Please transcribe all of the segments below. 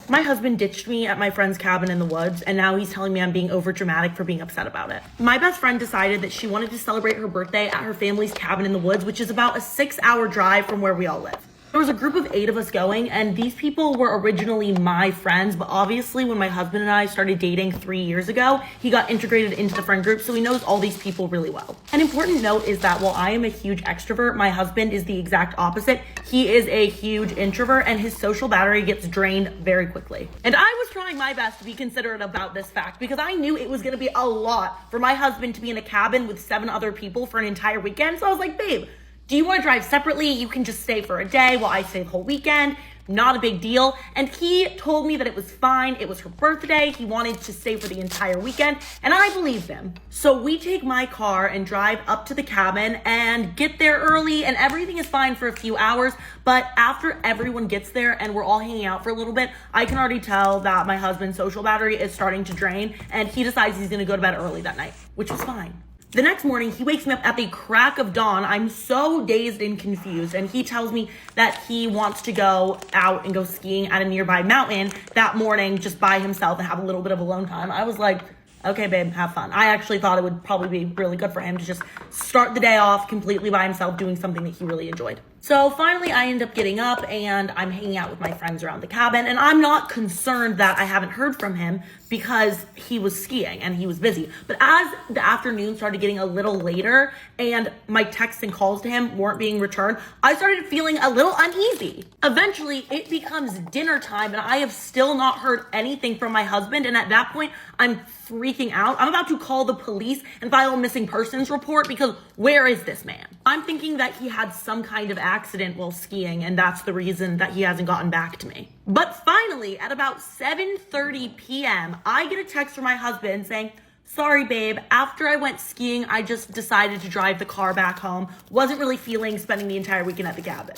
My husband ditched me at my friend's cabin in the woods, and now he's telling me I'm being overdramatic for being upset about it. My best friend decided that she wanted to celebrate her birthday at her family's cabin in the woods, which is about a 6-hour drive from where we all live. There was a group of 8 of us going, and these people were originally my friends, but obviously when my husband and I started dating 3 years ago, he got integrated into the friend group, so he knows all these people really well. An important note is that while I am a huge extrovert, my husband is the exact opposite. He is a huge introvert, and his social battery gets drained very quickly. And I was trying my best to be considerate about this fact because I knew it was gonna be a lot for my husband to be in a cabin with 7 other people for an entire weekend, so I was like, babe, do you want to drive separately? You can just stay for a day while I stay the whole weekend. Not a big deal. And he told me that it was fine. It was her birthday. He wanted to stay for the entire weekend. And I believed him. So we take my car and drive up to the cabin and get there early and everything is fine for a few hours. But after everyone gets there and we're all hanging out for a little bit, I can already tell that my husband's social battery is starting to drain and he decides he's going to go to bed early that night, which was fine. The next morning, he wakes me up at the crack of dawn. I'm so dazed and confused, and he tells me that he wants to go out and go skiing at a nearby mountain that morning just by himself and have a little bit of alone time. I was like, okay, babe, have fun. I actually thought it would probably be really good for him to just start the day off completely by himself doing something that he really enjoyed. So finally, I end up getting up and I'm hanging out with my friends around the cabin, and I'm not concerned that I haven't heard from him because he was skiing and he was busy. But as the afternoon started getting a little later and my texts and calls to him weren't being returned, I started feeling a little uneasy. Eventually, it becomes dinner time and I have still not heard anything from my husband, and at that point, I'm freaking out. I'm about to call the police and file a missing persons report because where is this man? I'm thinking that he had some kind of accident while skiing and that's the reason that he hasn't gotten back to me. But finally, at about 7:30 p.m., I get a text from my husband saying, sorry, babe, after I went skiing, I just decided to drive the car back home. Wasn't really feeling spending the entire weekend at the cabin.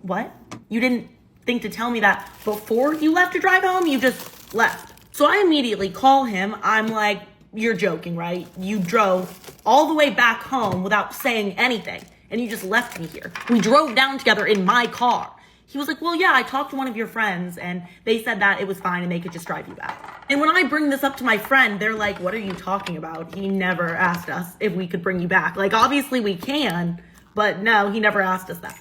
What? You didn't think to tell me that before you left to drive home? You just left. So I immediately call him. I'm like, you're joking, right? You drove all the way back home without saying anything, and you just left me here. We drove down together in my car. He was like, well, yeah, I talked to one of your friends, and they said that it was fine and they could just drive you back. And when I bring this up to my friend, they're like, what are you talking about? He never asked us if we could bring you back. Like, obviously we can, but no, he never asked us that.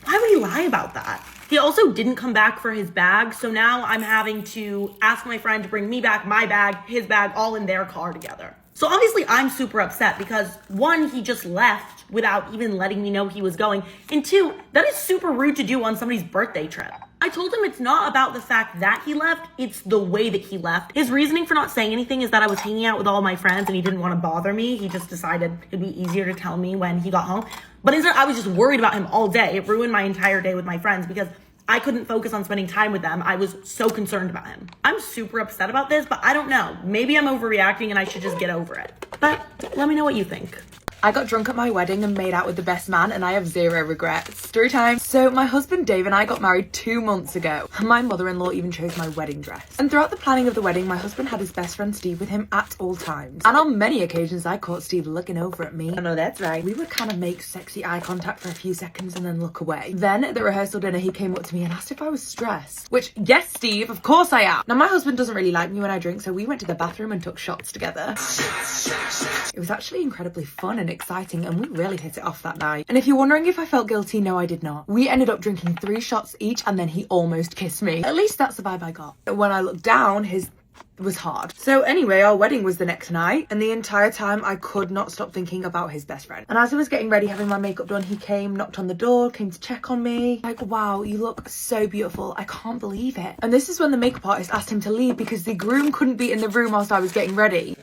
Why would he lie about that? He also didn't come back for his bag, so now I'm having to ask my friend to bring me back, my bag, his bag, all in their car together. So obviously I'm super upset because 1, he just left without even letting me know he was going, and 2, that is super rude to do on somebody's birthday trip. I told him it's not about the fact that he left, it's the way that he left. His reasoning for not saying anything is that I was hanging out with all my friends and he didn't want to bother me. He just decided it'd be easier to tell me when he got home. But instead, I was just worried about him all day. It ruined my entire day with my friends because I couldn't focus on spending time with them. I was so concerned about him. I'm super upset about this, but I don't know. Maybe I'm overreacting and I should just get over it. But let me know what you think. I got drunk at my wedding and made out with the best man, and I have 0 regrets. Story time. So my husband Dave and I got married 2 months ago. My mother-in-law even chose my wedding dress. And throughout the planning of the wedding, my husband had his best friend Steve with him at all times. And on many occasions, I caught Steve looking over at me. I know that's right. We would kind of make sexy eye contact for a few seconds and then look away. Then at the rehearsal dinner, he came up to me and asked if I was stressed. Which, yes, Steve, of course I am. Now my husband doesn't really like me when I drink, so we went to the bathroom and took shots together. It was actually incredibly fun and exciting, and we really hit it off that night. And if you're wondering if I felt guilty, no, I did not. We ended up drinking 3 shots each, and then he almost kissed me. At least that's the vibe I got. When I looked down, his was hard. So anyway, our wedding was the next night, and the entire time I could not stop thinking about his best friend. And as I was getting ready, having my makeup done, he came, knocked on the door, came to check on me. Like, wow, you look so beautiful. I can't believe it. And this is when the makeup artist asked him to leave because the groom couldn't be in the room whilst I was getting ready.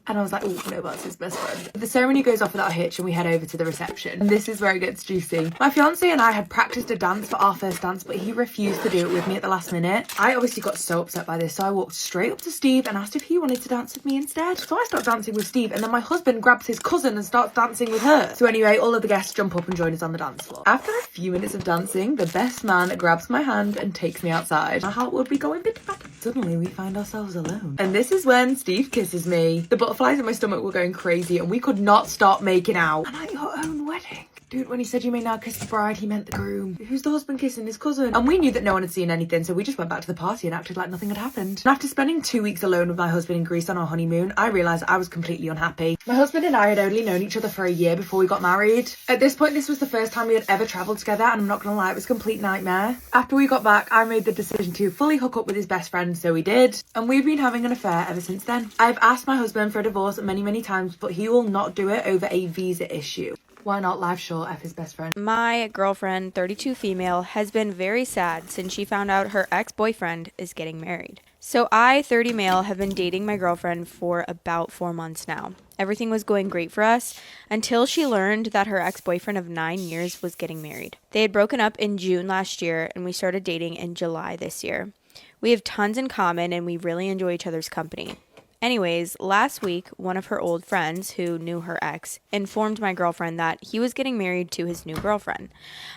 And I was like, oh, no, that's his best friend. The ceremony goes off without a hitch and we head over to the reception. And this is where it gets juicy. My fiance and I had practiced a dance for our first dance, but he refused to do it with me at the last minute. I obviously got so upset by this, so I walked straight up to Steve and asked if he wanted to dance with me instead. So I start dancing with Steve, and then my husband grabs his cousin and starts dancing with her. So anyway, all of the guests jump up and join us on the dance floor. After a few minutes of dancing, the best man grabs my hand and takes me outside. My heart would be going bit-back. Suddenly, we find ourselves alone. And this is when Steve kisses me. The butterflies in my stomach were going crazy and we could not stop making out. And at your own wedding. Dude, when he said you may now kiss the bride, he meant the groom. Who's the husband kissing? His cousin. And we knew that no one had seen anything, so we just went back to the party and acted like nothing had happened. And after spending 2 weeks alone with my husband in Greece on our honeymoon, I realised I was completely unhappy. My husband and I had only known each other for a year before we got married. At this point, this was the first time we had ever travelled together, and I'm not gonna lie, it was a complete nightmare. After we got back, I made the decision to fully hook up with his best friend, so we did. And we've been having an affair ever since then. I've asked my husband for a divorce many times, but he will not do it over a visa issue. Why not? Life short, F his best friend. My girlfriend, 32 female, has been very sad since she found out her ex-boyfriend is getting married. So I, 30 male, have been dating my girlfriend for about 4 months now. Everything was going great for us until she learned that her ex-boyfriend of 9 years was getting married. They had broken up in June last year and we started dating in July this year. We have tons in common and we really enjoy each other's company. Anyways, last week, one of her old friends who knew her ex informed my girlfriend that he was getting married to his new girlfriend.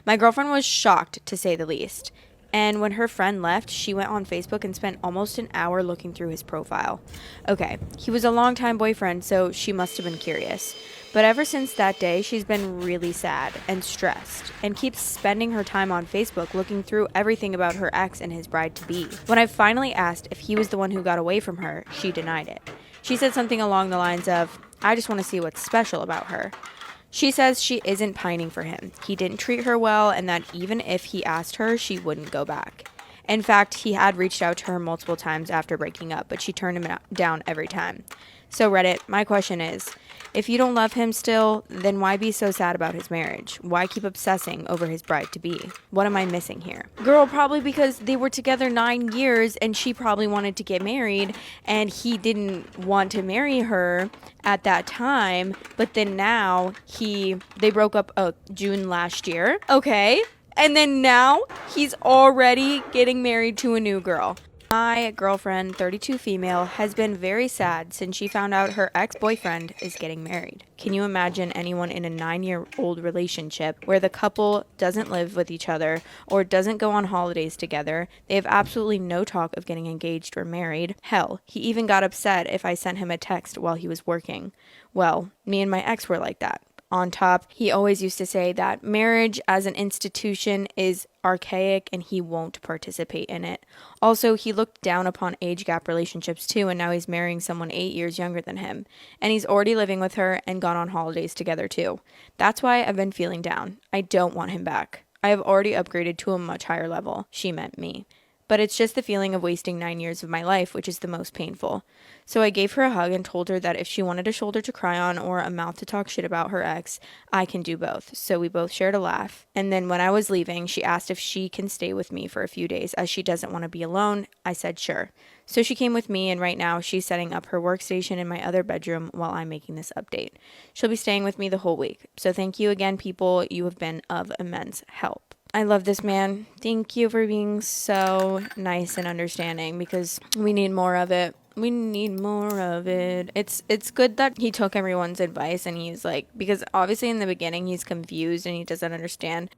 My girlfriend was shocked, to say the least. And when her friend left, she went on Facebook and spent almost an hour looking through his profile. Okay, he was a longtime boyfriend, so she must have been curious. But ever since that day, she's been really sad and stressed and keeps spending her time on Facebook looking through everything about her ex and his bride-to-be. When I finally asked if he was the one who got away from her, she denied it. She said something along the lines of, "I just want to see what's special about her." She says she isn't pining for him. He didn't treat her well and that even if he asked her, she wouldn't go back. In fact, he had reached out to her multiple times after breaking up, but she turned him down every time. So Reddit, my question is, if you don't love him still, then why be so sad about his marriage? Why keep obsessing over his bride-to-be? What am I missing here? Girl, probably because they were together 9 years and she probably wanted to get married and he didn't want to marry her at that time, but then now they broke up June last year. Okay. And then now he's already getting married to a new girl. My girlfriend, 32 female, has been very sad since she found out her ex-boyfriend is getting married. Can you imagine anyone in a 9-year-old relationship where the couple doesn't live with each other or doesn't go on holidays together? They have absolutely no talk of getting engaged or married. Hell, he even got upset if I sent him a text while he was working. Well, me and my ex were like that. On top, he always used to say that marriage as an institution is archaic and he won't participate in it. Also, he looked down upon age gap relationships too, and now he's marrying someone 8 years younger than him. And he's already living with her and gone on holidays together too. That's why I've been feeling down. I don't want him back. I have already upgraded to a much higher level. She meant me. But it's just the feeling of wasting 9 years of my life, which is the most painful. So I gave her a hug and told her that if she wanted a shoulder to cry on or a mouth to talk shit about her ex, I can do both. So we both shared a laugh. And then when I was leaving, she asked if she can stay with me for a few days as she doesn't want to be alone. I said sure. So she came with me, and right now she's setting up her workstation in my other bedroom while I'm making this update. She'll be staying with me the whole week. So thank you again, people. You have been of immense help. I love this man. Thank you for being so nice and understanding because we need more of it. We need more of it. It's good that he took everyone's advice and he's like, because obviously in the beginning he's confused and he doesn't understand.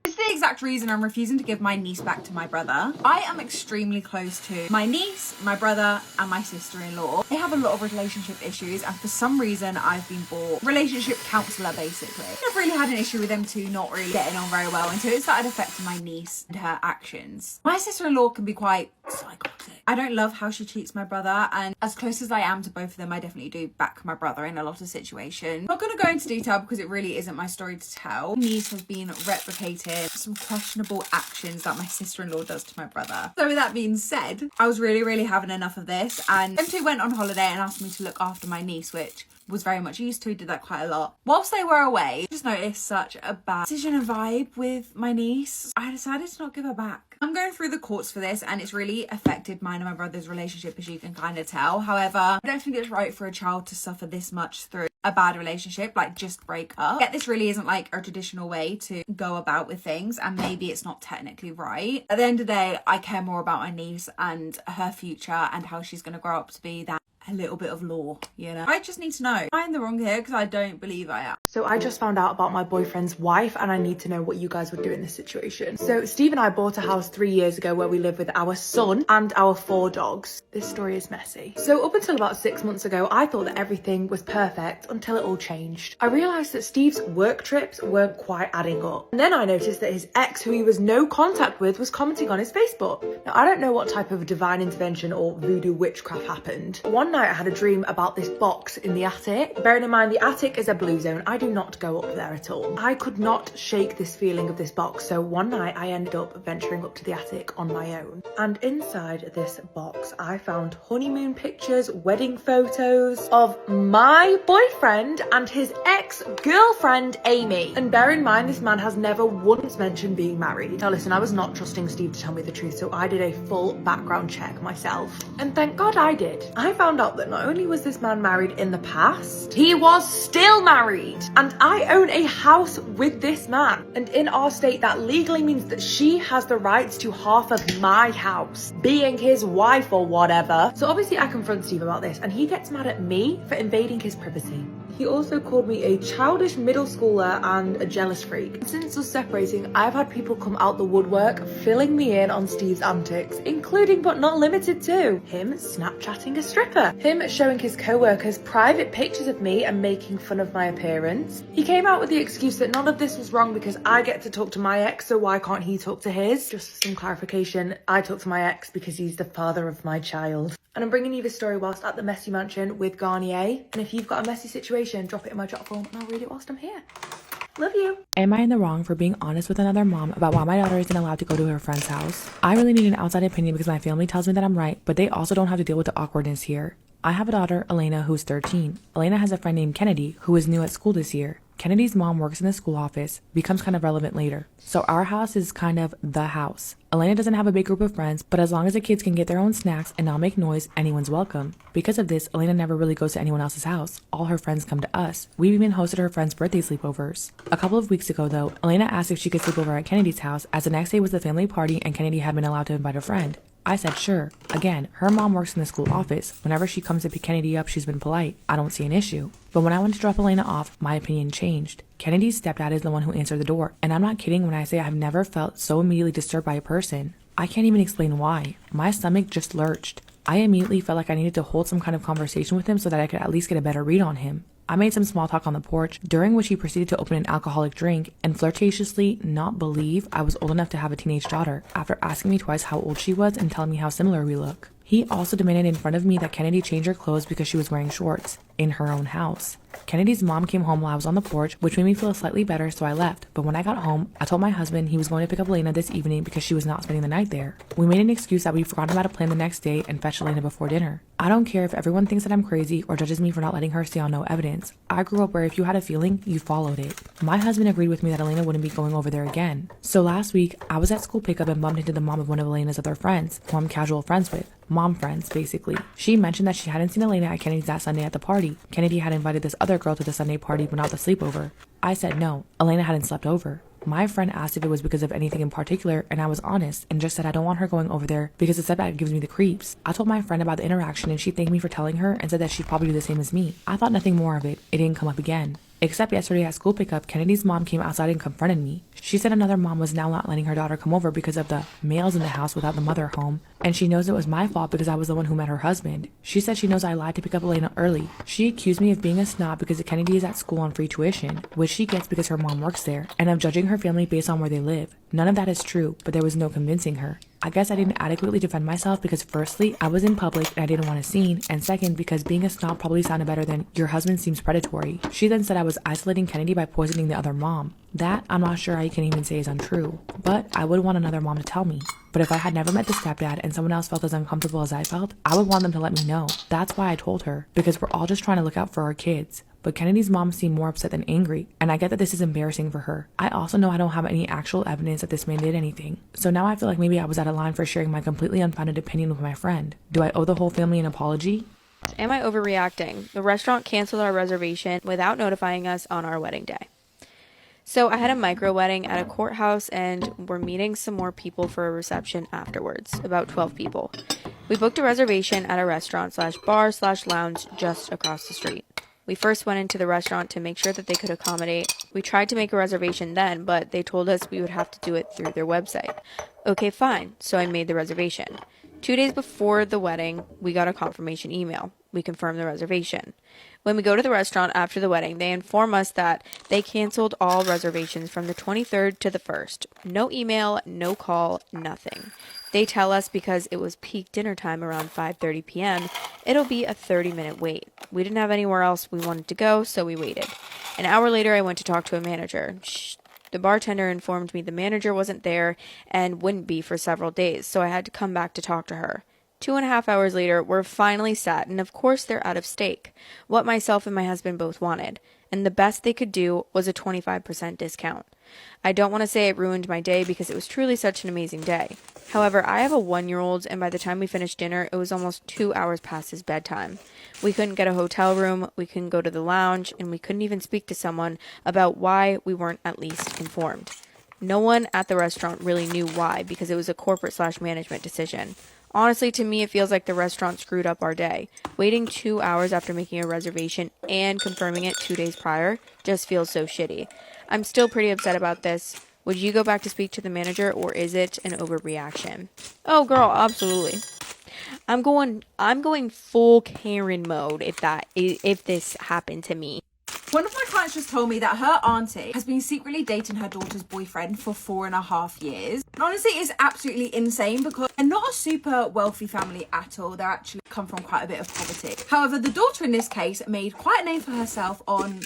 This is the exact reason I'm refusing to give my niece back to my brother. I am extremely close to my niece, my brother, and my sister-in-law. They have a lot of relationship issues, and for some reason I've been bought relationship counsellor, basically. I've really had an issue with them two not really getting on very well until it started affecting my niece and her actions. My sister-in-law can be quite psychotic. I don't love how she treats my brother, and as close as I am to both of them, I definitely do back my brother in a lot of situations. Not going to go into detail because it really isn't my story to tell. My niece has been replicated some questionable actions that my sister-in-law does to my brother. So with that being said, I was really having enough of this, and them two went on holiday and asked me to look after my niece, which was very much used to, did that quite a lot. Whilst they were away, I just noticed such a bad decision and vibe with my niece. I decided to not give her back. I'm going through the courts for this, and it's really affected mine and my brother's relationship, as you can kind of tell. However, I don't think it's right for a child to suffer this much through a bad relationship, like just break up. Yet this really isn't like a traditional way to go about with things, and maybe it's not technically right. At the end of the day, I care more about my niece and her future and how she's going to grow up to be than a little bit of law, you know? I just need to know, am I in the wrong here? Because I don't believe I am. So I just found out about my boyfriend's wife and I need to know what you guys would do in this situation. So Steve and I bought a house 3 years ago where we live with our son and our 4 dogs. This story is messy. So up until about 6 months ago, I thought that everything was perfect until it all changed. I realised that Steve's work trips weren't quite adding up. And then I noticed that his ex, who he was no contact with, was commenting on his Facebook. Now, I don't know what type of divine intervention or voodoo witchcraft happened. One night I had a dream about this box in the attic. Bearing in mind the attic is a blue zone, I do not go up there at all. I could not shake this feeling of this box, so one night I ended up venturing up to the attic on my own. And inside this box I found honeymoon pictures, wedding photos of my boyfriend and his ex-girlfriend Amy. And bear in mind this man has never once mentioned being married. Now listen, I was not trusting Steve to tell me the truth, so I did a full background check myself. And thank God I did. I found out that not only was this man married in the past, he was still married. And I own a house with this man. And in our state, that legally means that she has the rights to half of my house, being his wife or whatever. So obviously I confront Steve about this and he gets mad at me for invading his privacy. He also called me a childish middle schooler and a jealous freak. Since us separating, I've had people come out the woodwork, filling me in on Steve's antics, including but not limited to him Snapchatting a stripper, him showing his co-workers private pictures of me and making fun of my appearance. He came out with the excuse that none of this was wrong because I get to talk to my ex, so why can't he talk to his? Just for some clarification, I talk to my ex because he's the father of my child. And I'm bringing you this story whilst at the messy mansion with Garnier. And if you've got a messy situation, drop it in my drop form and I'll read it whilst I'm here. Love you. Am I in the wrong for being honest with another mom about why my daughter isn't allowed to go to her friend's house? I really need an outside opinion because my family tells me that I'm right, but they also don't have to deal with the awkwardness here. I have a daughter, Elena, who's 13. Elena has a friend named Kennedy, who is new at school this year. Kennedy's mom works in the school office, becomes kind of relevant later. So our house is kind of the house. Elena doesn't have a big group of friends, but as long as the kids can get their own snacks and not make noise, anyone's welcome. Because of this, Elena never really goes to anyone else's house. All her friends come to us. We've even hosted her friends' birthday sleepovers. A couple of weeks ago though, Elena asked if she could sleep over at Kennedy's house as the next day was the family party and Kennedy had been allowed to invite a friend. I said sure. Again, her mom works in the school office. Whenever she comes to pick Kennedy up, she's been polite. I don't see an issue. But when I went to drop Elena off, my opinion changed. Kennedy's stepdad is the one who answered the door. And I'm not kidding when I say I've never felt so immediately disturbed by a person. I can't even explain why. My stomach just lurched. I immediately felt like I needed to hold some kind of conversation with him so that I could at least get a better read on him. I made some small talk on the porch, during which he proceeded to open an alcoholic drink and flirtatiously not believe I was old enough to have a teenage daughter after asking me twice how old she was and telling me how similar we look. He also demanded in front of me that Kennedy change her clothes because she was wearing shorts in her own house. Kennedy's mom came home while I was on the porch, which made me feel slightly better, so I left. But when I got home, I told my husband he was going to pick up Elena this evening because she was not spending the night there. We made an excuse that we forgot about a plan the next day and fetched Elena before dinner. I don't care if everyone thinks that I'm crazy or judges me for not letting her stay on no evidence. I grew up where if you had a feeling, you followed it. My husband agreed with me that Elena wouldn't be going over there again. So last week, I was at school pickup and bumped into the mom of one of Elena's other friends, who I'm casual friends with. Mom friends, basically. She mentioned that she hadn't seen Elena at Kennedy's that Sunday at the party. Kennedy had invited this other girl to the Sunday party but not the sleepover. I said no, Elena hadn't slept over. My friend asked if it was because of anything in particular, and I was honest and just said I don't want her going over there because the stepdad gives me the creeps. I told my friend about the interaction and she thanked me for telling her and said that she'd probably do the same as me. I thought nothing more of it. It didn't come up again. Except yesterday at school pickup, Kennedy's mom came outside and confronted me. She said another mom was now not letting her daughter come over because of the males in the house without the mother home, and she knows it was my fault because I was the one who met her husband. She said she knows I lied to pick up Elena early. She accused me of being a snob because Kennedy is at school on free tuition, which she gets because her mom works there, and of judging her family based on where they live. None of that is true, but there was no convincing her. I guess I didn't adequately defend myself because firstly, I was in public and I didn't want a scene, and second, because being a snob probably sounded better than your husband seems predatory. She then said I was isolating Kennedy by poisoning the other mom. That I'm not sure I can even say is untrue, but I would want another mom to tell me. But if I had never met the stepdad and someone else felt as uncomfortable as I felt, I would want them to let me know. That's why I told her, because we're all just trying to look out for our kids. But Kennedy's mom seemed more upset than angry, and I get that this is embarrassing for her. I also know I don't have any actual evidence that this man did anything. So now I feel like maybe I was out of line for sharing my completely unfounded opinion with my friend. Do I owe the whole family an apology? Am I overreacting? The restaurant canceled our reservation without notifying us on our wedding day. So I had a micro wedding at a courthouse and we're meeting some more people for a reception afterwards, about 12 people. We booked a reservation at a restaurant/bar/lounge just across the street. We first went into the restaurant to make sure that they could accommodate. We tried to make a reservation then, but they told us we would have to do it through their website. Okay, fine, so I made the reservation. 2 days before the wedding, we got a confirmation email. We confirmed the reservation. When we go to the restaurant after the wedding, they inform us that they canceled all reservations from the 23rd to the 1st. No email, no call, nothing. They tell us because it was peak dinner time around 5:30 p.m., it'll be a 30-minute wait. We didn't have anywhere else we wanted to go, so we waited. An hour later, I went to talk to a manager. The bartender informed me the manager wasn't there and wouldn't be for several days, so I had to come back to talk to her. 2.5 hours later, we're finally set, and of course they're out of steak, what myself and my husband both wanted, and the best they could do was a 25% discount. I don't want to say it ruined my day because it was truly such an amazing day. However, I have a 1-year-old, and by the time we finished dinner, it was almost 2 hours past his bedtime. We couldn't get a hotel room, we couldn't go to the lounge, and we couldn't even speak to someone about why we weren't at least informed. No one at the restaurant really knew why because it was a corporate/management decision. Honestly, to me, it feels like the restaurant screwed up our day. Waiting 2 hours after making a reservation and confirming it 2 days prior just feels so shitty. I'm still pretty upset about this. Would you go back to speak to the manager, or is it an overreaction? Oh, girl, absolutely. I'm going full Karen mode if this happened to me. One of my clients just told me that her auntie has been secretly dating her daughter's boyfriend for 4.5 years. And honestly, it's absolutely insane because they're not a super wealthy family at all. They actually come from quite a bit of poverty. However, the daughter in this case made quite a name for herself on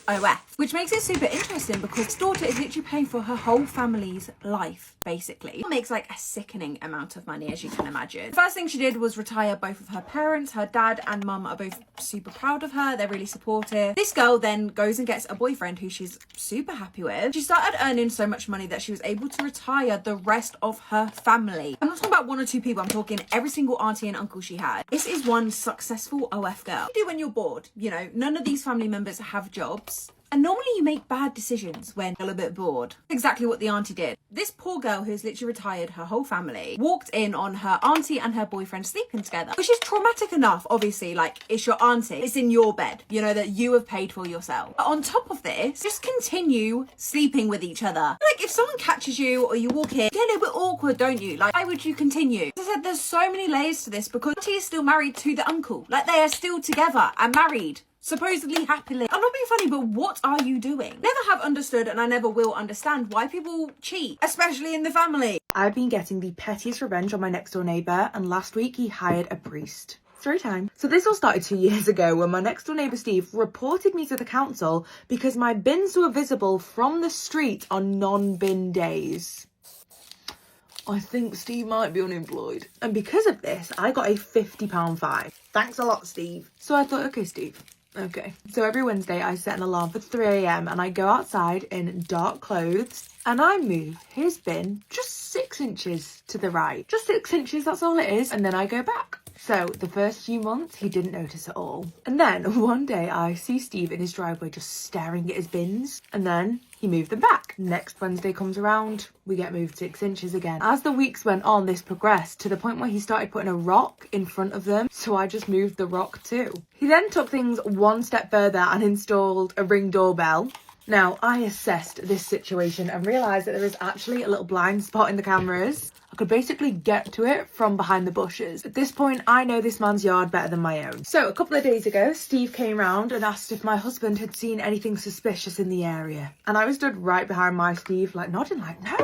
OF, which makes it super interesting because his daughter is literally paying for her whole family's life, basically. It makes like a sickening amount of money, as you can imagine. The first thing she did was retire both of her parents. Her dad and mum are both super proud of her. They're really supportive. This girl then goes and gets a boyfriend who she's super happy with. She started earning so much money that she was able to retire the rest of her family. I'm not talking about 1 or 2 people. I'm talking every single auntie and uncle she had. This is one successful OF girl. What do you do when you're bored? You know, none of these family members have jobs. And normally you make bad decisions when you're a bit bored. Exactly what the auntie did. This poor girl who's literally retired her whole family walked in on her auntie and her boyfriend sleeping together, which is traumatic enough, obviously. Like, it's your auntie, it's in your bed, you know, that you have paid for yourself. But on top of this, just continue sleeping with each other. Like, if someone catches you or you walk in, you get a little bit awkward, don't you? Like, why would you continue? As I said, there's so many layers to this because auntie is still married to the uncle. Like, they are still together and married. Supposedly happily. I'm not being funny, but what are you doing? Never have understood, and I never will understand why people cheat, especially in the family. I've been getting the pettiest revenge on my next door neighbour, and last week he hired a priest. Story time. So this all started 2 years ago when my next door neighbour Steve reported me to the council because my bins were visible from the street on non-bin days. I think Steve might be unemployed. And because of this, I got a £50 fine. Thanks a lot, Steve. So I thought, okay, Steve. Okay, so every Wednesday I set an alarm for 3 a.m. and I go outside in dark clothes and I move his bin just 6 inches to the right. Just 6 inches, that's all it is. And then I go back. So the first few months he didn't notice at all. And then one day I see Steve in his driveway just staring at his bins, and then he moved them back. Next Wednesday comes around, we get moved 6 inches again. As the weeks went on, this progressed to the point where he started putting a rock in front of them, so I just moved the rock too. He then took things one step further and installed a Ring doorbell. Now, I assessed this situation and realised that there is actually a little blind spot in the cameras. I could basically get to it from behind the bushes. At this point, I know this man's yard better than my own. So a couple of days ago, Steve came round and asked if my husband had seen anything suspicious in the area. And I was stood right behind my Steve, like nodding, like, no,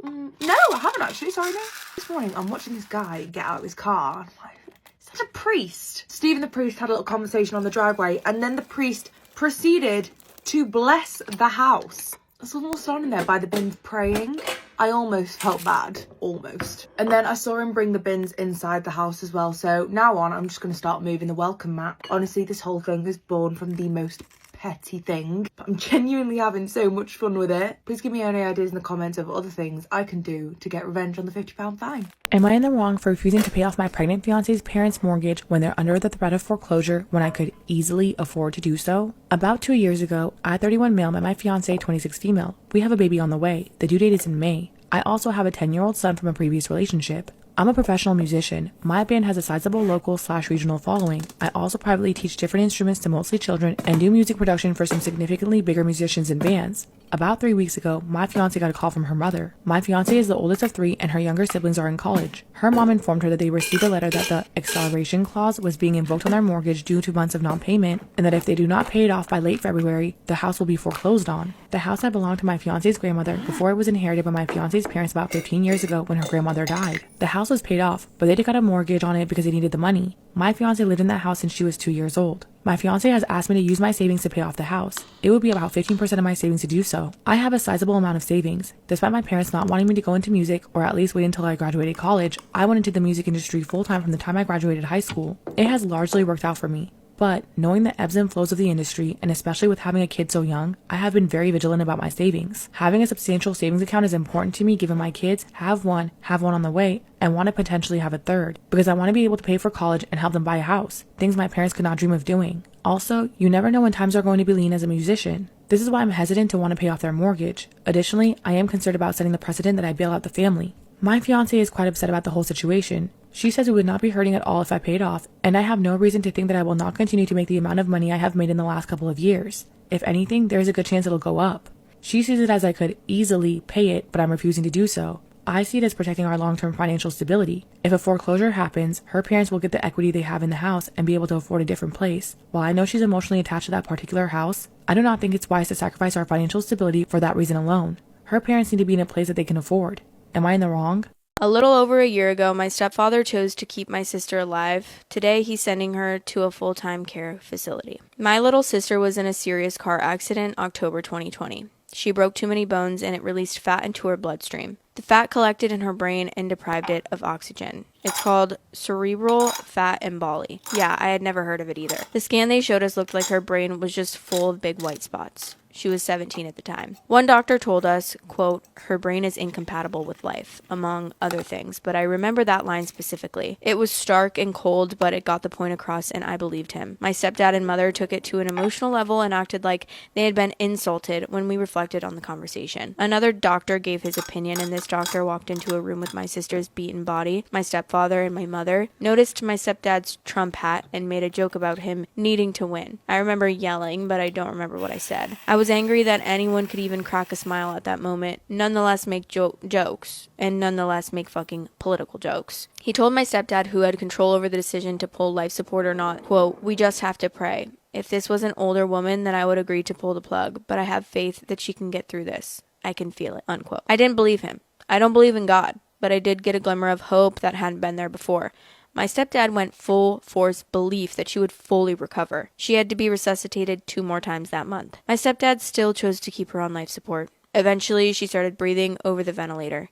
I haven't actually, sorry, no. This morning, I'm watching this guy get out of his car. I'm like, is that a priest? Steve and the priest had a little conversation on the driveway, and then the priest proceeded to bless the house. Someone was standing there by the bins praying. I almost felt bad, almost. And then I saw him bring the bins inside the house as well. So now on, I'm just going to start moving the welcome mat. Honestly, this whole thing is born from the most petty thing, but I'm genuinely having so much fun with it. Please give me any ideas in the comments of other things I can do to get revenge on the £50 fine. Am I in the wrong for refusing to pay off my pregnant fiance's parents' mortgage when they're under the threat of foreclosure when I could easily afford to do so? About 2 years ago, I, 31 male, met my fiance, 26 female. We have a baby on the way. The due date is in May. I also have a 10-year-old son from a previous relationship. I'm a professional musician. My band has a sizable local/regional following. I also privately teach different instruments to mostly children and do music production for some significantly bigger musicians and bands. About 3 weeks ago, my fiance got a call from her mother. My fiance is the oldest of 3 and her younger siblings are in college. Her mom informed her that they received a letter that the acceleration clause was being invoked on their mortgage due to months of non-payment, and that if they do not pay it off by late February, the house will be foreclosed on. The house had belonged to my fiance's grandmother before it was inherited by my fiance's parents about 15 years ago when her grandmother died. The house was paid off, but they got a mortgage on it because they needed the money. My fiance lived in that house since she was 2 years old. My fiance has asked me to use my savings to pay off the house. It would be about 15% of my savings to do so. I have a sizable amount of savings. Despite my parents not wanting me to go into music, or at least wait until I graduated college, I went into the music industry full-time from the time I graduated high school. It has largely worked out for me. But knowing the ebbs and flows of the industry, and especially with having a kid so young, I have been very vigilant about my savings. Having a substantial savings account is important to me given my kids have one on the way, and want to potentially have a third, because I want to be able to pay for college and help them buy a house, things my parents could not dream of doing. Also, you never know when times are going to be lean as a musician. This is why I'm hesitant to want to pay off their mortgage. Additionally, I am concerned about setting the precedent that I bail out the family. My fiance is quite upset about the whole situation. She says it would not be hurting at all if I paid off, and I have no reason to think that I will not continue to make the amount of money I have made in the last couple of years. If anything, there is a good chance it'll go up. She sees it as I could easily pay it, but I'm refusing to do so. I see it as protecting our long-term financial stability. If a foreclosure happens, her parents will get the equity they have in the house and be able to afford a different place. While I know she's emotionally attached to that particular house, I do not think it's wise to sacrifice our financial stability for that reason alone. Her parents need to be in a place that they can afford. Am I in the wrong? A little over a year ago, my stepfather chose to keep my sister alive. Today, he's sending her to a full-time care facility. My little sister was in a serious car accident October 2020. She broke too many bones and it released fat into her bloodstream. The fat collected in her brain and deprived it of oxygen. It's called cerebral fat emboly. Yeah, I had never heard of it either. The scan they showed us looked like her brain was just full of big white spots. She was 17 at the time. One doctor told us, quote, her brain is incompatible with life, among other things, but I remember that line specifically. It was stark and cold, but it got the point across and I believed him. My stepdad and mother took it to an emotional level and acted like they had been insulted when we reflected on the conversation. Another doctor gave his opinion, and this doctor walked into a room with my sister's beaten body. My stepfather and my mother noticed my stepdad's Trump hat and made a joke about him needing to win. I remember yelling, but I don't remember what I said. I was angry that anyone could even crack a smile at that moment, nonetheless make jokes, and nonetheless make fucking political jokes. He told my stepdad, who had control over the decision to pull life support or not, quote, we just have to pray. If this was an older woman, then I would agree to pull the plug, but I have faith that she can get through this. I can feel it, unquote. I didn't believe him. I don't believe in God, but I did get a glimmer of hope that hadn't been there before. My stepdad went full force belief that she would fully recover. She had to be resuscitated 2 more times that month. My stepdad still chose to keep her on life support. Eventually, she started breathing over the ventilator.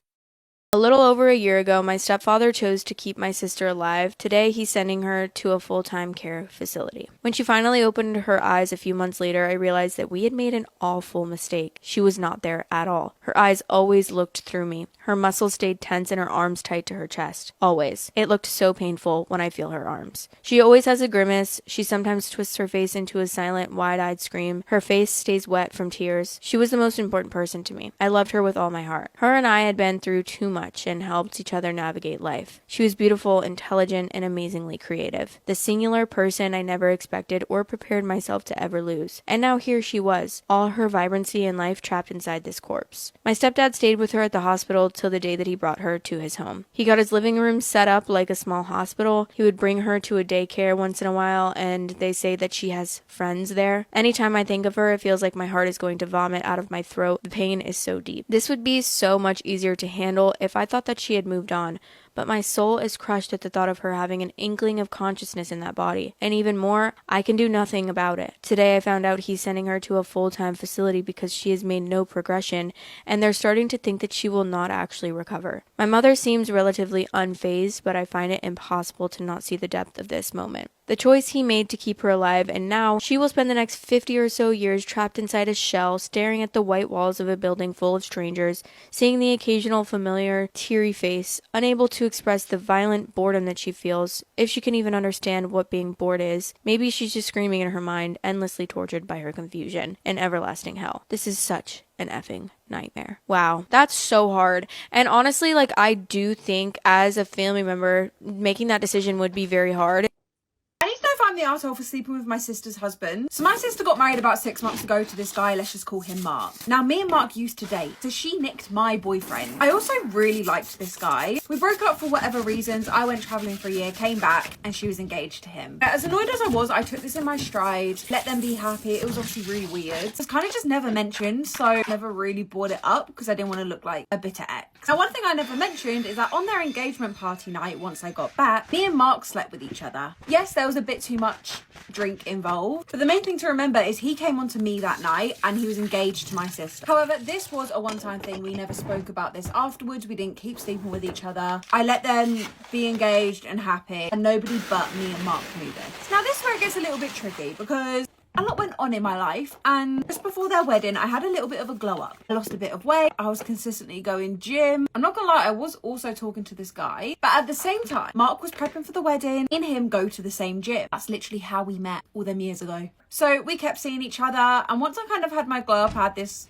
A little over a year ago, my stepfather chose to keep my sister alive. Today, he's sending her to a full-time care facility. When she finally opened her eyes a few months later, I realized that we had made an awful mistake. She was not there at all. Her eyes always looked through me. Her muscles stayed tense and her arms tight to her chest. Always. It looked so painful when I feel her arms. She always has a grimace. She sometimes twists her face into a silent, wide-eyed scream. Her face stays wet from tears. She was the most important person to me. I loved her with all my heart. Her and I had been through too much and helped each other navigate life. She was beautiful, intelligent, and amazingly creative. The singular person I never expected or prepared myself to ever lose. And now here she was, all her vibrancy and life trapped inside this corpse. My stepdad stayed with her at the hospital till the day that he brought her to his home. He got his living room set up like a small hospital. He would bring her to a daycare once in a while, and they say that she has friends there. Anytime I think of her, it feels like my heart is going to vomit out of my throat. The pain is so deep. This would be so much easier to handle if I thought that she had moved on, but my soul is crushed at the thought of her having an inkling of consciousness in that body. And even more, I can do nothing about it. Today I found out he's sending her to a full-time facility because she has made no progression, and they're starting to think that she will not actually recover. My mother seems relatively unfazed, but I find it impossible to not see the depth of this moment. the choice he made to keep her alive, and now she will spend the next 50 or so years trapped inside a shell, staring at the white walls of a building full of strangers, seeing the occasional familiar, teary face, unable to express the violent boredom that she feels, if she can even understand what being bored is. Maybe she's just screaming in her mind, endlessly tortured by her confusion, and everlasting hell. This is such an effing nightmare. Wow, that's so hard. And honestly, like, I do think as a family member, making that decision would be very hard. I need to know if I'm the arsehole for sleeping with my sister's husband. So my sister got married about 6 months ago to this guy, let's just call him Mark. Now, me and Mark used to date, so she nicked my boyfriend. I also really liked this guy. We broke up for whatever reasons. I went traveling for a year, came back, and she was engaged to him. As annoyed as I was, I took this in my stride, let them be happy. It was obviously really weird. It was kind of just never mentioned, so I never really brought it up because I didn't want to look like a bitter ex. Now, one thing I never mentioned is that on their engagement party night, once I got back, me and Mark slept with each other. Yes, there was a bit too much drink involved, but the main thing to remember is he came on to me that night and he was engaged to my sister. However, this was a one-time thing. We never spoke about this afterwards. We didn't keep sleeping with each other. I let them be engaged and happy, and nobody but me and Mark knew this. Now, this is where it gets a little bit tricky because a lot went on in my life, and just before their wedding I had a little bit of a glow up. I lost a bit of weight. I was consistently going gym. I'm not gonna lie, I was also talking to this guy, but at the same time Mark was prepping for the wedding. Me and him go to the same gym. That's literally how we met all them years ago. So we kept seeing each other, and once I kind of had my glow up, I had this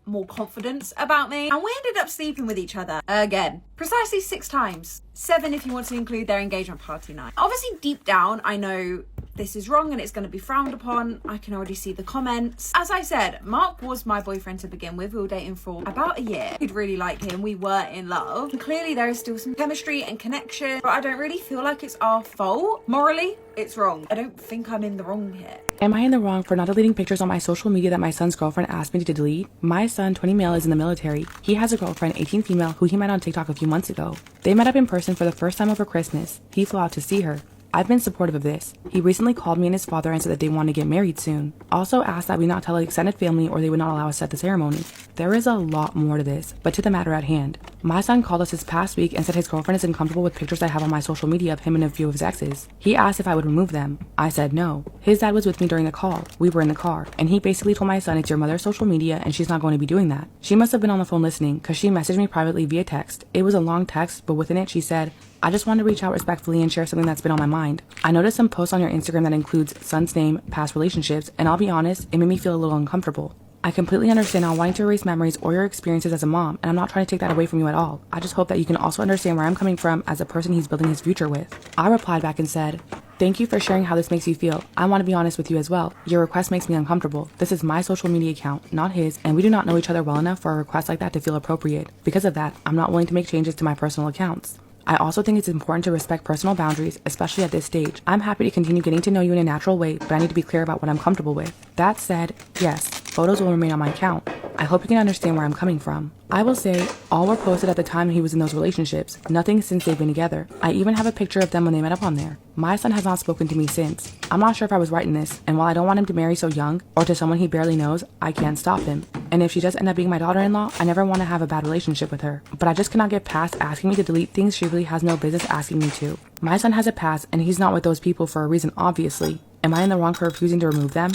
more confidence about me, and we ended up sleeping with each other again, precisely 6 times. 7 if you want to include their engagement party night. Obviously deep down I know this is wrong and it's going to be frowned upon. I can already see the comments. As I said, Mark was my boyfriend to begin with. We were dating for about a year. We'd really like him. We were in love. And clearly there is still some chemistry and connection, but I don't really feel like it's our fault. Morally, it's wrong. I don't think I'm in the wrong here. Am I in the wrong for not deleting pictures on my social media that my son's girlfriend asked me to delete? My son, 20 male, is in the military. He has a girlfriend, 18 female, who he met on TikTok a few months ago. They met up in person for the first time over Christmas. He flew out to see her. I've been supportive of this. He recently called me and his father and said that they want to get married soon. Also asked that we not tell extended family or they would not allow us at the ceremony. There is a lot more to this, but to the matter at hand. My son called us this past week and said his girlfriend is uncomfortable with pictures I have on my social media of him and a few of his exes. He asked if I would remove them. I said no. His dad was with me during the call. We were in the car, and he basically told my son it's your mother's social media and she's not going to be doing that. She must have been on the phone listening because she messaged me privately via text. It was a long text, but within it she said, I just wanted to reach out respectfully and share something that's been on my mind. I noticed some posts on your Instagram that includes son's name, past relationships, and I'll be honest, it made me feel a little uncomfortable. I completely understand not wanting to erase memories or your experiences as a mom, and I'm not trying to take that away from you at all. I just hope that you can also understand where I'm coming from as a person he's building his future with. I replied back and said, thank you for sharing how this makes you feel. I want to be honest with you as well. Your request makes me uncomfortable. This is my social media account, not his, and we do not know each other well enough for a request like that to feel appropriate. Because of that, I'm not willing to make changes to my personal accounts. I also think it's important to respect personal boundaries, especially at this stage. I'm happy to continue getting to know you in a natural way, but I need to be clear about what I'm comfortable with. That said, yes, photos will remain on my account. I hope you can understand where I'm coming from. I will say, all were posted at the time he was in those relationships, nothing since they've been together. I even have a picture of them when they met up on there. My son has not spoken to me since. I'm not sure if I was right in this, and while I don't want him to marry so young, or to someone he barely knows, I can't stop him. And if she does end up being my daughter-in-law, I never want to have a bad relationship with her. But I just cannot get past asking me to delete things she really has no business asking me to. My son has a past, and he's not with those people for a reason, obviously. Am I in the wrong for refusing to remove them?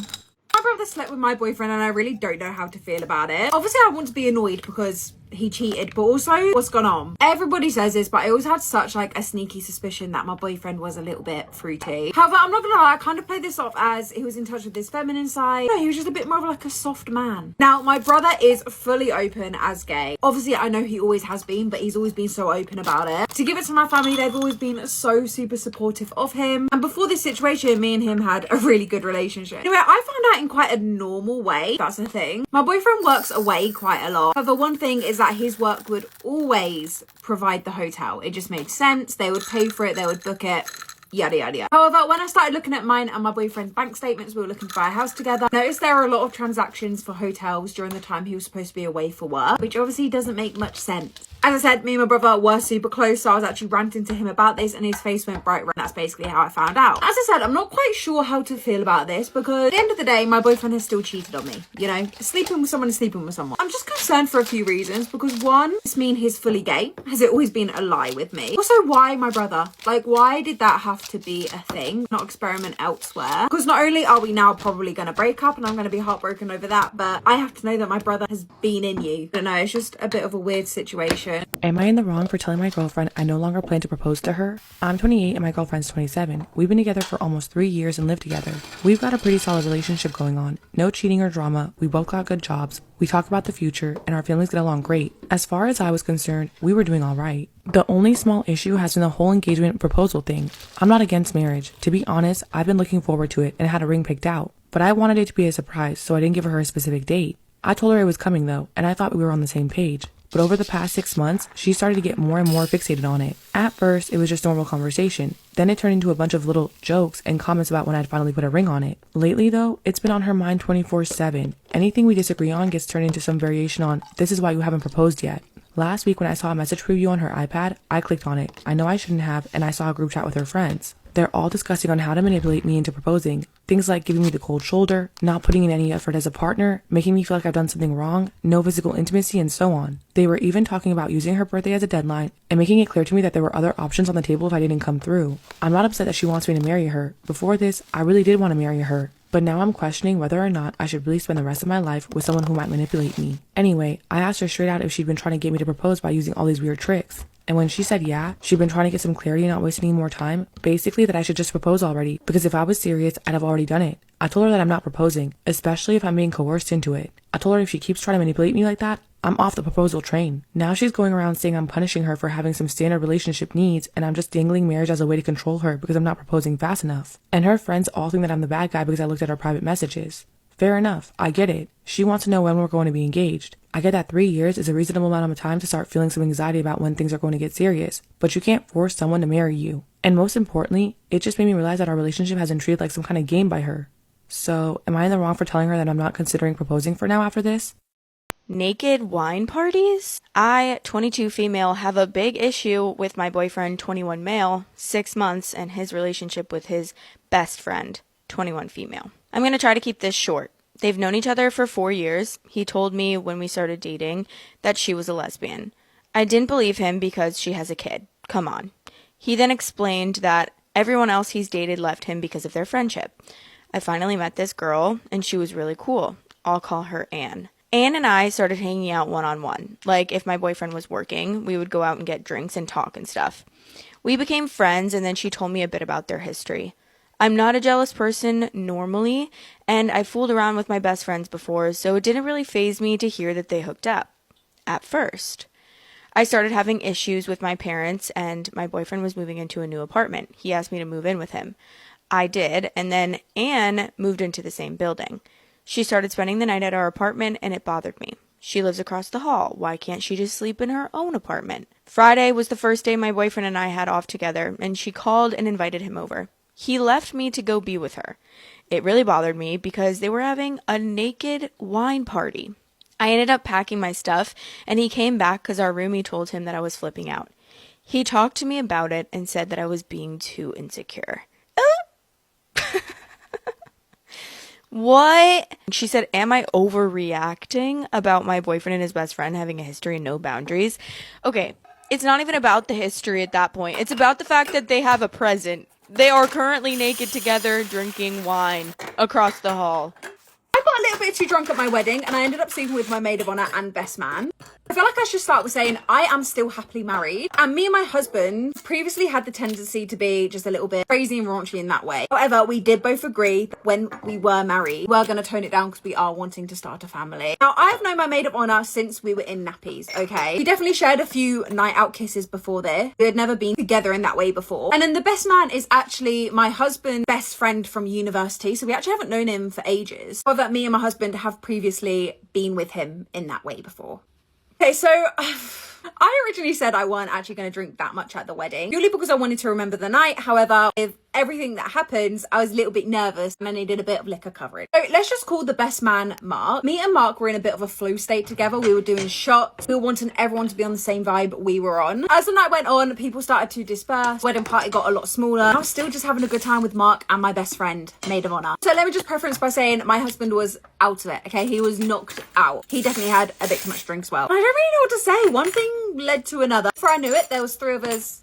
My brother slept with my boyfriend and I really don't know how to feel about it. Obviously I want to be annoyed because he cheated, but also what's gone on? Everybody says this, but I always had such like a sneaky suspicion that my boyfriend was a little bit fruity. However, I'm not gonna lie, I kind of played this off as he was in touch with his feminine side. No, he was just a bit more of like a soft man. Now, my brother is fully open as gay. Obviously, I know he always has been, but he's always been so open about it. To give it to my family, they've always been so super supportive of him. And before this situation, me and him had a really good relationship. Anyway, I found out in quite a normal way. That's the thing. My boyfriend works away quite a lot. However, one thing is that his work would always provide the hotel. It just made sense. They would pay for it, they would book it, yada yada yada. However, when I started looking at mine and my boyfriend's bank statements, we were looking to buy a house together, I noticed there are a lot of transactions for hotels during the time he was supposed to be away for work, which obviously doesn't make much sense. As I said, me and my brother were super close, so I was actually ranting to him about this and his face went bright red. That's basically how I found out. As I said, I'm not quite sure how to feel about this because at the end of the day, my boyfriend has still cheated on me. You know, sleeping with someone is sleeping with someone. I'm just concerned for a few reasons because one, does this mean he's fully gay? Has it always been a lie with me? Also, why my brother? Like, why did that have to be a thing? Not experiment elsewhere? Because not only are we now probably going to break up and I'm going to be heartbroken over that, but I have to know that my brother has been in you. I don't know, it's just a bit of a weird situation. Am I in the wrong for telling my girlfriend I no longer plan to propose to her? I'm 28 and my girlfriend's 27. We've been together for almost 3 years and live together. We've got a pretty solid relationship going on. No cheating or drama. We both got good jobs. We talk about the future and our families get along great. As far as I was concerned, we were doing all right. The only small issue has been the whole engagement proposal thing. I'm not against marriage. To be honest, I've been looking forward to it and had a ring picked out. But I wanted it to be a surprise, so I didn't give her a specific date. I told her it was coming though, and I thought we were on the same page. But over the past 6 months, she started to get more and more fixated on it. At first, it was just normal conversation. Then it turned into a bunch of little jokes and comments about when I'd finally put a ring on it. Lately though, it's been on her mind 24/7. Anything we disagree on gets turned into some variation on, this is why you haven't proposed yet. Last week when I saw a message preview on her iPad, I clicked on it. I know I shouldn't have, and I saw a group chat with her friends. They're all discussing on how to manipulate me into proposing. Things like giving me the cold shoulder, not putting in any effort as a partner, making me feel like I've done something wrong, no physical intimacy, and so on. They were even talking about using her birthday as a deadline and making it clear to me that there were other options on the table if I didn't come through. I'm not upset that she wants me to marry her. Before this, I really did want to marry her. But now I'm questioning whether or not I should really spend the rest of my life with someone who might manipulate me. Anyway, I asked her straight out if she'd been trying to get me to propose by using all these weird tricks. And when she said yeah, she'd been trying to get some clarity and not waste any more time, basically that I should just propose already, because if I was serious, I'd have already done it. I told her that I'm not proposing, especially if I'm being coerced into it. I told her if she keeps trying to manipulate me like that, I'm off the proposal train. Now she's going around saying I'm punishing her for having some standard relationship needs and I'm just dangling marriage as a way to control her because I'm not proposing fast enough. And her friends all think that I'm the bad guy because I looked at her private messages. Fair enough, I get it. She wants to know when we're going to be engaged. I get that 3 years is a reasonable amount of time to start feeling some anxiety about when things are going to get serious, but you can't force someone to marry you. And most importantly, it just made me realize that our relationship has been treated like some kind of game by her. So, am I in the wrong for telling her that I'm not considering proposing for now after this? Naked wine parties? I, 22 female, have a big issue with my boyfriend, 21 male, 6 months, and his relationship with his best friend, 21 female. I'm going to try to keep this short. They've known each other for 4 years. He told me when we started dating that she was a lesbian. I didn't believe him because she has a kid. Come on. He then explained that everyone else he's dated left him because of their friendship. I finally met this girl, and she was really cool. I'll call her Anne. Anne and I started hanging out one-on-one. Like, if my boyfriend was working, we would go out and get drinks and talk and stuff. We became friends, and then she told me a bit about their history. I'm not a jealous person normally, and I fooled around with my best friends before, so it didn't really faze me to hear that they hooked up. At first. I started having issues with my parents, and my boyfriend was moving into a new apartment. He asked me to move in with him. I did, and then Anne moved into the same building. She started spending the night at our apartment, and it bothered me. She lives across the hall. Why can't she just sleep in her own apartment? Friday was the first day my boyfriend and I had off together, and she called and invited him over. He left me to go be with her. It really bothered me because they were having a naked wine party. I ended up packing my stuff, and he came back because our roomie told him that I was flipping out. He talked to me about it and said that I was being too insecure. What? She said, am I overreacting about my boyfriend and his best friend having a history and no boundaries? Okay, it's not even about the history at that point. It's about the fact that they have a present. They are currently naked together, drinking wine across the hall. I got a little bit too drunk at my wedding and I ended up sleeping with my maid of honour and best man. I feel like I should start with saying I am still happily married, and me and my husband previously had the tendency to be just a little bit crazy and raunchy in that way. However, we did both agree that when we were married, we were going to tone it down because we are wanting to start a family. Now, I have known my maid of honour since we were in nappies, okay? We definitely shared a few night out kisses before this. We had never been together in that way before. And then the best man is actually my husband's best friend from university, so we actually haven't known him for ages. However, me and my husband have previously been with him in that way before. Okay, so I originally said I weren't actually going to drink that much at the wedding, purely because I wanted to remember the night. However, with everything that happens, I was a little bit nervous and I needed a bit of liquor coverage. So let's just call the best man Mark. Me and Mark were in a bit of a flow state together. We were doing shots. We were wanting everyone to be on the same vibe we were on. As the night went on, people started to disperse. Wedding party got a lot smaller. I was still just having a good time with Mark and my best friend, maid of honor. So let me just preference by saying my husband was out of it, okay? He was knocked out. He definitely had a bit too much drink as well. I don't really know what to say. One thing led to another. Before I knew it, there was 3 of us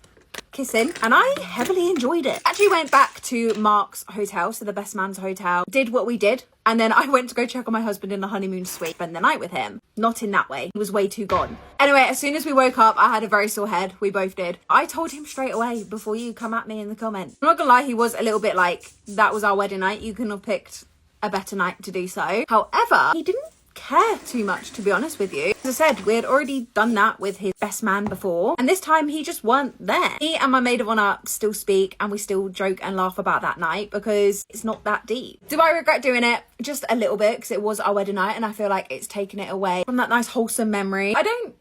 kissing and I heavily enjoyed it. Actually went back to Mark's hotel, so the best man's hotel, did what we did, and then I went to go check on my husband in the honeymoon suite, spend the night with him. Not in that way. He was way too gone. Anyway, as soon as we woke up, I had a very sore head. We both did. I told him straight away before you come at me in the comments. I'm not gonna lie, he was a little bit like, that was our wedding night. You couldn't have picked a better night to do so. However, he didn't care too much, to be honest with you. As I said, we had already done that with his best man before, and this time he just weren't there. He and my maid of honor still speak and we still joke and laugh about that night because it's not that deep. Do I regret doing it? Just a little bit, because it was our wedding night and I feel like it's taken it away from that nice wholesome memory. I don't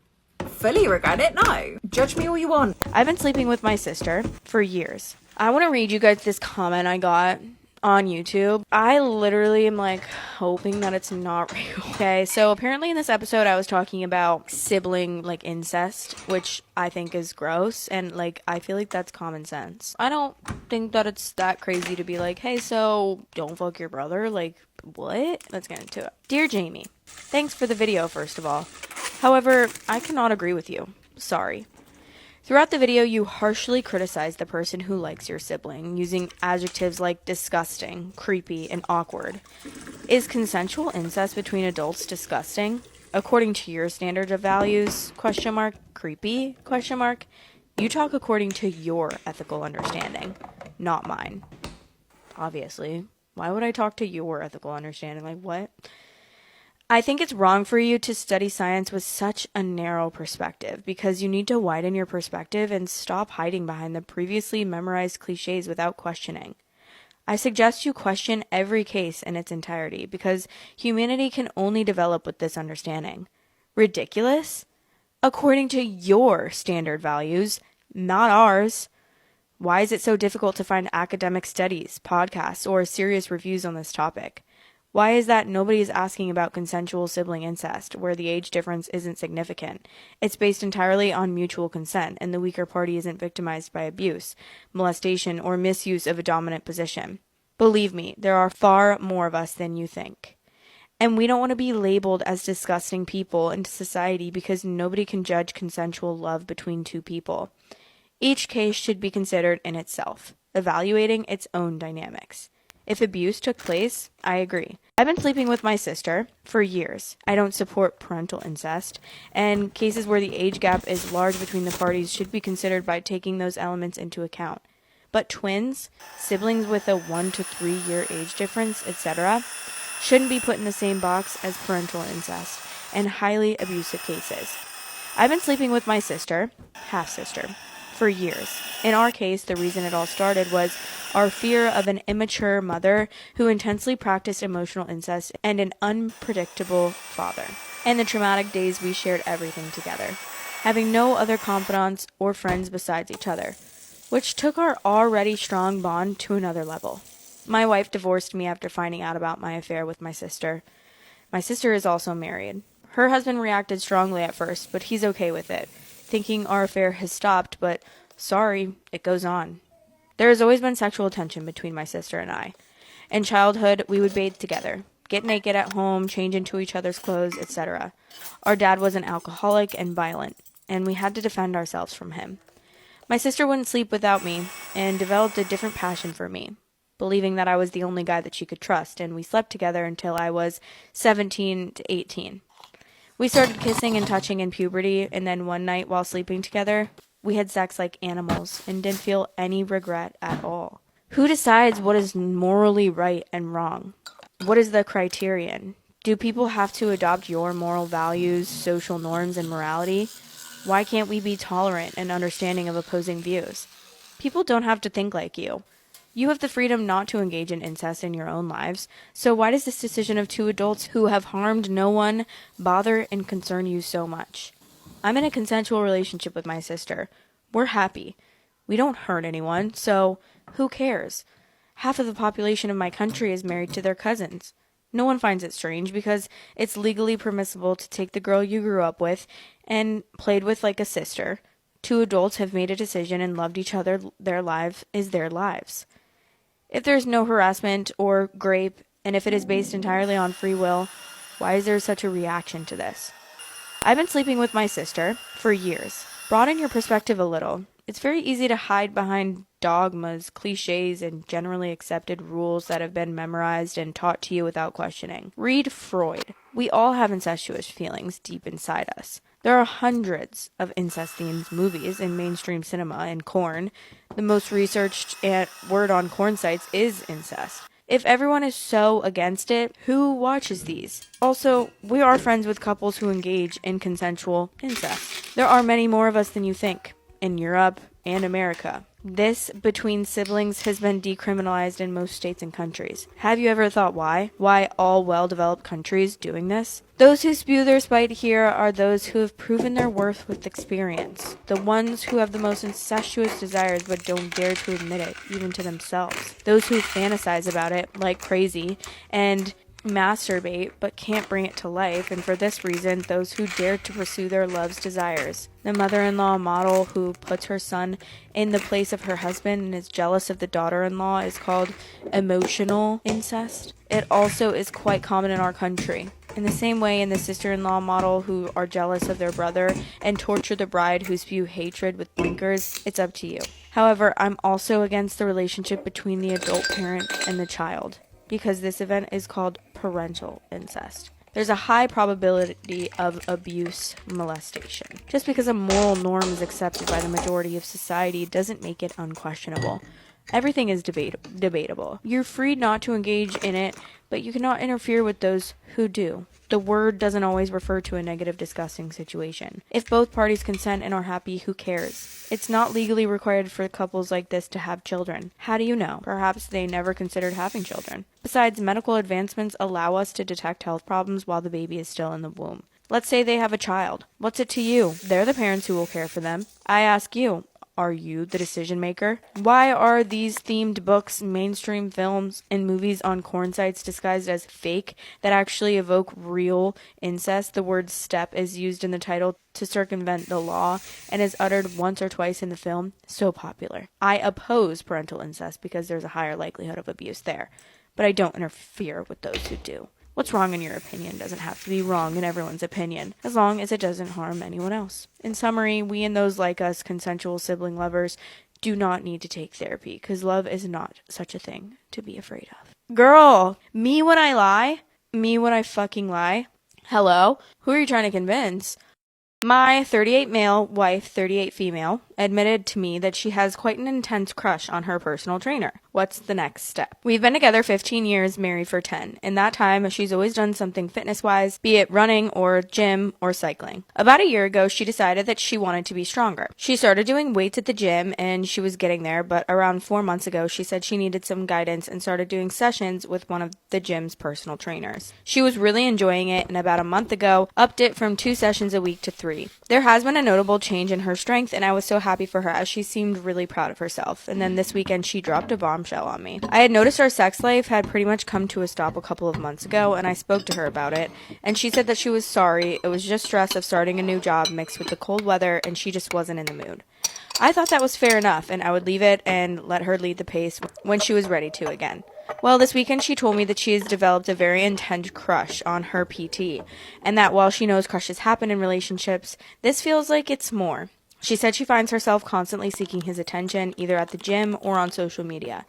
fully regret it, no. Judge me all you want. I've been sleeping with my sister for years. I want to read you guys this comment I got on YouTube. I literally am like hoping that it's not real. Okay, so apparently in this episode I was talking about sibling like incest, which I think is gross, and like I feel like that's common sense. I don't think that it's that crazy to be like, hey, so don't fuck your brother. Like, what? Let's get into it. Dear Jamie, thanks for the video, first of all. However, I cannot agree with you. Sorry. Throughout the video, you harshly criticize the person who likes your sibling, using adjectives like disgusting, creepy, and awkward. Is consensual incest between adults disgusting? According to your standard of values, creepy, you talk according to your ethical understanding, not mine. Obviously. Why would I talk to your ethical understanding? Like, what? I think it's wrong for you to study science with such a narrow perspective, because you need to widen your perspective and stop hiding behind the previously memorized cliches without questioning. I suggest you question every case in its entirety, because humanity can only develop with this understanding. Ridiculous? According to your standard values, not ours. Why is it so difficult to find academic studies, podcasts, or serious reviews on this topic? Why is that nobody is asking about consensual sibling incest, where the age difference isn't significant? It's based entirely on mutual consent, and the weaker party isn't victimized by abuse, molestation, or misuse of a dominant position. Believe me, there are far more of us than you think. And we don't want to be labeled as disgusting people in society because nobody can judge consensual love between two people. Each case should be considered in itself, evaluating its own dynamics. If abuse took place, I agree. I've been sleeping with my sister for years. I don't support parental incest, and cases where the age gap is large between the parties should be considered by taking those elements into account. But twins, siblings with a 1 to 3 year age difference, etc., shouldn't be put in the same box as parental incest and highly abusive cases. I've been sleeping with my sister, half-sister, for years. In our case, the reason it all started was our fear of an immature mother who intensely practiced emotional incest and an unpredictable father, and the traumatic days we shared everything together, having no other confidants or friends besides each other, which took our already strong bond to another level. My wife divorced me after finding out about my affair with my sister. My sister is also married. Her husband reacted strongly at first, but he's okay with it, thinking our affair has stopped, but sorry, it goes on. There has always been sexual tension between my sister and I. In childhood, we would bathe together, get naked at home, change into each other's clothes, etc. Our dad was an alcoholic and violent, and we had to defend ourselves from him. My sister wouldn't sleep without me and developed a different passion for me, believing that I was the only guy that she could trust, and we slept together until I was 17 to 18. We started kissing and touching in puberty, and then one night while sleeping together, we had sex like animals and didn't feel any regret at all. Who decides what is morally right and wrong? What is the criterion? Do people have to adopt your moral values, social norms, and morality? Why can't we be tolerant and understanding of opposing views? People don't have to think like you. You have the freedom not to engage in incest in your own lives, so why does this decision of two adults who have harmed no one bother and concern you so much? I'm in a consensual relationship with my sister. We're happy. We don't hurt anyone, so Who cares? Half of the population of my country is married to their cousins. No one finds it strange because it's legally permissible to take the girl you grew up with and played with like a sister. Two adults have made a decision and loved each other. Their life is their lives. If there's no harassment or rape, and if it is based entirely on free will, why is there such a reaction to this? I've been sleeping with my sister for years. Broaden your perspective a little. It's very easy to hide behind dogmas, cliches, and generally accepted rules that have been memorized and taught to you without questioning. Read Freud. We all have incestuous feelings deep inside us. There are hundreds of incest-themed movies in mainstream cinema and corn. The most researched word on corn sites is incest. If everyone is so against it, who watches these? Also, we are friends with couples who engage in consensual incest. There are many more of us than you think. In Europe and America. This between siblings has been decriminalized in most states and countries. Have you ever thought why? Why all well-developed countries doing this? Those who spew their spite here are those who have proven their worth with experience. The ones who have the most incestuous desires but don't dare to admit it, even to themselves. Those who fantasize about it like crazy and masturbate but can't bring it to life, and for this reason, those who dare to pursue their love's desires. The mother-in-law model who puts her son in the place of her husband and is jealous of the daughter-in-law is called emotional incest. It also is quite common in our country. In the same way, in the sister-in-law model who are jealous of their brother and torture the bride who spew hatred with blinkers, it's up to you. However, I'm also against the relationship between the adult parent and the child, because this event is called parental incest. There's a high probability of abuse, molestation. Just because a moral norm is accepted by the majority of society doesn't make it unquestionable. Everything is debatable. You're free not to engage in it, but you cannot interfere with those who do. The word doesn't always refer to a negative, disgusting situation. If both parties consent and are happy, who cares? It's not legally required for couples like this to have children. How do you know? Perhaps they never considered having children. Besides, medical advancements allow us to detect health problems while the baby is still in the womb. Let's say they have a child. What's it to you? They're the parents who will care for them. I ask you, are you the decision maker? Why are these themed books, mainstream films, and movies on corn sites disguised as fake that actually evoke real incest? The word step is used in the title to circumvent the law and is uttered once or twice in the film. So popular. I oppose parental incest because there's a higher likelihood of abuse there, but I don't interfere with those who do. What's wrong in your opinion doesn't have to be wrong in everyone's opinion, as long as it doesn't harm anyone else. In summary, we and those like us, consensual sibling lovers, do not need to take therapy, because love is not such a thing to be afraid of. Girl, me when I lie? Me when I fucking lie? Hello? Who are you trying to convince? My 38 male wife, 38 female, admitted to me that she has quite an intense crush on her personal trainer. What's the next step? We've been together 15 years, married for 10. In that time, she's always done something fitness-wise, be it running or gym or cycling. About a year ago, she decided that she wanted to be stronger. She started doing weights at the gym, and she was getting there, but around 4 months ago, she said she needed some guidance and started doing sessions with one of the gym's personal trainers. She was really enjoying it, and about a month ago, upped it from 2 sessions a week to 3. There has been a notable change in her strength, and I was so happy for her as she seemed really proud of herself. And then this weekend she dropped a bombshell on me. I had noticed our sex life had pretty much come to a stop a couple of months ago, and I spoke to her about it, and she said that she was sorry. It was just stress of starting a new job mixed with the cold weather, and she just wasn't in the mood. I thought that was fair enough, and I would leave it and let her lead the pace when she was ready to again. Well, this weekend she told me that she has developed a very intense crush on her PT, and that while she knows crushes happen in relationships, this feels like it's more. She said she finds herself constantly seeking his attention, either at the gym or on social media.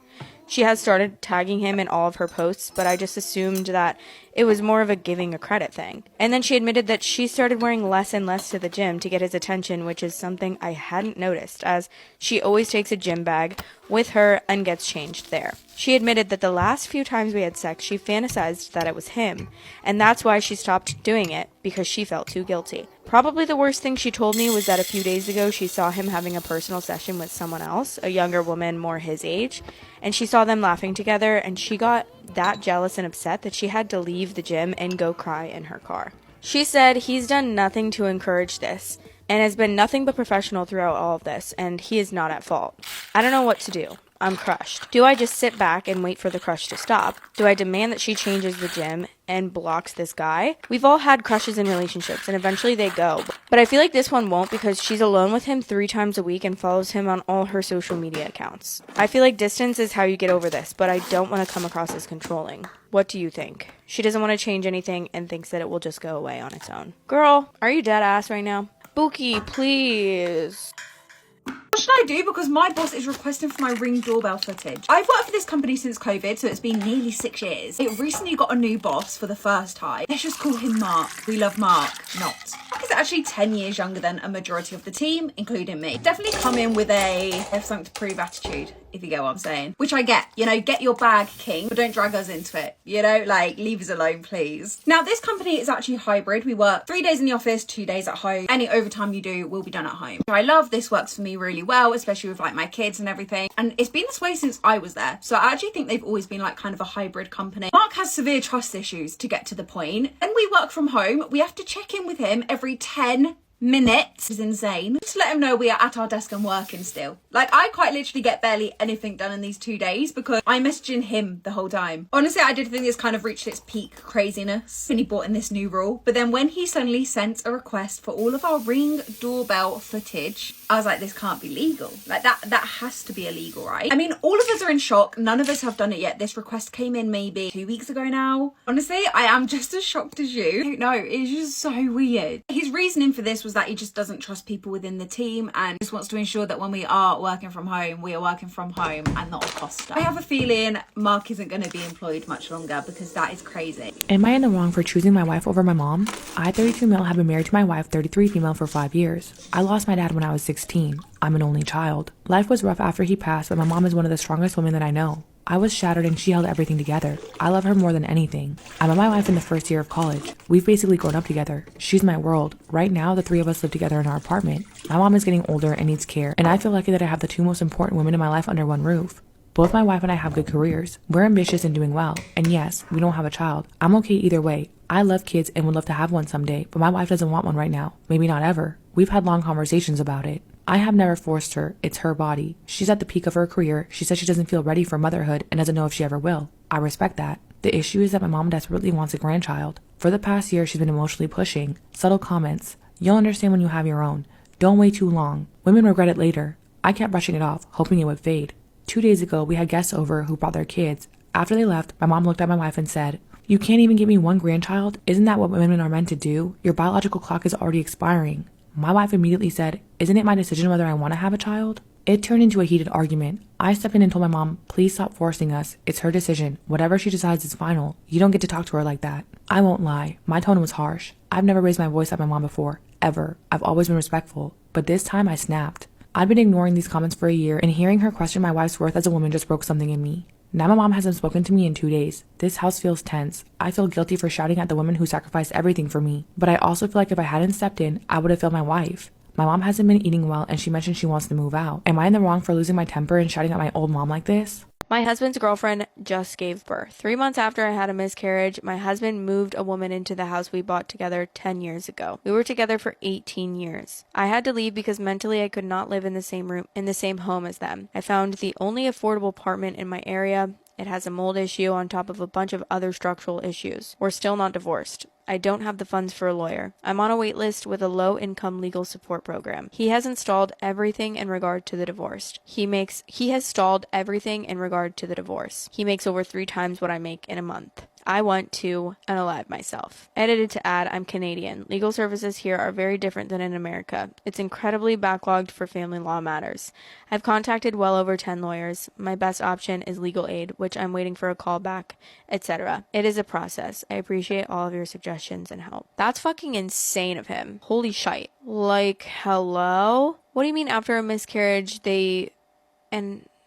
She has started tagging him in all of her posts, but I just assumed that it was more of a giving a credit thing. And then she admitted that she started wearing less and less to the gym to get his attention, which is something I hadn't noticed, as she always takes a gym bag with her and gets changed there. She admitted that the last few times we had sex, she fantasized that it was him, and that's why she stopped doing it, because she felt too guilty. Probably the worst thing she told me was that a few days ago she saw him having a personal session with someone else, a younger woman more his age, and she saw them laughing together, and she got that jealous and upset that she had to leave the gym and go cry in her car. She said he's done nothing to encourage this, and has been nothing but professional throughout all of this, and he is not at fault. I don't know what to do. I'm crushed. Do I just sit back and wait for the crush to stop? Do I demand that she changes the gym and blocks this guy? We've all had crushes in relationships and eventually they go. But I feel like this one won't because she's alone with him 3 times a week and follows him on all her social media accounts. I feel like distance is how you get over this, but I don't want to come across as controlling. What do you think? She doesn't want to change anything and thinks that it will just go away on its own. Girl, are you dead ass right now? Bookie, please. What should I do? Because my boss is requesting for my Ring doorbell footage. I've worked for this company since COVID, so it's been nearly 6 years. It recently got a new boss for the first time. Let's just call him Mark. We love Mark. Not. Mark is actually 10 years younger than a majority of the team, including me. Definitely come in with a have something to prove attitude, if you get what I'm saying. Which I get. You know, get your bag, king, but don't drag us into it. You know, like, leave us alone, please. Now, this company is actually hybrid. We work 3 days in the office, 2 days at home. Any overtime you do will be done at home. So I love this, works for me really well, especially with like my kids and everything. And it's been this way since I was there. So I actually think they've always been like kind of a hybrid company. Mark has severe trust issues to get to the point. And we work from home. We have to check in with him every 10 minutes. Is insane. To let him know we are at our desk and working still. Like, I quite literally get barely anything done in these 2 days because I'm messaging him the whole time. Honestly, I did think this kind of reached its peak craziness when he brought in this new rule. But then when he suddenly sent a request for all of our Ring doorbell footage, I was like, this can't be legal. Like, that has to be illegal, right? I mean, all of us are in shock. None of us have done it yet. This request came in maybe 2 weeks ago now. Honestly, I am just as shocked as you. I don't know, it's just so weird. His reasoning for this was that he just doesn't trust people within the team and just wants to ensure that when we are working from home, we are working from home and not a coster. I have a feeling Mark isn't going to be employed much longer because that is crazy. Am I in the wrong for choosing my wife over my mom? I, 32 male, have been married to my wife, 33 female, for 5 years. I lost my dad when I was 16. I'm an only child. Life was rough after he passed, but my mom is one of the strongest women that I know. I was shattered and she held everything together. I love her more than anything. I met my wife in the first year of college. We've basically grown up together. She's my world. Right now, the 3 of us live together in our apartment. My mom is getting older and needs care, and I feel lucky that I have the 2 most important women in my life under one roof. Both my wife and I have good careers. We're ambitious and doing well. And yes, we don't have a child. I'm okay either way. I love kids and would love to have one someday, but my wife doesn't want one right now. Maybe not ever. We've had long conversations about it. I have never forced her. It's her body. She's at the peak of her career. She says she doesn't feel ready for motherhood and doesn't know if she ever will. I respect that. The issue is that my mom desperately wants a grandchild. For the past year, she's been emotionally pushing. Subtle comments. You'll understand when you have your own. Don't wait too long. Women regret it later. I kept brushing it off, hoping it would fade. 2 days ago, we had guests over who brought their kids. After they left, my mom looked at my wife and said, "You can't even give me one grandchild? Isn't that what women are meant to do? Your biological clock is already expiring." My wife immediately said, "Isn't it my decision whether I want to have a child?" It turned into a heated argument. I stepped in and told my mom, "Please stop forcing us. It's her decision. Whatever she decides is final. You don't get to talk to her like that." I won't lie. My tone was harsh. I've never raised my voice at my mom before. Ever. I've always been respectful. But this time I snapped. I'd been ignoring these comments for a year, and hearing her question my wife's worth as a woman just broke something in me. Now my mom hasn't spoken to me in 2 days. This house feels tense. I feel guilty for shouting at the woman who sacrificed everything for me. But I also feel like if I hadn't stepped in, I would have failed my wife. My mom hasn't been eating well, and she mentioned she wants to move out. Am I in the wrong for losing my temper and shouting at my old mom like this? My husband's girlfriend just gave birth. 3 months after I had a miscarriage, my husband moved a woman into the house we bought together 10 years ago. We were together for 18 years. I had to leave because mentally I could not live in the same room, in the same home as them. I found the only affordable apartment in my area. It has a mold issue on top of a bunch of other structural issues. We're still not divorced. I don't have the funds for a lawyer. I'm on a wait list with a low-income legal support program. He has installed everything in regard to the divorce. He has stalled everything in regard to the divorce. He makes over 3 times what I make in a month. I want to unalive myself. Edited to add, I'm Canadian. Legal services here are very different than in America. It's incredibly backlogged for family law matters. I've contacted well over 10 lawyers. My best option is legal aid, which I'm waiting for a call back, etc. It is a process. I appreciate all of your suggestions and help. That's fucking insane of him. Holy shite. Like, hello? What do you mean after a miscarriage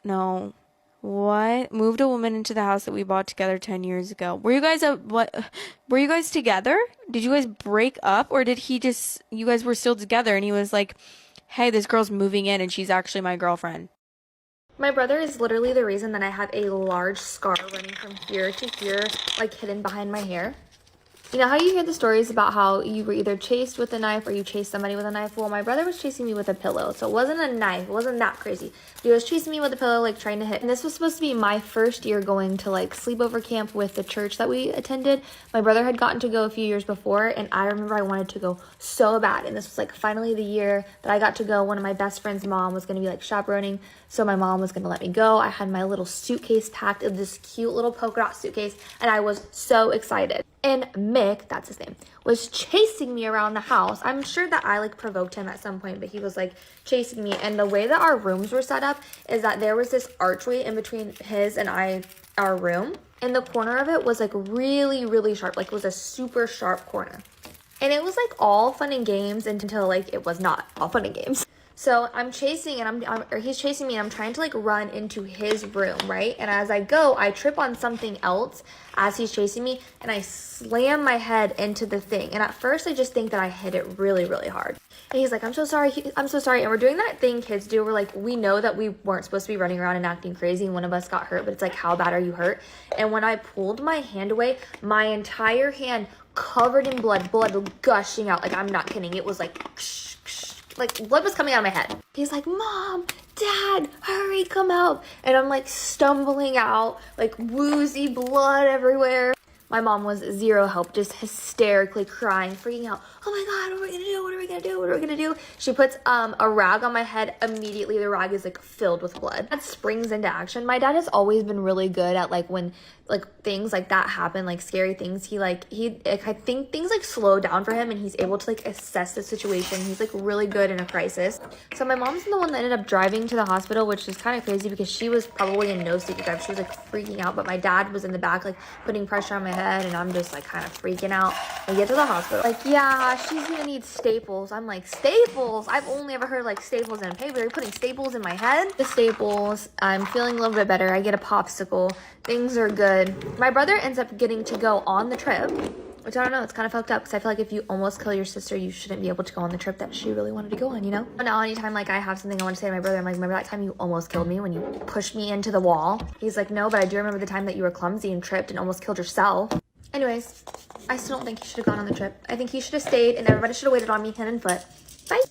no. What? Moved a woman into the house that we bought together 10 years ago. Were you guys were you guys together? Did you guys break up, or did you guys were still together and he was like, "Hey, this girl's moving in and she's actually my girlfriend"? My brother is literally the reason that I have a large scar running from here to here, like hidden behind my hair. You know how you hear the stories about how you were either chased with a knife or you chased somebody with a knife? Well, my brother was chasing me with a pillow. So it wasn't a knife. It wasn't that crazy. But he was chasing me with a pillow, like trying to hit. And this was supposed to be my first year going to like sleepover camp with the church that we attended. My brother had gotten to go a few years before, and I remember I wanted to go so bad. And this was like finally the year that I got to go. One of my best friend's mom was going to be like chaperoning. So my mom was going to let me go. I had my little suitcase packed in this cute little polka dot suitcase, and I was so excited. And Mick, that's his name, was chasing me around the house. I'm sure that I like provoked him at some point, but he was like chasing me. And the way that our rooms were set up is that there was this archway in between his and our room. And the corner of it was like really, really sharp. Like it was a super sharp corner. And it was like all fun and games until like it was not all fun and games. So I'm chasing and he's chasing me and I'm trying to like run into his room, right? And as I go, I trip on something else as he's chasing me and I slam my head into the thing. And at first I just think that I hit it really, really hard. And he's like, I'm so sorry. I'm so sorry. And we're doing that thing kids do. We're like, we know that we weren't supposed to be running around and acting crazy. And one of us got hurt, but it's like, how bad are you hurt? And when I pulled my hand away, my entire hand covered in blood gushing out. Like, I'm not kidding. It was like, like blood was coming out of my head. He's like, Mom, Dad, hurry, come out. And I'm like stumbling out, like woozy blood everywhere. My mom was zero help, just hysterically crying, freaking out. Oh my God, what are we gonna do? What are we gonna do? What are we gonna do? She puts a rag on my head. Immediately the rag is like filled with blood. That springs into action. My dad has always been really good at like when like things like that happen, like scary things. I think things like slow down for him and he's able to like assess the situation. He's like really good in a crisis. So my mom's the one that ended up driving to the hospital, which is kind of crazy because she was probably in no state to drive. She was like freaking out, but my dad was in the back like putting pressure on my head and I'm just like kind of freaking out. We get to the hospital, like, yeah, she's gonna need staples. I'm like, staples? I've only ever heard like staples in paper. You're putting staples in my head? The staples, I'm feeling a little bit better. I get a popsicle. Things are good. My brother ends up getting to go on the trip, which I don't know, it's kind of fucked up because I feel like if you almost kill your sister, you shouldn't be able to go on the trip that she really wanted to go on, you know? But now anytime like I have something I want to say to my brother, I'm like, remember that time you almost killed me when you pushed me into the wall? He's like, no, but I do remember the time that you were clumsy and tripped and almost killed yourself. Anyways, I still don't think he should have gone on the trip. I think he should have stayed and everybody should have waited on me hand and foot. Bye.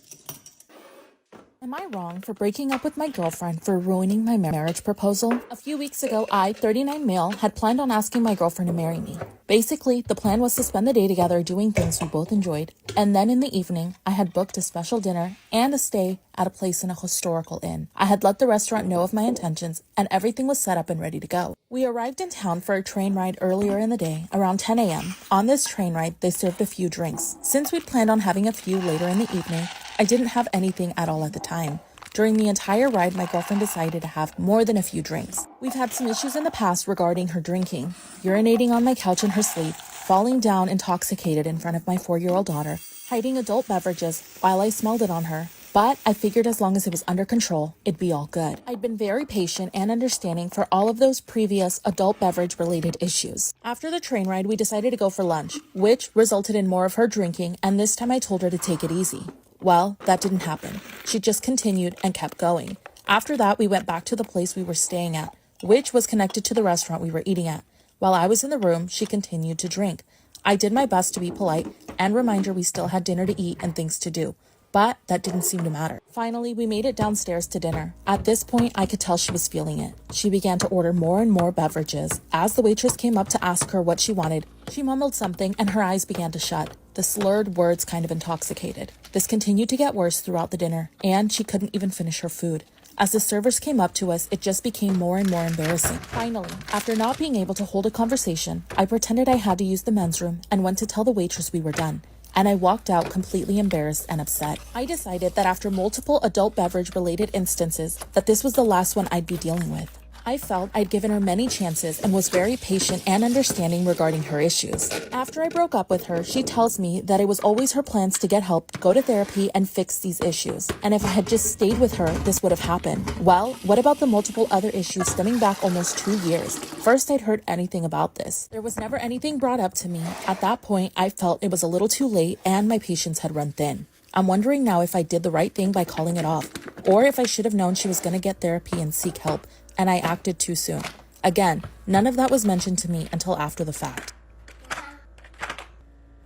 Am I wrong for breaking up with my girlfriend for ruining my marriage proposal? A few weeks ago, I, 39 male, had planned on asking my girlfriend to marry me. Basically, the plan was to spend the day together doing things we both enjoyed, and then in the evening, I had booked a special dinner and a stay at a place in a historical inn. I had let the restaurant know of my intentions, and everything was set up and ready to go. We arrived in town for a train ride earlier in the day, around 10 a.m. On this train ride, they served a few drinks. Since we'd planned on having a few later in the evening, I didn't have anything at all at the time. During the entire ride, my girlfriend decided to have more than a few drinks. We've had some issues in the past regarding her drinking, urinating on my couch in her sleep, falling down intoxicated in front of my 4-year-old daughter, hiding adult beverages while I smelled it on her. But I figured as long as it was under control, it'd be all good. I'd been very patient and understanding for all of those previous adult beverage related issues. After the train ride, we decided to go for lunch, which resulted in more of her drinking, and this time I told her to take it easy. Well, that didn't happen. She just continued and kept going. After that, we went back to the place we were staying at, which was connected to the restaurant we were eating at. While I was in the room, she continued to drink. I did my best to be polite and remind her we still had dinner to eat and things to do. But that didn't seem to matter. Finally, we made it downstairs to dinner. At this point, I could tell she was feeling it. She began to order more and more beverages. As the waitress came up to ask her what she wanted, she mumbled something and her eyes began to shut. The slurred words kind of intoxicated. This continued to get worse throughout the dinner, and she couldn't even finish her food. As the servers came up to us, it just became more and more embarrassing. Finally, after not being able to hold a conversation, I pretended I had to use the men's room and went to tell the waitress we were done. And I walked out completely embarrassed and upset. I decided that after multiple adult beverage related instances, that this was the last one I'd be dealing with. I felt I'd given her many chances and was very patient and understanding regarding her issues. After I broke up with her, she tells me that it was always her plans to get help, go to therapy, and fix these issues. And if I had just stayed with her, this would have happened. Well, what about the multiple other issues stemming back almost 2 years? First, I'd heard anything about this. There was never anything brought up to me. At that point, I felt it was a little too late and my patience had run thin. I'm wondering now if I did the right thing by calling it off, or if I should have known she was going to get therapy and seek help, and I acted too soon. Again, none of that was mentioned to me until after the fact.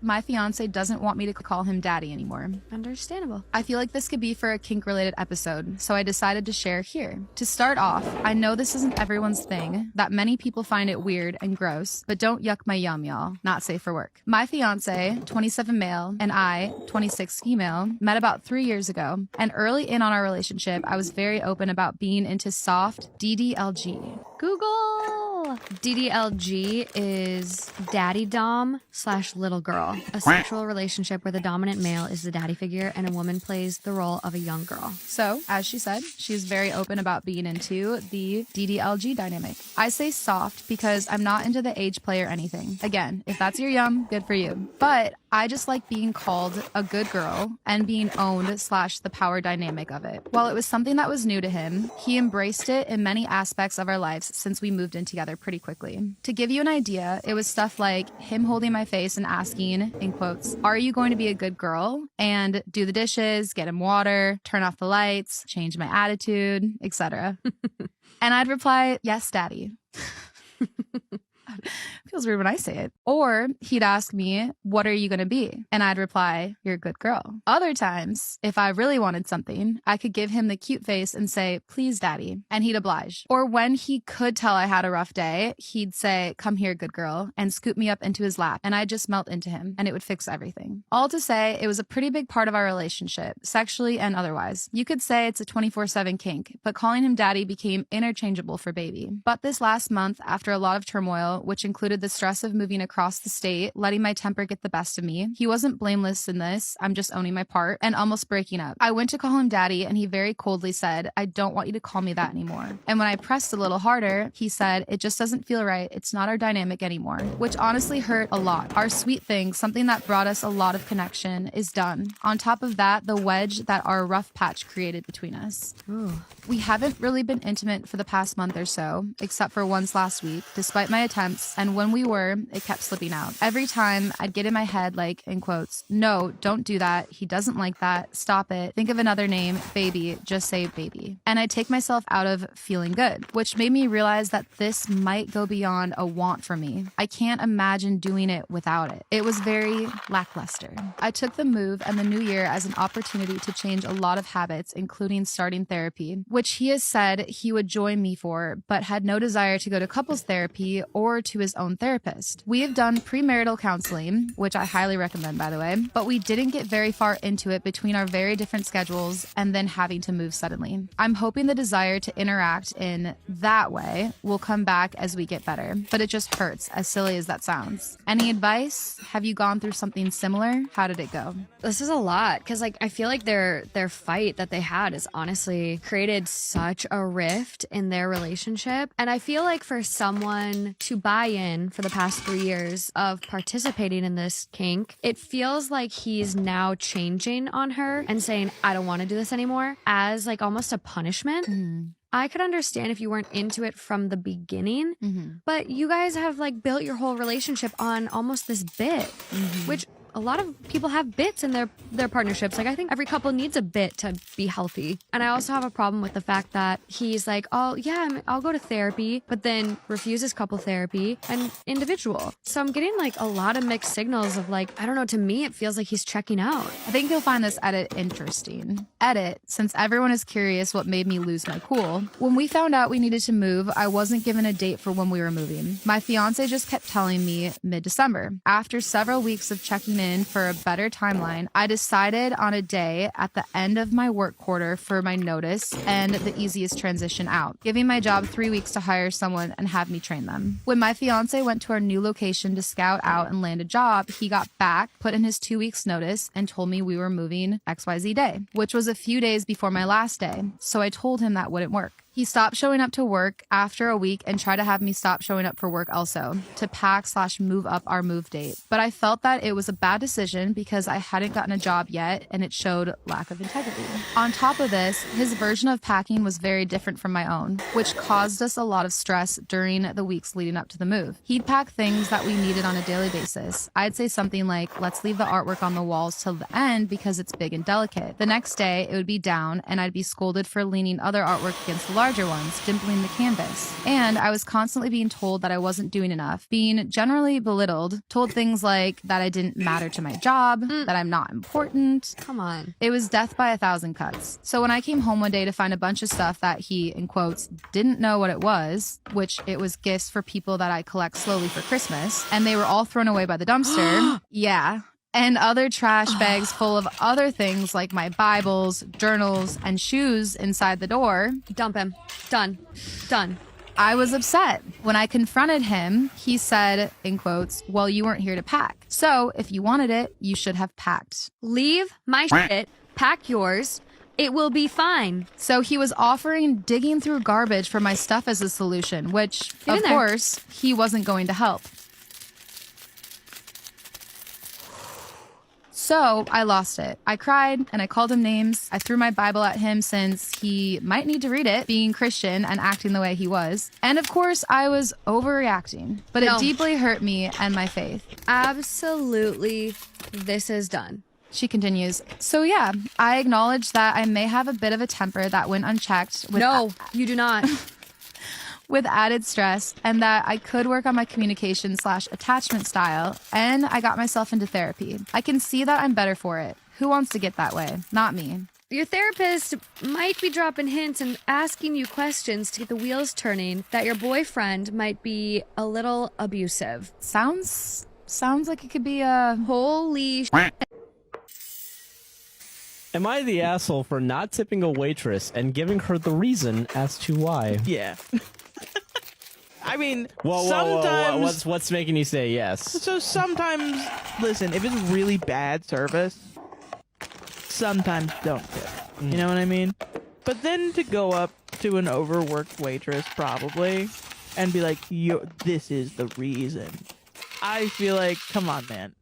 my fiance doesn't want me to call him daddy anymore. Understandable. I feel like this could be for a kink-related episode, so I decided to share here. To start off, I know this isn't everyone's thing, that many people find it weird and gross, but don't yuck my yum, y'all. Not safe for work. My fiance, 27 male, and I, 26 female, met about 3 years ago, and early in on our relationship, I was very open about being into soft DDLG. Google! DDLG is daddy dom / little girl, a sexual relationship where the dominant male is the daddy figure and a woman plays the role of a young girl. So, as she said, she is very open about being into the DDLG dynamic. I say soft because I'm not into the age play or anything. Again, if that's your yum, good for you. But I just like being called a good girl and being owned / the power dynamic of it. While it was something that was new to him, he embraced it in many aspects of our lives since we moved in together pretty quickly. To give you an idea, it was stuff like him holding my face and asking, in quotes, "Are you going to be a good girl?" and do the dishes, get him water, turn off the lights, change my attitude, etc. And I'd reply, "Yes, daddy." Feels weird when I say it. Or he'd ask me, "What are you going to be?" And I'd reply, "You're a good girl." Other times, if I really wanted something, I could give him the cute face and say, "Please, daddy." And he'd oblige. Or when he could tell I had a rough day, he'd say, "Come here, good girl," and scoop me up into his lap. And I'd just melt into him and it would fix everything. All to say, it was a pretty big part of our relationship, sexually and otherwise. You could say it's a 24/7 kink, but calling him daddy became interchangeable for baby. But this last month, after a lot of turmoil, which included the stress of moving across the state, letting my temper get the best of me. He wasn't blameless in this, I'm just owning my part, and almost breaking up. I went to call him daddy and he very coldly said, "I don't want you to call me that anymore." And when I pressed a little harder, he said, "It just doesn't feel right. It's not our dynamic anymore," which honestly hurt a lot. Our sweet thing, something that brought us a lot of connection, is done. On top of that, the wedge that our rough patch created between us. Ooh. We haven't really been intimate for the past month or so, except for once last week, despite my attempts, and when we were, it kept slipping out. Every time I'd get in my head like, in quotes, "No, don't do that. He doesn't like that. Stop it. Think of another name. Baby. Just say baby." And I'd take myself out of feeling good, which made me realize that this might go beyond a want for me. I can't imagine doing it without it. It was very lackluster. I took the move and the new year as an opportunity to change a lot of habits, including starting therapy, which he has said he would join me for, but had no desire to go to couples therapy or to his own therapist. We have done premarital counseling, which I highly recommend, by the way, but we didn't get very far into it between our very different schedules and then having to move suddenly. I'm hoping the desire to interact in that way will come back as we get better, but it just hurts, as silly as that sounds. Any advice? Have you gone through something similar? How did it go? This is a lot because I feel like their fight that they had has honestly created such a rift in their relationship. And I feel like for someone to buy in for the past 3 years of participating in this kink, it feels like he's now changing on her and saying, "I don't want to do this anymore," as almost a punishment. I could understand if you weren't into it from the beginning, but you guys have built your whole relationship on almost this bit, which a lot of people have bits in their partnerships. I think every couple needs a bit to be healthy. And I also have a problem with the fact that he's like, "Oh yeah, I'll go to therapy," but then refuses couple therapy and individual. So I'm getting a lot of mixed signals of I don't know, to me it feels like he's checking out. I think you'll find this edit interesting. Edit, since everyone is curious what made me lose my cool. When we found out we needed to move, I wasn't given a date for when we were moving. My fiance just kept telling me mid-December. After several weeks of checking in for a better timeline, I decided on a day at the end of my work quarter for my notice and the easiest transition out, giving my job 3 weeks to hire someone and have me train them. When my fiance went to our new location to scout out and land a job, he got back, put in his 2 weeks notice, and told me we were moving XYZ day, which was a few days before my last day. So I told him that wouldn't work. He stopped showing up to work after a week and tried to have me stop showing up for work also, to pack/move up our move date. But I felt that it was a bad decision because I hadn't gotten a job yet and it showed lack of integrity. On top of this, his version of packing was very different from my own, which caused us a lot of stress during the weeks leading up to the move. He'd pack things that we needed on a daily basis. I'd say something like, "Let's leave the artwork on the walls till the end because it's big and delicate." The next day, it would be down and I'd be scolded for leaning other artwork against the larger ones, dimpling the canvas. And I was constantly being told that I wasn't doing enough, being generally belittled, told things like that I didn't matter to my job, that I'm not important. Come on. It was death by 1,000 cuts. So when I came home one day to find a bunch of stuff that he, in quotes, didn't know what it was, which it was gifts for people that I collect slowly for Christmas, and they were all thrown away by the dumpster. Yeah. And other trash bags full of other things like my Bibles, journals, and shoes inside the door. Dump him. Done. Done. I was upset. When I confronted him, he said, in quotes, well, you weren't here to pack. So if you wanted it, you should have packed. Leave my shit. Pack yours. It will be fine. So he was offering digging through garbage for my stuff as a solution, which, Get in of there. course, he wasn't going to help. So I lost it. I cried and I called him names. I threw my Bible at him since he might need to read it, being Christian and acting the way he was. And of course, I was overreacting, but No. it deeply hurt me and my faith. Absolutely. This is done. She continues, so yeah, I acknowledge that I may have a bit of a temper that went unchecked with No, you do not. with added stress, and that I could work on my communication / attachment style, and I got myself into therapy. I can see that I'm better for it. Who wants to get that way? Not me. Your therapist might be dropping hints and asking you questions to get the wheels turning that your boyfriend might be a little abusive. Sounds like it could be a Holy shit. Am I the asshole for not tipping a waitress and giving her the reason as to why? Yeah. I mean, Whoa, sometimes... what's making you say yes? So sometimes, listen, if it's really bad service, sometimes don't tip. You know what I mean? But then to go up to an overworked waitress, probably, and be like, this is the reason. I feel like, come on, man.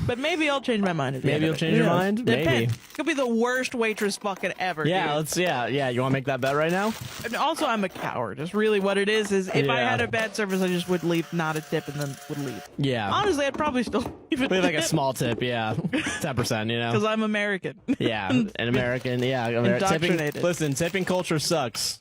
But maybe I'll change my mind. Maybe you'll change your mind? Maybe. Depends. Could be the worst waitress fucking ever. Yeah, dude. yeah. You want to make that bet right now? And also, I'm a coward. It's really what it is if I Yeah. had a bad service, I just would leave, not a tip, and then would leave. Yeah. Honestly, I'd probably still leave it. Leave like a small tip, yeah. 10%, you know? Because I'm American. Yeah, an American, yeah. Indoctrinated. Tipping culture sucks.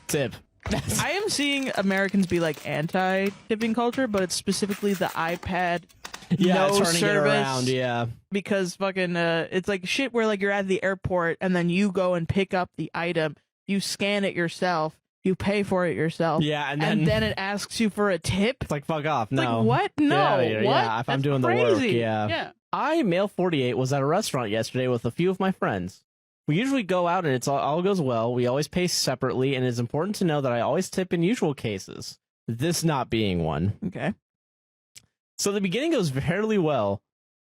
Tip. I am seeing Americans be like anti-tipping culture, but it's specifically the iPad Yeah, no turning service. it around, yeah. Because fucking, it's like shit where like you're at the airport and then you go and pick up the item, you scan it yourself, you pay for it yourself. Yeah, and then it asks you for a tip. It's like, fuck off, It's no. like, what? No, Yeah, what? yeah, if I'm That's doing the work, crazy. yeah. Yeah. I, male 48, was at a restaurant yesterday with a few of my friends. We usually go out and it's all goes well. We always pay separately, and it's important to know that I always tip in usual cases. This not being one. Okay. So the beginning goes fairly well.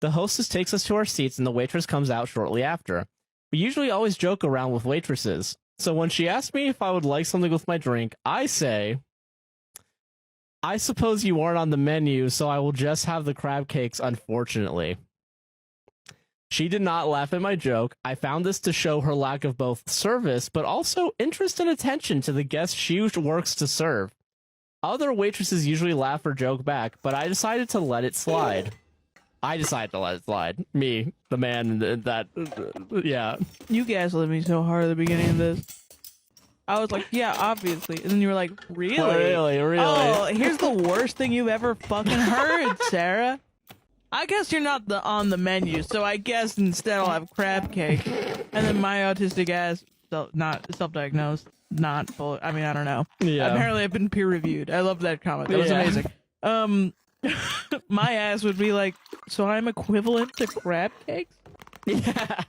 The hostess takes us to our seats, and the waitress comes out shortly after. We usually always joke around with waitresses. So when she asked me if I would like something with my drink, I say, I suppose you aren't on the menu, so I will just have the crab cakes, unfortunately. She did not laugh at my joke. I found this to show her lack of both service, but also interest and attention to the guests she works to serve. Other waitresses usually laugh or joke back, but I decided to let it slide. Me, the man that, yeah. You gaslit me so hard at the beginning of this. I was like, yeah, obviously. And then you were like, really? Really? Oh, here's the worst thing you've ever fucking heard, Sarah. I guess you're not on the menu, so I guess instead I'll have crab cake. And then my autistic ass, not self-diagnosed, not full. I mean, I don't know. Yeah. Apparently, I've been peer-reviewed. I love that comment. That was Yeah. amazing. My ass would be like, so I'm equivalent to crab cakes? Yeah.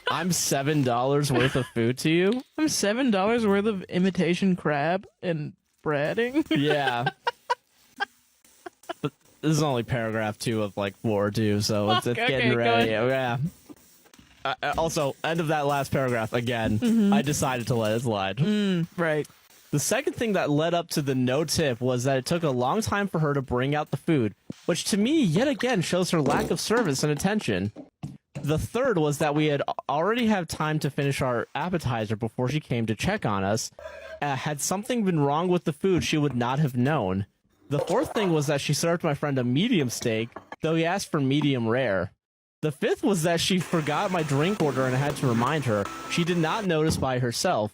I'm $7 worth of food to you? I'm $7 worth of imitation crab and breading? Yeah. But this is only paragraph 2 of like 4 too, so it's Okay, getting go ready. ahead. Yeah. Also, end of that last paragraph again. I decided to let it slide. Right. The second thing that led up to the no tip was that it took a long time for her to bring out the food, which to me, yet again, shows her lack of service and attention. The third was that we had already had time to finish our appetizer before she came to check on us. Had something been wrong with the food, she would not have known. The fourth thing was that she served my friend a medium steak, though he asked for medium rare. The fifth was that she forgot my drink order and I had to remind her. She did not notice by herself.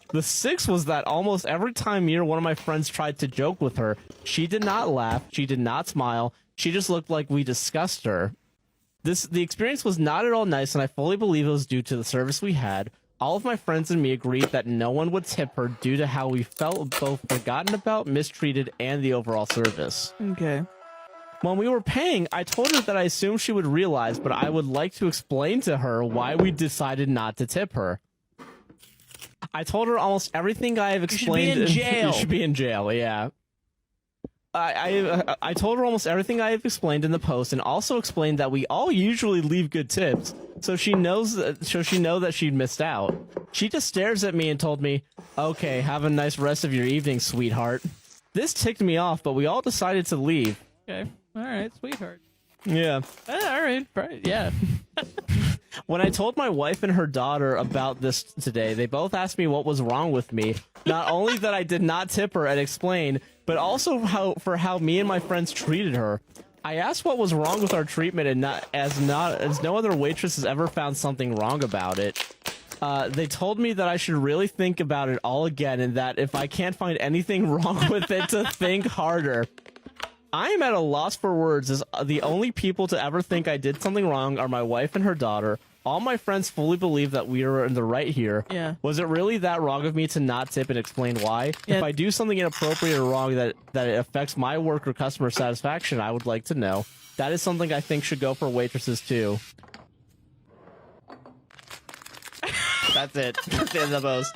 The 6th was that almost every time me or one of my friends tried to joke with her, she did not laugh, she did not smile, she just looked like we discussed her. The experience was not at all nice, and I fully believe it was due to the service we had. All of my friends and me agreed that no one would tip her due to how we felt both forgotten about, mistreated, and the overall service. Okay. When we were paying, I told her that I assumed she would realize, but I would like to explain to her why we decided not to tip her. I told her almost everything I have explained. You should be in jail. You should be in jail, yeah. I told her almost everything I have explained in the post, and also explained that we all usually leave good tips, so she know that she'd missed out. She just stares at me and told me, "Okay, have a nice rest of your evening, sweetheart." This ticked me off, but we all decided to leave. Okay. All right, sweetheart. Yeah. All right. Yeah. When I told my wife and her daughter about this today, they both asked me what was wrong with me. Not only that I did not tip her and explain, but also how me and my friends treated her. I asked what was wrong with our treatment, and as no other waitress has ever found something wrong about it. They told me that I should really think about it all again, and that if I can't find anything wrong with it, to think harder. I am at a loss for words, as the only people to ever think I did something wrong are my wife and her daughter. All my friends fully believe that we are in the right here. Yeah. Was it really that wrong of me to not tip and explain why? Yeah. If I do something inappropriate or wrong that it affects my work or customer satisfaction, I would like to know. That is something I think should go for waitresses too. That's it. That's the end of the post.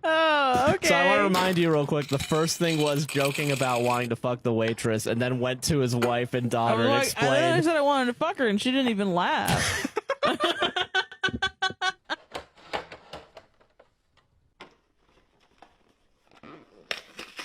Oh, okay. So I want to remind you real quick, the first thing was joking about wanting to fuck the waitress, and then went to his wife and daughter and I explained. said I wanted to fuck her, and she didn't even laugh.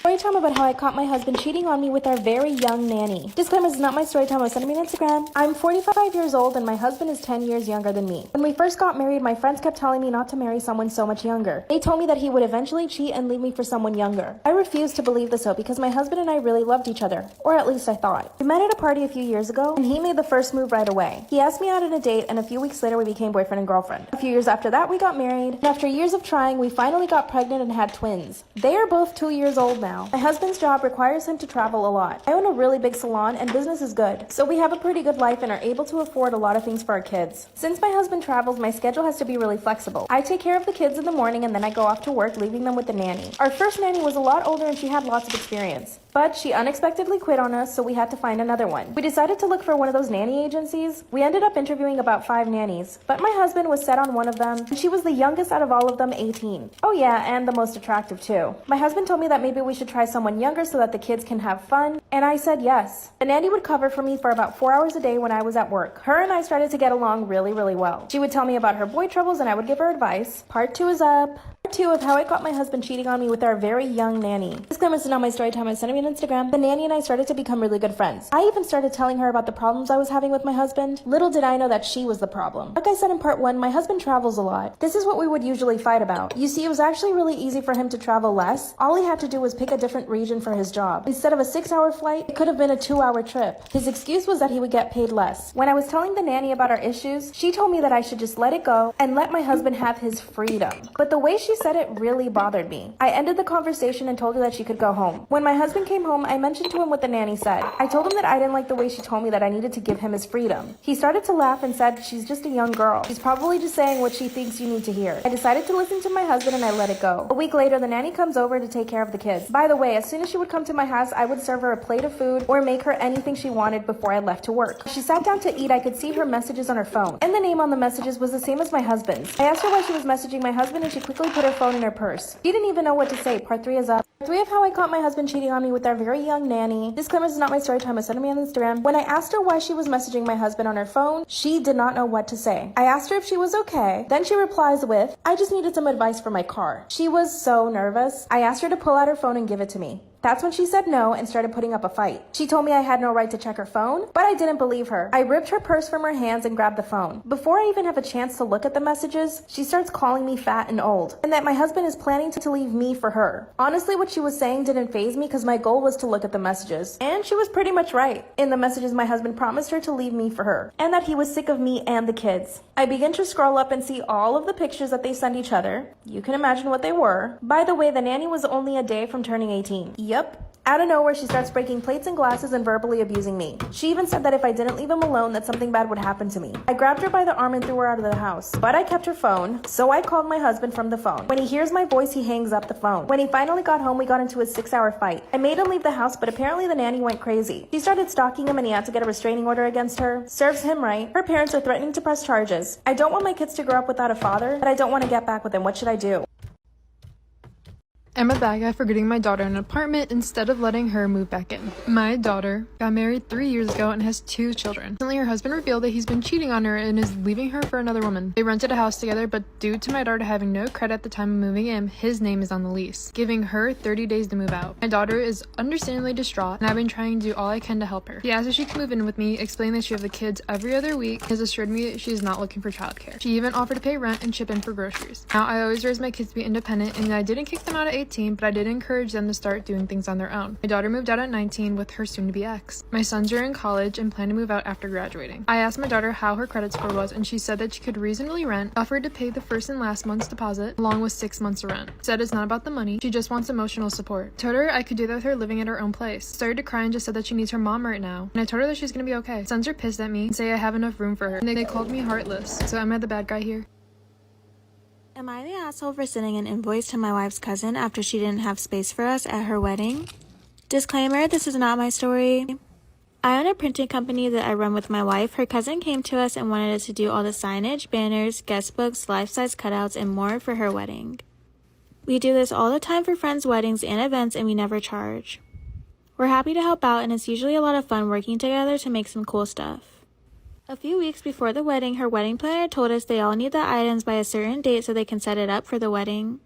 Story time about how I caught my husband cheating on me with our very young nanny. Disclaimer, this is not my story time. I was sending me on Instagram. I'm 45 years old and my husband is 10 years younger than me. When we first got married, my friends kept telling me not to marry someone so much younger. They told me that he would eventually cheat and leave me for someone younger. I refused to believe this though, because my husband and I really loved each other. Or at least I thought. We met at a party a few years ago and he made the first move right away. He asked me out on a date and a few weeks later we became boyfriend and girlfriend. A few years after that we got married, and after years of trying we finally got pregnant and had twins. They are both 2 years old now. My husband's job requires him to travel a lot. I own a really big salon and business is good, so we have a pretty good life and are able to afford a lot of things for our kids. Since my husband travels, my schedule has to be really flexible. I take care of the kids in the morning and then I go off to work, leaving them with the nanny. Our first nanny was a lot older and she had lots of experience, but she unexpectedly quit on us, so we had to find another one. We decided to look for one of those nanny agencies. We ended up interviewing about 5 nannies, but my husband was set on one of them, and she was the youngest out of all of them, 18. Oh yeah, and the most attractive too. My husband told me that maybe we should try someone younger so that the kids can have fun, and I said yes. The nanny would cover for me for about 4 hours a day when I was at work. Her and I started to get along really, really well. She would tell me about her boy troubles and I would give her advice. Part 2 is up. Part 2 of how I caught my husband cheating on me with our very young nanny. Disclaimer, this is not my story time. I sent me on Instagram. The nanny and I started to become really good friends. I even started telling her about the problems I was having with my husband. Little did I know that she was the problem. Like I said in part 1, my husband travels a lot. This is what we would usually fight about. You see, it was actually really easy for him to travel less. All he had to do was pick a different region for his job. Instead of a 6-hour flight, it could have been a 2-hour trip. His excuse was that he would get paid less. When I was telling the nanny about our issues, she told me that I should just let it go and let my husband have his freedom. But the way she said it really bothered me. I ended the conversation and told her that she could go home. When my husband came home, I mentioned to him what the nanny said. I told him that I didn't like the way she told me that I needed to give him his freedom. He started to laugh and said, "She's just a young girl. She's probably just saying what she thinks you need to hear." I decided to listen to my husband and I let it go. A week later, the nanny comes over to take care of the kids. By the way, as soon as she would come to my house, I would serve her a plate of food or make her anything she wanted before I left to work. She sat down to eat. I could see her messages on her phone, and the name on the messages was the same as my husband's. I asked her why she was messaging my husband and she quickly put her phone in her purse. She didn't even know what to say. Part 3 is up. Part 3 of how I caught my husband cheating on me with our very young nanny. Disclaimer, this is not my story time. I sent me on Instagram. When I asked her why she was messaging my husband on her phone, she did not know what to say. I asked her if she was okay. Then she replies with, "I just needed some advice for my car." She was so nervous. I asked her to pull out her phone and give it to me. That's when she said no and started putting up a fight. She told me I had no right to check her phone, but I didn't believe her. I ripped her purse from her hands and grabbed the phone. Before I even have a chance to look at the messages, she starts calling me fat and old, and that my husband is planning to leave me for her. Honestly, what what she was saying didn't faze me because my goal was to look at the messages. And she was pretty much right. In the messages, my husband promised her to leave me for her, and that he was sick of me and the kids. I begin to scroll up and see all of the pictures that they sent each other. You can imagine what they were. By the way, the nanny was only a day from turning 18. Yep. Out of nowhere, she starts breaking plates and glasses and verbally abusing me. She even said that if I didn't leave him alone, that something bad would happen to me. I grabbed her by the arm and threw her out of the house. But I kept her phone, so I called my husband from the phone. When he hears my voice, he hangs up the phone. When he finally got home, we got into a 6-hour fight. I made him leave the house, but apparently the nanny went crazy. She started stalking him and he had to get a restraining order against her. Serves him right. Her parents are threatening to press charges. I don't want my kids to grow up without a father, but I don't want to get back with him. What should I do? I'm a bad guy for getting my daughter an apartment instead of letting her move back in. My daughter got married 3 years ago and has 2 children. Recently, her husband revealed that he's been cheating on her and is leaving her for another woman. They rented a house together, but due to my daughter having no credit at the time of moving in, his name is on the lease, giving her 30 days to move out. My daughter is understandably distraught, and I've been trying to do all I can to help her. She asked if she can move in with me, explained that she has the kids every other week, and has assured me that she is not looking for childcare. She even offered to pay rent and chip in for groceries. Now, I always raised my kids to be independent, and I didn't kick them out at 18, but I did encourage them to start doing things on their own. My daughter moved out at 19 with her soon-to-be ex. My sons are in college and plan to move out after graduating. I asked my daughter how her credit score was, and she said that she could reasonably rent, offered to pay the first and last month's deposit, along with 6 months of rent. Said it's not about the money, she just wants emotional support. Told her I could do that with her living at her own place. Started to cry and just said that she needs her mom right now, and I told her that she's gonna be okay. Sons are pissed at me and say I have enough room for her, and they called me heartless. So am I the bad guy here? Am I the asshole for sending an invoice to my wife's cousin after she didn't have space for us at her wedding? Disclaimer, this is not my story. I own a printing company that I run with my wife. Her cousin came to us and wanted us to do all the signage, banners, guest books, life-size cutouts, and more for her wedding. We do this all the time for friends' weddings and events, and we never charge. We're happy to help out, and it's usually a lot of fun working together to make some cool stuff. A few weeks before the wedding, her wedding planner told us they all need the items by a certain date so they can set it up for the wedding.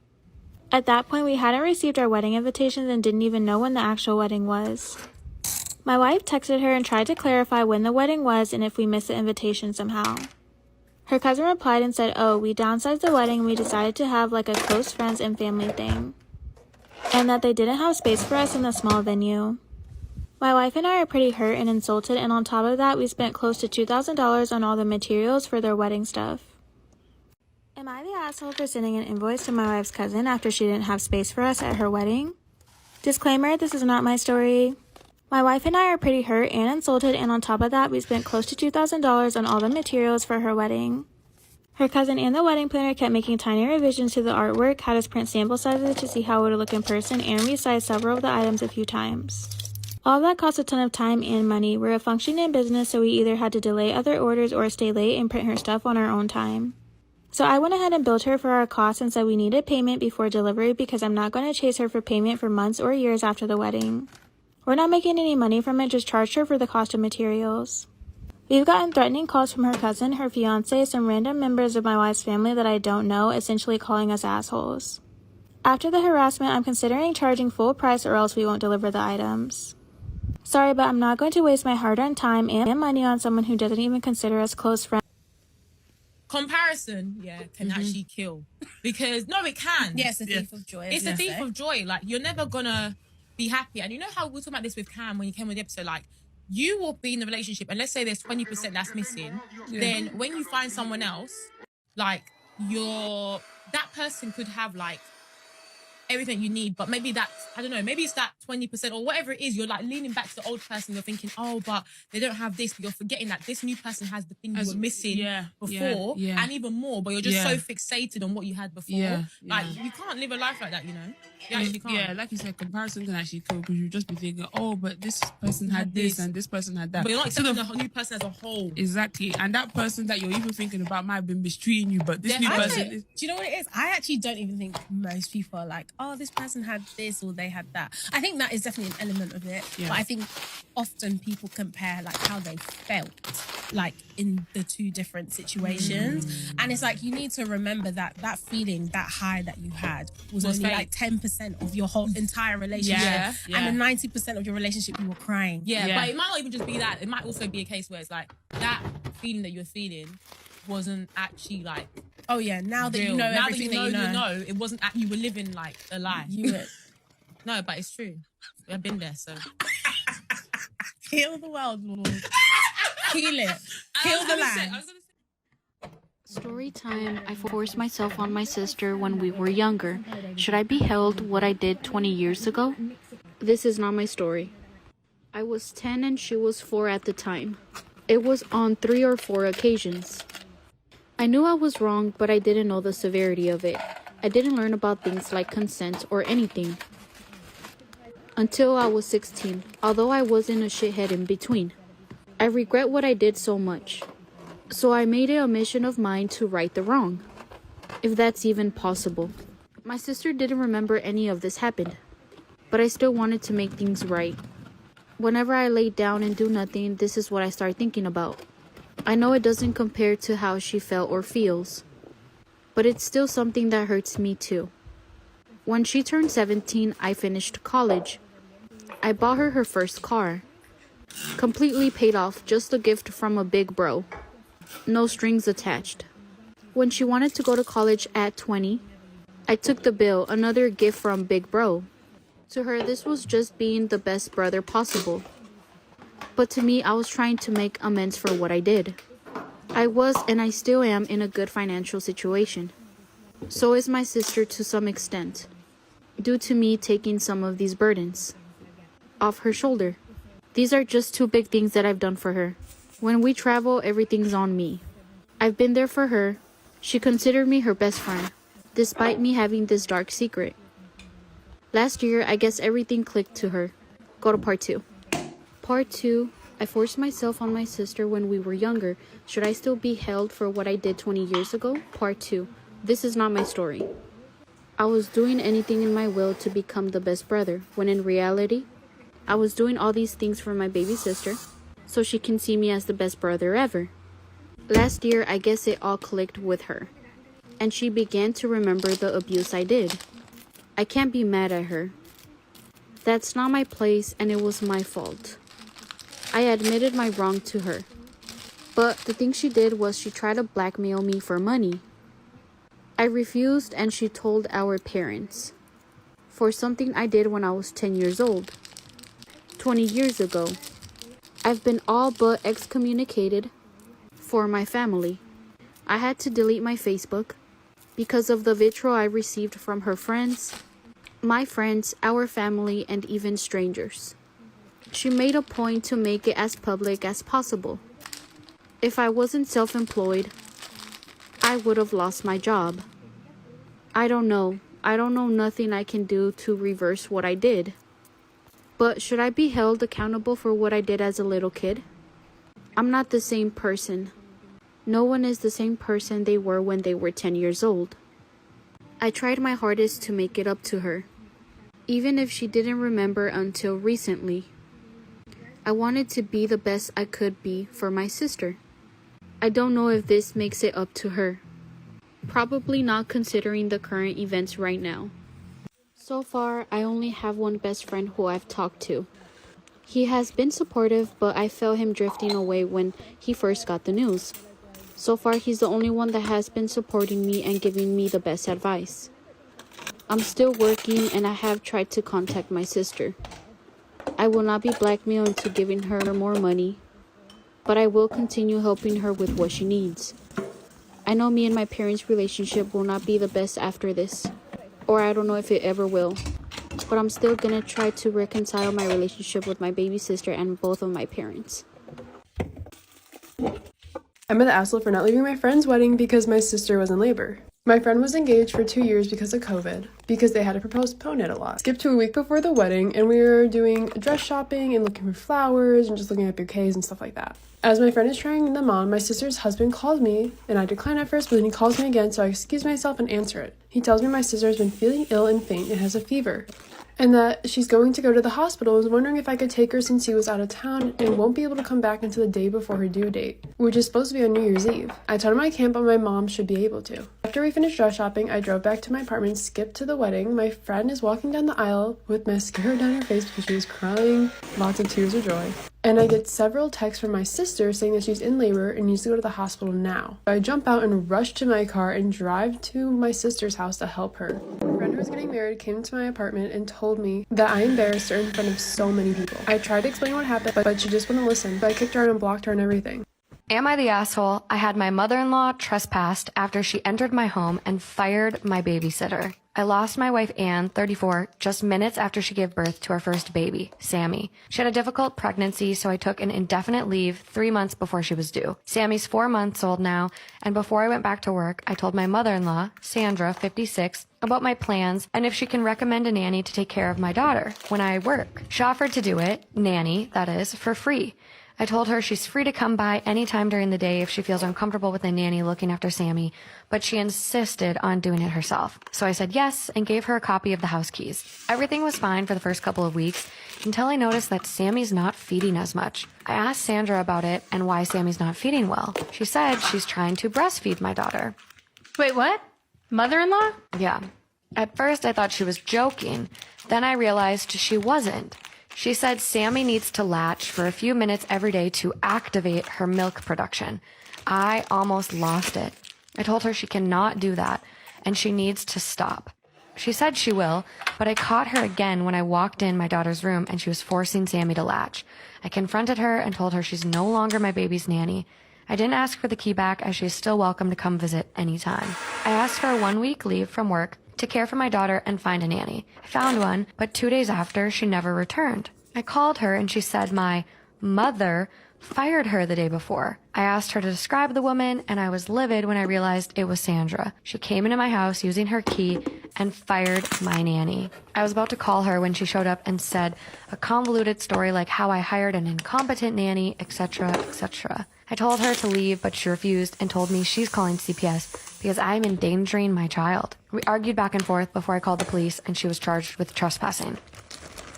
At that point, we hadn't received our wedding invitations and didn't even know when the actual wedding was. My wife texted her and tried to clarify when the wedding was and if we missed the invitation somehow. Her cousin replied and said, oh, we downsized the wedding and we decided to have like a close friends and family thing. And that they didn't have space for us in the small venue. My wife and I are pretty hurt and insulted, and on top of that, we spent close to $2,000 on all the materials for their wedding stuff. Am I the asshole for sending an invoice to my wife's cousin after she didn't have space for us at her wedding? Disclaimer, this is not my story. My wife and I are pretty hurt and insulted, and on top of that, we spent close to $2,000 on all the materials for her wedding. Her cousin and the wedding planner kept making tiny revisions to the artwork, had us print sample sizes to see how it would look in person, and resized several of the items a few times. All of that cost a ton of time and money. We're a functioning business, so we either had to delay other orders or stay late and print her stuff on our own time. So I went ahead and billed her for our costs and said we needed payment before delivery because I'm not going to chase her for payment for months or years after the wedding. We're not making any money from it, just charged her for the cost of materials. We've gotten threatening calls from her cousin, her fiance, some random members of my wife's family that I don't know, essentially calling us assholes. After the harassment, I'm considering charging full price or else we won't deliver the items. Sorry, but I'm not going to waste my hard-earned time and money on someone who doesn't even consider us close friends. Comparison, can actually kill. Because, no, it can. Yes, a thief of joy. It's a thief of joy. Like, you're never gonna be happy. And you know how we were talking about this with Cam when you came on the episode? Like, you will be in a relationship, and let's say there's 20% that's missing. Then when you find someone else, like, that person could have, like, everything you need, but maybe that's, I don't know, maybe it's that 20% or whatever it is. You're like leaning back to the old person. You're thinking, oh, but they don't have this. But you're forgetting that this new person has the thing you were missing before and even more. But you're just so fixated on what you had before. Like, you can't live a life like that, you know? You actually can't. Yeah, like you said, comparison can actually kill because you just be thinking, oh, but this person had this and this person had that. But you're not accepting the new person as a whole. Exactly. And that person that you're even thinking about might have been mistreating you, but this new person is... Do you know what it is? I actually don't even think most people are like, oh, this person had this or they had that. I think that is definitely an element of it. Yeah. But I think often people compare like how they felt like in the two different situations. And it's like, you need to remember that that feeling, that high that you had was only like 10% of your whole entire relationship. And then 90% of your relationship you were crying. But it might not even just be that. It might also be a case where it's like that feeling that you're feeling wasn't actually like, oh yeah, now that real. you know now everything that you know, it wasn't, you were living like a lie. No, but it's true. I've been there, so. Heal the world, Lord. Heal it. Heal the land. Story time. I forced myself on my sister when we were younger. Should I be held what I did 20 years ago? This is not my story. I was 10 and she was 4 at the time. It was on 3 or 4 occasions. I knew I was wrong, but I didn't know the severity of it. I didn't learn about things like consent or anything until I was 16, although I wasn't a shithead in between. I regret what I did so much. So I made it a mission of mine to right the wrong, if that's even possible. My sister didn't remember any of this happened, but I still wanted to make things right. Whenever I lay down and do nothing, this is what I start thinking about. I know it doesn't compare to how she felt or feels, but it's still something that hurts me too. When she turned 17, I finished college. I bought her first car. Completely paid off, just a gift from a big bro. No strings attached. When she wanted to go to college at 20, I took the bill, another gift from big bro. To her, this was just being the best brother possible. But to me, I was trying to make amends for what I did. I was and I still am in a good financial situation. So is my sister to some extent, due to me taking some of these burdens off her shoulder. These are just 2 big things that I've done for her. When we travel, everything's on me. I've been there for her. She considered me her best friend, despite me having this dark secret. Last year, I guess everything clicked to her. Go to part 2. Part 2. I forced myself on my sister when we were younger. Should I still be held for what I did 20 years ago? Part 2. This is not my story. I was doing anything in my will to become the best brother, when in reality, I was doing all these things for my baby sister, so she can see me as the best brother ever. Last year, I guess it all clicked with her, and she began to remember the abuse I did. I can't be mad at her. That's not my place, and it was my fault. I admitted my wrong to her. But the thing she did was she tried to blackmail me for money. I refused, and she told our parents. For something I did when I was 10 years old. 20 years ago. I've been all but excommunicated for my family. I had to delete my Facebook because of the vitriol I received from her friends, my friends, our family, and even strangers. She made a point to make it as public as possible. If I wasn't self-employed, I would have lost my job. I don't know. I don't know nothing I can do to reverse what I did. But should I be held accountable for what I did as a little kid? I'm not the same person. No one is the same person they were when they were 10 years old. I tried my hardest to make it up to her, even if she didn't remember until recently. I wanted to be the best I could be for my sister. I don't know if this makes it up to her. Probably not, considering the current events right now. So far, I only have one best friend who I've talked to. He has been supportive, but I felt him drifting away when he first got the news. So far, he's the only one that has been supporting me and giving me the best advice. I'm still working, and I have tried to contact my sister. I will not be blackmailed into giving her more money, but I will continue helping her with what she needs. I know me and my parents' relationship will not be the best after this, or I don't know if it ever will, but I'm still gonna try to reconcile my relationship with my baby sister and both of my parents. I'm the asshole for not leaving my friend's wedding because my sister was in labor. My friend was engaged for 2 years because of COVID, because they had to postpone it a lot. Skipped to a week before the wedding, and we were doing dress shopping and looking for flowers and just looking at bouquets and stuff like that. As my friend is trying them on, my sister's husband called me, and I declined at first, but then he calls me again, so I excuse myself and answer it. He tells me my sister has been feeling ill and faint and has a fever, and that she's going to go to the hospital. I was wondering if I could take her since he was out of town and won't be able to come back until the day before her due date, which is supposed to be on New Year's Eve. I told him I can't, but my mom should be able to. After we finished dress shopping, I drove back to my apartment, skipped to the wedding. My friend is walking down the aisle with mascara down her face because she was crying, lots of tears of joy. And I get several texts from my sister saying that she's in labor and needs to go to the hospital now. I jump out and rush to my car and drive to my sister's house to help her. My friend who was getting married came to my apartment and told me that I embarrassed her in front of so many people. I tried to explain what happened, but she just wouldn't listen, so I kicked her out and blocked her and everything. Am I the asshole? I had my mother-in-law trespassed after she entered my home and fired my babysitter. I lost my wife Anne, 34, just minutes after she gave birth to our first baby, Sammy. She had a difficult pregnancy, so I took an indefinite leave 3 months before she was due. Sammy's 4 months old now, and before I went back to work, I told my mother-in-law, Sandra, 56, about my plans and if she can recommend a nanny to take care of my daughter when I work. She offered to do it, nanny, that is, for free. I told her she's free to come by anytime during the day if she feels uncomfortable with a nanny looking after Sammy, but she insisted on doing it herself. So I said yes and gave her a copy of the house keys. Everything was fine for the first couple of weeks until I noticed that Sammy's not feeding as much. I asked Sandra about it and why Sammy's not feeding well. She said she's trying to breastfeed my daughter. Wait, what? Mother-in-law? Yeah. At first I thought she was joking. Then I realized she wasn't. She said Sammy needs to latch for a few minutes every day to activate her milk production. I almost lost it. I told her she cannot do that, and she needs to stop. She said she will, but I caught her again when I walked in my daughter's room and she was forcing Sammy to latch. I confronted her and told her she's no longer my baby's nanny. I didn't ask for the key back as she's still welcome to come visit anytime. I asked for a 1 week leave from work to care for my daughter and find a nanny. I found one, but 2 days after, she never returned. I called her and she said my mother fired her the day before. I asked her to describe the woman and I was livid when I realized it was Sandra. She came into my house using her key and fired my nanny. I was about to call her when she showed up and said a convoluted story like how I hired an incompetent nanny, etc., etc. I told her to leave, but she refused and told me she's calling CPS because I'm endangering my child. We argued back and forth before I called the police and she was charged with trespassing.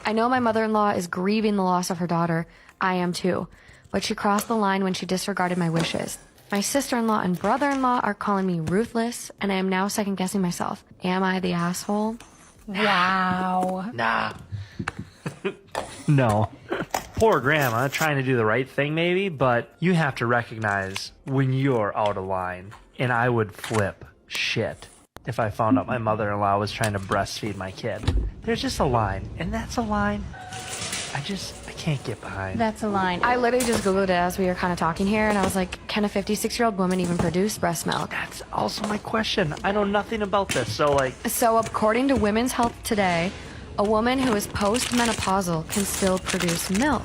I know my mother-in-law is grieving the loss of her daughter. I am too. But she crossed the line when she disregarded my wishes. My sister-in-law and brother-in-law are calling me ruthless, and I am now second-guessing myself. Am I the asshole? Wow. Nah. No. Poor grandma trying to do the right thing maybe, but you have to recognize when you're out of line. And I would flip shit if I found out my mother-in-law was trying to breastfeed my kid. There's just a line, and that's a line I can't get behind. That's a line. I literally just Googled it as we were kind of talking here, and I was like, can a 56-year-old woman even produce breast milk? That's also my question. I know nothing about this, So according to Women's Health Today, a woman who is postmenopausal can still produce milk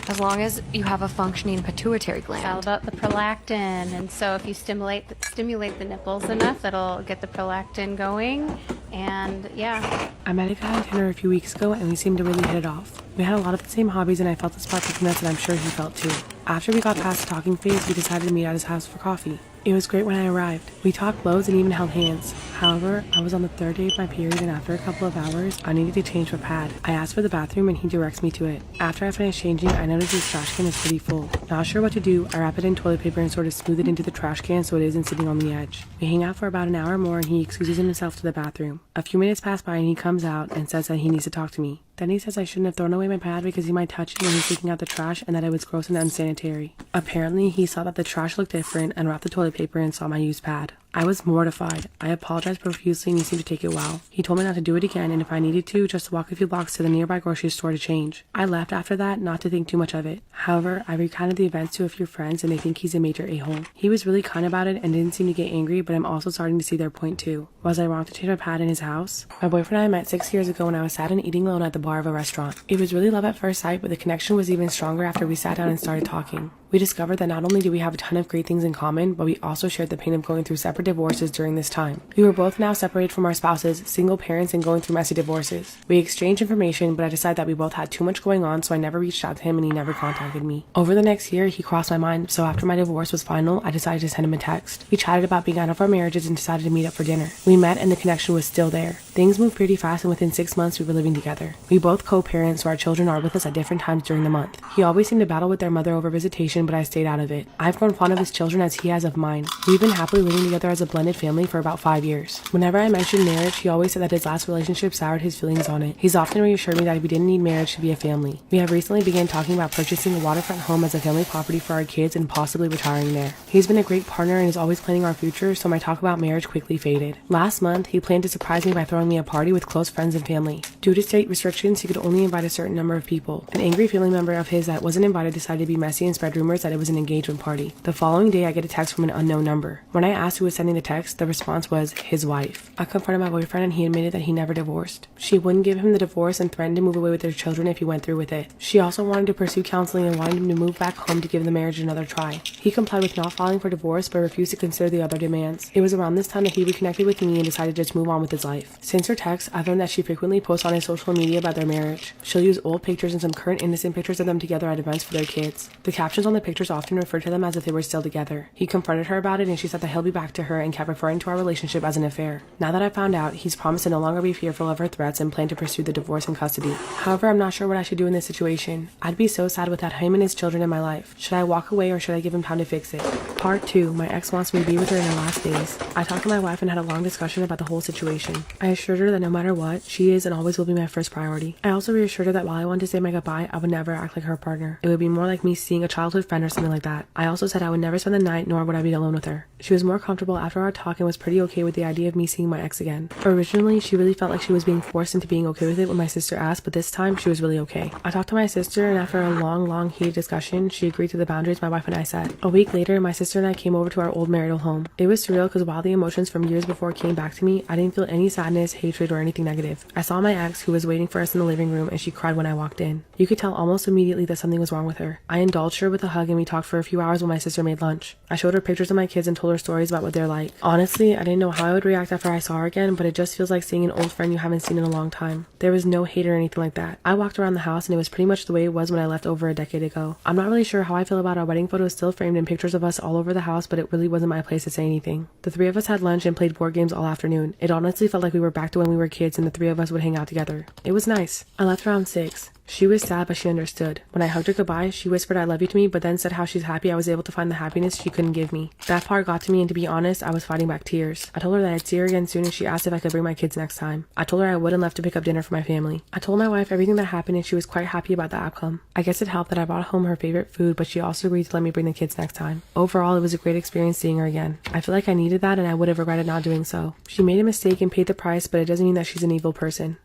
as long as you have a functioning pituitary gland. It's all about the prolactin, and so if you stimulate the nipples enough, that'll get the prolactin going, and yeah. I met a guy on Tinder a few weeks ago and we seemed to really hit it off. We had a lot of the same hobbies and I felt the spark between us and I'm sure he felt too. After we got past the talking phase, we decided to meet at his house for coffee. It was great when I arrived. We talked loads and even held hands. However, I was on the 3rd day of my period and after a couple of hours, I needed to change my pad. I asked for the bathroom and he directs me to it. After I finished changing, I noticed his trash can is pretty full. Not sure what to do, I wrap it in toilet paper and sort of smooth it into the trash can so it isn't sitting on the edge. We hang out for about an hour more and he excuses himself to the bathroom. A few minutes pass by and he comes out and says that he needs to talk to me. Then he says I shouldn't have thrown away my pad because he might touch it when he's taking out the trash and that it was gross and unsanitary. Apparently, he saw that the trash looked different, unwrapped the toilet paper, and saw my used pad. I was mortified. I apologized profusely and he seemed to take it well. He told me not to do it again and if I needed to, just walk a few blocks to the nearby grocery store to change. I left after that, not to think too much of it. However, I recounted the events to a few friends and they think he's a major a-hole. He was really kind about it and didn't seem to get angry, but I'm also starting to see their point too. Was I wrong to change my pad in his house? My boyfriend and I met 6 years ago when I was sad and eating alone at the bar of a restaurant. It was really love at first sight, but the connection was even stronger after we sat down and started talking. We discovered that not only did we have a ton of great things in common, but we also shared the pain of going through separate divorces during this time. We were both now separated from our spouses, single parents, and going through messy divorces. We exchanged information, but I decided that we both had too much going on, so I never reached out to him and he never contacted me. Over the next year, he crossed my mind, so after my divorce was final, I decided to send him a text. We chatted about being out of our marriages and decided to meet up for dinner. We met and the connection was still there. Things moved pretty fast and within 6 months we were living together. We both co-parent, so our children are with us at different times during the month. He always seemed to battle with their mother over visitation situation, but I stayed out of it. I've grown fond of his children as he has of mine. We've been happily living together as a blended family for about 5 years. Whenever I mentioned marriage, he always said that his last relationship soured his feelings on it. He's often reassured me that we didn't need marriage to be a family. We have recently began talking about purchasing a waterfront home as a family property for our kids and possibly retiring there. He's been a great partner and is always planning our future, so my talk about marriage quickly faded. Last month, he planned to surprise me by throwing me a party with close friends and family. Due to state restrictions, he could only invite a certain number of people. An angry family member of his that wasn't invited decided to be messy and spread rumors that it was an engagement party. The following day, I get a text from an unknown number. When I asked who was sending the text, the response was his wife. I confronted my boyfriend and he admitted that he never divorced. She wouldn't give him the divorce and threatened to move away with their children if he went through with it. She also wanted to pursue counseling and wanted him to move back home to give the marriage another try. He complied with not filing for divorce but refused to consider the other demands. It was around this time that he reconnected with me and decided to just move on with his life. Since her text, I've learned that she frequently posts on his social media about their marriage. She'll use old pictures and some current innocent pictures of them together at events for their kids. The captions on the pictures often refer to them as if they were still together. He confronted her about it and she said that he'll be back to her and kept referring to our relationship as an affair. Now that I found out, he's promised to no longer be fearful of her threats and plan to pursue the divorce and custody. However, I'm not sure what I should do in this situation. I'd be so sad without him and his children in my life. Should I walk away or should I give him time to fix it? Part 2. My ex wants me to be with her in her last days. I talked to my wife and had a long discussion about the whole situation. I assured her that no matter what, she is and always will be my first priority. I also reassured her that while I wanted to say my goodbye, I would never act like her partner. It would be more like me seeing a childhood friend or something like that. I also said I would never spend the night, nor would I be alone with her. She was more comfortable after our talk and was pretty okay with the idea of me seeing my ex again. Originally, she really felt like she was being forced into being okay with it when my sister asked, but this time she was really okay. I talked to my sister and after a long heated discussion, she agreed to the boundaries my wife and I set. A week later, my sister and I came over to our old marital home. It was surreal because while the emotions from years before came back to me, I didn't feel any sadness, hatred, or anything negative. I saw my ex, who was waiting for us in the living room, and she cried when I walked in. You could tell almost immediately that something was wrong with her. I indulged her with a hug and we talked for a few hours while my sister made lunch. I showed her pictures of my kids and told her stories about what they're like. Honestly, I didn't know how I would react after I saw her again, but it just feels like seeing an old friend you haven't seen in a long time. There was no hate or anything like that. I walked around the house and it was pretty much the way it was when I left over a decade ago. I'm not really sure how I feel about our wedding photos still framed in pictures of us all over the house, but it really wasn't my place to say anything. The three of us had lunch and played board games all afternoon. It honestly felt like we were back to when we were kids and the three of us would hang out together. It was nice. I left around 6. She was sad, but she understood. When I hugged her goodbye, she whispered I love you to me, but then said how she's happy I was able to find the happiness she couldn't give me. That part got to me, and to be honest, I was fighting back tears. I told her that I'd see her again soon, and she asked if I could bring my kids next time. I told her I would and left to pick up dinner for my family. I told my wife everything that happened, and she was quite happy about the outcome. I guess it helped that I brought home her favorite food, but she also agreed to let me bring the kids next time. Overall, it was a great experience seeing her again. I feel like I needed that, and I would have regretted not doing so. She made a mistake and paid the price, but it doesn't mean that she's an evil person.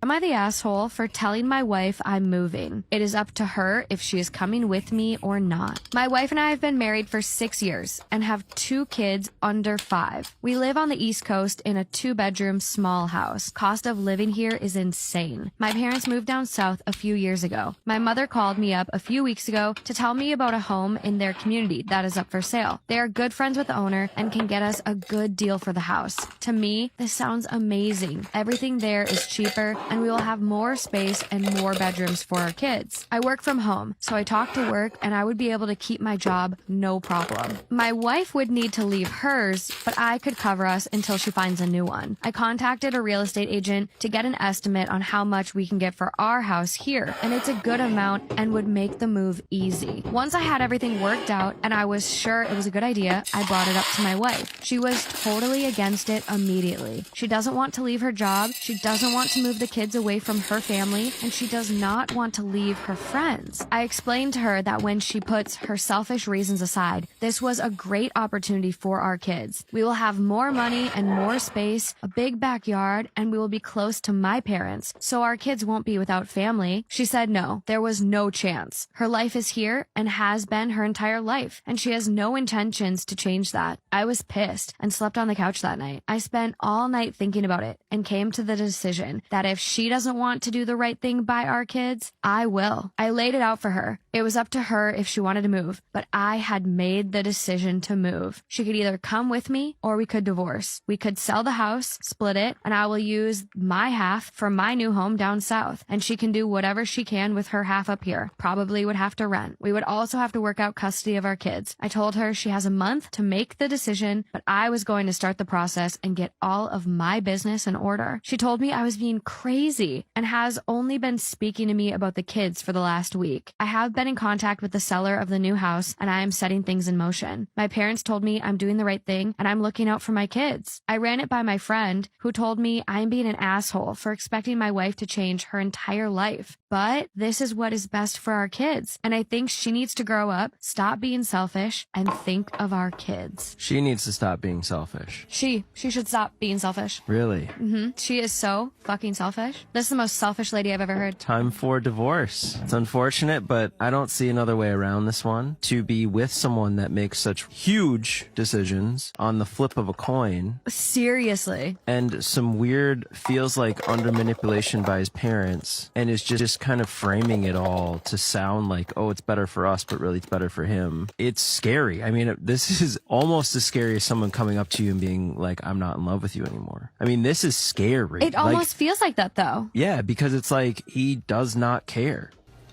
Am I the asshole for telling my wife I'm moving? It is up to her if she is coming with me or not. My wife and I have been married for 6 years and have 2 kids under 5. We live on the East Coast in a 2-bedroom small house. Cost of living here is insane. My parents moved down south a few years ago. My mother called me up a few weeks ago to tell me about a home in their community that is up for sale. They are good friends with the owner and can get us a good deal for the house. To me, this sounds amazing. Everything there is cheaper and we will have more space and more bedrooms for our kids. I work from home, so I talk to work and I would be able to keep my job no problem. My wife would need to leave hers, but I could cover us until she finds a new one. I contacted a real estate agent to get an estimate on how much we can get for our house here, and it's a good amount and would make the move easy. Once I had everything worked out and I was sure it was a good idea, I brought it up to my wife. She was totally against it immediately. She doesn't want to leave her job, she doesn't want to move the kids away from her family, and she does not want to leave her friends. I explained to her that when she puts her selfish reasons aside, this was a great opportunity for our kids. We will have more money and more space, a big backyard, and we will be close to my parents, so our kids won't be without family. She said no, there was no chance. Her life is here and has been her entire life, and she has no intentions to change that. I was pissed and slept on the couch that night. I spent all night thinking about it and came to the decision that if she doesn't want to do the right thing by our kids, I will. I laid it out for her. It was up to her if she wanted to move, but I had made the decision to move. She could either come with me or we could divorce. We could sell the house, split it, and I will use my half for my new home down south, and she can do whatever she can with her half up here. Probably would have to rent. We would also have to work out custody of our kids. I told her she has a month to make the decision, but I was going to start the process and get all of my business in order. She told me I was being crazy crazy and has only been speaking to me about the kids for the last week. I have been in contact with the seller of the new house and I am setting things in motion. My parents told me I'm doing the right thing and I'm looking out for my kids. I ran it by my friend who told me I'm being an asshole for expecting my wife to change her entire life. But this is what is best for our kids. And I think she needs to grow up, stop being selfish, and think of our kids. She needs to stop being selfish. She should stop being selfish. Really? She is so fucking selfish. This is the most selfish lady I've ever heard. Time for divorce. It's unfortunate, but I don't see another way around this one. To be with someone that makes such huge decisions on the flip of a coin. Seriously. And some weird, feels like under manipulation by his parents, and is just kind of framing it all to sound like, oh, it's better for us, but really it's better for him. It's scary. I mean, this is almost as scary as someone coming up to you and being like, I'm not in love with you anymore. I mean, this is scary. It almost feels like that though. Yeah, because it's like he does not care.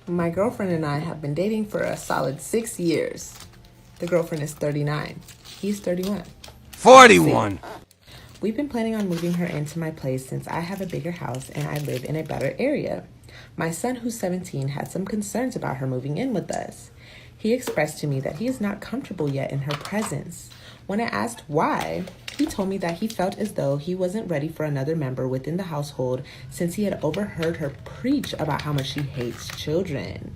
My girlfriend and I have been dating for a solid 6 years. The girlfriend is 39. He's 31. 41! We've been planning on moving her into my place since I have a bigger house and I live in a better area. My son, who's 17, had some concerns about her moving in with us. He expressed to me that he is not comfortable yet in her presence. When I asked why, he told me that he felt as though he wasn't ready for another member within the household since he had overheard her preach about how much she hates children.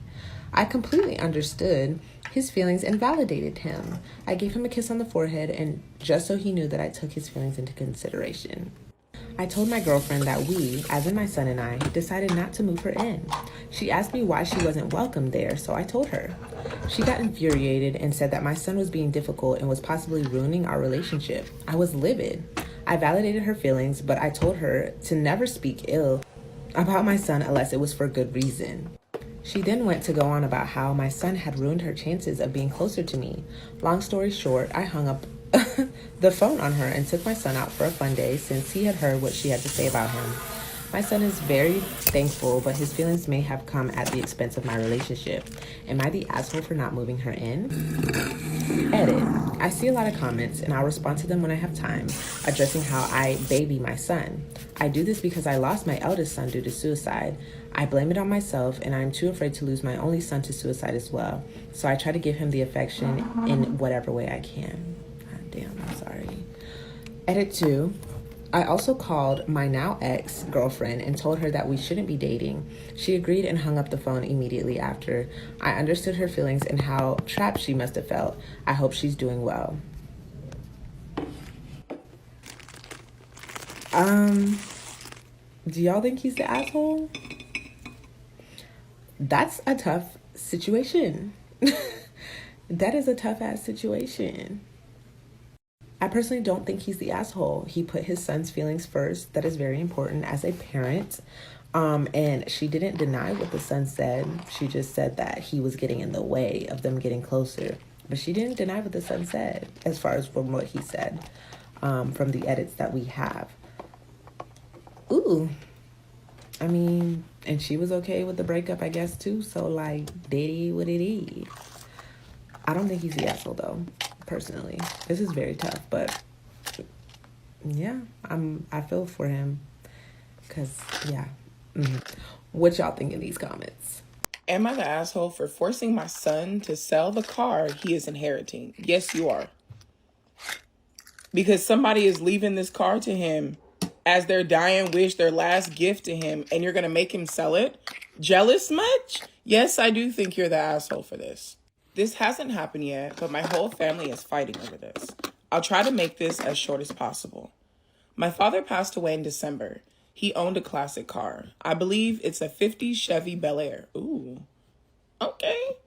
I completely understood his feelings and validated him. I gave him a kiss on the forehead, and just so he knew that I took his feelings into consideration. I told my girlfriend that we, as in my son and I, decided not to move her in. She asked me why she wasn't welcome there, so I told her. She got infuriated and said that my son was being difficult and was possibly ruining our relationship. I was livid. I validated her feelings, but I told her to never speak ill about my son unless it was for good reason. She then went to go on about how my son had ruined her chances of being closer to me. Long story short, I hung up the phone on her and took my son out for a fun day since he had heard what she had to say about him. My son is very thankful, but his feelings may have come at the expense of my relationship. Am I the asshole for not moving her in? Edit. I see a lot of comments and I'll respond to them when I have time, addressing how I baby my son. I do this because I lost my eldest son due to suicide. I blame it on myself and I'm too afraid to lose my only son to suicide as well. So I try to give him the affection in whatever way I can. God damn, I'm sorry. Edit 2. I also called my now ex-girlfriend and told her that we shouldn't be dating. She agreed and hung up the phone immediately after. I understood her feelings and how trapped she must have felt. I hope she's doing well. Do y'all think he's the asshole? That's a tough situation. That is a tough ass situation. I personally don't think he's the asshole. He put his son's feelings first. That is very important as a parent. And she didn't deny what the son said. She just said that he was getting in the way of them getting closer. But she didn't deny what the son said, as far as from what he said, from the edits that we have. Ooh. I mean, and she was okay with the breakup, I guess, too. So, like, diddy what it is. I don't think he's the asshole, though, personally. This is very tough, but yeah, I feel for him. Because, yeah. What y'all think in these comments? Am I the asshole for forcing my son to sell the car he is inheriting? Yes, you are. Because somebody is leaving this car to him as their dying wish, their last gift to him, and you're going to make him sell it? Jealous much? Yes, I do think you're the asshole for this. This hasn't happened yet, but my whole family is fighting over this. I'll try to make this as short as possible. My father passed away in December. He owned a classic car. I believe it's a 50s Chevy Bel Air. Ooh, okay.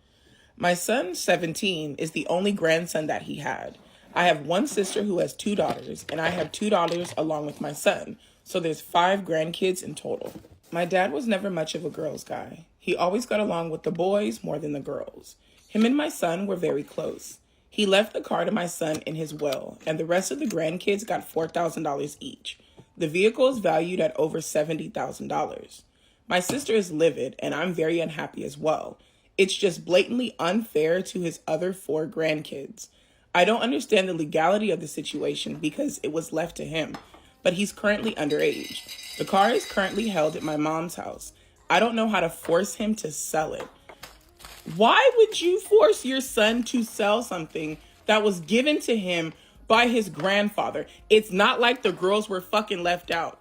My son, 17, is the only grandson that he had. I have one sister who has 2 daughters, and I have 2 daughters along with my son. So there's 5 grandkids in total. My dad was never much of a girls' guy. He always got along with the boys more than the girls. Him and my son were very close. He left the car to my son in his will, and the rest of the grandkids got $4,000 each. The vehicle is valued at over $70,000. My sister is livid, and I'm very unhappy as well. It's just blatantly unfair to his other 4 grandkids. I don't understand the legality of the situation because it was left to him. but he's currently underage. The car is currently held at my mom's house. I don't know how to force him to sell it. Why would you force your son to sell something that was given to him by his grandfather? It's not like the girls were fucking left out.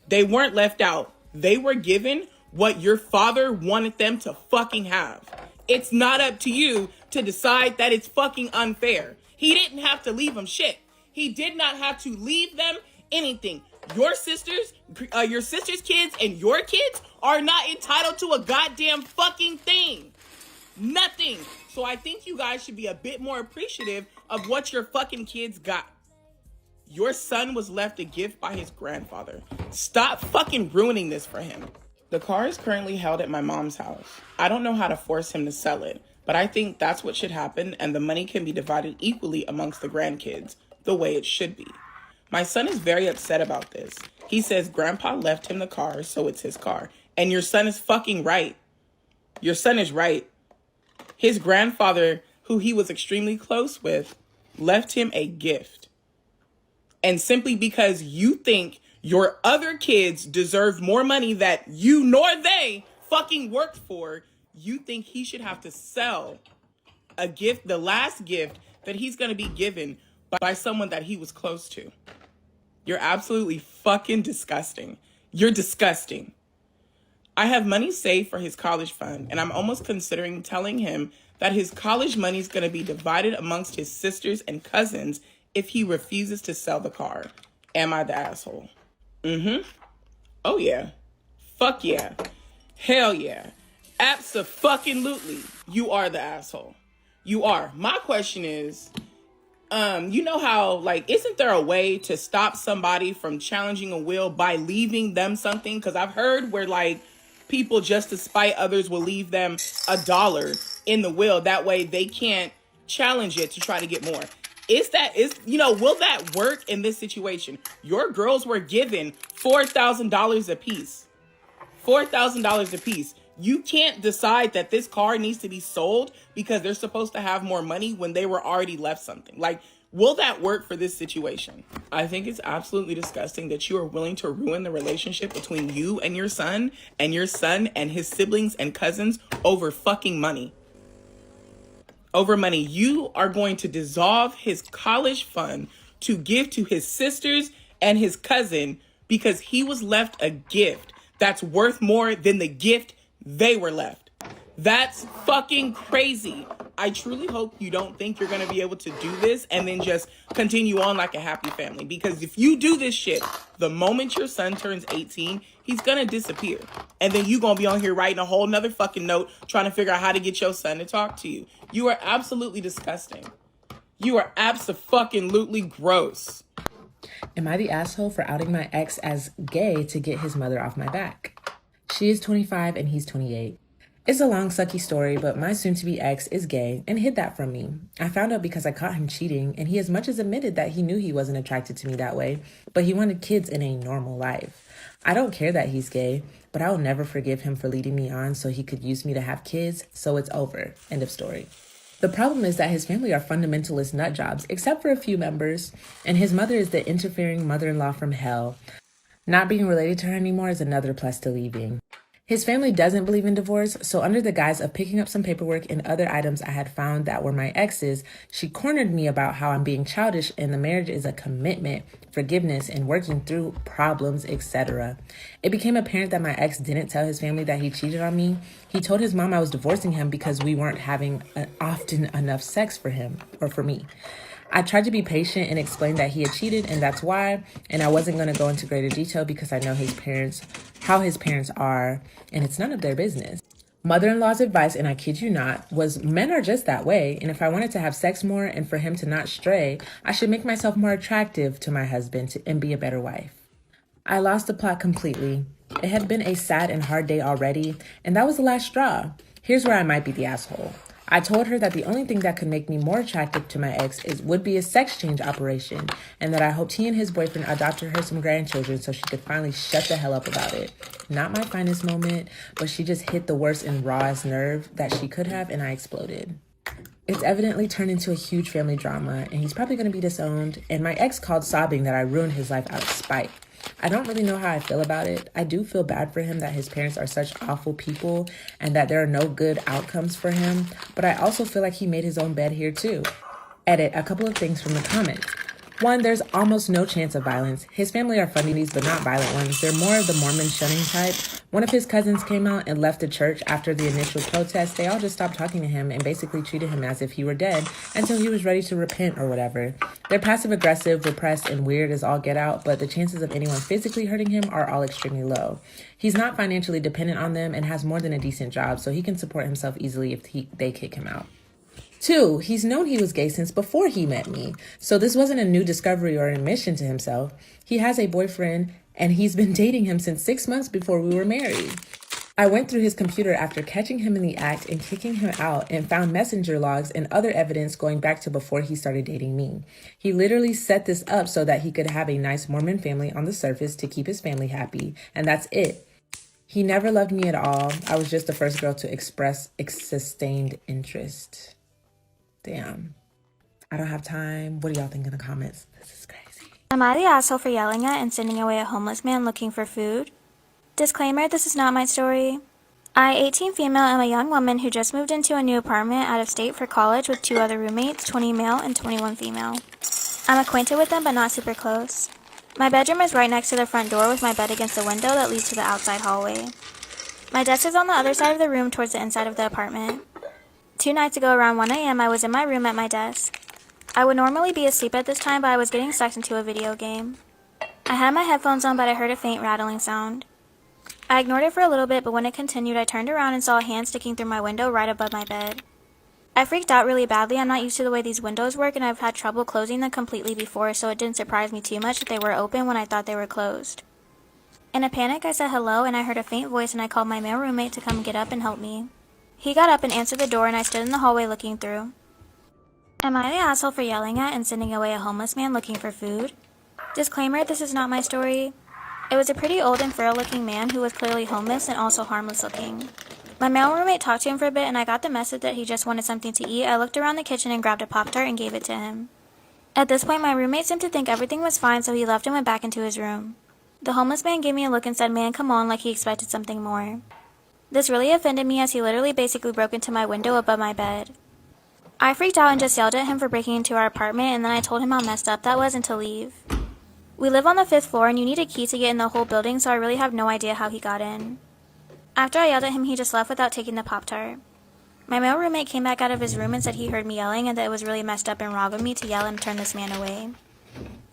They weren't left out. They were given what your father wanted them to fucking have. It's not up to you to decide that it's fucking unfair. He didn't have to leave them shit. He did not have to leave them anything. Your sister's kids and your kids are not entitled to a goddamn fucking thing. Nothing. So I think you guys should be a bit more appreciative of what your fucking kids got. Your son was left a gift by his grandfather. Stop fucking ruining this for him. The car is currently held at my mom's house. I don't know how to force him to sell it, but I think that's what should happen, and the money can be divided equally amongst the grandkids, the way it should be. My son is very upset about this. He says grandpa left him the car, so it's his car. And your son is fucking right. Your son is right. His grandfather, who he was extremely close with, left him a gift. And simply because you think your other kids deserve more money that you nor they fucking worked for, you think he should have to sell a gift, the last gift that he's going to be given by someone that he was close to. You're absolutely fucking disgusting. You're disgusting. I have money saved for his college fund, and I'm almost considering telling him that his college money is going to be divided amongst his sisters and cousins if he refuses to sell the car. Am I the asshole? Oh yeah. Fuck yeah. Hell yeah. Abso-fucking-lutely. You are the asshole. You are. My question is, you know how, like, isn't there a way to stop somebody from challenging a will by leaving them something? Because I've heard where, like, people just to spite others will leave them $1 in the will. That way they can't challenge it to try to get more. Will that work in this situation? Your girls were given $4,000 a piece. $4,000 a piece. You can't decide that this car needs to be sold because they're supposed to have more money when they were already left something. Like, will that work for this situation? I think it's absolutely disgusting that you are willing to ruin the relationship between you and your son and his siblings and cousins over fucking money. Over money. You are going to dissolve his college fund to give to his sisters and his cousin because he was left a gift that's worth more than the gift they were left. That's fucking crazy. I truly hope you don't think you're going to be able to do this and then just continue on like a happy family. Because if you do this shit, the moment your son turns 18, he's going to disappear. And then you going to be on here writing a whole nother fucking note trying to figure out how to get your son to talk to you. You are absolutely disgusting. You are abso-fucking-lutely gross. Am I the asshole for outing my ex as gay to get his mother off my back? She is 25 and he's 28. It's a long, sucky story, but my soon-to-be ex is gay and hid that from me. I found out because I caught him cheating, and he as much as admitted that he knew he wasn't attracted to me that way, but he wanted kids in a normal life. I don't care that he's gay, but I will never forgive him for leading me on so he could use me to have kids, so it's over. End of story. The problem is that his family are fundamentalist nut jobs, except for a few members, and his mother is the interfering mother-in-law from hell. Not being related to her anymore is another plus to leaving. His family doesn't believe in divorce, so under the guise of picking up some paperwork and other items I had found that were my ex's, she cornered me about how I'm being childish and the marriage is a commitment, forgiveness, and working through problems, etc. It became apparent that my ex didn't tell his family that he cheated on me. He told his mom I was divorcing him because we weren't having often enough sex for him, or for me. I tried to be patient and explain that he had cheated and that's why, and I wasn't going to go into greater detail because I know how his parents are, and it's none of their business. Mother-in-law's advice, and I kid you not, was men are just that way, and if I wanted to have sex more and for him to not stray, I should make myself more attractive to my husband and be a better wife. I lost the plot completely. It had been a sad and hard day already, and that was the last straw. Here's where I might be the asshole. I told her that the only thing that could make me more attractive to my ex would be a sex change operation, and that I hoped he and his boyfriend adopted her some grandchildren so she could finally shut the hell up about it. Not my finest moment, but she just hit the worst and rawest nerve that she could have, and I exploded. It's evidently turned into a huge family drama, and he's probably going to be disowned, and my ex called sobbing that I ruined his life out of spite. I don't really know how I feel about it. I do feel bad for him that his parents are such awful people and that there are no good outcomes for him, but I also feel like he made his own bed here too. Edit, a couple of things from the comments. One, there's almost no chance of violence. His family are funnies, but not violent ones. They're more of the Mormon shunning type. One of his cousins came out and left the church after the initial protest. They all just stopped talking to him and basically treated him as if he were dead until he was ready to repent or whatever. They're passive-aggressive, repressed, and weird as all get out, but the chances of anyone physically hurting him are all extremely low. He's not financially dependent on them and has more than a decent job, so he can support himself easily if they kick him out. 2, he's known he was gay since before he met me, so this wasn't a new discovery or admission to himself. He has a boyfriend, and he's been dating him since 6 months before we were married. I went through his computer after catching him in the act and kicking him out and found messenger logs and other evidence going back to before he started dating me. He literally set this up so that he could have a nice Mormon family on the surface to keep his family happy, and that's it. He never loved me at all. I was just the first girl to express sustained interest. Damn. I don't have time. What do y'all think in the comments? This is crazy. Am I the asshole for yelling at and sending away a homeless man looking for food? Disclaimer, this is not my story. I, 18 female, am a young woman who just moved into a new apartment out of state for college with 2 other roommates, 20 male and 21 female. I'm acquainted with them but not super close. My bedroom is right next to the front door with my bed against the window that leads to the outside hallway. My desk is on the other side of the room towards the inside of the apartment. 2 nights ago around 1 a.m. I was in my room at my desk. I would normally be asleep at this time, but I was getting sucked into a video game. I had my headphones on, but I heard a faint rattling sound. I ignored it for a little bit, but when it continued, I turned around and saw a hand sticking through my window right above my bed. I freaked out really badly. I'm not used to the way these windows work, and I've had trouble closing them completely before, so it didn't surprise me too much that they were open when I thought they were closed. In a panic, I said hello, and I heard a faint voice, and I called my male roommate to come get up and help me. He got up and answered the door, and I stood in the hallway looking through. Am I the asshole for yelling at and sending away a homeless man looking for food? Disclaimer, this is not my story. It was a pretty old and frail-looking man who was clearly homeless and also harmless-looking. My male roommate talked to him for a bit, and I got the message that he just wanted something to eat. I looked around the kitchen and grabbed a Pop-Tart and gave it to him. At this point, my roommate seemed to think everything was fine, so he left and went back into his room. The homeless man gave me a look and said, "Man, come on," like he expected something more. This really offended me as he literally basically broke into my window above my bed. I freaked out and just yelled at him for breaking into our apartment, and then I told him how messed up that was and to leave. We live on the 5th floor, and you need a key to get in the whole building, so I really have no idea how he got in. After I yelled at him, he just left without taking the Pop-Tart. My male roommate came back out of his room and said he heard me yelling and that it was really messed up and wrong of me to yell and turn this man away.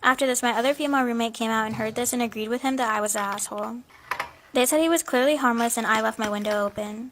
After this, my other female roommate came out and heard this and agreed with him that I was the asshole. They said he was clearly harmless and I left my window open.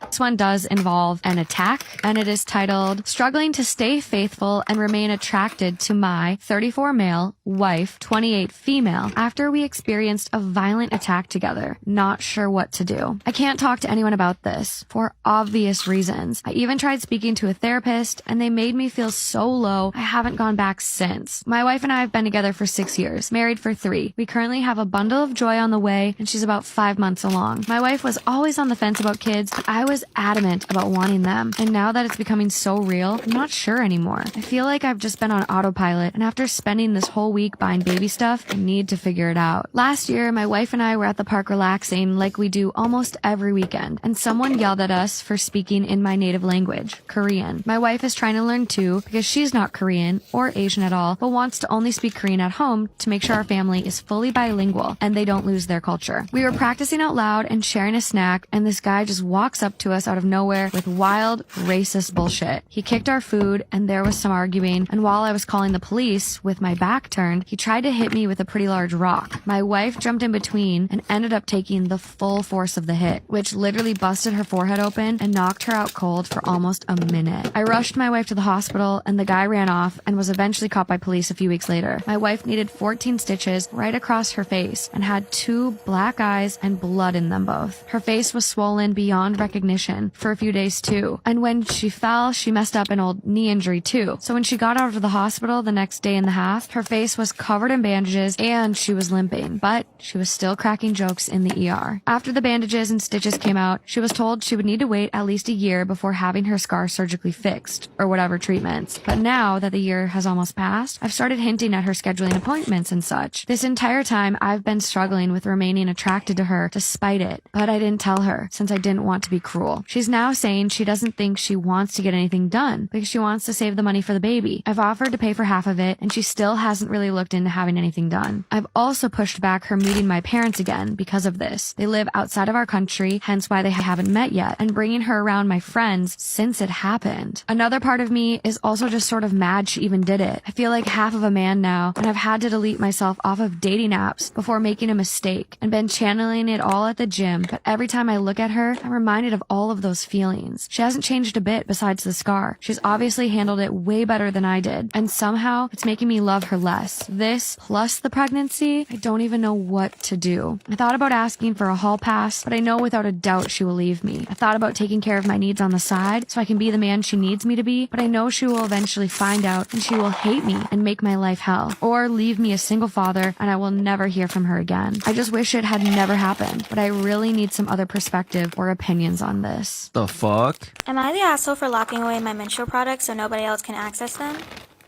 This one does involve an attack, and it is titled, "Struggling to Stay Faithful and Remain Attracted to My 34 Male, Wife, 28 Female, After We Experienced a Violent Attack Together. Not sure what to do. I can't talk to anyone about this, for obvious reasons. I even tried speaking to a therapist, and they made me feel so low, I haven't gone back since. My wife and I have been together for 6 years, married for 3. We currently have a bundle of joy on the way, and she's about 5 months along. My wife was always on the fence about kids, but I was adamant about wanting them, and now that it's becoming so real, I'm not sure anymore. I feel like I've just been on autopilot, and after spending this whole week buying baby stuff, I need to figure it out. Last year, my wife and I were at the park relaxing like we do almost every weekend, and someone yelled at us for speaking in my native language, Korean. My wife is trying to learn too, because she's not Korean or Asian at all, but wants to only speak Korean at home to make sure our family is fully bilingual and they don't lose their culture. We were practicing out loud and sharing a snack, and this guy just walks up to us out of nowhere with wild, racist bullshit. He kicked our food, and there was some arguing, and while I was calling the police with my back turned, he tried to hit me with a pretty large rock. My wife jumped in between and ended up taking the full force of the hit, which literally busted her forehead open and knocked her out cold for almost a minute. I rushed my wife to the hospital, and the guy ran off and was eventually caught by police a few weeks later. My wife needed 14 stitches right across her face and had 2 black eyes and blood in them both. Her face was swollen beyond recognition, recognition for a few days too. And when she fell, she messed up an old knee injury too. So when she got out of the hospital the next day and a half, her face was covered in bandages and she was limping, but she was still cracking jokes in the ER. After the bandages and stitches came out, she was told she would need to wait at least a year before having her scar surgically fixed, or whatever treatments. But now that the year has almost passed, I've started hinting at her scheduling appointments and such. This entire time, I've been struggling with remaining attracted to her despite it, but I didn't tell her since I didn't want to be cruel. She's now saying she doesn't think she wants to get anything done because she wants to save the money for the baby. I've offered to pay for half of it, and she still hasn't really looked into having anything done. I've also pushed back her meeting my parents again because of this. They live outside of our country, hence why they haven't met yet, and bringing her around my friends since it happened. Another part of me is also just sort of mad she even did it. I feel like half of a man now, and I've had to delete myself off of dating apps before making a mistake and been channeling it all at the gym, but every time I look at her, I'm reminded of all of those feelings. She hasn't changed a bit besides the scar. She's obviously handled it way better than I did, and somehow it's making me love her less. This, plus the pregnancy, I don't even know what to do. I thought about asking for a hall pass, but I know without a doubt she will leave me. I thought about taking care of my needs on the side so I can be the man she needs me to be, but I know she will eventually find out and she will hate me and make my life hell, or leave me a single father and I will never hear from her again. I just wish it had never happened, but I really need some other perspective or opinions on this. The fuck? Am I the asshole for locking away my menstrual products so nobody else can access them?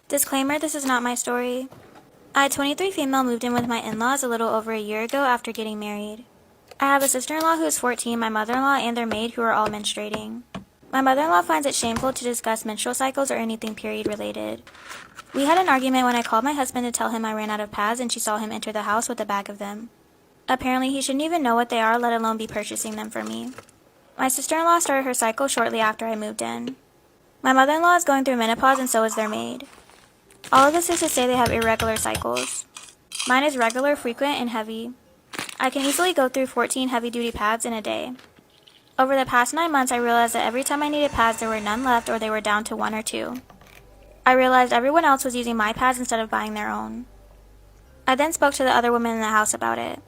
Disclaimer, this is not my story. I, 23 female, moved in with my in-laws a little over a year ago after getting married. I have a sister-in-law who is 14, my mother-in-law, and their maid who are all menstruating. My mother-in-law finds it shameful to discuss menstrual cycles or anything period-related. We had an argument when I called my husband to tell him I ran out of pads and she saw him enter the house with a bag of them. Apparently, he shouldn't even know what they are, let alone be purchasing them for me. My sister-in-law started her cycle shortly after I moved in. My mother-in-law is going through menopause and so is their maid. All of this is to say they have irregular cycles. Mine is regular, frequent, and heavy. I can easily go through 14 heavy-duty pads in a day. Over the past 9 months, I realized that every time I needed pads, there were none left or they were down to 1 or 2. I realized everyone else was using my pads instead of buying their own. I then spoke to the other women in the house about it.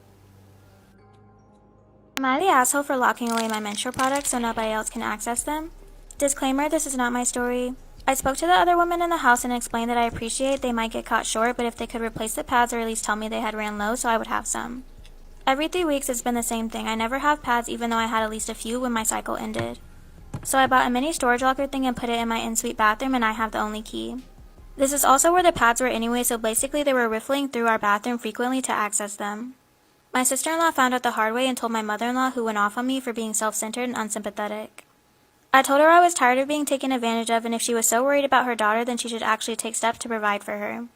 Am I the asshole for locking away my menstrual products so nobody else can access them? Disclaimer, this is not my story. I spoke to the other women in the house and explained that I appreciate they might get caught short, but if they could replace the pads or at least tell me they had ran low so I would have some. Every 3 weeks it's been the same thing. I never have pads even though I had at least a few when my cycle ended. So I bought a mini storage locker thing and put it in my en-suite bathroom and I have the only key. This is also where the pads were anyway, so basically they were riffling through our bathroom frequently to access them. My sister-in-law found out the hard way and told my mother-in-law, who went off on me for being self-centered and unsympathetic. I told her I was tired of being taken advantage of, and if she was so worried about her daughter, then she should actually take steps to provide for her.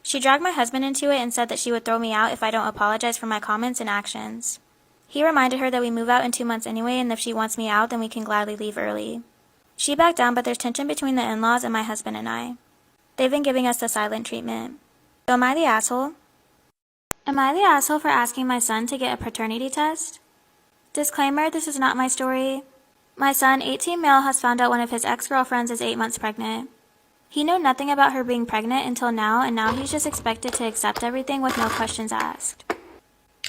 She dragged my husband into it and said that she would throw me out if I don't apologize for my comments and actions. He reminded her that we move out in 2 months anyway, and if she wants me out, then we can gladly leave early. She backed down, but there's tension between the in-laws and my husband and I. They've been giving us the silent treatment. So am I the asshole? Am I the asshole for asking my son to get a paternity test? Disclaimer, this is not my story. My son, 18 male, has found out one of his ex-girlfriends is 8 months pregnant. He knew nothing about her being pregnant until now, and now he's just expected to accept everything with no questions asked.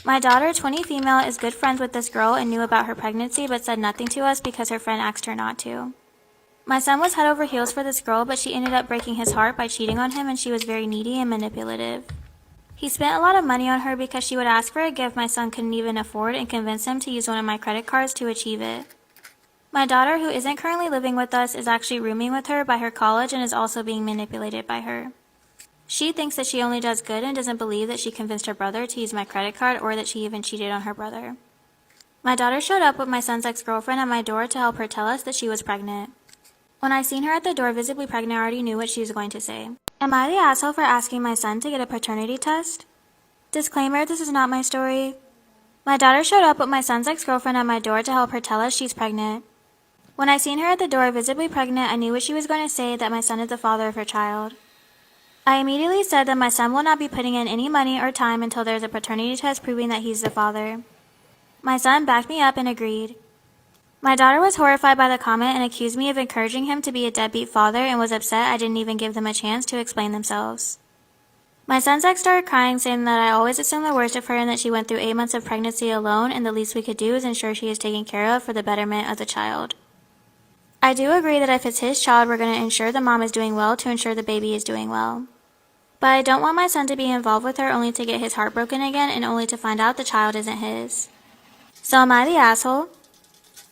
My daughter, 20 female, is good friends with this girl and knew about her pregnancy but said nothing to us because her friend asked her not to. My son was head over heels for this girl, but she ended up breaking his heart by cheating on him, and she was very needy and manipulative. He spent a lot of money on her because she would ask for a gift my son couldn't even afford and convince him to use one of my credit cards to achieve it. My daughter, who isn't currently living with us, is actually rooming with her by her college and is also being manipulated by her. She thinks that she only does good and doesn't believe that she convinced her brother to use my credit card or that she even cheated on her brother. My daughter showed up with my son's ex-girlfriend at my door to help her tell us that she was pregnant. When I seen her at the door visibly pregnant, I already knew what she was going to say. Am I the asshole for asking my son to get a paternity test? Disclaimer, this is not my story. My daughter showed up with my son's ex-girlfriend at my door to help her tell us she's pregnant. When I seen her at the door visibly pregnant, I knew what she was going to say, that my son is the father of her child. I immediately said that my son will not be putting in any money or time until there's a paternity test proving that he's the father. My son backed me up and agreed. My daughter was horrified by the comment and accused me of encouraging him to be a deadbeat father and was upset I didn't even give them a chance to explain themselves. My son's ex started crying, saying that I always assume the worst of her and that she went through 8 months of pregnancy alone and the least we could do is ensure she is taken care of for the betterment of the child. I do agree that if it's his child, we're going to ensure the mom is doing well to ensure the baby is doing well. But I don't want my son to be involved with her only to get his heart broken again and only to find out the child isn't his. So am I the asshole?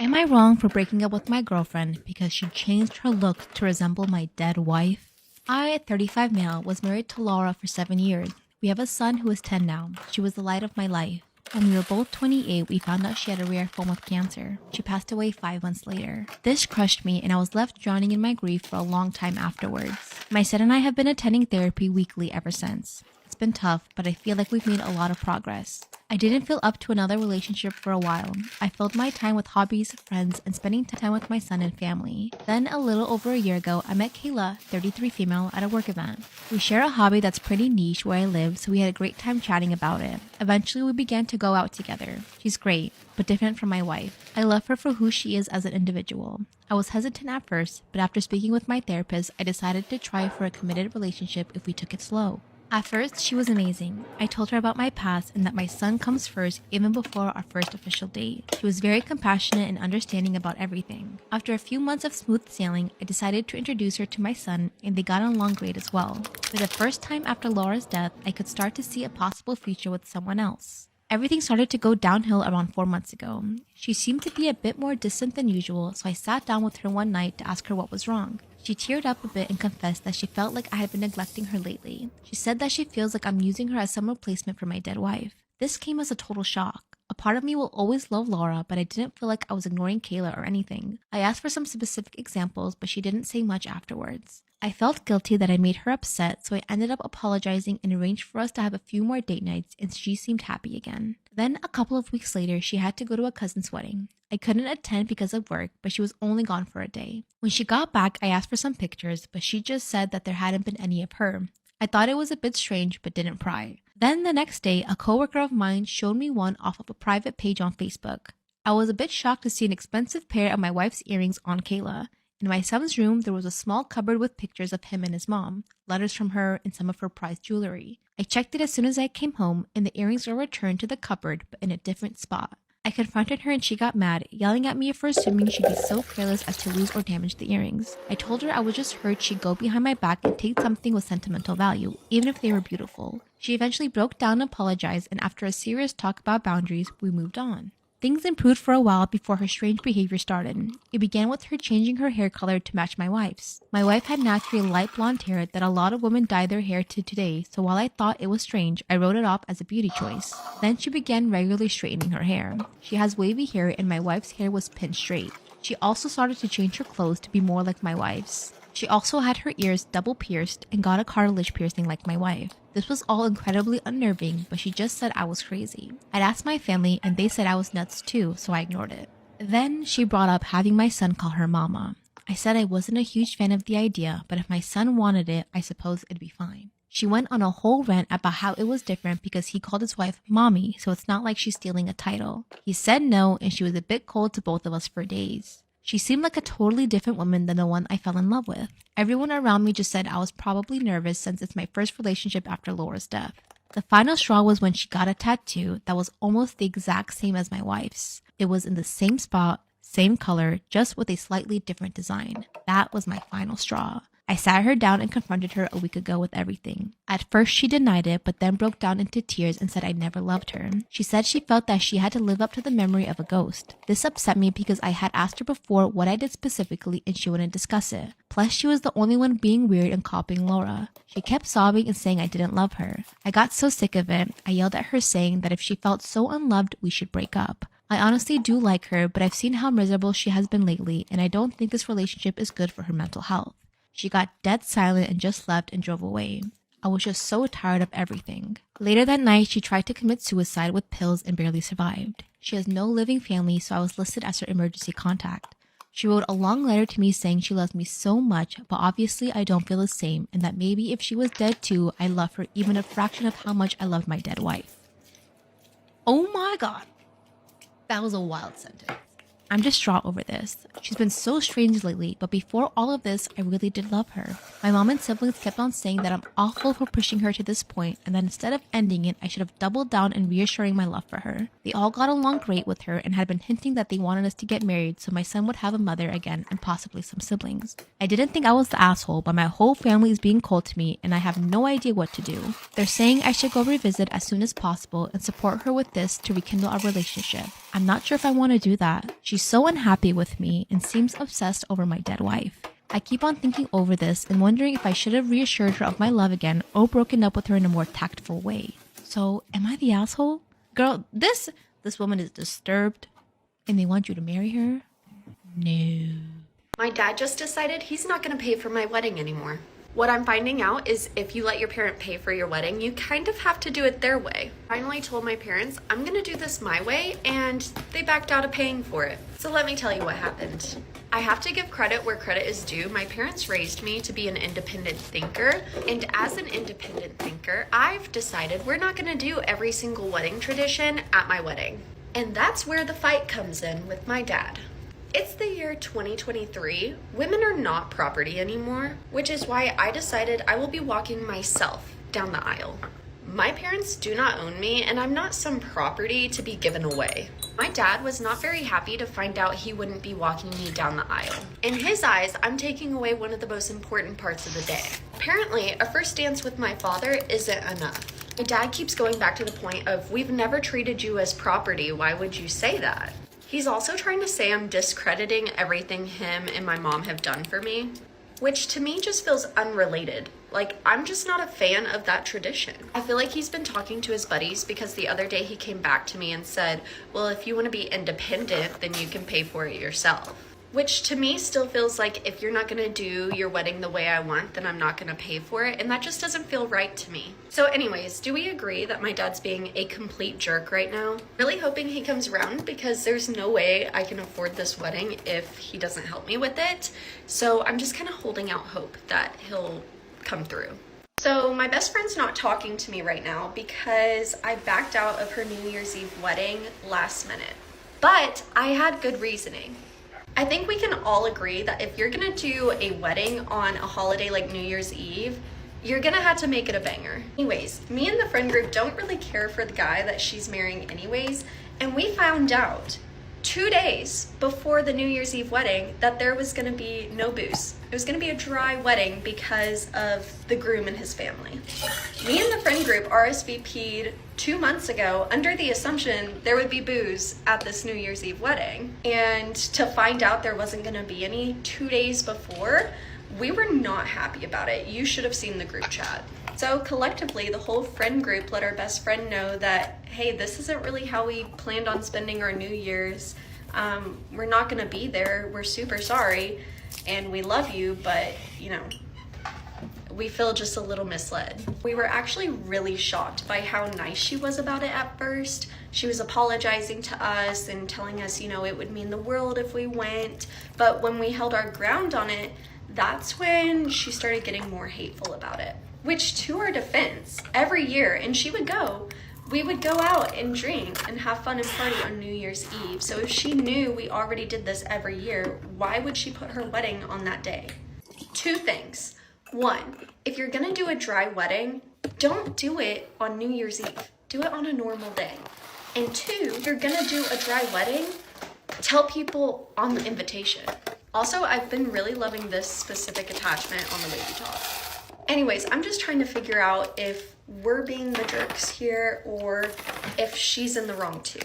Am I wrong for breaking up with my girlfriend because she changed her look to resemble my dead wife? I, 35 male, was married to Laura for 7 years. We have a son who is 10 now. She was the light of my life. When we were both 28, we found out she had a rare form of cancer. She passed away 5 months later. This crushed me and I was left drowning in my grief for a long time afterwards. My son and I have been attending therapy weekly ever since. It's been tough, but I feel like we've made a lot of progress. I didn't feel up to another relationship for a while. I filled my time with hobbies, friends, and spending time with my son and family. Then, a little over a year ago, I met Kayla, 33 female, at a work event. We share a hobby that's pretty niche where I live, so we had a great time chatting about it. Eventually, we began to go out together. She's great, but different from my wife. I love her for who she is as an individual. I was hesitant at first, but after speaking with my therapist, I decided to try for a committed relationship if we took it slow. At first, she was amazing. I told her about my past and that my son comes first even before our first official date. She was very compassionate and understanding about everything. After a few months of smooth sailing, I decided to introduce her to my son and they got along great as well. For the first time after Laura's death, I could start to see a possible future with someone else. Everything started to go downhill around 4 months ago. She seemed to be a bit more distant than usual, so I sat down with her one night to ask her what was wrong. She teared up a bit and confessed that she felt like I had been neglecting her lately. She said that she feels like I'm using her as some replacement for my dead wife. This came as a total shock. A part of me will always love Laura, but I didn't feel like I was ignoring Kayla or anything. I asked for some specific examples, but she didn't say much afterwards. I felt guilty that I made her upset, so I ended up apologizing and arranged for us to have a few more date nights, and she seemed happy again. Then, a couple of weeks later, she had to go to a cousin's wedding. I couldn't attend because of work, but she was only gone for a day. When she got back, I asked for some pictures, but she just said that there hadn't been any of her. I thought it was a bit strange, but didn't pry. Then the next day, a coworker of mine showed me one off of a private page on Facebook. I was a bit shocked to see an expensive pair of my wife's earrings on Kayla. In my son's room, there was a small cupboard with pictures of him and his mom, letters from her, and some of her prized jewelry. I checked it as soon as I came home, and the earrings were returned to the cupboard, but in a different spot. I confronted her and she got mad, yelling at me for assuming she'd be so careless as to lose or damage the earrings. I told her I was just hurt she'd go behind my back and take something with sentimental value, even if they were beautiful. She eventually broke down and apologized, and after a serious talk about boundaries, we moved on. Things improved for a while before her strange behavior started. It began with her changing her hair color to match my wife's. My wife had naturally light blonde hair that a lot of women dye their hair to today, so while I thought it was strange, I wrote it off as a beauty choice. Then she began regularly straightening her hair. She has wavy hair and my wife's hair was pinned straight. She also started to change her clothes to be more like my wife's. She also had her ears double pierced and got a cartilage piercing like my wife. This was all incredibly unnerving, but she just said I was crazy. I'd asked my family and they said I was nuts too, so I ignored it. Then she brought up having my son call her mama. I said I wasn't a huge fan of the idea, but if my son wanted it, I suppose it'd be fine. She went on a whole rant about how it was different because he called his wife mommy, so it's not like she's stealing a title. He said no, and she was a bit cold to both of us for days. She seemed like a totally different woman than the one I fell in love with. Everyone around me just said I was probably nervous since it's my first relationship after Laura's death. The final straw was when she got a tattoo that was almost the exact same as my wife's. It was in the same spot, same color, just with a slightly different design. That was my final straw. I sat her down and confronted her a week ago with everything. At first she denied it, but then broke down into tears and said I never loved her. She said she felt that she had to live up to the memory of a ghost. This upset me because I had asked her before what I did specifically and she wouldn't discuss it. Plus she was the only one being weird and copying Laura. She kept sobbing and saying I didn't love her. I got so sick of it, I yelled at her saying that if she felt so unloved, we should break up. I honestly do like her, but I've seen how miserable she has been lately and I don't think this relationship is good for her mental health. She got dead silent and just left and drove away. I was just so tired of everything. Later that night, she tried to commit suicide with pills and barely survived. She has no living family, so I was listed as her emergency contact. She wrote a long letter to me saying she loves me so much, but obviously I don't feel the same, and that maybe if she was dead too, I'd love her even a fraction of how much I loved my dead wife. Oh my god. That was a wild sentence. I'm distraught over this. She's been so strange lately, but before all of this, I really did love her. My mom and siblings kept on saying that I'm awful for pushing her to this point, and that instead of ending it, I should have doubled down in reassuring my love for her. They all got along great with her and had been hinting that they wanted us to get married so my son would have a mother again and possibly some siblings. I didn't think I was the asshole, but my whole family is being cold to me and I have no idea what to do. They're saying I should go revisit as soon as possible and support her with this to rekindle our relationship. I'm not sure if I want to do that. She's so unhappy with me and seems obsessed over my dead wife. I keep on thinking over this and wondering if I should have reassured her of my love again or broken up with her in a more tactful way. So, am I the asshole? Girl, this woman is disturbed and they want you to marry her? No. My dad just decided he's not going to pay for my wedding anymore. What I'm finding out is if you let your parent pay for your wedding, you kind of have to do it their way. I finally told my parents I'm gonna do this my way, and they backed out of paying for it. So let me tell you what happened. I have to give credit where credit is due. My parents raised me to be an independent thinker, and as an independent thinker, I've decided we're not gonna do every single wedding tradition at my wedding. And that's where the fight comes in with my dad. It's the year 2023. Women are not property anymore, which is why I decided I will be walking myself down the aisle. My parents do not own me, and I'm not some property to be given away. My dad was not very happy to find out he wouldn't be walking me down the aisle. In his eyes, I'm taking away one of the most important parts of the day. Apparently, a first dance with my father isn't enough. My dad keeps going back to the point of, we've never treated you as property, why would you say that? He's also trying to say I'm discrediting everything him and my mom have done for me, which to me just feels unrelated. Like, I'm just not a fan of that tradition. I feel like he's been talking to his buddies because the other day he came back to me and said, well, if you want to be independent, then you can pay for it yourself. Which to me still feels like if you're not going to do your wedding the way I want, then I'm not going to pay for it. And that just doesn't feel right to me. So anyways, do we agree that my dad's being a complete jerk right now? Really hoping he comes around because there's no way I can afford this wedding if he doesn't help me with it. So I'm just kind of holding out hope that he'll come through. So my best friend's not talking to me right now because I backed out of her New Year's Eve wedding last minute. But I had good reasoning. I think we can all agree that if you're gonna do a wedding on a holiday like New Year's Eve, you're gonna have to make it a banger. Anyways, me and the friend group don't really care for the guy that she's marrying anyways, and we found out 2 days before the New Year's Eve wedding that there was gonna be no booze. It was gonna be a dry wedding because of the groom and his family. Me and the friend group RSVP'd 2 months ago under the assumption there would be booze at this New Year's Eve wedding. And to find out there wasn't gonna be any 2 days before, we were not happy about it. You should have seen the group chat. So collectively, the whole friend group let our best friend know that, hey, this isn't really how we planned on spending our New Year's. We're not gonna be there. We're super sorry and we love you, but you know, we feel just a little misled. We were actually really shocked by how nice she was about it at first. She was apologizing to us and telling us, you know, it would mean the world if we went. But when we held our ground on it, that's when she started getting more hateful about it. Which, to her defense, every year, and she would go, we would go out and drink and have fun and party on New Year's Eve. So if she knew we already did this every year, why would she put her wedding on that day? 2 things. 1, if you're gonna do a dry wedding, don't do it on New Year's Eve. Do it on a normal day. And 2, if you're gonna do a dry wedding, tell people on the invitation. Also, I've been really loving this specific attachment on the Lady Talk. Anyways, I'm just trying to figure out if we're being the jerks here or if she's in the wrong too.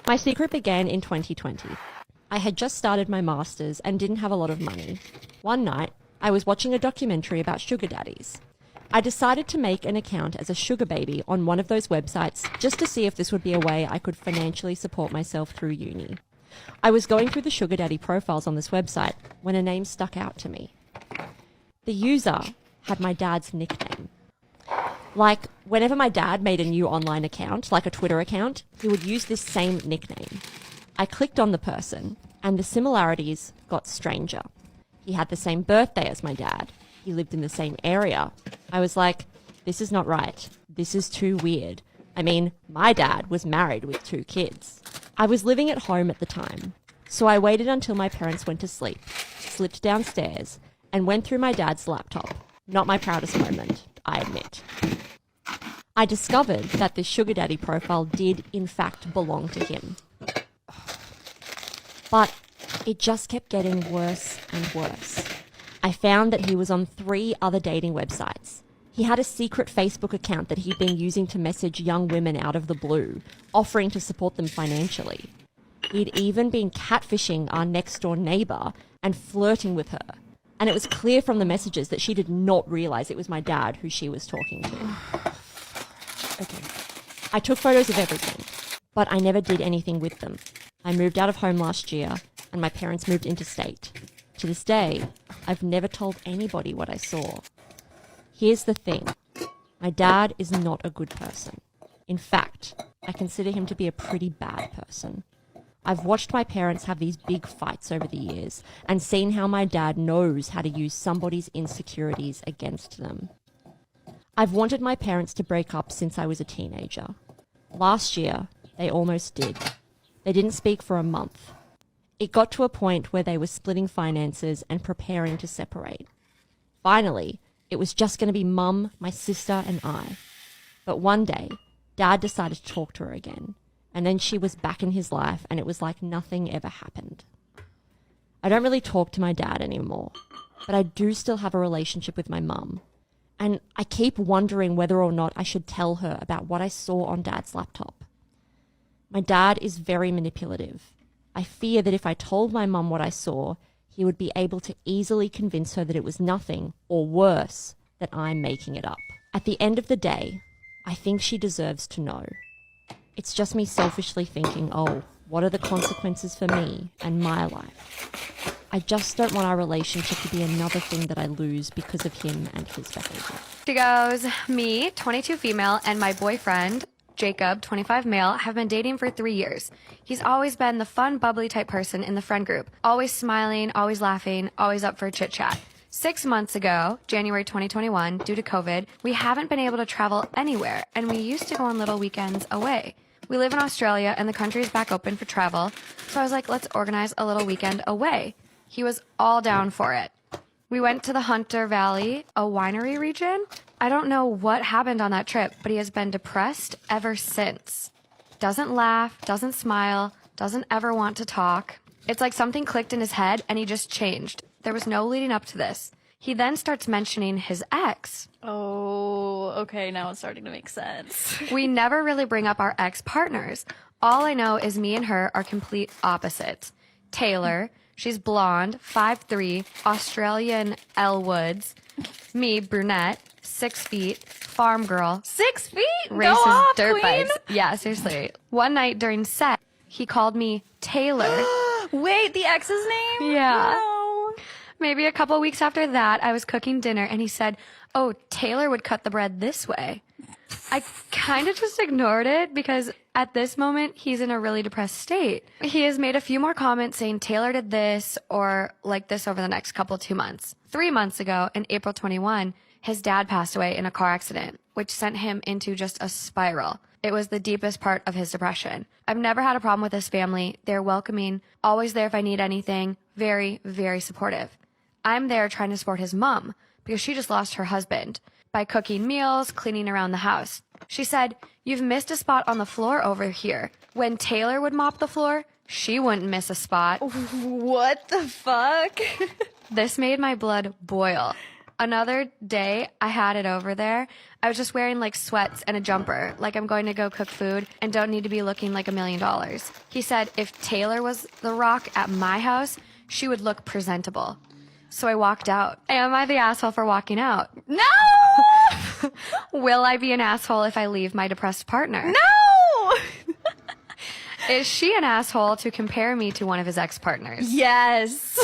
My secret began in 2020. I had just started my master's and didn't have a lot of money. One night, I was watching a documentary about sugar daddies. I decided to make an account as a sugar baby on one of those websites just to see if this would be a way I could financially support myself through uni. I was going through the sugar daddy profiles on this website when a name stuck out to me. The user had my dad's nickname. Like, whenever my dad made a new online account, like a Twitter account, he would use this same nickname. I clicked on the person, and the similarities got stranger. He had the same birthday as my dad. He lived in the same area. I was like, this is not right. This is too weird. I mean, my dad was married with 2 kids. I was living at home at the time, So I waited until my parents went to sleep, slipped downstairs, and went through my dad's laptop. Not my proudest moment, I admit. I discovered that this sugar daddy profile did in fact belong to him. But it just kept getting worse and worse. I found that he was on 3 other dating websites. He had a secret Facebook account that he'd been using to message young women out of the blue, offering to support them financially. He'd even been catfishing our next-door neighbor and flirting with her. And it was clear from the messages that she did not realize it was my dad who she was talking to. Okay. I took photos of everything, but I never did anything with them. I moved out of home last year, and my parents moved interstate. To this day, I've never told anybody what I saw. Here's the thing. My dad is not a good person. In fact, I consider him to be a pretty bad person. I've watched my parents have these big fights over the years and seen how my dad knows how to use somebody's insecurities against them. I've wanted my parents to break up since I was a teenager. Last year, they almost did. They didn't speak for a month. It got to a point where they were splitting finances and preparing to separate. Finally, it was just going to be Mum, my sister, and I. But one day, Dad decided to talk to her again. And then she was back in his life, and it was like nothing ever happened. I don't really talk to my dad anymore, but I do still have a relationship with my mum. And I keep wondering whether or not I should tell her about what I saw on Dad's laptop. My dad is very manipulative. I fear that if I told my mum what I saw, he would be able to easily convince her that it was nothing, or worse, that I'm making it up. At the end of the day, I think she deserves to know. It's just me selfishly thinking, oh, what are the consequences for me and my life? I just don't want our relationship to be another thing that I lose because of him and his behavior. She goes, me, 22 female, and my boyfriend, Jacob, 25 male, have been dating for 3 years. He's always been the fun, bubbly type person in the friend group. Always smiling, always laughing, always up for a chit chat. 6 months ago, January 2021, due to COVID, we haven't been able to travel anywhere, and we used to go on little weekends away. We live in Australia, and the country is back open for travel, so I was like, let's organize a little weekend away. He was all down for it. We went to the Hunter Valley, a winery region. I don't know what happened on that trip, but he has been depressed ever since. Doesn't laugh, doesn't smile, doesn't ever want to talk. It's like something clicked in his head, and he just changed. There was no leading up to this. He then starts mentioning his ex. Oh, okay, now it's starting to make sense. We never really bring up our ex-partners. All I know is me and her are complete opposites. Taylor, she's blonde, 5'3", Australian Elle Woods. Me, brunette, 6 feet, farm girl. 6 feet? Races Go off, dirt queen. bikes. Yeah, seriously. One night during set, he called me Taylor. Wait, the ex's name? Yeah. No. Maybe a couple weeks after that, I was cooking dinner and he said, oh, Taylor would cut the bread this way. I kind of just ignored it because at this moment, he's in a really depressed state. He has made a few more comments saying Taylor did this or like this over the next 2 months. 3 months ago, in April 21, his dad passed away in a car accident, which sent him into just a spiral. It was the deepest part of his depression. I've never had a problem with his family. They're welcoming, always there if I need anything, very, very supportive. I'm there trying to support his mom because she just lost her husband by cooking meals, cleaning around the house. She said, you've missed a spot on the floor over here. When Taylor would mop the floor, she wouldn't miss a spot. What the fuck? This made my blood boil. Another day, I had it over there. I was just wearing like sweats and a jumper, like I'm going to go cook food and don't need to be looking like $1 million. He said if Taylor was the rock at my house, she would look presentable. So I walked out. Am I the asshole for walking out? No! Will I be an asshole if I leave my depressed partner? No! Is she an asshole to compare me to one of his ex-partners? Yes.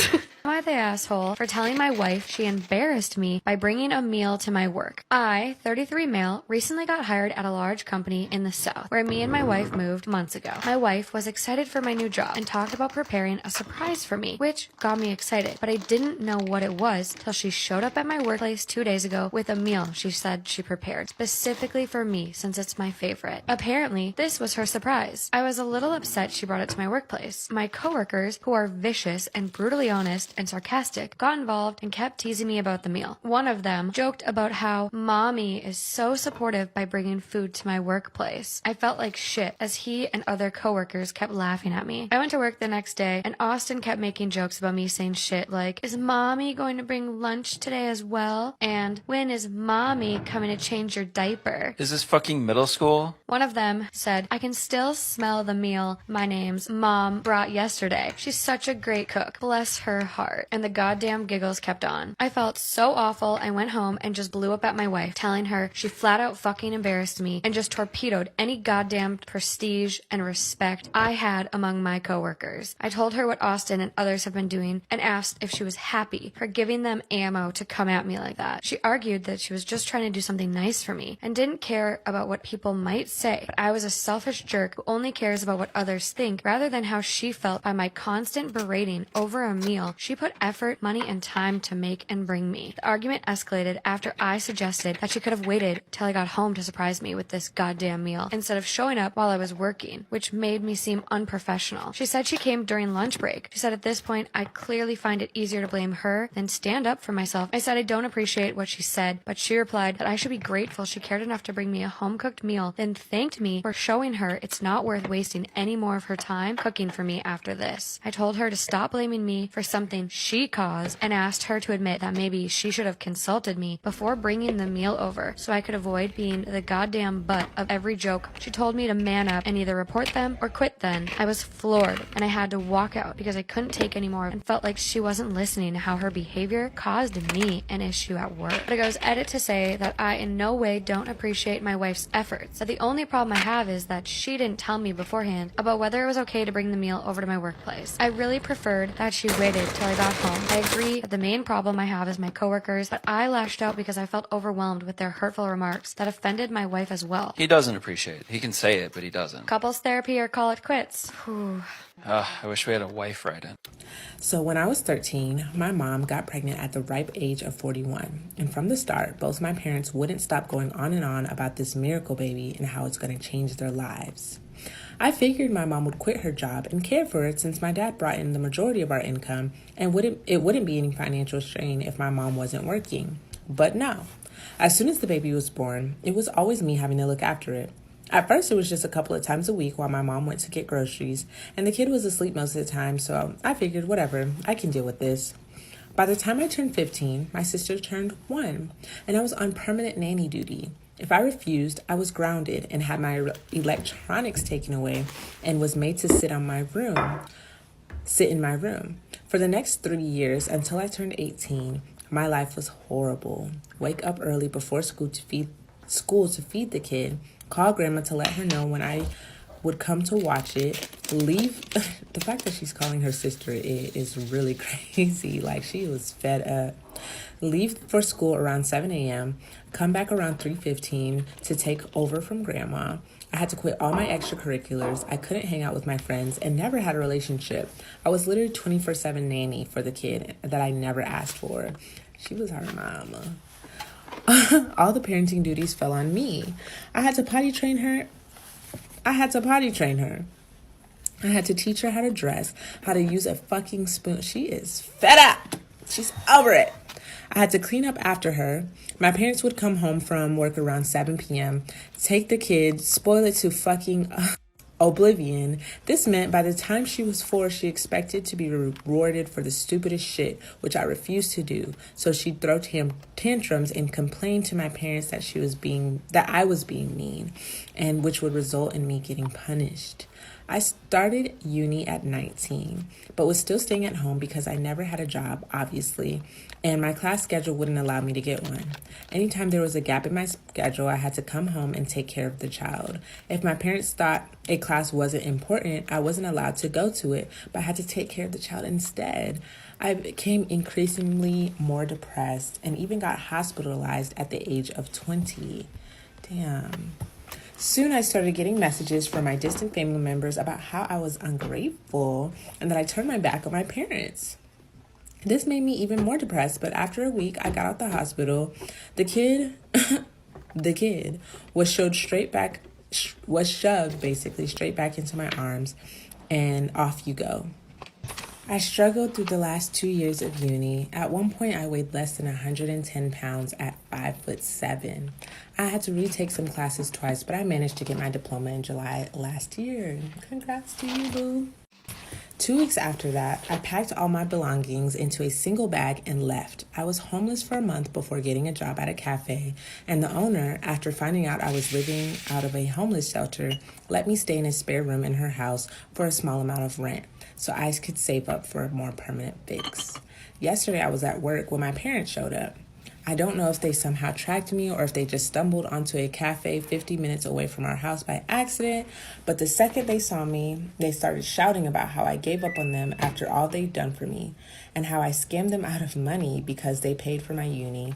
Am I the asshole for telling my wife she embarrassed me by bringing a meal to my work? I, 33 male, recently got hired at a large company in the South where me and my wife moved months ago. My wife was excited for my new job and talked about preparing a surprise for me, which got me excited, but I didn't know what it was till she showed up at my workplace 2 days ago with a meal she said she prepared specifically for me since it's my favorite. Apparently, this was her surprise. I was a little upset she brought it to my workplace. My coworkers, who are vicious and brutally honest and sarcastic, got involved and kept teasing me about the meal. One of them joked about how mommy is so supportive by bringing food to my workplace. I felt like shit as he and other coworkers kept laughing at me. I went to work the next day and Austin kept making jokes about me saying shit like, is mommy going to bring lunch today as well? And when is mommy coming to change your diaper? Is this fucking middle school? One of them said, I can still smell the meal my name's mom brought yesterday. She's such a great cook. Bless her heart. And the goddamn giggles kept on. I felt so awful. I went home and just blew up at my wife, telling her she flat out fucking embarrassed me and just torpedoed any goddamn prestige and respect I had among my coworkers. I told her what Austin and others have been doing and asked if she was happy for giving them ammo to come at me like that. She argued that she was just trying to do something nice for me and didn't care about what people might say, but I was a selfish jerk who only cares about what others think rather than how she felt by my constant berating over a meal she put effort, money, and time to make and bring me. The argument escalated after I suggested that she could have waited till I got home to surprise me with this goddamn meal instead of showing up while I was working, which made me seem unprofessional. She said she came during lunch break. She said at this point I clearly find it easier to blame her than stand up for myself. I said I don't appreciate what she said, but she replied that I should be grateful she cared enough to bring me a home-cooked meal, then thanked me for showing her it's not worth wasting any more of her time cooking for me after this. I told her to stop blaming me for something she caused and asked her to admit that maybe she should have consulted me before bringing the meal over so I could avoid being the goddamn butt of every joke. She told me to man up and either report them or quit then. I was floored and I had to walk out because I couldn't take anymore and felt like she wasn't listening to how her behavior caused me an issue at work. But it goes edit to say that I in no way don't appreciate my wife's efforts, that the only problem I have is that she didn't tell me beforehand about whether it was okay to bring the meal over to my workplace. I really preferred that she waited till I got home. I agree that the main problem I have is my coworkers, but I lashed out because I felt overwhelmed with their hurtful remarks that offended my wife as well. He doesn't appreciate it. He can say it, but he doesn't. Couples therapy or call it quits. Whew. I wish we had a wife right in. So when I was 13, my mom got pregnant at the ripe age of 41. And from the start, both my parents wouldn't stop going on and on about this miracle baby and how it's going to change their lives. I figured my mom would quit her job and care for it since my dad brought in the majority of our income and it wouldn't be any financial strain if my mom wasn't working. But no. As soon as the baby was born, it was always me having to look after it. At first, it was just a couple of times a week while my mom went to get groceries, and the kid was asleep most of the time, so I figured, whatever, I can deal with this. By the time I turned 15, my sister turned 1, and I was on permanent nanny duty. If I refused, I was grounded and had my electronics taken away and was made to sit in my room. For the next 3 years, until I turned 18, my life was horrible. Wake up early before school to feed the kid, call grandma to let her know when I would come to watch it, leave. The fact that she's calling her sister is really crazy. Like, she was fed up. Leave for school around 7 a.m., come back around 3:15 to take over from grandma. I had to quit all my extracurriculars. I couldn't hang out with my friends and never had a relationship. I was literally 24/7 nanny for the kid that I never asked for. She was her mama. All the parenting duties fell on me. I had to potty train her. I had to teach her how to dress, how to use a fucking spoon. She is fed up. She's over it. I had to clean up after her. My parents would come home from work around 7 p.m., take the kid, spoil it to fucking oblivion. This meant by the time she was 4, she expected to be rewarded for the stupidest shit, which I refused to do. So she'd throw tantrums and complain to my parents that I was being mean, and which would result in me getting punished. I started uni at 19, but was still staying at home because I never had a job, obviously, and my class schedule wouldn't allow me to get one. Anytime there was a gap in my schedule, I had to come home and take care of the child. If my parents thought a class wasn't important, I wasn't allowed to go to it, but I had to take care of the child instead. I became increasingly more depressed and even got hospitalized at the age of 20. Damn. Soon I started getting messages from my distant family members about how I was ungrateful and that I turned my back on my parents. This made me even more depressed, but after a week I got out the hospital. The kid was shoved basically straight back into my arms, and off you go. I struggled through the last 2 years of uni. At one point, I weighed less than 110 pounds at 5'7". I had to retake some classes twice, but I managed to get my diploma in July last year. Congrats to you, boo. 2 weeks after that, I packed all my belongings into a single bag and left. I was homeless for a month before getting a job at a cafe, and the owner, after finding out I was living out of a homeless shelter, let me stay in a spare room in her house for a small amount of rent, so I could save up for a more permanent fix. Yesterday, I was at work when my parents showed up. I don't know if they somehow tracked me or if they just stumbled onto a cafe 50 minutes away from our house by accident, but the second they saw me, they started shouting about how I gave up on them after all they'd done for me, and how I scammed them out of money because they paid for my uni,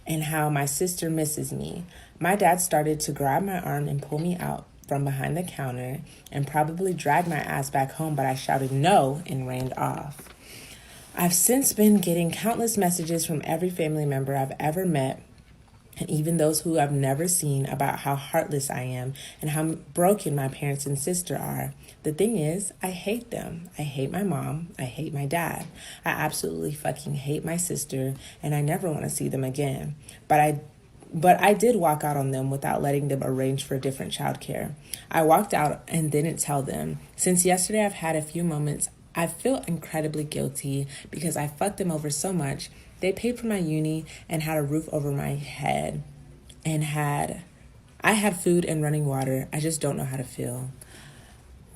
and how my sister misses me. My dad started to grab my arm and pull me out from behind the counter and probably drag my ass back home, but I shouted no and ran off. I've since been getting countless messages from every family member I've ever met, and even those who I've never seen, about how heartless I am and how broken my parents and sister are. The thing is, I hate them. I hate my mom. I hate my dad. I absolutely fucking hate my sister, and I never want to see them again. But I did walk out on them without letting them arrange for different childcare. I walked out and didn't tell them. Since yesterday, I've had a few moments. I feel incredibly guilty because I fucked them over so much. They paid for my uni and had a roof over my head, and I had food and running water. I just don't know how to feel.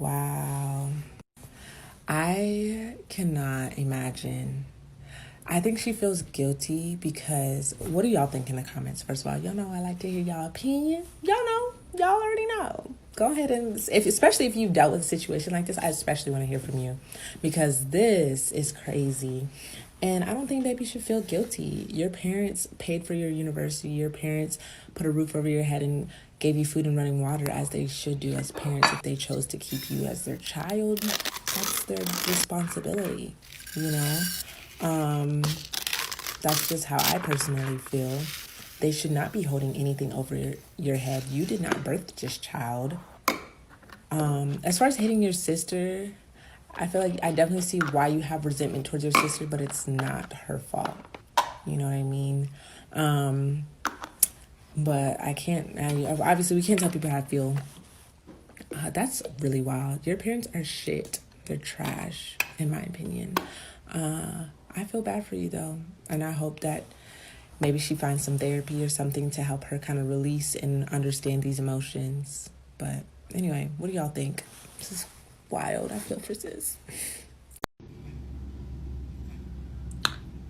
Wow. I cannot imagine. I think she feels guilty because, what do y'all think in the comments? First of all, y'all know I like to hear y'all opinion. Y'all already know. Go ahead and, especially if you've dealt with a situation like this, I especially want to hear from you, because this is crazy. And I don't think baby should feel guilty. Your parents paid for your university. Your parents put a roof over your head and gave you food and running water, as they should do as parents. If they chose to keep you as their child, that's their responsibility, you know? That's just how I personally feel. They should not be holding anything over your head. You did not birth this child. As far as hating your sister, I feel like I definitely see why you have resentment towards your sister, but it's not her fault. You know what I mean? But obviously we can't tell people how to feel. That's really wild. Your parents are shit. They're trash, in my opinion. I feel bad for you though. And I hope that maybe she finds some therapy or something to help her kind of release and understand these emotions. But anyway, what do y'all think? This is wild. I feel for sis.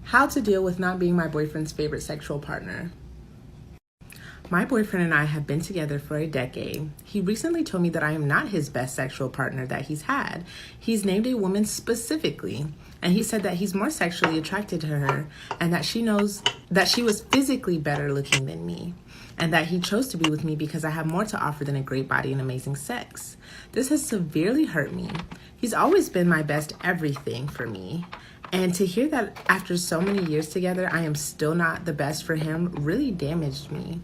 How to deal with not being my boyfriend's favorite sexual partner. My boyfriend and I have been together for a decade. He recently told me that I am not his best sexual partner that he's had. He's named a woman specifically, and he said that he's more sexually attracted to her, and that she knows that she was physically better looking than me, and that he chose to be with me because I have more to offer than a great body and amazing sex. This has severely hurt me. He's always been my best everything for me. And to hear that after so many years together, I am still not the best for him really damaged me.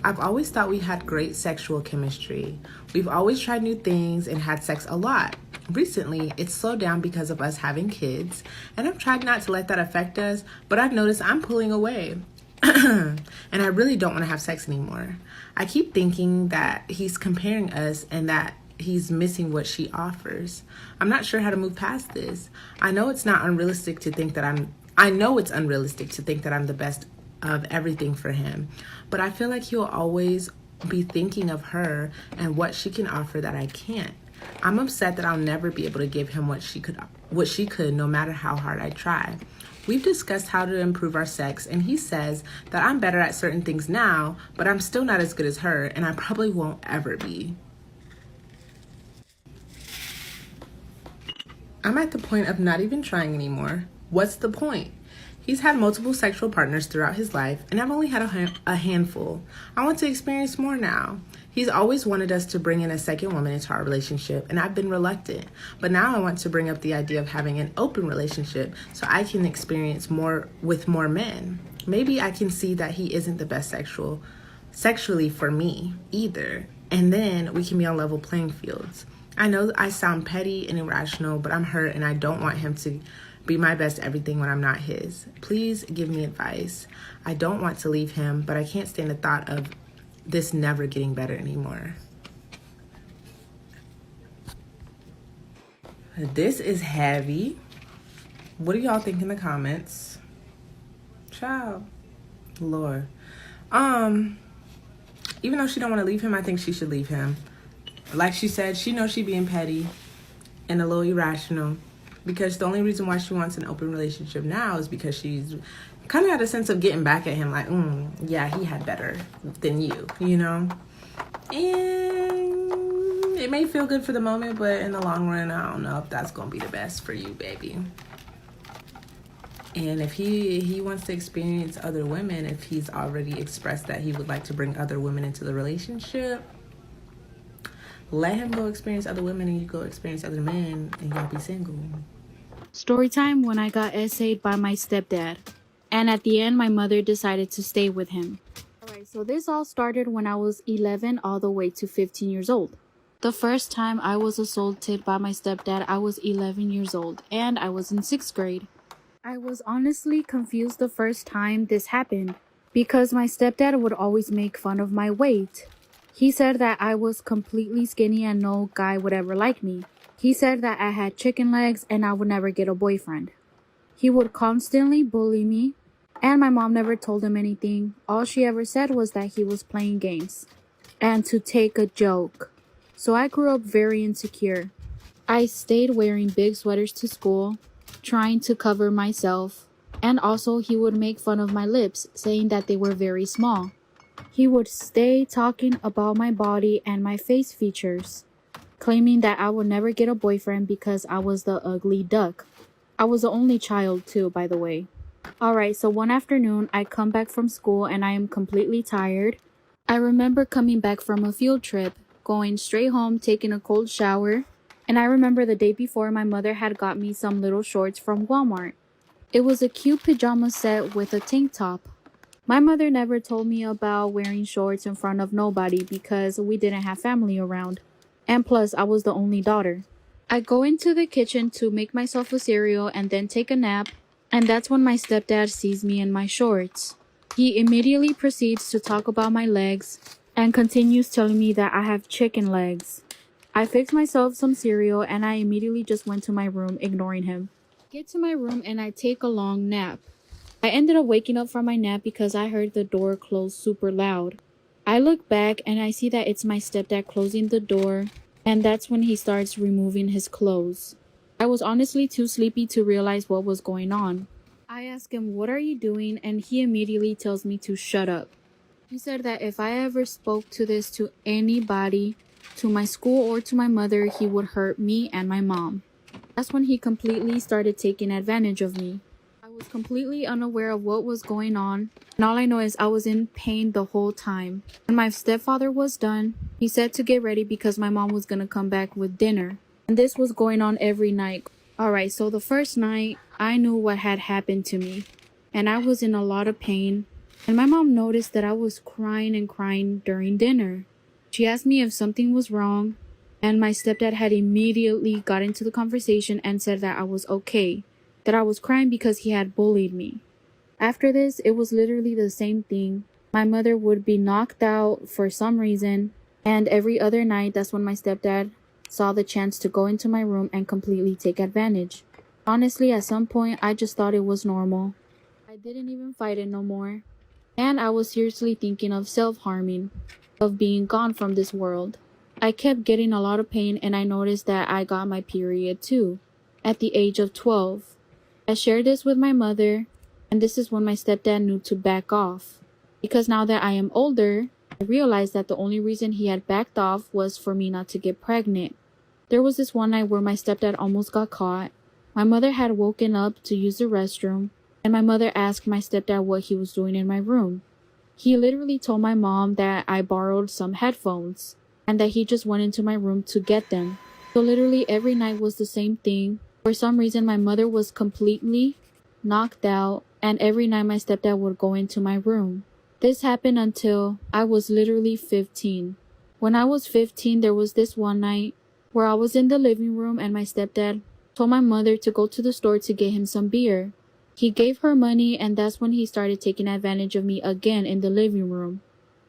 I've always thought we had great sexual chemistry. We've always tried new things and had sex a lot. Recently, it's slowed down because of us having kids, and I've tried not to let that affect us, but I've noticed I'm pulling away. And I really don't want to have sex anymore. I keep thinking that he's comparing us and that he's missing what she offers. I'm not sure how to move past this. I know it's unrealistic to think that I'm the best of everything for him, but I feel like he'll always be thinking of her and what she can offer that I can't. I'm upset that I'll never be able to give him what she could, no matter how hard I try. We've discussed how to improve our sex, and he says that I'm better at certain things now, but I'm still not as good as her, and I probably won't ever be. I'm at the point of not even trying anymore. What's the point? He's had multiple sexual partners throughout his life, and I've only had a handful. I want to experience more now. He's always wanted us to bring in a second woman into our relationship, and I've been reluctant. But now I want to bring up the idea of having an open relationship so I can experience more with more men. Maybe I can see that he isn't the best sexually for me either, and then we can be on level playing fields. I know I sound petty and irrational, but I'm hurt and I don't want him to be my best everything when I'm not his. Please give me advice. I don't want to leave him, but I can't stand the thought of this never getting better anymore. This is heavy. What do y'all think in the comments? Child. Lord. Even though she don't want to leave him, I think she should leave him. Like she said, she knows she being petty and a little irrational, because the only reason why she wants an open relationship now is because she's kind of had a sense of getting back at him, like, yeah, he had better than you know? And it may feel good for the moment, but in the long run, I don't know if that's going to be the best for you, baby. And if he wants to experience other women, if he's already expressed that he would like to bring other women into the relationship, let him go experience other women and you go experience other men and y'all be single. Storytime when I got essayed by my stepdad. And at the end, my mother decided to stay with him. Alright, so this all started when I was 11 all the way to 15 years old. The first time I was assaulted by my stepdad, I was 11 years old and I was in 6th grade. I was honestly confused the first time this happened because my stepdad would always make fun of my weight. He said that I was completely skinny and no guy would ever like me. He said that I had chicken legs and I would never get a boyfriend. He would constantly bully me, and my mom never told him anything. All she ever said was that he was playing games and to take a joke. So I grew up very insecure. I stayed wearing big sweaters to school, trying to cover myself, and also he would make fun of my lips, saying that they were very small. He would stay talking about my body and my face features, claiming that I would never get a boyfriend because I was the ugly duck. I was the only child too, by the way. Alright, so one afternoon, I come back from school and I am completely tired. I remember coming back from a field trip, going straight home, taking a cold shower, and I remember the day before my mother had got me some little shorts from Walmart. It was a cute pajama set with a tank top. My mother never told me about wearing shorts in front of nobody because we didn't have family around. And plus, I was the only daughter. I go into the kitchen to make myself a cereal and then take a nap, and that's when my stepdad sees me in my shorts. He immediately proceeds to talk about my legs and continues telling me that I have chicken legs. I fix myself some cereal and I immediately just went to my room, ignoring him. I get to my room and I take a long nap. I ended up waking up from my nap because I heard the door close super loud. I look back and I see that it's my stepdad closing the door, and that's when he starts removing his clothes. I was honestly too sleepy to realize what was going on. I ask him, "What are you doing?" and he immediately tells me to shut up. He said that if I ever spoke to this to anybody, to my school or to my mother, he would hurt me and my mom. That's when he completely started taking advantage of me. I was completely unaware of what was going on, and all I know is I was in pain the whole time. When my stepfather was done, he said to get ready because my mom was gonna come back with dinner. And this was going on every night. Alright, so the first night, I knew what had happened to me, and I was in a lot of pain, and my mom noticed that I was crying and crying during dinner. She asked me if something was wrong, and my stepdad had immediately got into the conversation and said that I was okay, that I was crying because he had bullied me. After this, it was literally the same thing. My mother would be knocked out for some reason, and every other night, that's when my stepdad saw the chance to go into my room and completely take advantage. Honestly, at some point, I just thought it was normal. I didn't even fight it no more. And I was seriously thinking of self-harming, of being gone from this world. I kept getting a lot of pain and I noticed that I got my period too, at the age of 12. I shared this with my mother, and this is when my stepdad knew to back off. Because now that I am older, I realized that the only reason he had backed off was for me not to get pregnant. There was this one night where my stepdad almost got caught, My mother had woken up to use the restroom, and my mother asked my stepdad what he was doing in my room. He literally told my mom that I borrowed some headphones and that he just went into my room to get them. So literally every night was the same thing. For some reason, my mother was completely knocked out, and every night my stepdad would go into my room. This happened until I was literally 15. When I was 15, there was this one night where I was in the living room and my stepdad told my mother to go to the store to get him some beer. He gave her money, and that's when he started taking advantage of me again in the living room.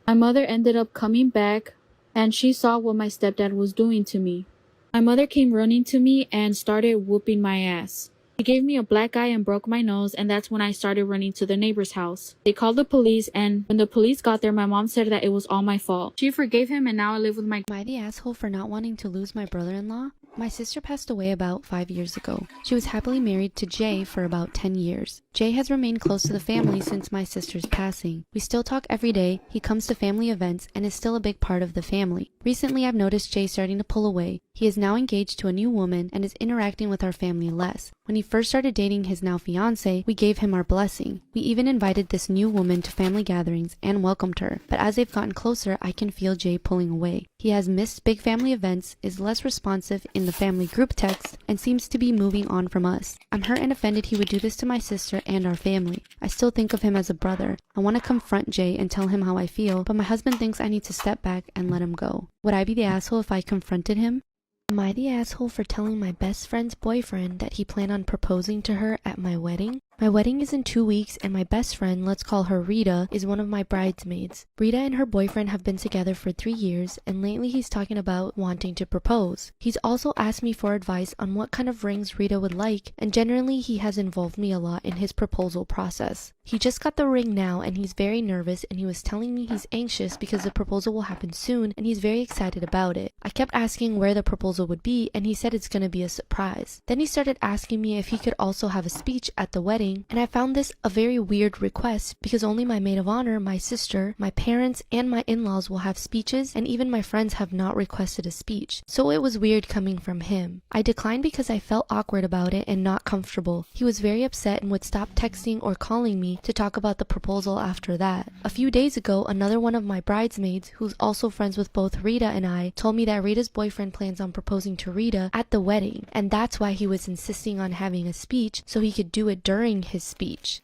My mother ended up coming back, and she saw what my stepdad was doing to me. My mother came running to me and started whooping my ass. She gave me a black eye and broke my nose, and that's when I started running to the neighbor's house. They called the police, and when the police got there, my mom said that it was all my fault. She forgave him, and now I live with my— Am I the asshole for not wanting to lose my brother-in-law? My sister passed away about 5 years ago. She was happily married to Jay for about 10 years. Jay has remained close to the family since my sister's passing. We still talk every day, he comes to family events, and is still a big part of the family. Recently, I've noticed Jay starting to pull away. He is now engaged to a new woman and is interacting with our family less. When he first started dating his now fiancée, we gave him our blessing. We even invited this new woman to family gatherings and welcomed her. But as they've gotten closer, I can feel Jay pulling away. He has missed big family events, is less responsive in the family group text, and seems to be moving on from us. I'm hurt and offended he would do this to my sister and our family. I still think of him as a brother. I want to confront Jay and tell him how I feel, but my husband thinks I need to step back and let him go. Would I be the asshole if I confronted him? Am I the asshole for telling my best friend's boyfriend that he planned on proposing to her at my wedding? My wedding is in 2 weeks, and my best friend, let's call her Rita, is one of my bridesmaids. Rita and her boyfriend have been together for 3 years, and lately he's talking about wanting to propose. He's also asked me for advice on what kind of rings Rita would like, and generally he has involved me a lot in his proposal process. He just got the ring now, and he's very nervous, and he was telling me he's anxious because the proposal will happen soon, and he's very excited about it. I kept asking where the proposal would be, and he said it's gonna be a surprise. Then he started asking me if he could also have a speech at the wedding, and I found this a very weird request because only my maid of honor, my sister, my parents, and my in-laws will have speeches, and even my friends have not requested a speech. So it was weird coming from him. I declined because I felt awkward about it and not comfortable. He was very upset and would stop texting or calling me to talk about the proposal after that. A few days ago, another one of my bridesmaids, who's also friends with both Rita and I, told me that Rita's boyfriend plans on proposing to Rita at the wedding, and that's why he was insisting on having a speech so he could do it during his speech.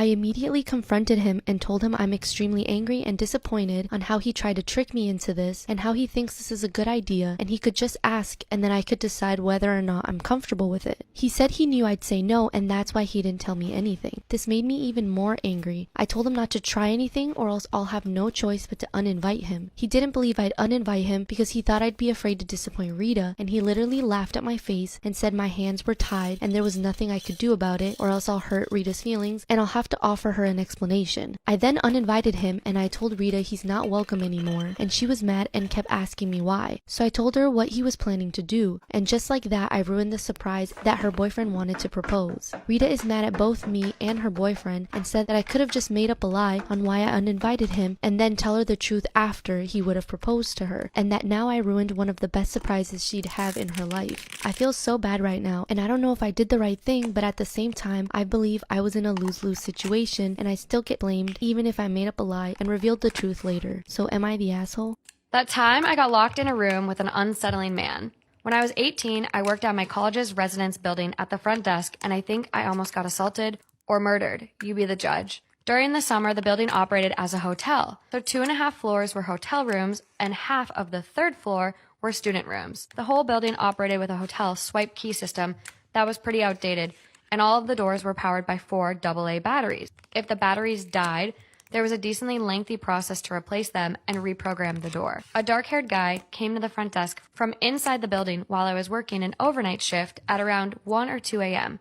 I immediately confronted him and told him I'm extremely angry and disappointed on how he tried to trick me into this and how he thinks this is a good idea and he could just ask and then I could decide whether or not I'm comfortable with it. He said he knew I'd say no and that's why he didn't tell me anything. This made me even more angry. I told him not to try anything or else I'll have no choice but to uninvite him. He didn't believe I'd uninvite him because he thought I'd be afraid to disappoint Rita, and he literally laughed at my face and said my hands were tied and there was nothing I could do about it or else I'll hurt Rita's feelings and I'll have to offer her an explanation. I then uninvited him and I told Rita he's not welcome anymore, and she was mad and kept asking me why. So I told her what he was planning to do, and just like that I ruined the surprise that her boyfriend wanted to propose. Rita is mad at both me and her boyfriend and said that I could have just made up a lie on why I uninvited him and then tell her the truth after he would have proposed to her, and that now I ruined one of the best surprises she'd have in her life. I feel so bad right now, and I don't know if I did the right thing, but at the same time I believe I was in a lose-lose situation and I still get blamed even if I made up a lie and revealed the truth later. So am I the asshole? That time I got locked in a room with an unsettling man. When I was 18, I worked at my college's residence building at the front desk, and I think I almost got assaulted or murdered. You be the judge. During the summer, the building operated as a hotel. So 2.5 floors were hotel rooms, and half of the 3rd floor were student rooms. The whole building operated with a hotel swipe key system that was pretty outdated, and all of the doors were powered by 4 AA batteries. If the batteries died, there was a decently lengthy process to replace them and reprogram the door. A dark-haired guy came to the front desk from inside the building while I was working an overnight shift at around 1 or 2 a.m.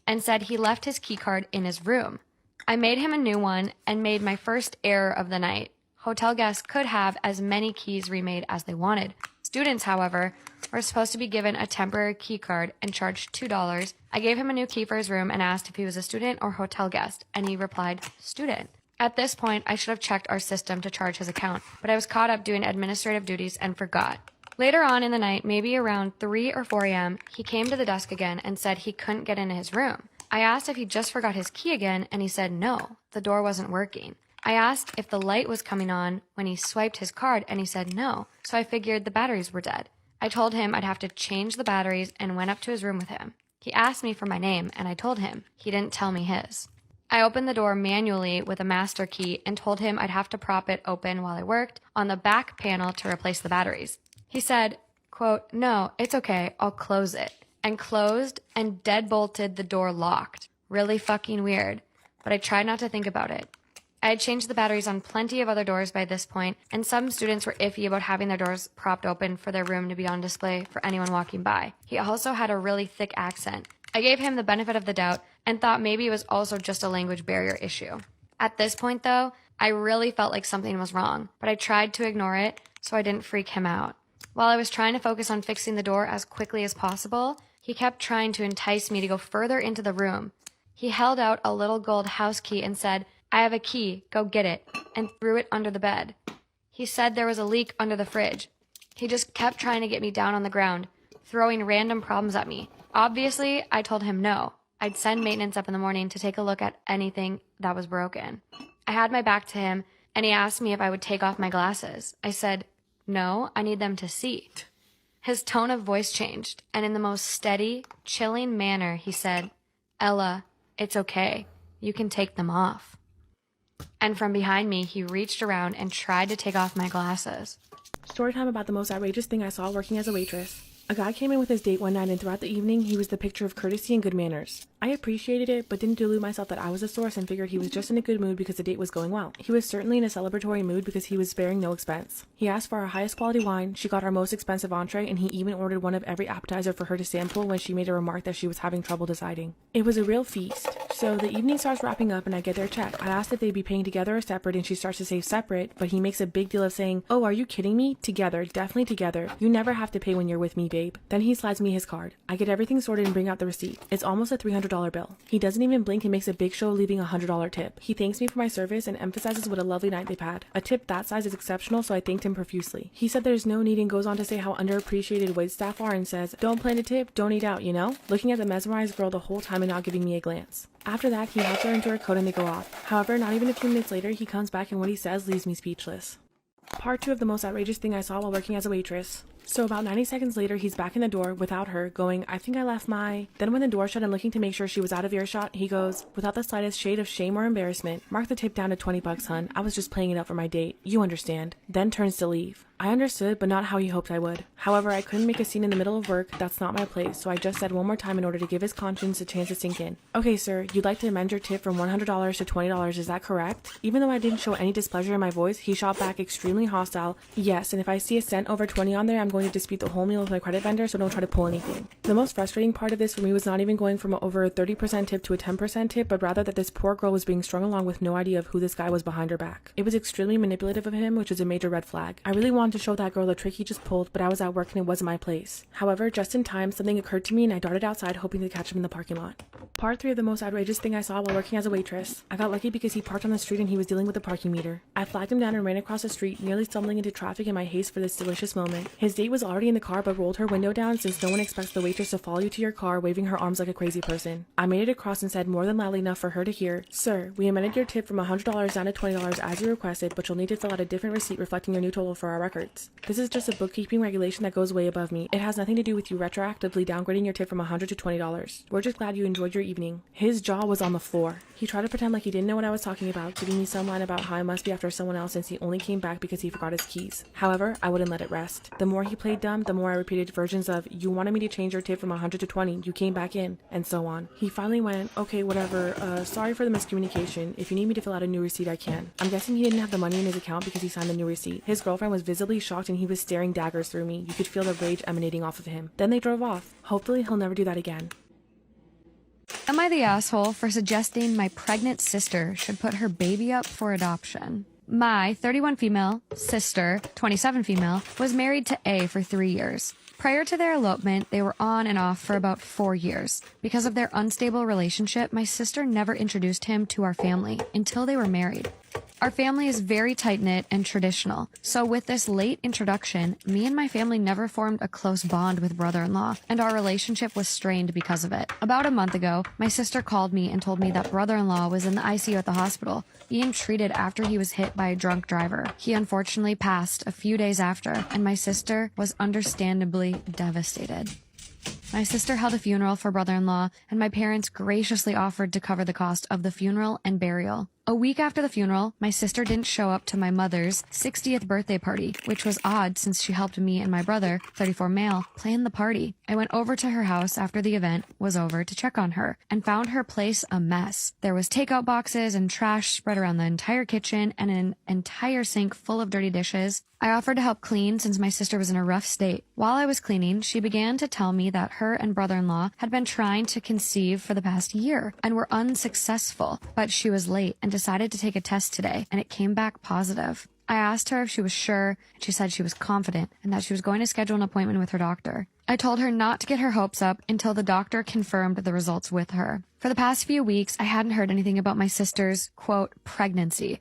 and said he left his keycard in his room. I made him a new one and made my first error of the night. Hotel guests could have as many keys remade as they wanted. Students, however, were supposed to be given a temporary key card and charged $2. I gave him a new key for his room and asked if he was a student or hotel guest, and he replied, student. At this point, I should have checked our system to charge his account, but I was caught up doing administrative duties and forgot. Later on in the night, maybe around 3 or 4 a.m., he came to the desk again and said he couldn't get into his room. I asked if he just forgot his key again, and he said no, the door wasn't working. I asked if the light was coming on when he swiped his card, and he said no, so I figured the batteries were dead. I told him I'd have to change the batteries and went up to his room with him. He asked me for my name, and I told him. He didn't tell me his. I opened the door manually with a master key and told him I'd have to prop it open while I worked on the back panel to replace the batteries. He said, quote, "No, it's okay, I'll close it," and closed and deadbolted the door locked. Really fucking weird, but I tried not to think about it. I had changed the batteries on plenty of other doors by this point, and some students were iffy about having their doors propped open for their room to be on display for anyone walking by. He also had a really thick accent. I gave him the benefit of the doubt and thought maybe it was also just a language barrier issue. At this point, though, I really felt like something was wrong, but I tried to ignore it so I didn't freak him out. While I was trying to focus on fixing the door as quickly as possible, he kept trying to entice me to go further into the room. He held out a little gold house key and said, "I have a key, go get it," and threw it under the bed. He said there was a leak under the fridge. He just kept trying to get me down on the ground, throwing random problems at me. Obviously, I told him no. I'd send maintenance up in the morning to take a look at anything that was broken. I had my back to him, and he asked me if I would take off my glasses. I said, "No, I need them to see." His tone of voice changed, and in the most steady, chilling manner, he said, "Ella, it's okay. You can take them off." And from behind me, he reached around and tried to take off my glasses. Storytime about the most outrageous thing I saw working as a waitress. A guy came in with his date one night, and throughout the evening, he was the picture of courtesy and good manners. I appreciated it, but didn't delude myself that I was the source and figured he was just in a good mood because the date was going well. He was certainly in a celebratory mood because he was sparing no expense. He asked for our highest quality wine, she got our most expensive entree, and he even ordered one of every appetizer for her to sample when she made a remark that she was having trouble deciding. It was a real feast. So the evening starts wrapping up and I get their check. I asked if they'd be paying together or separate, and she starts to say separate, but he makes a big deal of saying, "Oh, are you kidding me? Together, definitely together. You never have to pay when you're with me, babe." Then he slides me his card. I get everything sorted and bring out the receipt. It's almost a $300 bill. He doesn't even blink and makes a big show of leaving a $100 tip. He thanks me for my service and emphasizes what a lovely night they've had. A tip that size is exceptional, so I thanked him profusely. He said there's no need and goes on to say how underappreciated waitstaff are and says, "Don't plan to tip, don't eat out, you know?" Looking at the mesmerized girl the whole time and not giving me a glance. After that, he helps her into her coat and they go off. However, not even a few minutes later, he comes back and what he says leaves me speechless. Part 2 of the most outrageous thing I saw while working as a waitress. So about 90 seconds later, he's back in the door without her, going, "I think I left my..." Then when the door shut and looking to make sure she was out of earshot, he goes, without the slightest shade of shame or embarrassment, "Mark the tip down to $20, hun. I was just playing it up for my date. You understand." Then turns to leave. I understood, but not how he hoped I would. However, I couldn't make a scene in the middle of work. That's not my place, so I just said one more time in order to give his conscience a chance to sink in. "Okay, sir, you'd like to amend your tip from $100 to $20, is that correct?" Even though I didn't show any displeasure in my voice, he shot back extremely hostile, "Yes, and if I see a cent over 20 on there, I'm going to dispute the whole meal with my credit vendor, so don't try to pull anything." The most frustrating part of this for me was not even going from over a 30% tip to a 10% tip, but rather that this poor girl was being strung along with no idea of who this guy was behind her back. It was extremely manipulative of him, which is a major red flag. I really wanted to show that girl the trick he just pulled, but I was at work and it wasn't my place. However, just in time, something occurred to me and I darted outside hoping to catch him in the parking lot. Part 3 of the most outrageous thing I saw while working as a waitress. I got lucky because he parked on the street and he was dealing with the parking meter. I flagged him down and ran across the street, nearly stumbling into traffic in my haste for this delicious moment. His date was already in the car but rolled her window down since no one expects the waitress to follow you to your car waving her arms like a crazy person. I made it across and said more than loudly enough for her to hear, "Sir, we amended your tip from $100 down to $20 as you requested, but you'll need to fill out a different receipt reflecting your new total for our records." This is just a bookkeeping regulation that goes way above me. It has nothing to do with you retroactively downgrading your tip from $100 to $20. We're just glad you enjoyed your evening. His jaw was on the floor. He tried to pretend like he didn't know what I was talking about, giving me some line about how I must be after someone else since he only came back because he forgot his keys. However, I wouldn't let it rest. The more he played dumb, the more I repeated versions of, "You wanted me to change your tip from $100 to $20, you came back in," and so on. He finally went, "Okay, whatever, sorry for the miscommunication. If you need me to fill out a new receipt, I can." I'm guessing he didn't have the money in his account because he signed the new receipt. His girlfriend was visibly shocked and he was staring daggers through me. You could feel the rage emanating off of him. Then they drove off. Hopefully he'll never do that again. Am I the asshole for suggesting my pregnant sister should put her baby up for adoption? My 31 female sister, 27 female, was married to A for 3 years. Prior to their elopement, they were on and off for about 4 years. Because of their unstable relationship, my sister never introduced him to our family until they were married. Our family is very tight-knit and traditional, so with this late introduction, me and my family never formed a close bond with brother-in-law, and our relationship was strained because of it. About a month ago, my sister called me and told me that brother-in-law was in the ICU at the hospital, being treated after he was hit by a drunk driver. He unfortunately passed a few days after, and my sister was understandably devastated. My sister held a funeral for brother-in-law, and my parents graciously offered to cover the cost of the funeral and burial. A week after the funeral, my sister didn't show up to my mother's 60th birthday party, which was odd since she helped me and my brother, 34 male, plan the party. I went over to her house after the event was over to check on her and found her place a mess. There was takeout boxes and trash spread around the entire kitchen and an entire sink full of dirty dishes. I offered to help clean since my sister was in a rough state. While I was cleaning, she began to tell me that her and brother-in-law had been trying to conceive for the past year and were unsuccessful, but she was late and decided to take a test today, and it came back positive. I asked her if she was sure, and she said she was confident and that she was going to schedule an appointment with her doctor. I told her not to get her hopes up until the doctor confirmed the results with her. For the past few weeks, I hadn't heard anything about my sister's, quote, pregnancy.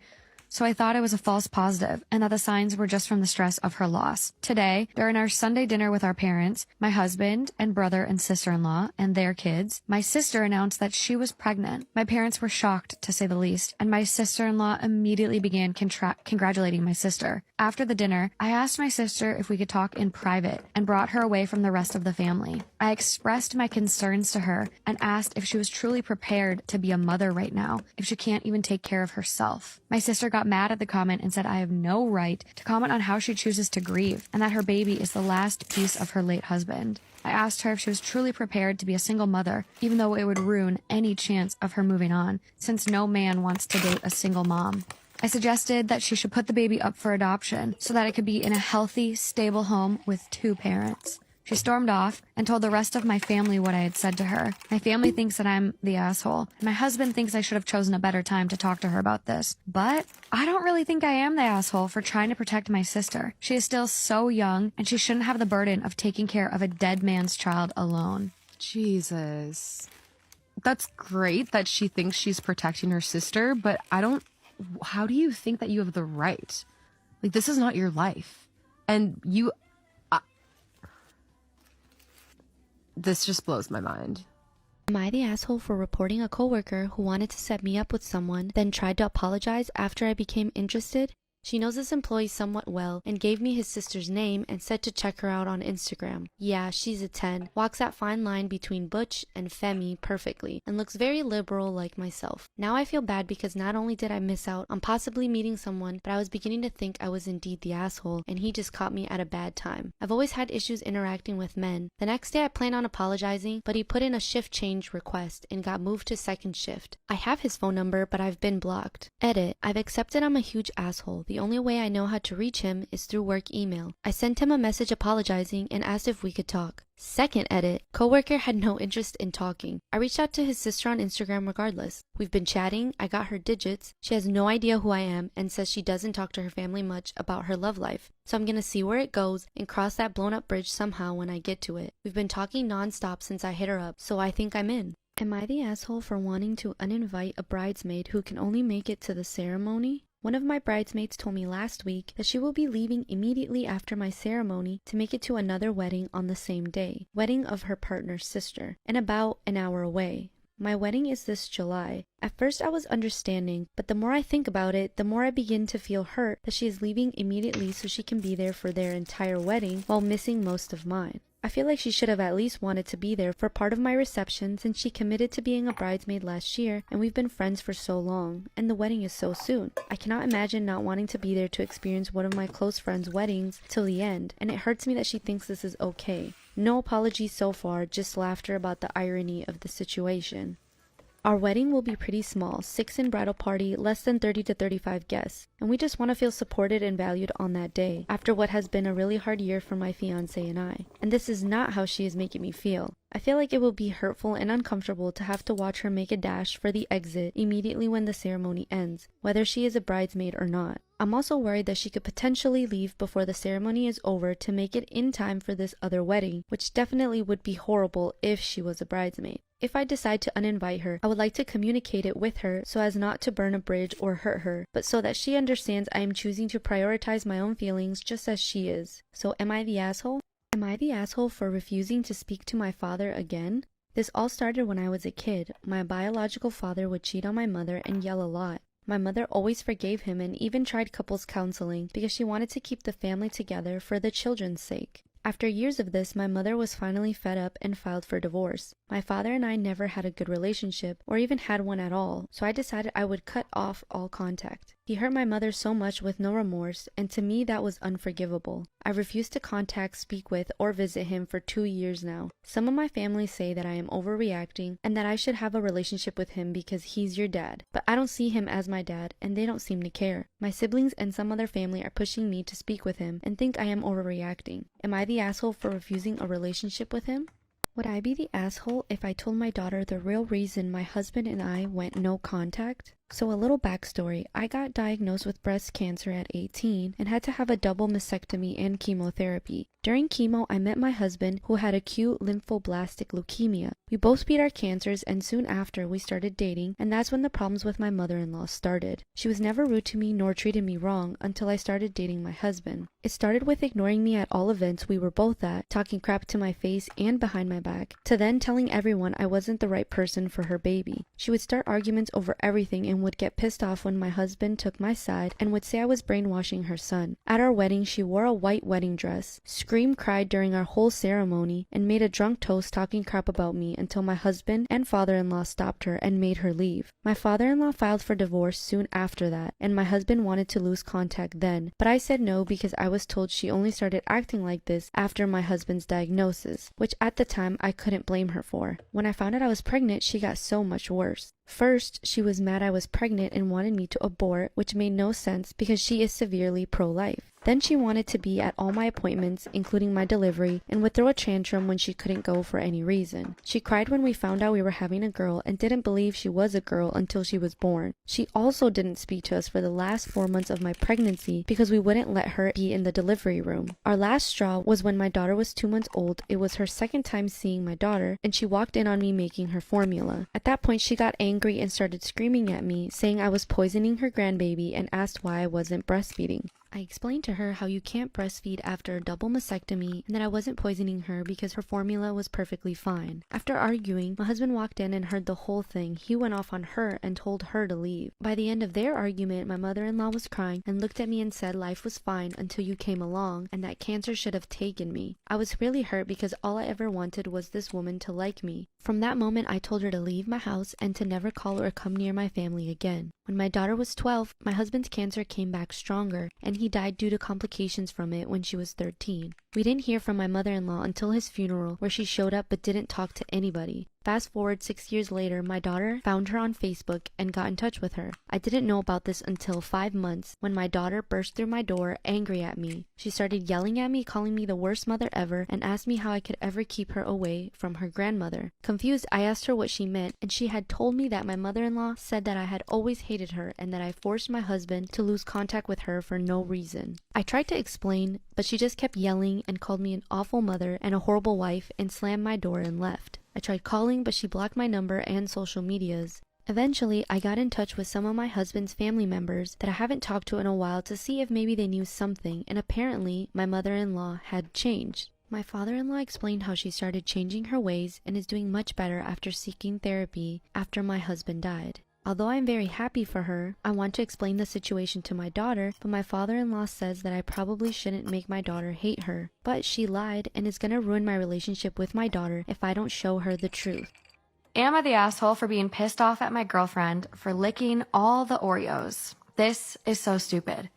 So I thought it was a false positive and that the signs were just from the stress of her loss. Today, during our Sunday dinner with our parents, my husband and brother and sister-in-law and their kids, my sister announced that she was pregnant. My parents were shocked, to say the least, and my sister-in-law immediately began congratulating my sister. After the dinner, I asked my sister if we could talk in private and brought her away from the rest of the family. I expressed my concerns to her and asked if she was truly prepared to be a mother right now, if she can't even take care of herself. My sister got mad at the comment and said I have no right to comment on how she chooses to grieve and that her baby is the last piece of her late husband. I asked her if she was truly prepared to be a single mother, even though it would ruin any chance of her moving on, since no man wants to date a single mom. I suggested that she should put the baby up for adoption so that it could be in a healthy, stable home with 2 parents. She stormed off and told the rest of my family what I had said to her. My family thinks that I'm the asshole, and my husband thinks I should have chosen a better time to talk to her about this. But I don't really think I am the asshole for trying to protect my sister. She is still so young, and she shouldn't have the burden of taking care of a dead man's child alone. Jesus. That's great that she thinks she's protecting her sister, but how do you think that you have the right? Like, this is not your life. And this just blows my mind. Am I the asshole for reporting a coworker who wanted to set me up with someone, then tried to apologize after I became interested? She knows this employee somewhat well and gave me his sister's name and said to check her out on Instagram. Yeah, she's a 10, walks that fine line between butch and femi perfectly, and looks very liberal like myself. Now I feel bad because not only did I miss out on possibly meeting someone, but I was beginning to think I was indeed the asshole, and he just caught me at a bad time. I've always had issues interacting with men. The next day I planned on apologizing, but he put in a shift change request and got moved to second shift. I have his phone number, but I've been blocked. Edit. I've accepted I'm a huge asshole. The only way I know how to reach him is through work email. I sent him a message apologizing and asked if we could talk. Second edit. Coworker had no interest in talking. I reached out to his sister on Instagram regardless. We've been chatting, I got her digits. She has no idea who I am and says she doesn't talk to her family much about her love life. So I'm gonna see where it goes and cross that blown up bridge somehow when I get to it. We've been talking non-stop since I hit her up, so I think I'm in. Am I the asshole for wanting to uninvite a bridesmaid who can only make it to the ceremony? One of my bridesmaids told me last week that she will be leaving immediately after my ceremony to make it to another wedding on the same day, wedding of her partner's sister, and about an hour away. My wedding is this July. At first I was understanding, but the more I think about it, the more I begin to feel hurt that she is leaving immediately so she can be there for their entire wedding while missing most of mine. I feel like she should have at least wanted to be there for part of my reception since she committed to being a bridesmaid last year and we've been friends for so long, and the wedding is so soon. I cannot imagine not wanting to be there to experience one of my close friends' weddings till the end, and it hurts me that she thinks this is okay. No apologies so far, just laughter about the irony of the situation. Our wedding will be pretty small, 6 in bridal party, less than 30 to 35 guests, and we just want to feel supported and valued on that day, after what has been a really hard year for my fiancé and I. And this is not how she is making me feel. I feel like it will be hurtful and uncomfortable to have to watch her make a dash for the exit immediately when the ceremony ends, whether she is a bridesmaid or not. I'm also worried that she could potentially leave before the ceremony is over to make it in time for this other wedding, which definitely would be horrible if she was a bridesmaid. If I decide to uninvite her, I would like to communicate it with her so as not to burn a bridge or hurt her, but so that she understands I am choosing to prioritize my own feelings just as she is. So am I the asshole? Am I the asshole for refusing to speak to my father again? This all started when I was a kid. My biological father would cheat on my mother and yell a lot. My mother always forgave him and even tried couples counseling because she wanted to keep the family together for the children's sake. After years of this, my mother was finally fed up and filed for divorce. My father and I never had a good relationship, or even had one at all, so I decided I would cut off all contact. He hurt my mother so much with no remorse, and to me that was unforgivable. I refused to contact, speak with, or visit him for 2 years now. Some of my family say that I am overreacting, and that I should have a relationship with him because he's your dad. But I don't see him as my dad, and they don't seem to care. My siblings and some other family are pushing me to speak with him, and think I am overreacting. Am I the asshole for refusing a relationship with him? Would I be the asshole if I told my daughter the real reason my husband and I went no contact? So a little backstory, I got diagnosed with breast cancer at 18 and had to have a double mastectomy and chemotherapy. During chemo, I met my husband who had acute lymphoblastic leukemia. We both beat our cancers and soon after we started dating, and that's when the problems with my mother-in-law started. She was never rude to me nor treated me wrong until I started dating my husband. It started with ignoring me at all events we were both at, talking crap to my face and behind my back, to then telling everyone I wasn't the right person for her baby. She would start arguments over everything and would get pissed off when my husband took my side and would say I was brainwashing her son. At our wedding, she wore a white wedding dress, cried during our whole ceremony, and made a drunk toast talking crap about me until my husband and father-in-law stopped her and made her leave. My father-in-law filed for divorce soon after that, and my husband wanted to lose contact then, but I said no because I was told she only started acting like this after my husband's diagnosis, which at the time I couldn't blame her for. When I found out I was pregnant, she got so much worse. First, she was mad I was pregnant and wanted me to abort, which made no sense because she is severely pro-life. Then she wanted to be at all my appointments, including my delivery, and would throw a tantrum when she couldn't go for any reason. She cried when we found out we were having a girl and didn't believe she was a girl until she was born. She also didn't speak to us for the last 4 months of my pregnancy because we wouldn't let her be in the delivery room. Our last straw was when my daughter was 2 months old. It was her second time seeing my daughter, and she walked in on me making her formula. At that point, she got angry and started screaming at me, saying I was poisoning her grandbaby, and asked why I wasn't breastfeeding. I explained to her how you can't breastfeed after a double mastectomy and that I wasn't poisoning her because her formula was perfectly fine. After arguing, my husband walked in and heard the whole thing. He went off on her and told her to leave. By the end of their argument, my mother-in-law was crying and looked at me and said life was fine until you came along and that cancer should have taken me. I was really hurt because all I ever wanted was this woman to like me. From that moment, I told her to leave my house and to never call or come near my family again. When my daughter was 12, my husband's cancer came back stronger, and he died due to complications from it when she was 13. We didn't hear from my mother-in-law until his funeral, where she showed up but didn't talk to anybody. Fast forward 6 years later, my daughter found her on Facebook and got in touch with her. I didn't know about this until 5 months when my daughter burst through my door angry at me. She started yelling at me, calling me the worst mother ever, and asked me how I could ever keep her away from her grandmother. Confused, I asked her what she meant, and she had told me that my mother-in-law said that I had always hated her and that I forced my husband to lose contact with her for no reason. I tried to explain, but she just kept yelling and called me an awful mother and a horrible wife and slammed my door and left. I tried calling, but she blocked my number and social medias. Eventually, I got in touch with some of my husband's family members that I haven't talked to in a while to see if maybe they knew something, and apparently, my mother-in-law had changed. My father-in-law explained how she started changing her ways and is doing much better after seeking therapy after my husband died. Although I'm very happy for her, I want to explain the situation to my daughter, but my father-in-law says that I probably shouldn't make my daughter hate her. But she lied and is gonna ruin my relationship with my daughter if I don't show her the truth. Am I the asshole for being pissed off at my girlfriend for licking all the Oreos? This is so stupid.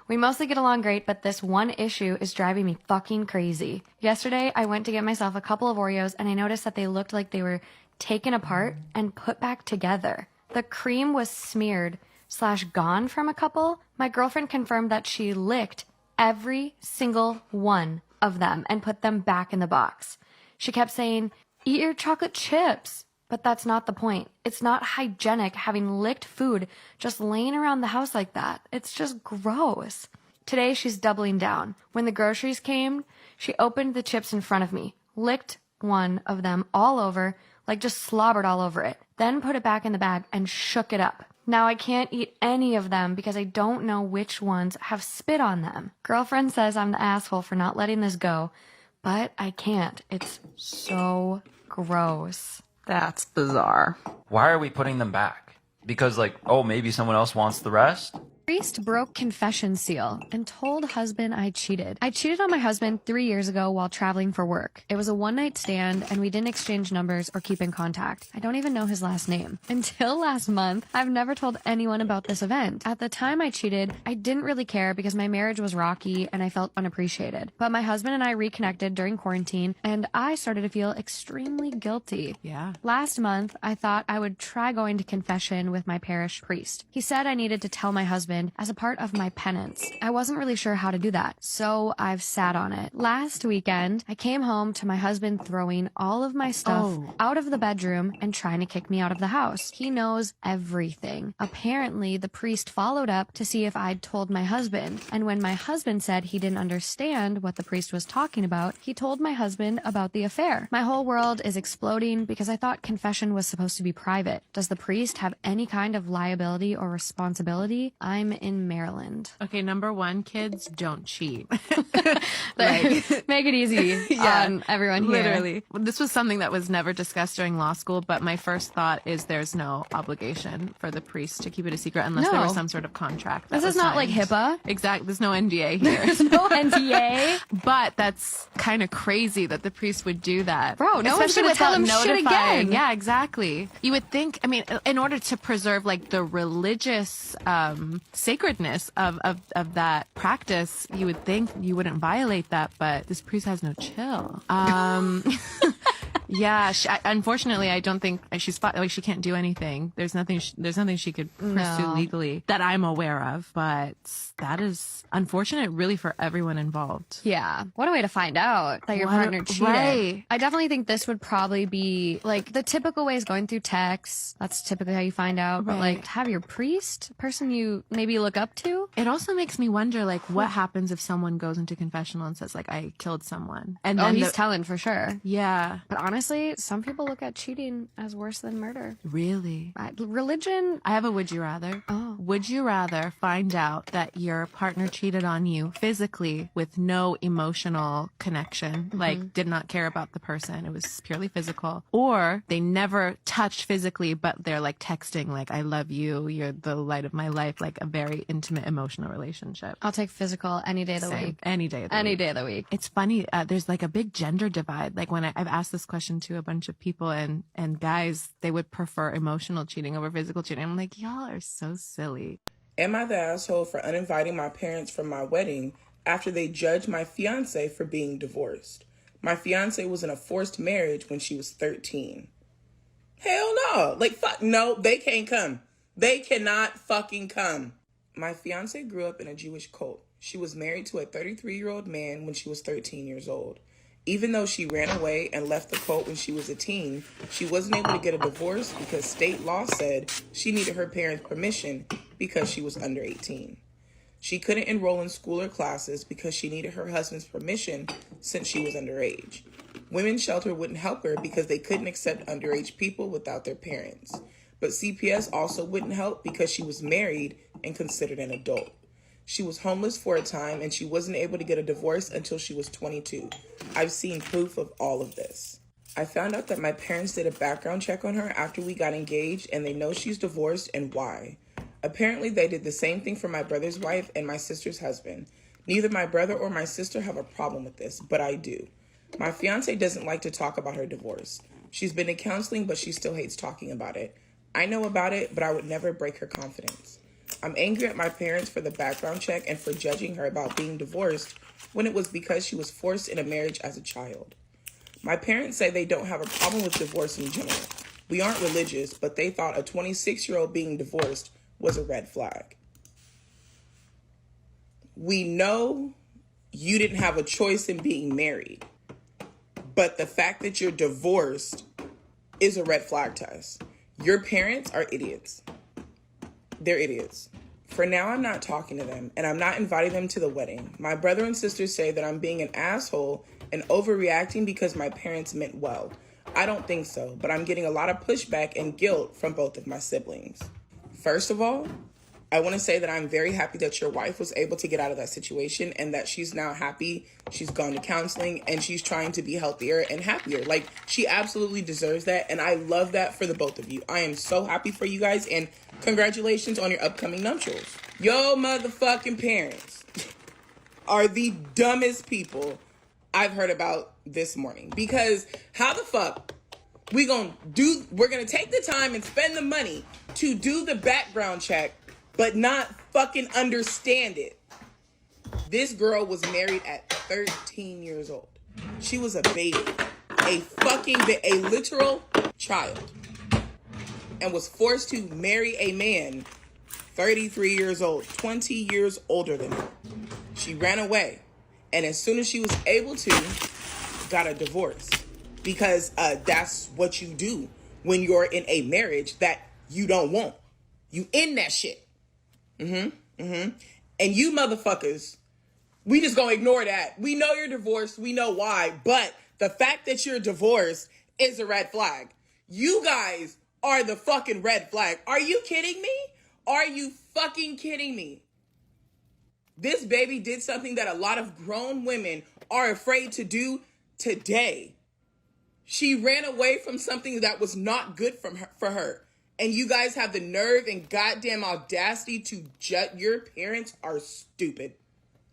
We mostly get along great, but this one issue is driving me fucking crazy. Yesterday, I went to get myself a couple of Oreos and I noticed that they looked like they were taken apart and put back together. The cream was smeared / gone from a couple. My girlfriend confirmed that she licked every single one of them and put them back in the box. She kept saying, "Eat your chocolate chips." But that's not the point. It's not hygienic having licked food just laying around the house like that. It's just gross. Today she's doubling down. When the groceries came, she opened the chips in front of me, licked one of them all over, like just slobbered all over it, then put it back in the bag and shook it up. Now I can't eat any of them because I don't know which ones have spit on them. Girlfriend says I'm the asshole for not letting this go, but I can't. It's so gross. That's bizarre. Why are we putting them back? Because, like, oh, maybe someone else wants the rest? Priest broke confession seal and told husband I cheated. I cheated on my husband 3 years ago while traveling for work. It was a one-night stand and we didn't exchange numbers or keep in contact. I don't even know his last name. Until last month, I've never told anyone about this event. At the time I cheated, I didn't really care because my marriage was rocky and I felt unappreciated. But my husband and I reconnected during quarantine and I started to feel extremely guilty. Yeah. Last month, I thought I would try going to confession with my parish priest. He said I needed to tell my husband as a part of my penance. I wasn't really sure how to do that, so I've sat on it. Last weekend, I came home to my husband throwing all of my stuff out of the bedroom and trying to kick me out of the house. He knows everything. Apparently, the priest followed up to see if I'd told my husband, and when my husband said he didn't understand what the priest was talking about, he told my husband about the affair. My whole world is exploding because I thought confession was supposed to be private. Does the priest have any kind of liability or responsibility? I'm in Maryland. Okay, number one, kids don't cheat. Make it easy on everyone here. Literally. This was something that was never discussed during law school, but my first thought is there's no obligation for the priest to keep it a secret unless there was some sort of contract. This is not like HIPAA. Exactly. There's no NDA here. There's no NDA. But that's kind of crazy that the priest would do that. Bro, no one's gonna tell him shit again. Yeah, exactly. You would think, I mean, in order to preserve like the religious sacredness of that practice, you would think you wouldn't violate that, but this priest has no chill. Yeah, unfortunately, I don't think she can't do anything. There's nothing she could pursue legally that I'm aware of, but that is unfortunate really for everyone involved. Yeah. What a way to find out that your partner cheated. Right. I definitely think this would probably be like the typical way is going through texts. That's typically how you find out. But like have your priest, person you maybe look up to. It also makes me wonder like what happens if someone goes into confessional and says like I killed someone. And then he's telling for sure. Yeah. But honestly, some people look at cheating as worse than murder. Really? Religion. I have a would you rather. Oh. Would you rather find out that your partner cheated on you physically with no emotional connection, like did not care about the person, it was purely physical, or they never touched physically, but they're like texting like I love you, you're the light of my life, like a very intimate emotional relationship? I'll take physical any day of the week. Any day of the week. Any day of the week. It's funny, there's like a big gender divide. Like when I've asked this question to a bunch of people and guys, they would prefer emotional cheating over physical cheating. I'm like, y'all are so silly. Am I the asshole for uninviting my parents from my wedding after they judged my fiance for being divorced? My fiance was in a forced marriage when she was 13. Hell no. Like, fuck, no, they can't come. They cannot fucking come. My fiance grew up in a Jewish cult. She was married to a 33-year-old man when she was 13 years old. Even though she ran away and left the cult when she was a teen, she wasn't able to get a divorce because state law said she needed her parents' permission because she was under 18. She couldn't enroll in school or classes because she needed her husband's permission since she was underage. Women's shelter wouldn't help her because they couldn't accept underage people without their parents. But CPS also wouldn't help because she was married and considered an adult. She was homeless for a time and she wasn't able to get a divorce until she was 22. I've seen proof of all of this. I found out that my parents did a background check on her after we got engaged and they know she's divorced and why. Apparently they did the same thing for my brother's wife and my sister's husband. Neither my brother or my sister have a problem with this, but I do. My fiance doesn't like to talk about her divorce. She's been in counseling, but she still hates talking about it. I know about it, but I would never break her confidence. I'm angry at my parents for the background check and for judging her about being divorced when it was because she was forced in a marriage as a child. My parents say they don't have a problem with divorce in general. We aren't religious, but they thought a 26-year-old being divorced was a red flag. We know you didn't have a choice in being married, but the fact that you're divorced is a red flag to us. Your parents are idiots. They're idiots. For now, I'm not talking to them, and I'm not inviting them to the wedding. My brother and sister say that I'm being an asshole and overreacting because my parents meant well. I don't think so, but I'm getting a lot of pushback and guilt from both of my siblings. First of all, I want to say that I'm very happy that your wife was able to get out of that situation and that she's now happy. She's gone to counseling and she's trying to be healthier and happier. Like, she absolutely deserves that. And I love that for the both of you. I am so happy for you guys and congratulations on your upcoming nuptials. Yo motherfucking parents are the dumbest people I've heard about this morning. Because how the fuck we're gonna take the time and spend the money to do the background check but not fucking understand it. This girl was married at 13 years old. She was a baby. A literal child. And was forced to marry a man 33 years old, 20 years older than her. She ran away. And as soon as she was able to, got a divorce. Because that's what you do when you're in a marriage that you don't want. You in that shit. And you motherfuckers, we just gonna ignore that. We know you're divorced. We know why. But the fact that you're divorced is a red flag. You guys are the fucking red flag. Are you kidding me? Are you fucking kidding me? This baby did something that a lot of grown women are afraid to do today. She ran away from something that was not good for her. And you guys have the nerve and goddamn audacity to judge. Your parents are stupid.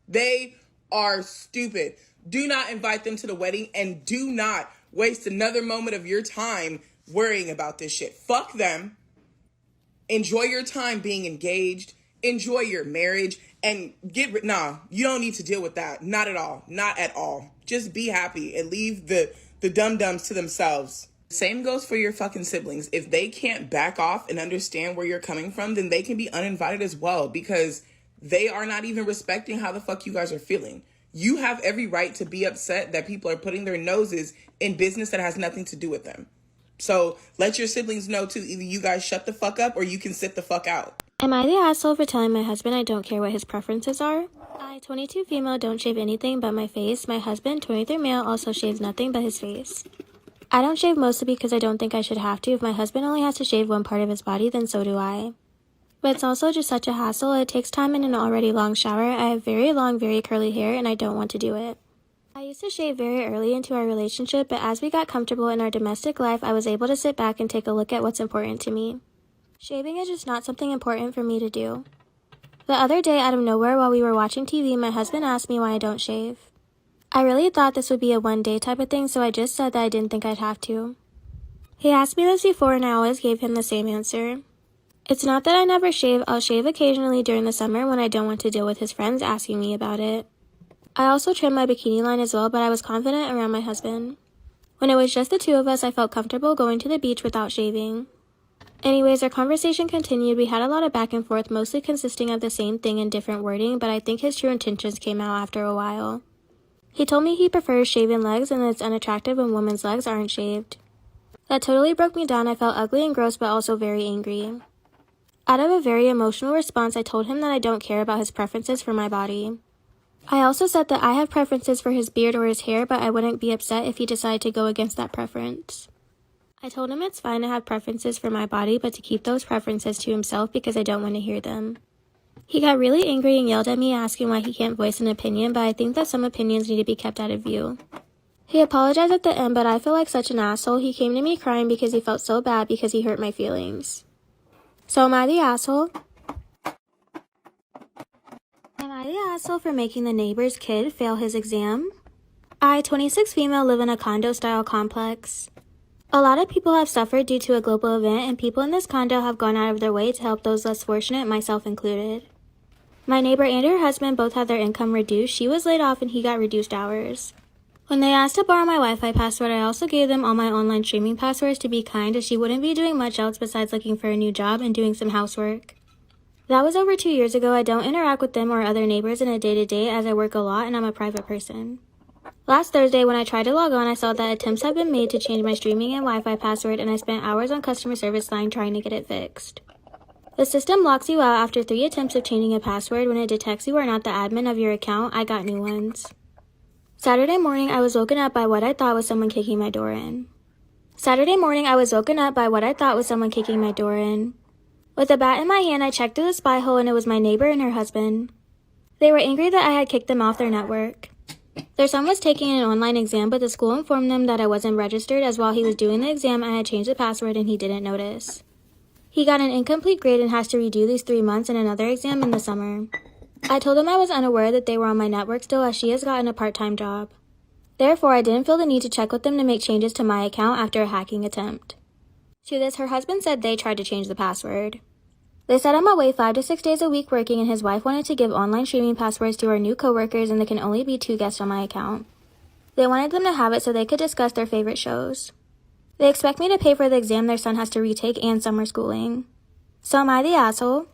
They are stupid. Do not invite them to the wedding and do not waste another moment of your time worrying about this shit. Fuck them. Enjoy your time being engaged. Enjoy your marriage and you don't need to deal with that. Not at all. Not at all. Just be happy and leave the dum-dums to themselves. Same goes for your fucking siblings. If they can't back off and understand where you're coming from, then they can be uninvited as well because they are not even respecting how the fuck you guys are feeling. You have every right to be upset that people are putting their noses in business that has nothing to do with them. So let your siblings know too. Either you guys shut the fuck up or you can sit the fuck out. Am I the asshole for telling my husband I don't care what his preferences are? I, 22 female, don't shave anything but my face. My husband, 23 male, also shaves nothing but his face. I don't shave mostly because I don't think I should have to. If my husband only has to shave one part of his body, then so do I. But it's also just such a hassle. It takes time in an already long shower. I have very long, very curly hair, and I don't want to do it. I used to shave very early into our relationship, but as we got comfortable in our domestic life, I was able to sit back and take a look at what's important to me. Shaving is just not something important for me to do. The other day, out of nowhere, while we were watching TV, my husband asked me why I don't shave. I really thought this would be a one-day type of thing, so I just said that I didn't think I'd have to. He asked me this before, and I always gave him the same answer. It's not that I never shave. I'll shave occasionally during the summer when I don't want to deal with his friends asking me about it. I also trim my bikini line as well, but I was confident around my husband. When it was just the two of us, I felt comfortable going to the beach without shaving. Anyways, our conversation continued. We had a lot of back and forth, mostly consisting of the same thing in different wording, but I think his true intentions came out after a while. He told me he prefers shaven legs and that it's unattractive when women's legs aren't shaved. That totally broke me down. I felt ugly and gross, but also very angry. Out of a very emotional response, I told him that I don't care about his preferences for my body. I also said that I have preferences for his beard or his hair, but I wouldn't be upset if he decided to go against that preference. I told him it's fine to have preferences for my body, but to keep those preferences to himself because I don't want to hear them. He got really angry and yelled at me, asking why he can't voice an opinion, but I think that some opinions need to be kept out of view. He apologized at the end, but I feel like such an asshole. He came to me crying because he felt so bad because he hurt my feelings. So am I the asshole? Am I the asshole for making the neighbor's kid fail his exam? I, 26 female, live in a condo-style complex. A lot of people have suffered due to a global event, and people in this condo have gone out of their way to help those less fortunate, myself included. My neighbor and her husband both had their income reduced. She was laid off and he got reduced hours. When they asked to borrow my Wi-Fi password, I also gave them all my online streaming passwords to be kind, as she wouldn't be doing much else besides looking for a new job and doing some housework. That was over 2 years ago. I don't interact with them or other neighbors in a day-to-day as I work a lot and I'm a private person. Last Thursday, when I tried to log on, I saw that attempts have been made to change my streaming and Wi-Fi password, and I spent hours on customer service line trying to get it fixed. The system locks you out after 3 attempts of changing a password. When it detects you are not the admin of your account, I got new ones. Saturday morning, I was woken up by what I thought was someone kicking my door in. Saturday morning, I was woken up by what I thought was someone kicking my door in. With a bat in my hand, I checked through the spy hole and it was my neighbor and her husband. They were angry that I had kicked them off their network. Their son was taking an online exam, but the school informed them that I wasn't registered, as while he was doing the exam, I had changed the password and he didn't notice. He got an incomplete grade and has to redo these 3 months and another exam in the summer. I told him I was unaware that they were on my network still, as she has gotten a part-time job. Therefore, I didn't feel the need to check with them to make changes to my account after a hacking attempt. To this, her husband said they tried to change the password. They said I'm away 5 to 6 days a week working, and his wife wanted to give online streaming passwords to our new coworkers, and there can only be 2 guests on my account. They wanted them to have it so they could discuss their favorite shows. They expect me to pay for the exam their son has to retake and summer schooling. So am I the asshole?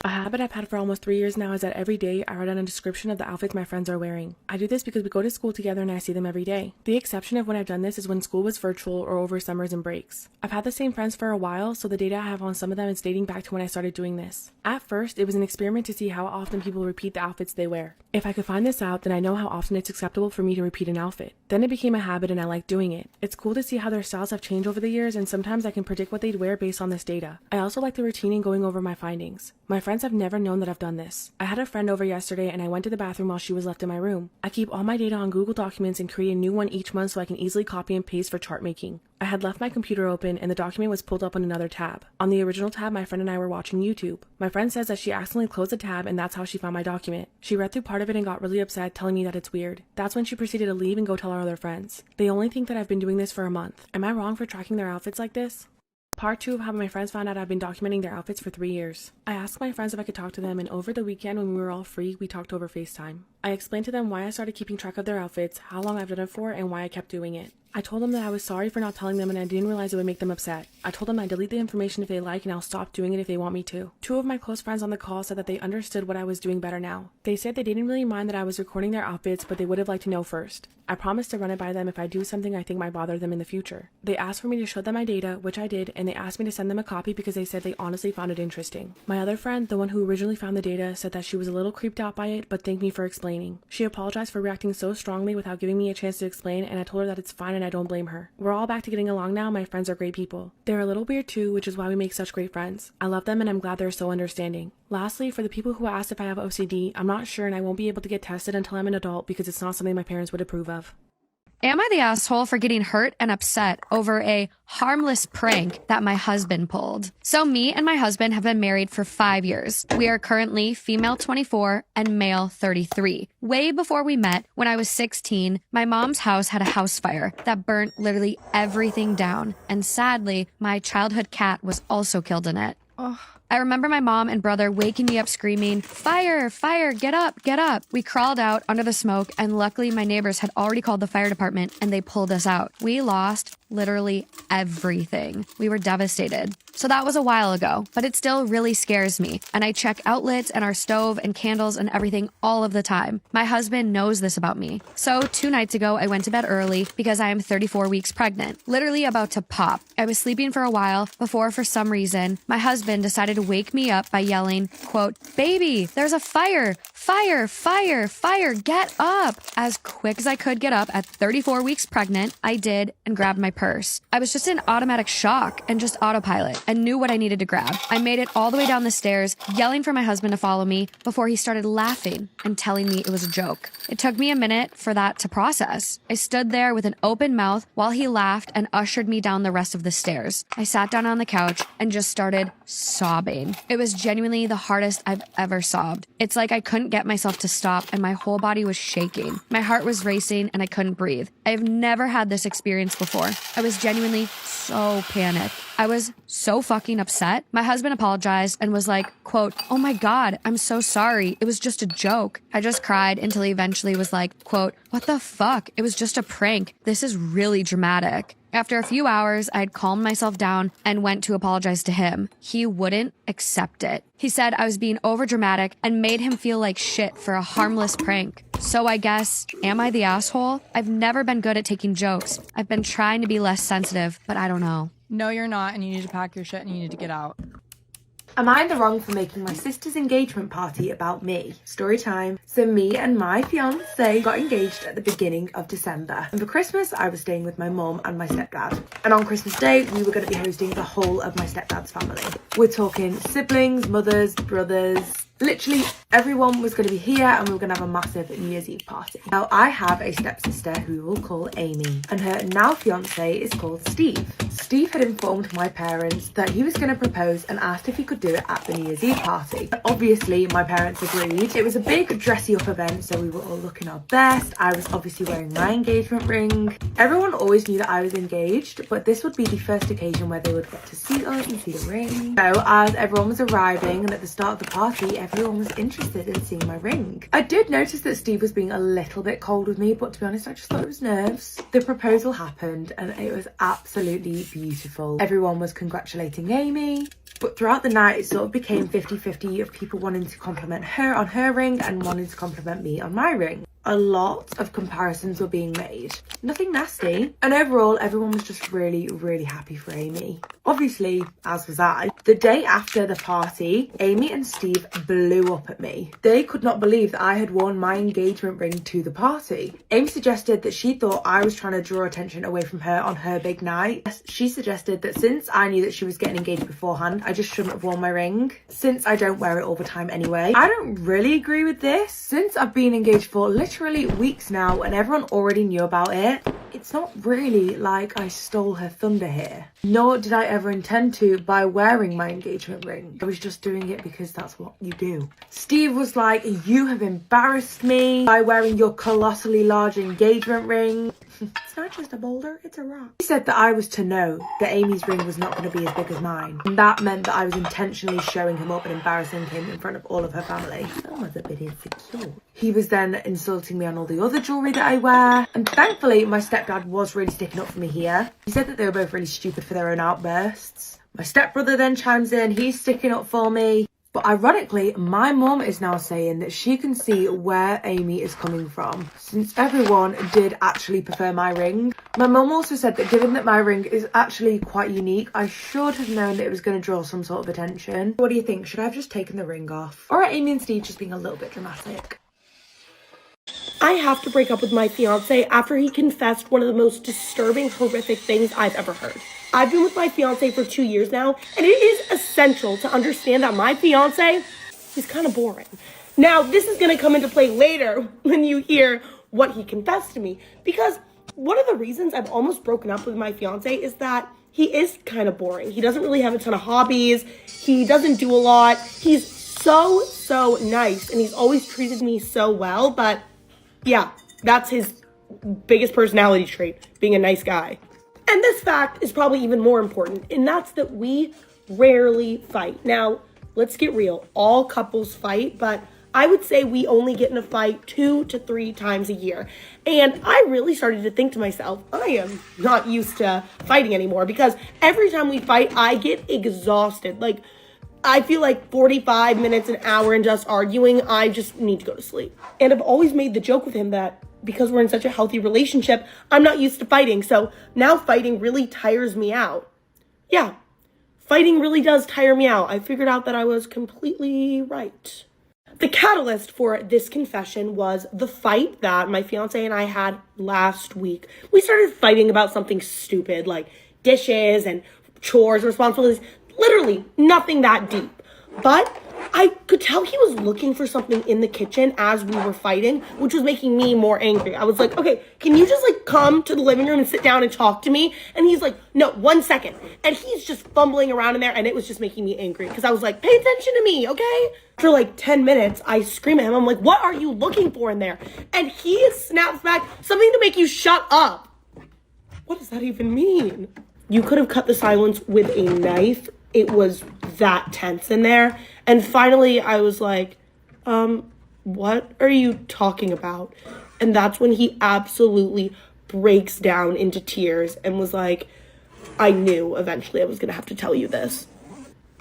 A habit I've had for almost 3 years now is that every day I write down a description of the outfits my friends are wearing. I do this because we go to school together and I see them every day. The exception of when I've done this is when school was virtual or over summers and breaks. I've had the same friends for a while, so the data I have on some of them is dating back to when I started doing this. At first, it was an experiment to see how often people repeat the outfits they wear. If I could find this out, then I know how often it's acceptable for me to repeat an outfit. Then it became a habit and I like doing it. It's cool to see how their styles have changed over the years, and sometimes I can predict what they'd wear based on this data. I also like the routine and going over my findings. My friends have never known that I've done this. I had a friend over yesterday and I went to the bathroom while she was left in my room. I keep all my data on Google Documents and create a new one each month so I can easily copy and paste for chart making. I had left my computer open and the document was pulled up on another tab. On the original tab, my friend and I were watching YouTube. My friend says that she accidentally closed the tab and that's how she found my document. She read through part of it and got really upset, telling me that it's weird. That's when she proceeded to leave and go tell our other friends. They only think that I've been doing this for a month. Am I wrong for tracking their outfits like this? Part 2 of how my friends found out I've been documenting their outfits for 3 years. I asked my friends if I could talk to them, and over the weekend when we were all free, we talked over FaceTime. I explained to them why I started keeping track of their outfits, how long I've done it for, and why I kept doing it. I told them that I was sorry for not telling them and I didn't realize it would make them upset. I told them I'd delete the information if they like and I'll stop doing it if they want me to. 2 of my close friends on the call said that they understood what I was doing better now. They said they didn't really mind that I was recording their outfits, but they would have liked to know first. I promised to run it by them if I do something I think might bother them in the future. They asked for me to show them my data, which I did, and they asked me to send them a copy because they said they honestly found it interesting. My other friend, the one who originally found the data, said that she was a little creeped out by it, but thanked me for explaining. She apologized for reacting so strongly without giving me a chance to explain, and I told her that it's fine and I don't blame her. We're all back to getting along now. My friends are great people. They're a little weird too, which is why we make such great friends. I love them and I'm glad they're so understanding. Lastly, for the people who asked if I have OCD, I'm not sure and I won't be able to get tested until I'm an adult because it's not something my parents would approve of. Am I the asshole for getting hurt and upset over a harmless prank that my husband pulled? So me and my husband have been married for 5 years. We are currently female 24 and male 33. Way before we met, when I was 16, my mom's house had a house fire that burnt literally everything down. And sadly, my childhood cat was also killed in it. I remember my mom and brother waking me up screaming, "Fire, fire, get up, get up." We crawled out under the smoke and luckily my neighbors had already called the fire department and they pulled us out. We lost literally everything. We were devastated. So that was a while ago, but it still really scares me. And I check outlets and our stove and candles and everything all of the time. My husband knows this about me. So 2 nights ago, I went to bed early because I am 34 weeks pregnant, literally about to pop. I was sleeping for a while before, for some reason, my husband decided to wake me up by yelling, quote, "Baby, there's a fire, fire, fire, fire, get up." As quick as I could get up at 34 weeks pregnant, I did and grabbed my purse. I was just in automatic shock and just autopilot and knew what I needed to grab. I made it all the way down the stairs, yelling for my husband to follow me before he started laughing and telling me it was a joke. It took me a minute for that to process. I stood there with an open mouth while he laughed and ushered me down the rest of the stairs. I sat down on the couch and just started sobbing. It was genuinely the hardest I've ever sobbed. It's like I couldn't get myself to stop and my whole body was shaking. My heart was racing and I couldn't breathe. I have never had this experience before. I was genuinely so panicked. I was so fucking upset. My husband apologized and was like, quote, "Oh my God, I'm so sorry. It was just a joke." I just cried until he eventually was like, quote, "What the fuck? It was just a prank. This is really dramatic." After a few hours, I had calmed myself down and went to apologize to him. He wouldn't accept it. He said I was being overdramatic and made him feel like shit for a harmless prank. So I guess, am I the asshole? I've never been good at taking jokes. I've been trying to be less sensitive, but I don't know. No, you're not, and you need to pack your shit and you need to get out. Am I in the wrong for making my sister's engagement party about me? Story time. So me and my fiance got engaged at the beginning of December. And for Christmas, I was staying with my mum and my stepdad. And on Christmas Day, we were going to be hosting the whole of my stepdad's family. We're talking siblings, mothers, brothers. Literally everyone was going to be here and we were going to have a massive New Year's Eve party. Now I have a stepsister who we'll call Amy and her now fiance is called Steve. Steve had informed my parents that he was going to propose and asked if he could do it at the New Year's Eve party. Obviously my parents agreed. It was a big dressy up event, so we were all looking our best. I was obviously wearing my engagement ring. Everyone always knew that I was engaged, but this would be the first occasion where they would get to see us and see the ring. So as everyone was arriving and at the start of the party, everyone was interested in seeing my ring. I did notice that Steve was being a little bit cold with me, but to be honest, I just thought it was nerves. The proposal happened and it was absolutely beautiful. Everyone was congratulating Amy, but throughout the night it sort of became 50-50 of people wanting to compliment her on her ring and wanting to compliment me on my ring. A lot of comparisons were being made. Nothing nasty. And overall, everyone was just really, really happy for Amy. Obviously, as was I. The day after the party, Amy and Steve blew up at me. They could not believe that I had worn my engagement ring to the party. Amy suggested that she thought I was trying to draw attention away from her on her big night. She suggested that since I knew that she was getting engaged beforehand, I just shouldn't have worn my ring, since I don't wear it all the time anyway. I don't really agree with this. Since I've been engaged for literally weeks now and everyone already knew about it, it's not really like I stole her thunder here. Nor did I ever intend to by wearing my engagement ring. I was just doing it because that's what you do. Steve was like, you have embarrassed me by wearing your colossally large engagement ring. It's not just a boulder, it's a rock. He said that I was to know that Amy's ring was not going to be as big as mine. And that meant that I was intentionally showing him up and embarrassing him in front of all of her family. That was a bit insecure. He was then insulting me on all the other jewellery that I wear. And thankfully, my stepdad was really sticking up for me here. He said that they were both really stupid for their own outbursts. My stepbrother then chimes in, he's sticking up for me. But ironically, my mum is now saying that she can see where Amy is coming from, since everyone did actually prefer my ring. My mum also said that given that my ring is actually quite unique, I should have known that it was going to draw some sort of attention. What do you think? Should I have just taken the ring off? Or are Amy and Steve just being a little bit dramatic? I have to break up with my fiance after he confessed one of the most disturbing, horrific things I've ever heard. I've been with my fiance for 2 years now, and it is essential to understand that my fiance is kind of boring. Now, this is going to come into play later when you hear what he confessed to me, because one of the reasons I've almost broken up with my fiance is that he is kind of boring. He doesn't really have a ton of hobbies. He doesn't do a lot. He's so nice, and he's always treated me so well, but yeah, that's his biggest personality trait, being a nice guy. And this fact is probably even more important, and that's that we rarely fight. Now, let's get real. All couples fight, but I would say we only get in a fight 2 to 3 times a year. And I really started to think to myself, I am not used to fighting anymore, because every time we fight, I get exhausted. Like, I feel like 45 minutes, an hour, and just arguing, I just need to go to sleep. And I've always made the joke with him that because we're in such a healthy relationship, I'm not used to fighting. So now fighting really tires me out. Yeah, fighting really does tire me out. I figured out that I was completely right. The catalyst for this confession was the fight that my fiance and I had last week. We started fighting about something stupid like dishes and chores and responsibilities. Literally nothing that deep. But I could tell he was looking for something in the kitchen as we were fighting, which was making me more angry. I was like, okay, can you just come to the living room and sit down and talk to me? And he's like, no, 1 second. And he's just fumbling around in there, and it was just making me angry because I was like, pay attention to me, okay? For 10 minutes, I scream at him. I'm like, what are you looking for in there? And he snaps back, something to make you shut up. What does that even mean? You could have cut the silence with a knife. It was that tense in there. And finally, I was like, what are you talking about? And that's when he absolutely breaks down into tears and was like, I knew eventually I was going to have to tell you this.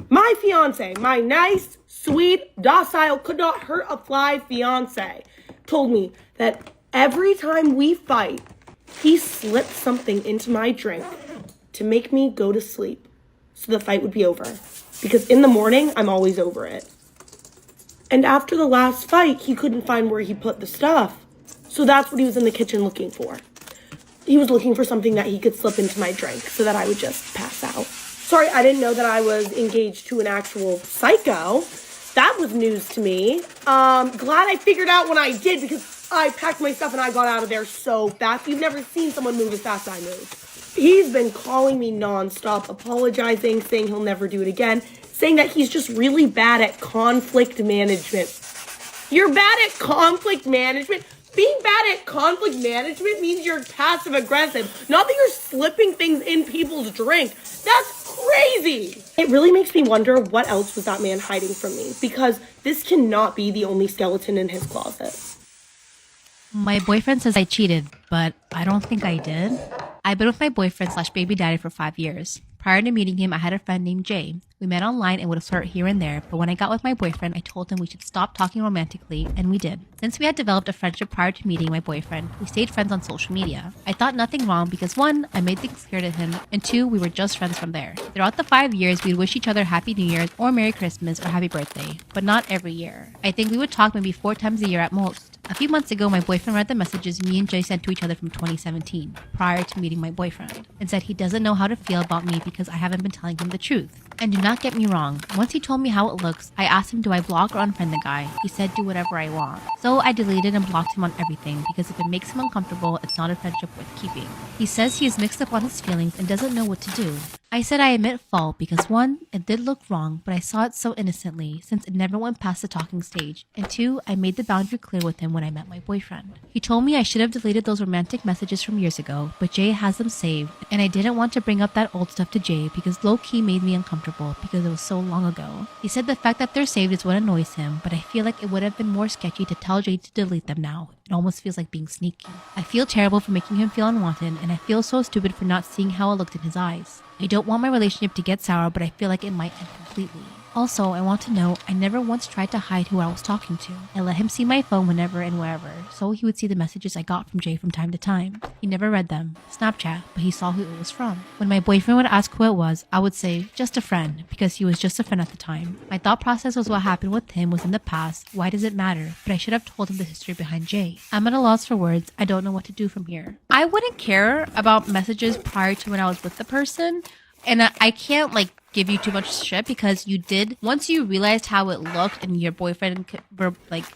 My fiance, my nice, sweet, docile, could not hurt a fly fiance, told me that every time we fight, he slips something into my drink to make me go to sleep so the fight would be over. because in the morning, I'm always over it. And after the last fight, he couldn't find where he put the stuff. So that's what he was in the kitchen looking for. He was looking for something that he could slip into my drink so that I would just pass out. Sorry, I didn't know that I was engaged to an actual psycho. That was news to me. Glad I figured out when I did, because I packed my stuff and I got out of there so fast. You've never seen someone move as fast as I moved. He's been calling me nonstop, apologizing, saying he'll never do it again, saying that he's just really bad at conflict management. You're bad at conflict management? Being bad at conflict management means you're passive aggressive, not that you're slipping things in people's drink. That's crazy. It really makes me wonder what else was that man hiding from me, because this cannot be the only skeleton in his closet. My boyfriend says I cheated, but I don't think I did. I've been with my boyfriend / baby daddy for 5 years. Prior to meeting him, I had a friend named Jay. We met online and would have flirt here and there, but when I got with my boyfriend, I told him we should stop talking romantically, and we did. Since we had developed a friendship prior to meeting my boyfriend, we stayed friends on social media. I thought nothing wrong because 1, I made things clear to him, and 2, we were just friends from there. Throughout the 5 years, we'd wish each other Happy New Year's or Merry Christmas or Happy Birthday, but not every year. I think we would talk maybe 4 times a year at most. A few months ago, my boyfriend read the messages me and Jay sent to each other from 2017, prior to meeting my boyfriend, and said he doesn't know how to feel about me because I haven't been telling him the truth. And do not get me wrong, once he told me how it looks, I asked him do I block or unfriend the guy. He said do whatever I want. So I deleted and blocked him on everything because if it makes him uncomfortable, it's not a friendship worth keeping. He says he is mixed up on his feelings and doesn't know what to do. I said I admit fault because 1, it did look wrong, but I saw it so innocently since it never went past the talking stage, and 2, I made the boundary clear with him when I met my boyfriend. He told me I should have deleted those romantic messages from years ago, but Jay has them saved, and I didn't want to bring up that old stuff to Jay because low-key made me uncomfortable because it was so long ago. He said the fact that they're saved is what annoys him, but I feel like it would have been more sketchy to tell Jay to delete them now. It almost feels like being sneaky. I feel terrible for making him feel unwanted, and I feel so stupid for not seeing how it looked in his eyes. I don't want my relationship to get sour, but I feel like it might end completely. Also, I want to know, I never once tried to hide who I was talking to. I let him see my phone whenever and wherever, so he would see the messages I got from Jay from time to time. He never read them, Snapchat, but he saw who it was from. When my boyfriend would ask who it was, I would say, just a friend, because he was just a friend at the time. My thought process was what happened with him was in the past, why does it matter? But I should have told him the history behind Jay. I'm at a loss for words, I don't know what to do from here. I wouldn't care about messages prior to when I was with the person, and I can't give you too much shit because you did, once you realized how it looked and your boyfriend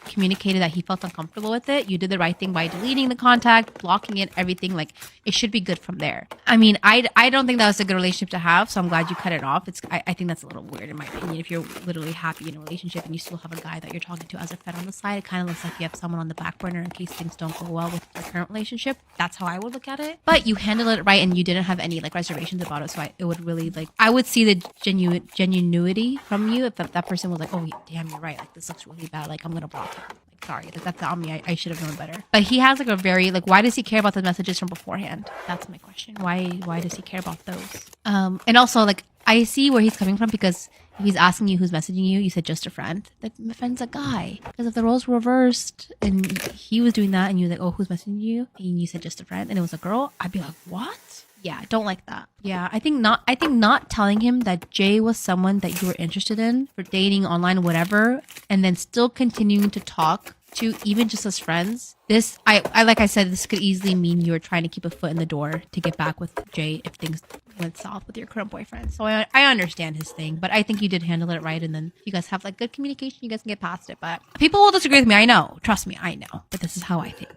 communicated that he felt uncomfortable with it, you did the right thing by deleting the contact, blocking it, everything. It should be good from there. I mean, I don't think that was a good relationship to have, so I'm glad you cut it off. I think that's a little weird in my opinion. If you're literally happy in a relationship and you still have a guy that you're talking to as a friend on the side, it kind of looks like you have someone on the back burner in case things don't go well with your current relationship. That's how I would look at it. But you handled it right and you didn't have any reservations about it, so it would really I would see the genuinity from you if that person was like, oh damn, you're right, this looks really bad, I'm gonna block him, sorry, that's on me, I should have known better. But he has a very why does he care about the messages from beforehand? That's my question. Why does he care about those? And also I see where he's coming from, because if he's asking you who's messaging you, you said just a friend. My friend's a guy. Because if the roles were reversed and he was doing that and you were like, oh, who's messaging you? And you said just a friend and it was a girl, I'd be like, what? Yeah, I don't like that. Yeah, I think not telling him that Jay was someone that you were interested in for dating online, whatever, and then still continuing to talk to even just as friends. This, I like I said, this could easily mean you were trying to keep a foot in the door to get back with Jay if things went south with your current boyfriend. So I understand his thing, but I think you did handle it right. And then you guys have good communication, you guys can get past it. But people will disagree with me. I know. Trust me, I know. But this is how I think.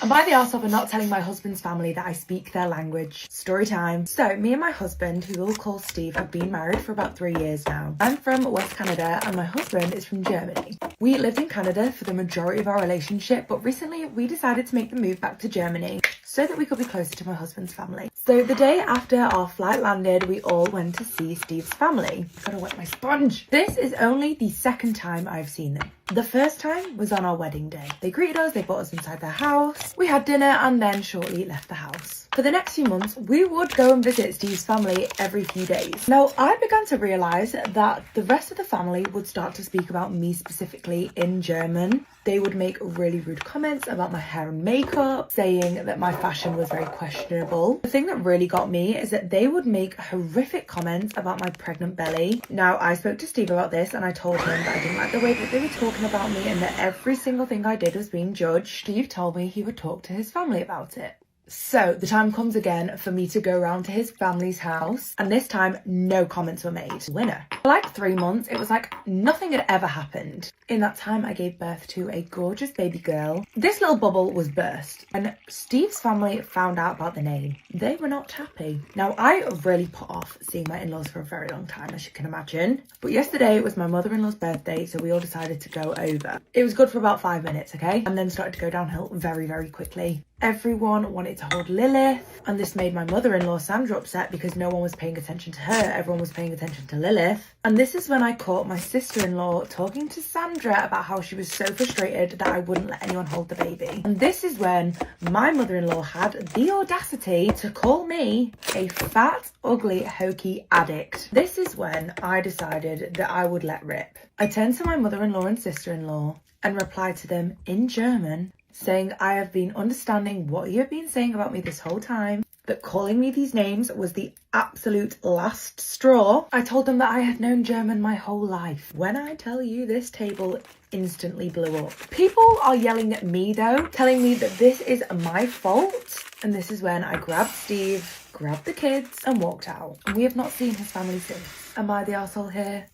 Am I the arsehole for not telling my husband's family that I speak their language? Story time. So, me and my husband, who we'll call Steve, have been married for about 3 years now. I'm from West Canada and my husband is from Germany. We lived in Canada for the majority of our relationship, but recently we decided to make the move back to Germany so that we could be closer to my husband's family. So the day after our flight landed, we all went to see Steve's family. Gotta wet my sponge. This is only the second time I've seen them. The first time was on our wedding day. They greeted us, they brought us inside their house, we had dinner and then shortly left the house. For the next few months, we would go and visit Steve's family every few days. Now, I began to realise that the rest of the family would start to speak about me specifically in German. They would make really rude comments about my hair and makeup, saying that my fashion was very questionable. The thing that really got me is that they would make horrific comments about my pregnant belly. Now, I spoke to Steve about this and I told him that I didn't like the way that they were talking about me and that every single thing I did was being judged. Steve told me he would talk to his family about it. So the time comes again for me to go around to his family's house, and this time no comments were made. Winner. For like 3 months, it was like nothing had ever happened. In that time, I gave birth to a gorgeous baby girl. This little bubble was burst, and Steve's family found out about the name. They were not happy. Now, I really put off seeing my in-laws for a very long time, as you can imagine. But yesterday was my mother-in-law's birthday, so we all decided to go over. It was good for about 5 minutes, okay? And then started to go downhill very, very quickly. Everyone wanted to hold Lilith, and this made my mother-in-law Sandra upset because no one was paying attention to her, everyone was paying attention to Lilith. And this is when I caught my sister-in-law talking to Sandra about how she was so frustrated that I wouldn't let anyone hold the baby. And this is when my mother-in-law had the audacity to call me a fat, ugly, hokey addict. This is when I decided that I would let rip. I turned to my mother-in-law and sister-in-law and replied to them in German, saying I have been understanding what you have been saying about me this whole time, that calling me these names was the absolute last straw. I told them that I had known German my whole life. When I tell you, this table instantly blew up. People are yelling at me though, telling me that this is my fault. And this is when I grabbed Steve, grabbed the kids and walked out. And we have not seen his family since. Am I the arsehole here?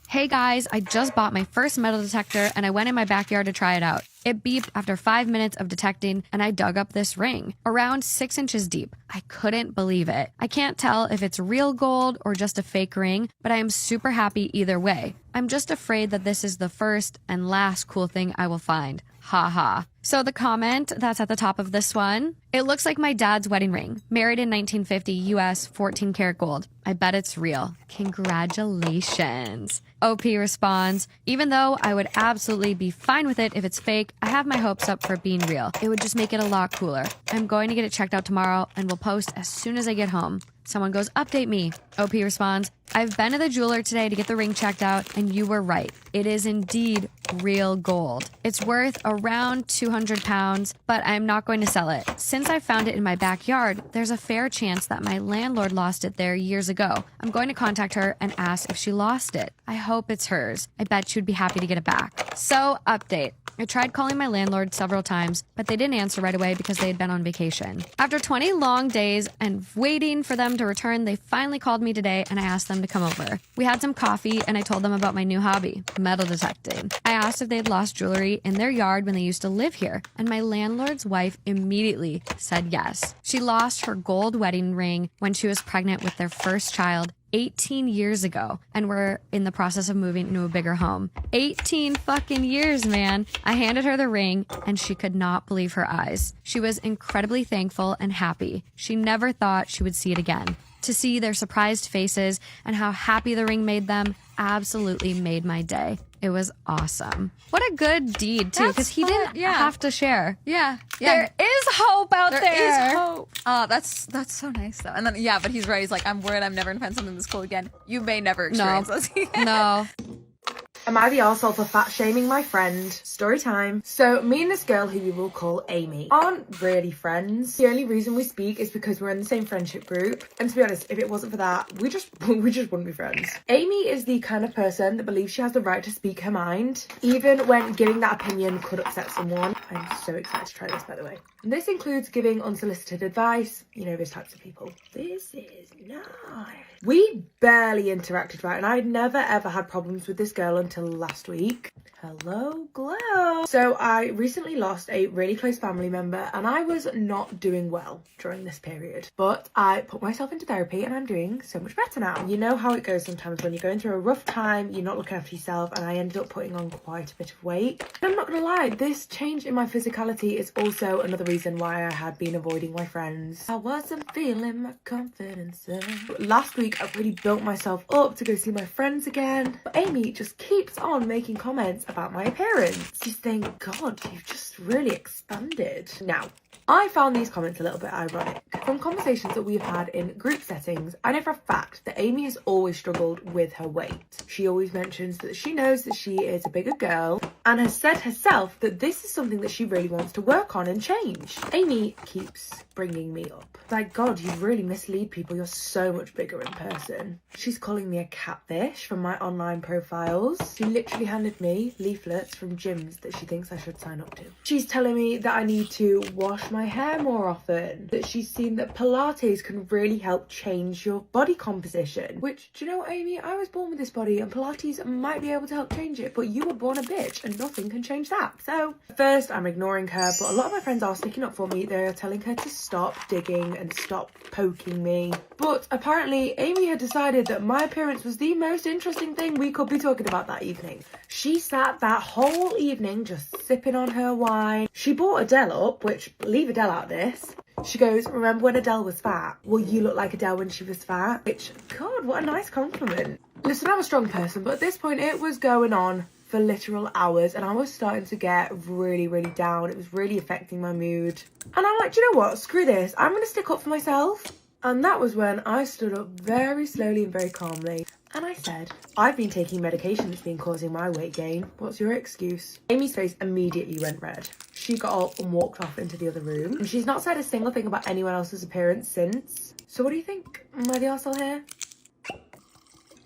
Hey guys, I just bought my first metal detector and I went in my backyard to try it out. It beeped after 5 minutes of detecting and I dug up this ring, around 6 inches deep. I couldn't believe it. I can't tell if it's real gold or just a fake ring, but I am super happy either way. I'm just afraid that this is the first and last cool thing I will find. Ha ha. So the comment that's at the top of this one, it looks like my dad's wedding ring, married in 1950, US, 14 karat gold. I bet it's real. Congratulations. OP responds, even though I would absolutely be fine with it if it's fake, I have my hopes up for it being real. It would just make it a lot cooler. I'm going to get it checked out tomorrow and will post as soon as I get home. Someone goes, update me. OP responds, I've been to the jeweler today to get the ring checked out, and you were right. It is indeed real gold. It's worth around 200 pounds, but I'm not going to sell it. Since I found it in my backyard, there's a fair chance that my landlord lost it there years ago. I'm going to contact her and ask if she lost it. I hope it's hers. I bet she'd be happy to get it back. So, update. I tried calling my landlord several times, but they didn't answer right away because they had been on vacation. After 20 long days and waiting for them to return, they finally called me today and I asked them to come over. We had some coffee and I told them about my new hobby, metal detecting. I asked if they'd lost jewelry in their yard when they used to live here, and my landlord's wife immediately said yes. She lost her gold wedding ring when she was pregnant with their first child 18 years ago, and we're in the process of moving into a bigger home. 18 fucking years, man. I handed her the ring and she could not believe her eyes. She was incredibly thankful and happy. She never thought she would see it again. To see their surprised faces and how happy the ring made them absolutely made my day. It was awesome. What a good deed, too, because he didn't have to share. Yeah. There is hope out there. There is hope. Oh, that's so nice, though. And then, yeah, but he's right. He's like, I'm worried I'm never going to find something this cool again. You may never experience this again. No. Am I the arsehole for fat shaming my friend? Story time. So me and this girl who we will call Amy aren't really friends. The only reason we speak is because we're in the same friendship group. And to be honest, if it wasn't for that, we just wouldn't be friends. Amy is the kind of person that believes she has the right to speak her mind, even when giving that opinion could upset someone. I'm so excited to try this, by the way. And this includes giving unsolicited advice, you know, those types of people. This is nice. We barely interacted, right? And I'd never ever had problems with this girl until last week. Hello, Glow. So I recently lost a really close family member and I was not doing well during this period. But I put myself into therapy and I'm doing so much better now. You know how it goes sometimes when you're going through a rough time, you're not looking after yourself, and I ended up putting on quite a bit of weight. And I'm not gonna lie, this change in my physicality is also another reason why I had been avoiding my friends. I wasn't feeling my confidence. But last week I really built myself up to go see my friends again. But Amy just keeps keeps on making comments about my appearance. Just think, God, you've just really expanded. Now, I found these comments a little bit ironic. From conversations that we've had in group settings, I know for a fact that Amy has always struggled with her weight. She always mentions that she knows that she is a bigger girl and has said herself that this is something that she really wants to work on and change. Amy keeps bringing me up. Like, God, you really mislead people. You're so much bigger in person. She's calling me a catfish from my online profiles. She literally handed me leaflets from gyms that she thinks I should sign up to. She's telling me that I need to wash my hair more often, that she's seen that Pilates can really help change your body composition. Which, do you know what, Amy? I was born with this body and Pilates might be able to help change it, but you were born a bitch and nothing can change that. So, first I'm ignoring her, but a lot of my friends are sticking up for me. They're telling her to stop digging and stop poking me. But apparently Amy had decided that my appearance was the most interesting thing we could be talking about that evening. She sat that whole evening just sipping on her wine. She brought Adele up, which, leave Adele out of this. She goes, remember when Adele was fat? Well, you look like Adele when she was fat. Which, God, what a nice compliment. Listen, I'm a strong person, but at this point it was going on for literal hours and I was starting to get really, really down. It was really affecting my mood. And I'm like, do you know what? Screw this. I'm going to stick up for myself. And that was when I stood up very slowly and very calmly. And I said, I've been taking medication that's been causing my weight gain. What's your excuse? Amy's face immediately went red. She got up and walked off into the other room. And she's not said a single thing about anyone else's appearance since. So what do you think? Am I the arsehole here?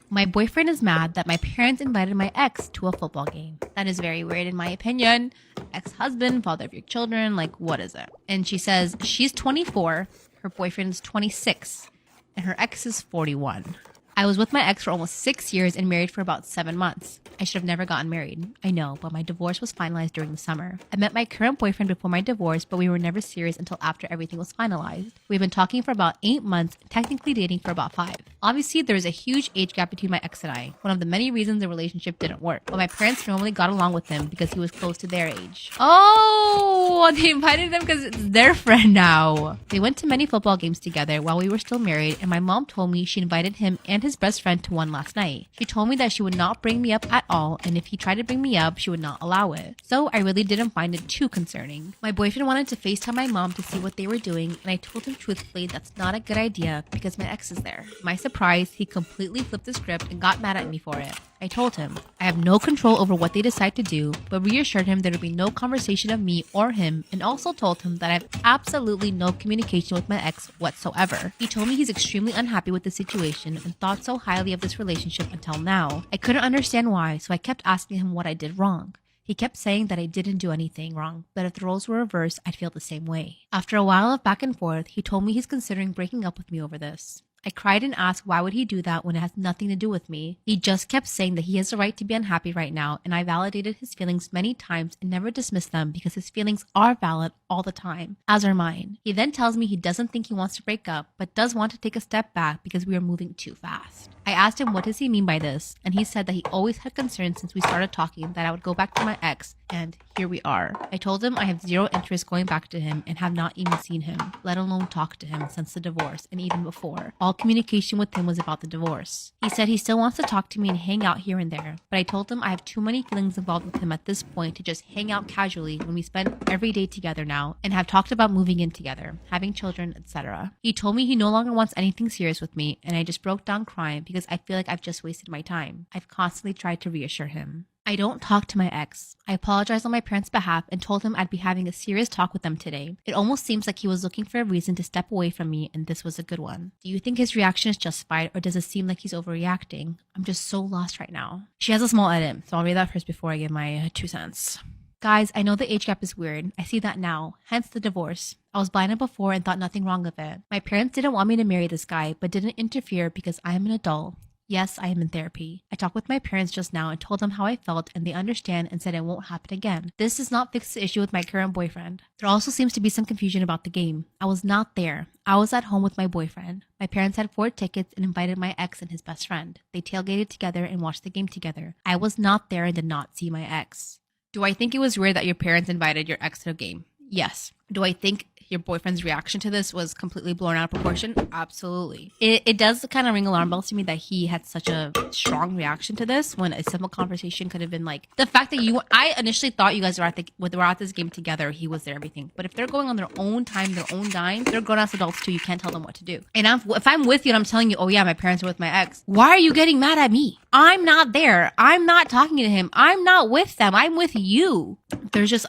My boyfriend is mad that my parents invited my ex to a football game. That is very weird in my opinion. Ex-husband, father of your children, like what is it? And she says she's 24, her boyfriend is 26, and her ex is 41. I was with my ex for almost 6 years and married for about 7 months. I should have never gotten married. I know, but my divorce was finalized during the summer. I met my current boyfriend before my divorce, but we were never serious until after everything was finalized. We've been talking for about 8 months, technically dating for about 5. Obviously, there is a huge age gap between my ex and I, one of the many reasons the relationship didn't work. But my parents normally got along with him because he was close to their age. Oh, they invited them because it's their friend now. They went to many football games together while we were still married, and my mom told me she invited him and his best friend to one last night. She told me that she would not bring me up at all, and if he tried to bring me up, she would not allow it. So I really didn't find it too concerning. My boyfriend wanted to FaceTime my mom to see what they were doing, and I told him truthfully that's not a good idea because my ex is there. To my surprise, he completely flipped the script and got mad at me for it. I told him I have no control over what they decide to do, but reassured him there would be no conversation of me or him, and also told him that I have absolutely no communication with my ex whatsoever. He told me he's extremely unhappy with the situation and thought so highly of this relationship until now. I couldn't understand why, so I kept asking him what I did wrong. He kept saying that I didn't do anything wrong, but if the roles were reversed, I'd feel the same way. After a while of back and forth, he told me he's considering breaking up with me over this. I cried and asked why would he do that when it has nothing to do with me. He just kept saying that he has the right to be unhappy right now, and I validated his feelings many times and never dismissed them because his feelings are valid all the time, as are mine. He then tells me he doesn't think he wants to break up, but does want to take a step back because we are moving too fast. I asked him what does he mean by this, and he said that he always had concerns since we started talking that I would go back to my ex, and here we are. I told him I have zero interest going back to him and have not even seen him, let alone talked to him since the divorce and even before. All communication with him was about the divorce. He said he still wants to talk to me and hang out here and there, but I told him I have too many feelings involved with him at this point to just hang out casually when we spend every day together now and have talked about moving in together, having children, etc. He told me he no longer wants anything serious with me, and I just broke down crying because I feel like I've just wasted my time. I've constantly tried to reassure him. I don't talk to my ex. I apologized on my parents' behalf and told him I'd be having a serious talk with them today. It almost seems like he was looking for a reason to step away from me, and this was a good one. Do you think his reaction is justified, or does it seem like he's overreacting? I'm just so lost right now. She has a small edit, so I'll read that first before I give my 2 cents. Guys, I know the age gap is weird. I see that now, hence the divorce. I was blinded before and thought nothing wrong of it. My parents didn't want me to marry this guy, but didn't interfere because I am an adult. Yes, I am in therapy. I talked with my parents just now and told them how I felt, and they understand and said it won't happen again. This does not fix the issue with my current boyfriend. There also seems to be some confusion about the game. I was not there. I was at home with my boyfriend. My parents had 4 tickets and invited my ex and his best friend. They tailgated together and watched the game together. I was not there and did not see my ex. Do I think it was weird that your parents invited your ex to a game? Yes. Do I think your boyfriend's reaction to this was completely blown out of proportion? Absolutely. It does kind of ring alarm bells to me that he had such a strong reaction to this when a simple conversation could have been like the fact that I initially thought you guys were at this game together. He was there, everything. But if they're going on their own time, their own dime, they're grown ass adults too. You can't tell them what to do. And if I'm with you and I'm telling you, oh yeah, my parents are with my ex, why are you getting mad at me? I'm not there. I'm not talking to him. I'm not with them. I'm with you.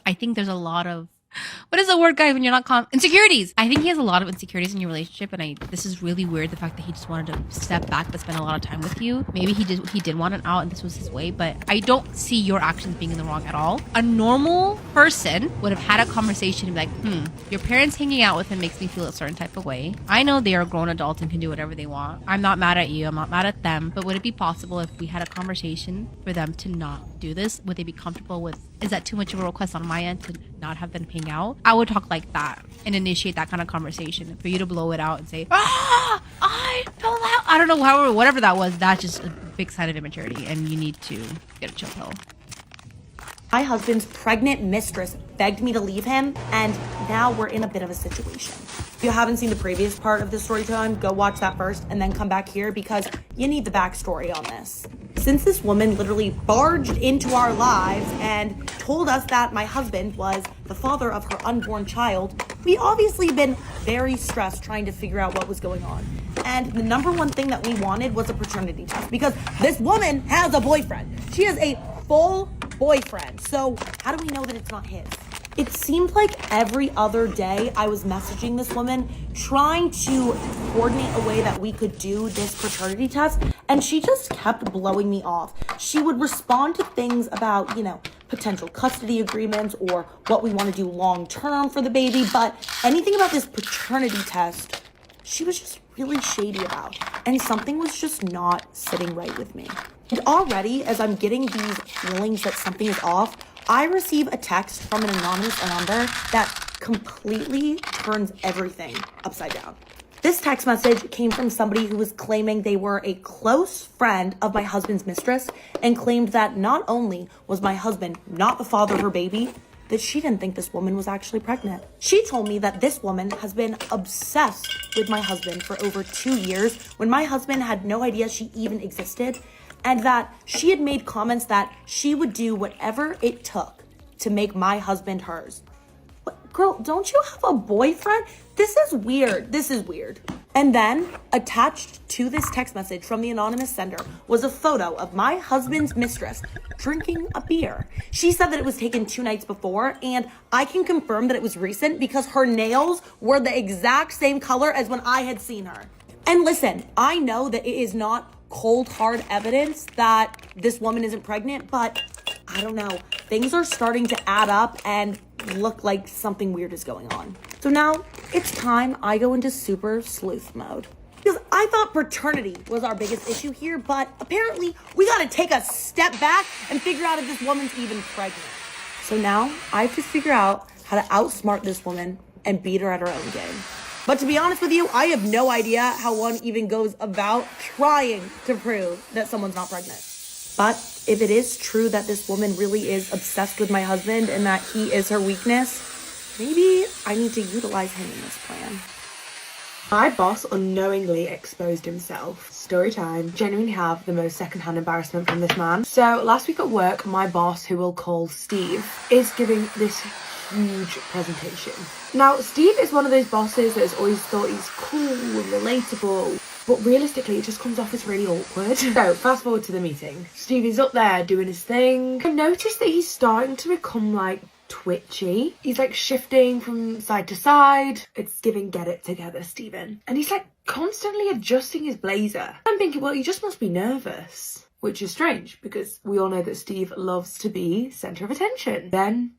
I think there's a lot of, what is the word, guys, when you're not insecurities. I think he has a lot of insecurities in your relationship, and this is really weird, the fact that he just wanted to step back but spend a lot of time with you. Maybe he did want an out and this was his way, but I don't see your actions being in the wrong at all. A normal person would have had a conversation and be like, your parents hanging out with him makes me feel a certain type of way. I know they are grown adults and can do whatever they want. I'm not mad at you. I'm not mad at them. But would it be possible if we had a conversation for them to not do this? Would they be comfortable with, is that too much of a request on my end to not have them hang out? I would talk like that and initiate that kind of conversation. For you to blow it out and say, I fell out, I don't know, however, whatever that was, that's just a big sign of immaturity, and you need to get a chill pill. My husband's pregnant mistress begged me to leave him, and now we're in a bit of a situation. If you haven't seen the previous part of this story time, go watch that first and then come back here because you need the backstory on this. Since this woman literally barged into our lives and told us that my husband was the father of her unborn child, we obviously been very stressed trying to figure out what was going on. And the number one thing that we wanted was a paternity test because this woman has a boyfriend. She has a full boyfriend. So how do we know that it's not his? It seemed like every other day I was messaging this woman trying to coordinate a way that we could do this paternity test, and she just kept blowing me off. She would respond to things about, potential custody agreements or what we want to do long term for the baby, but anything about this paternity test, she was just really shady about, and something was just not sitting right with me. And already, as I'm getting these feelings that something is off, I receive a text from an anonymous number that completely turns everything upside down. This text message came from somebody who was claiming they were a close friend of my husband's mistress and claimed that not only was my husband not the father of her baby, that she didn't think this woman was actually pregnant. She told me that this woman has been obsessed with my husband for over 2 years when my husband had no idea she even existed, and that she had made comments that she would do whatever it took to make my husband hers. What, girl, don't you have a boyfriend? This is weird. And then, attached to this text message from the anonymous sender was a photo of my husband's mistress drinking a beer. She said that it was taken 2 nights before, and I can confirm that it was recent because her nails were the exact same color as when I had seen her. And listen, I know that it is not cold, hard evidence that this woman isn't pregnant, but I don't know. Things are starting to add up and look like something weird is going on. So now it's time I go into super sleuth mode. Because I thought paternity was our biggest issue here, but apparently we gotta take a step back and figure out if this woman's even pregnant. So now I have to figure out how to outsmart this woman and beat her at her own game. But to be honest with you, I have no idea how one even goes about trying to prove that someone's not pregnant. But if it is true that this woman really is obsessed with my husband and that he is her weakness, maybe I need to utilize him in this plan. My boss unknowingly exposed himself. Story time. Genuinely have the most secondhand embarrassment from this man. So last week at work, my boss, who we'll call Steve, is giving this huge presentation. Now, Steve is one of those bosses that has always thought he's cool and relatable, but realistically it just comes off as really awkward. So fast forward to the meeting. Steve is up there doing his thing. I noticed that he's starting to become like twitchy. He's like shifting from side to side. It's giving get it together, Steven. And he's like constantly adjusting his blazer. I'm thinking, well, he just must be nervous, which is strange because we all know that Steve loves to be center of attention. Then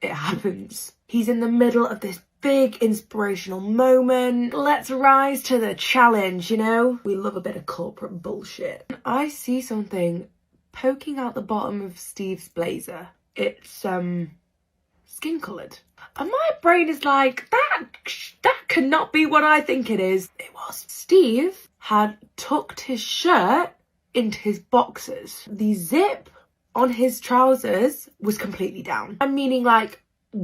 it happens. He's in the middle of this big inspirational moment. Let's rise to the challenge, you know? We love a bit of corporate bullshit. I see something poking out the bottom of Steve's blazer. It's, skin coloured. And my brain is like, that cannot be what I think it is. It was. Steve had tucked his shirt into his boxers. The zip on his trousers was completely down. I'm meaning like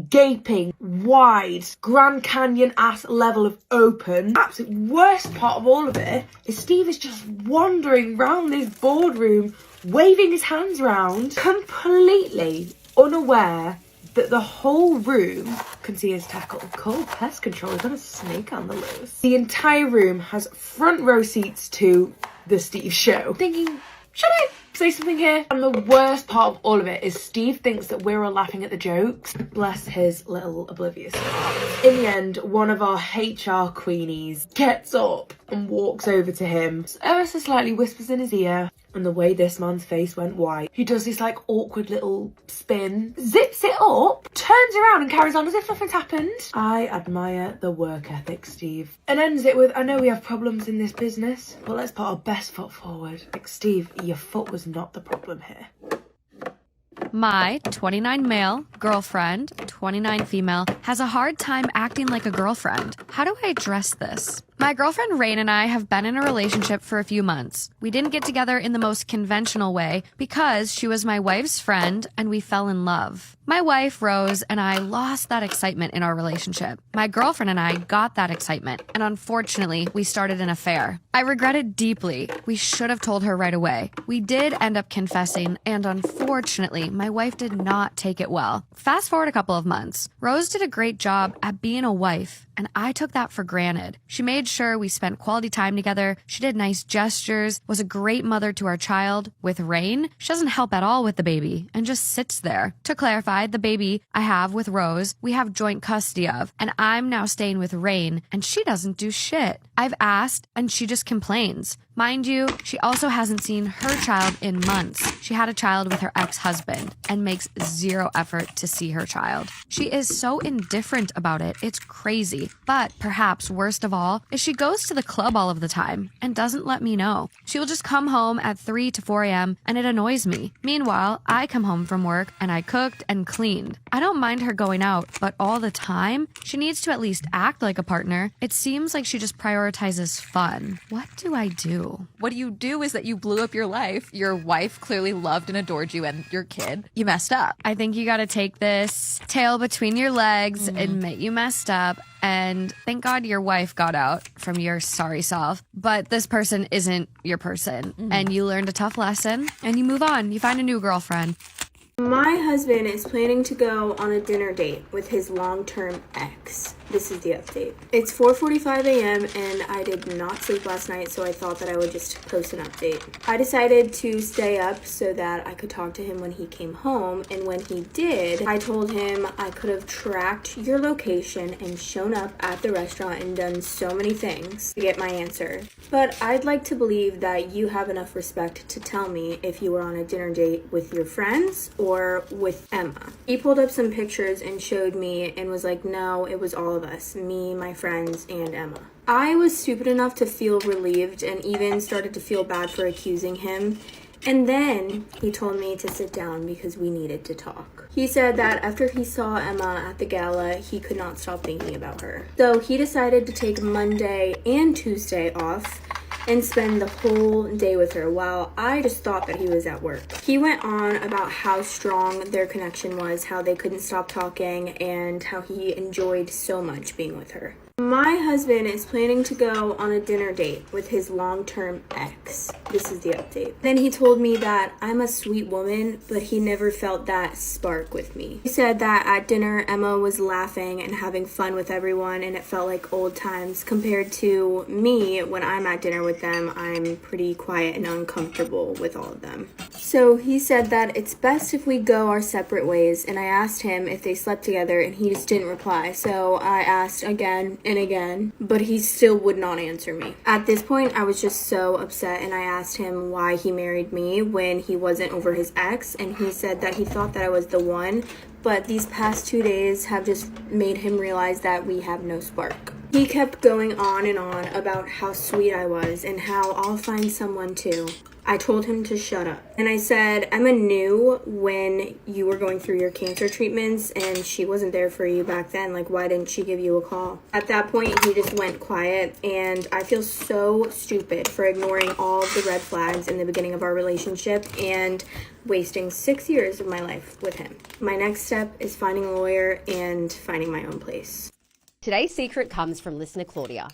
gaping, wide, Grand Canyon ass level of open. Absolute worst part of all of it is Steve is just wandering around this boardroom, waving his hands around, completely unaware that the whole room can see his tackle. Call pest control, he's got a snake on the loose. The entire room has front row seats to the Steve show. Thinking, should I say something here? And the worst part of all of it is Steve thinks that we're all laughing at the jokes. Bless his little oblivious heart. In the end, one of our HR queenies gets up and walks over to him, ever so slightly whispers in his ear, and the way this man's face went white, he does this like awkward little spin, zips it up, turns around and carries on as if nothing's happened. I admire the work ethic, Steve. And ends it with, I know we have problems in this business, but let's put our best foot forward. Like, Steve, your foot was not the problem here. My 29 male girlfriend, 29 female, has a hard time acting like a girlfriend. How do I address this? My girlfriend Rain and I have been in a relationship for a few months. We didn't get together in the most conventional way because she was my wife's friend and we fell in love. My wife, Rose, and I lost that excitement in our relationship. My girlfriend and I got that excitement, and unfortunately, we started an affair. I regret it deeply. We should have told her right away. We did end up confessing, and unfortunately, my wife did not take it well. Fast forward a couple of months. Rose did a great job at being a wife, and I took that for granted. She made sure we spent quality time together. She did nice gestures, was a great mother to our child. With Rain, she doesn't help at all with the baby and just sits there. To clarify, the baby I have with Rose, we have joint custody of, and I'm now staying with Rain, and she doesn't do shit. I've asked, and she just complains. Mind you, she also hasn't seen her child in months. She had a child with her ex-husband and makes zero effort to see her child. She is so indifferent about it, it's crazy. But perhaps worst of all is she goes to the club all of the time and doesn't let me know. She will just come home at 3 to 4 a.m. and it annoys me. Meanwhile, I come home from work and I cooked and cleaned. I don't mind her going out, but all the time, she needs to at least act like a partner. It seems like she just prioritizes fun. What do I do? What you do is that you blew up your life. Your wife clearly loved and adored you, and your kid, you messed up. I think you gotta take this tail between your legs, admit you messed up, and thank God your wife got out from your sorry self. But this person isn't your person, and you learned a tough lesson, and you move on. You find a new girlfriend. My husband is planning to go on a dinner date with his long-term ex. This is the update. It's 4:45 a.m. and I did not sleep last night, so I thought that I would just post an update. I decided to stay up so that I could talk to him when he came home, and when he did, I told him I could have tracked your location and shown up at the restaurant and done so many things to get my answer. But I'd like to believe that you have enough respect to tell me if you were on a dinner date with your friends or with Emma. He pulled up some pictures and showed me and was like, no, it was all of us, me, my friends, and Emma. I was stupid enough to feel relieved and even started to feel bad for accusing him. And then he told me to sit down because we needed to talk. He said that after he saw Emma at the gala, he could not stop thinking about her. So he decided to take Monday and Tuesday off and spend the whole day with her, while I just thought that he was at work. He went on about how strong their connection was, how they couldn't stop talking, and how he enjoyed so much being with her. My husband is planning to go on a dinner date with his long-term ex. This is the update. Then he told me that I'm a sweet woman, but he never felt that spark with me. He said that at dinner, Emma was laughing and having fun with everyone, and it felt like old times. Compared to me, when I'm at dinner with them, I'm pretty quiet and uncomfortable with all of them. So he said that it's best if we go our separate ways, and I asked him if they slept together, and he just didn't reply. So I asked again and again, but he still would not answer me. At this point, I was just so upset, and I asked him why he married me when he wasn't over his ex, and he said that he thought that I was the one, but these past 2 days have just made him realize that we have no spark. He kept going on and on about how sweet I was and how I'll find someone too. I told him to shut up. And I said, Emma knew when you were going through your cancer treatments and she wasn't there for you back then. Like, why didn't she give you a call? At that point, he just went quiet, and I feel so stupid for ignoring all of the red flags in the beginning of our relationship. And wasting 6 years of my life with him. My next step is finding a lawyer and finding my own place. Today's secret comes from listener Claudia.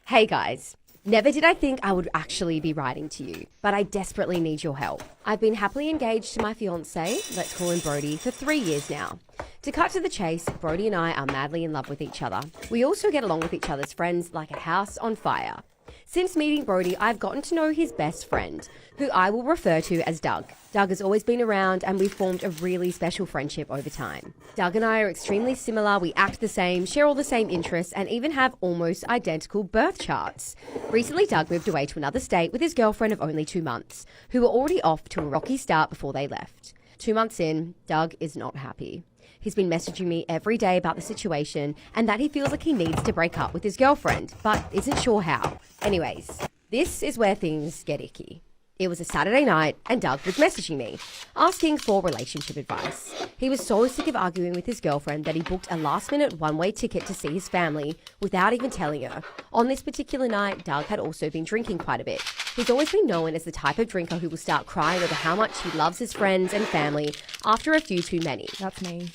Hey guys, never did I think I would actually be writing to you, but I desperately need your help. I've been happily engaged to my fiance, let's call him Brody, for 3 years now. To cut to the chase, Brody and I are madly in love with each other. We also get along with each other's friends like a house on fire. Since meeting Brody, I've gotten to know his best friend, who I will refer to as Doug. Doug has always been around and we've formed a really special friendship over time. Doug and I are extremely similar, we act the same, share all the same interests, and even have almost identical birth charts. Recently, Doug moved away to another state with his girlfriend of only 2 months, who were already off to a rocky start before they left. 2 months in, Doug is not happy. He's been messaging me every day about the situation and that he feels like he needs to break up with his girlfriend, but isn't sure how. Anyways, this is where things get icky. It was a Saturday night and Doug was messaging me, asking for relationship advice. He was so sick of arguing with his girlfriend that he booked a last-minute one-way ticket to see his family without even telling her. On this particular night, Doug had also been drinking quite a bit. He's always been known as the type of drinker who will start crying over how much he loves his friends and family after a few too many. That's me.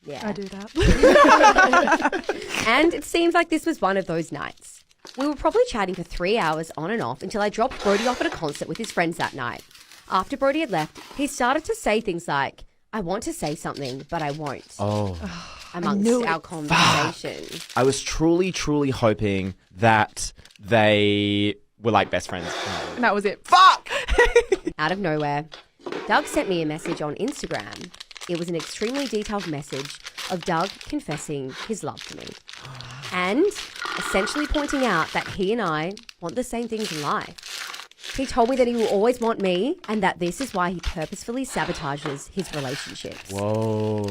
Yeah. I do that. And it seems like this was one of those nights. We were probably chatting for 3 hours on and off until I dropped Brody off at a concert with his friends that night. After Brody had left, he started to say things like, I want to say something, but I won't. Oh. Amongst our conversation. I was truly, truly hoping that they were like best friends. And that was it. Fuck! Out of nowhere, Doug sent me a message on Instagram. It was an extremely detailed message of Doug confessing his love for me. And essentially pointing out that he and I want the same things in life. He told me that he will always want me and that this is why he purposefully sabotages his relationships. Whoa.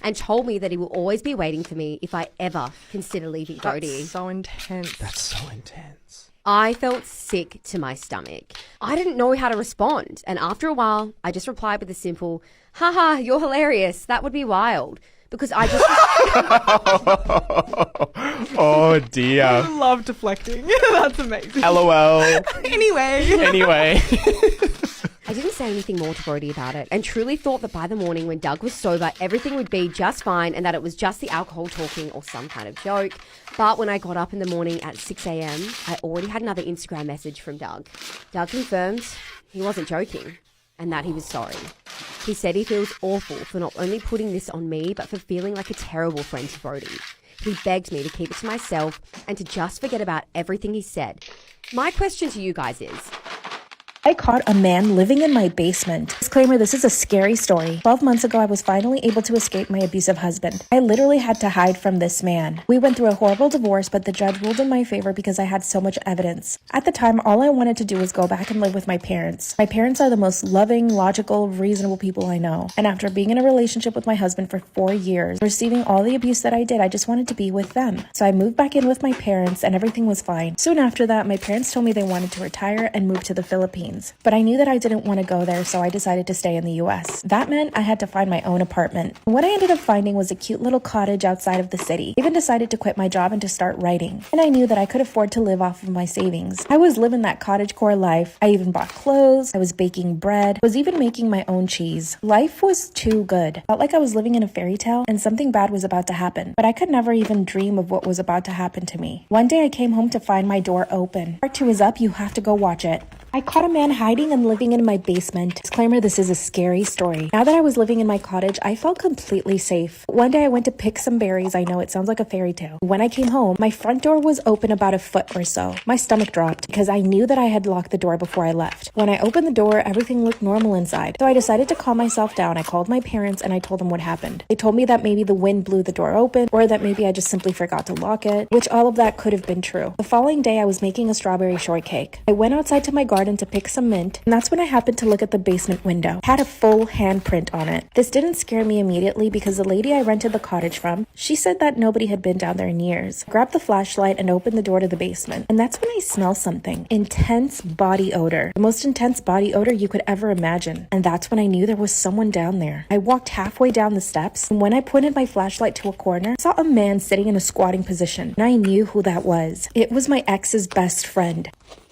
And told me that he will always be waiting for me if I ever consider leaving Brody. That's so intense. That's so intense. I felt sick to my stomach. I didn't know how to respond. And after a while, I just replied with a simple, haha, you're hilarious. That would be wild. Because I just... Oh, dear. I love deflecting. That's amazing. LOL. Anyway. I didn't say anything more to Brody about it and truly thought that by the morning when Doug was sober, everything would be just fine and that it was just the alcohol talking or some kind of joke. But when I got up in the morning at 6 a.m., I already had another Instagram message from Doug. Doug confirmed he wasn't joking and that he was sorry. He said he feels awful for not only putting this on me, but for feeling like a terrible friend to Brody. He begged me to keep it to myself and to just forget about everything he said. My question to you guys is, I caught a man living in my basement. Disclaimer, this is a scary story. 12 months ago, I was finally able to escape my abusive husband. I literally had to hide from this man. We went through a horrible divorce, but the judge ruled in my favor because I had so much evidence. At the time, all I wanted to do was go back and live with my parents. My parents are the most loving, logical, reasonable people I know. And after being in a relationship with my husband for 4 years, receiving all the abuse that I did, I just wanted to be with them. So I moved back in with my parents and everything was fine. Soon after that, my parents told me they wanted to retire and move to the Philippines. But I knew that I didn't want to go there, so I decided to stay in the US. That meant I had to find my own apartment. What I ended up finding was a cute little cottage outside of the city. I even decided to quit my job and to start writing. And I knew that I could afford to live off of my savings. I was living that cottagecore life. I even bought clothes. I was baking bread. I was even making my own cheese. Life was too good. Felt like I was living in a fairy tale and something bad was about to happen. But I could never even dream of what was about to happen to me. One day I came home to find my door open. Part 2 is up. You have to go watch it. I caught a man hiding and living in my basement. Disclaimer, this is a scary story. Now that I was living in my cottage, I felt completely safe. One day I went to pick some berries. I know it sounds like a fairy tale. When I came home, my front door was open about a foot or so. My stomach dropped because I knew that I had locked the door before I left. When I opened the door, everything looked normal inside. So I decided to calm myself down. I called my parents and I told them what happened. They told me that maybe the wind blew the door open or that maybe I just simply forgot to lock it, which all of that could have been true. The following day, I was making a strawberry shortcake. I went outside to my garden to pick some mint, and that's when I happened to look at the basement window. It had a full handprint on it. This didn't scare me immediately because the lady I rented the cottage from, she said that nobody had been down there in years. I grabbed the flashlight and opened the door to the basement, and that's when I smelled something. Intense body odor. The most intense body odor you could ever imagine. And that's when I knew there was someone down there. I walked halfway down the steps, and when I pointed my flashlight to a corner, I saw a man sitting in a squatting position, and I knew who that was. It was my ex's best friend.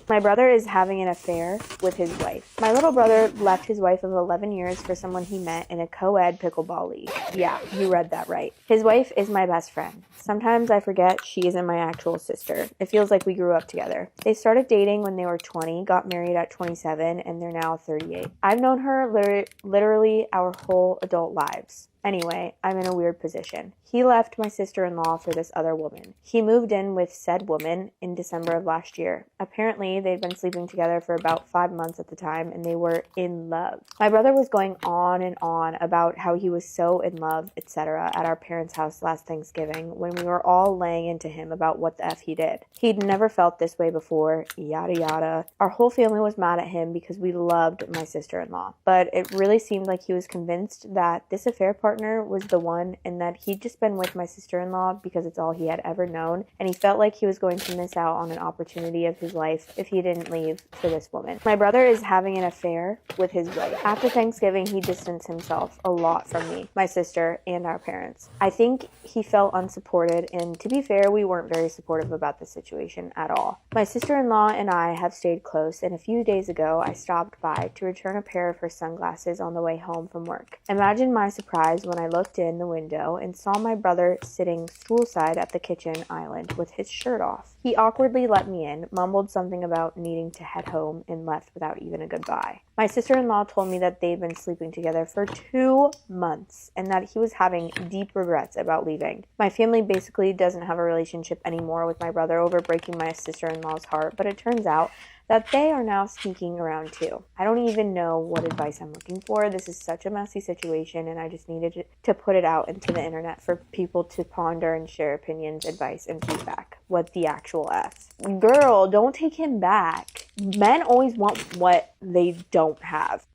My brother is having an affair with his wife. My little brother left his wife of 11 years for someone he met in a co-ed pickleball league. Yeah, you read that right. His wife is my best friend. Sometimes I forget she isn't my actual sister. It feels like we grew up together. They started dating when they were 20, got married at 27, and they're now 38. I've known her literally our whole adult lives. Anyway, I'm in a weird position. He left my sister-in-law for this other woman. He moved in with said woman in December of last year. Apparently, they'd been sleeping together for about 5 months at the time, and they were in love. My brother was going on and on about how he was so in love, etc. at our parents' house last Thanksgiving when we were all laying into him about what the F he did. He'd never felt this way before, yada yada. Our whole family was mad at him because we loved my sister-in-law. But it really seemed like he was convinced that this affair partner was the one and that he'd just been with my sister-in-law because it's all he had ever known, and he felt like he was going to miss out on an opportunity of his life if he didn't leave for this woman. My brother is having an affair with his wife. After Thanksgiving, he distanced himself a lot from me, my sister, and our parents. I think he felt unsupported, and to be fair, we weren't very supportive about the situation at all. My sister-in-law and I have stayed close, and a few days ago, I stopped by to return a pair of her sunglasses on the way home from work. Imagine my surprise when I looked in the window and saw my brother sitting stoolside at the kitchen island with his shirt off. He awkwardly let me in, mumbled something about needing to head home, and left without even a goodbye. My sister-in-law told me that they'd been sleeping together for 2 months and that he was having deep regrets about leaving. My family basically doesn't have a relationship anymore with my brother over breaking my sister-in-law's heart, but it turns out that they are now sneaking around too. I don't even know what advice I'm looking for. This is such a messy situation, and I just needed to put it out into the internet for people to ponder and share opinions, advice, and feedback. What the actual F? Girl, don't take him back. Men always want what they don't have.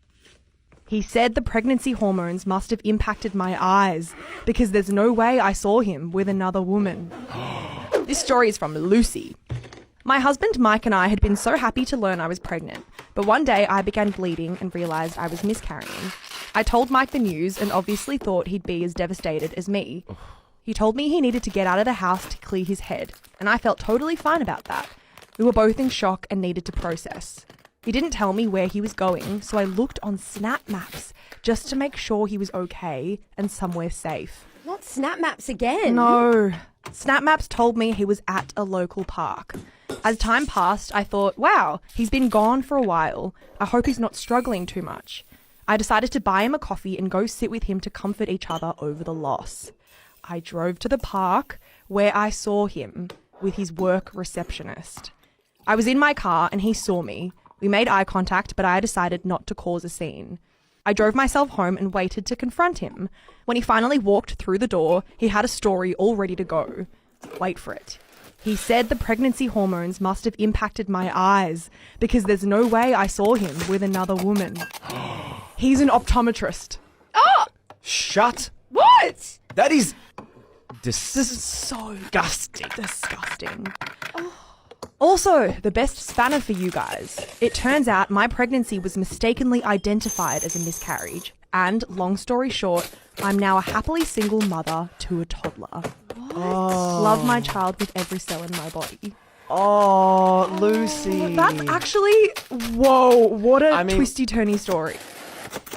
He said the pregnancy hormones must have impacted my eyes because there's no way I saw him with another woman. This story is from Lucy. My husband Mike and I had been so happy to learn I was pregnant, but one day I began bleeding and realised I was miscarrying. I told Mike the news and obviously thought he'd be as devastated as me. He told me he needed to get out of the house to clear his head, and I felt totally fine about that. We were both in shock and needed to process. He didn't tell me where he was going, so I looked on Snap Maps just to make sure he was okay and somewhere safe. Not Snap Maps again. No. Snap Maps told me he was at a local park. As time passed, I thought, wow, he's been gone for a while. I hope he's not struggling too much. I decided to buy him a coffee and go sit with him to comfort each other over the loss. I drove to the park where I saw him with his work receptionist. I was in my car and he saw me. We made eye contact, but I decided not to cause a scene. I drove myself home and waited to confront him. When he finally walked through the door, he had a story all ready to go. Wait for it. He said the pregnancy hormones must have impacted my eyes because there's no way I saw him with another woman. He's an optometrist. Oh! Shut. What? That is This is so disgusting. Also, the best spanner for you guys. It turns out my pregnancy was mistakenly identified as a miscarriage. And, long story short, I'm now a happily single mother to a toddler. What? Love my child with every cell in my body. Oh, Lucy. That's actually, whoa, what a twisty-turny story.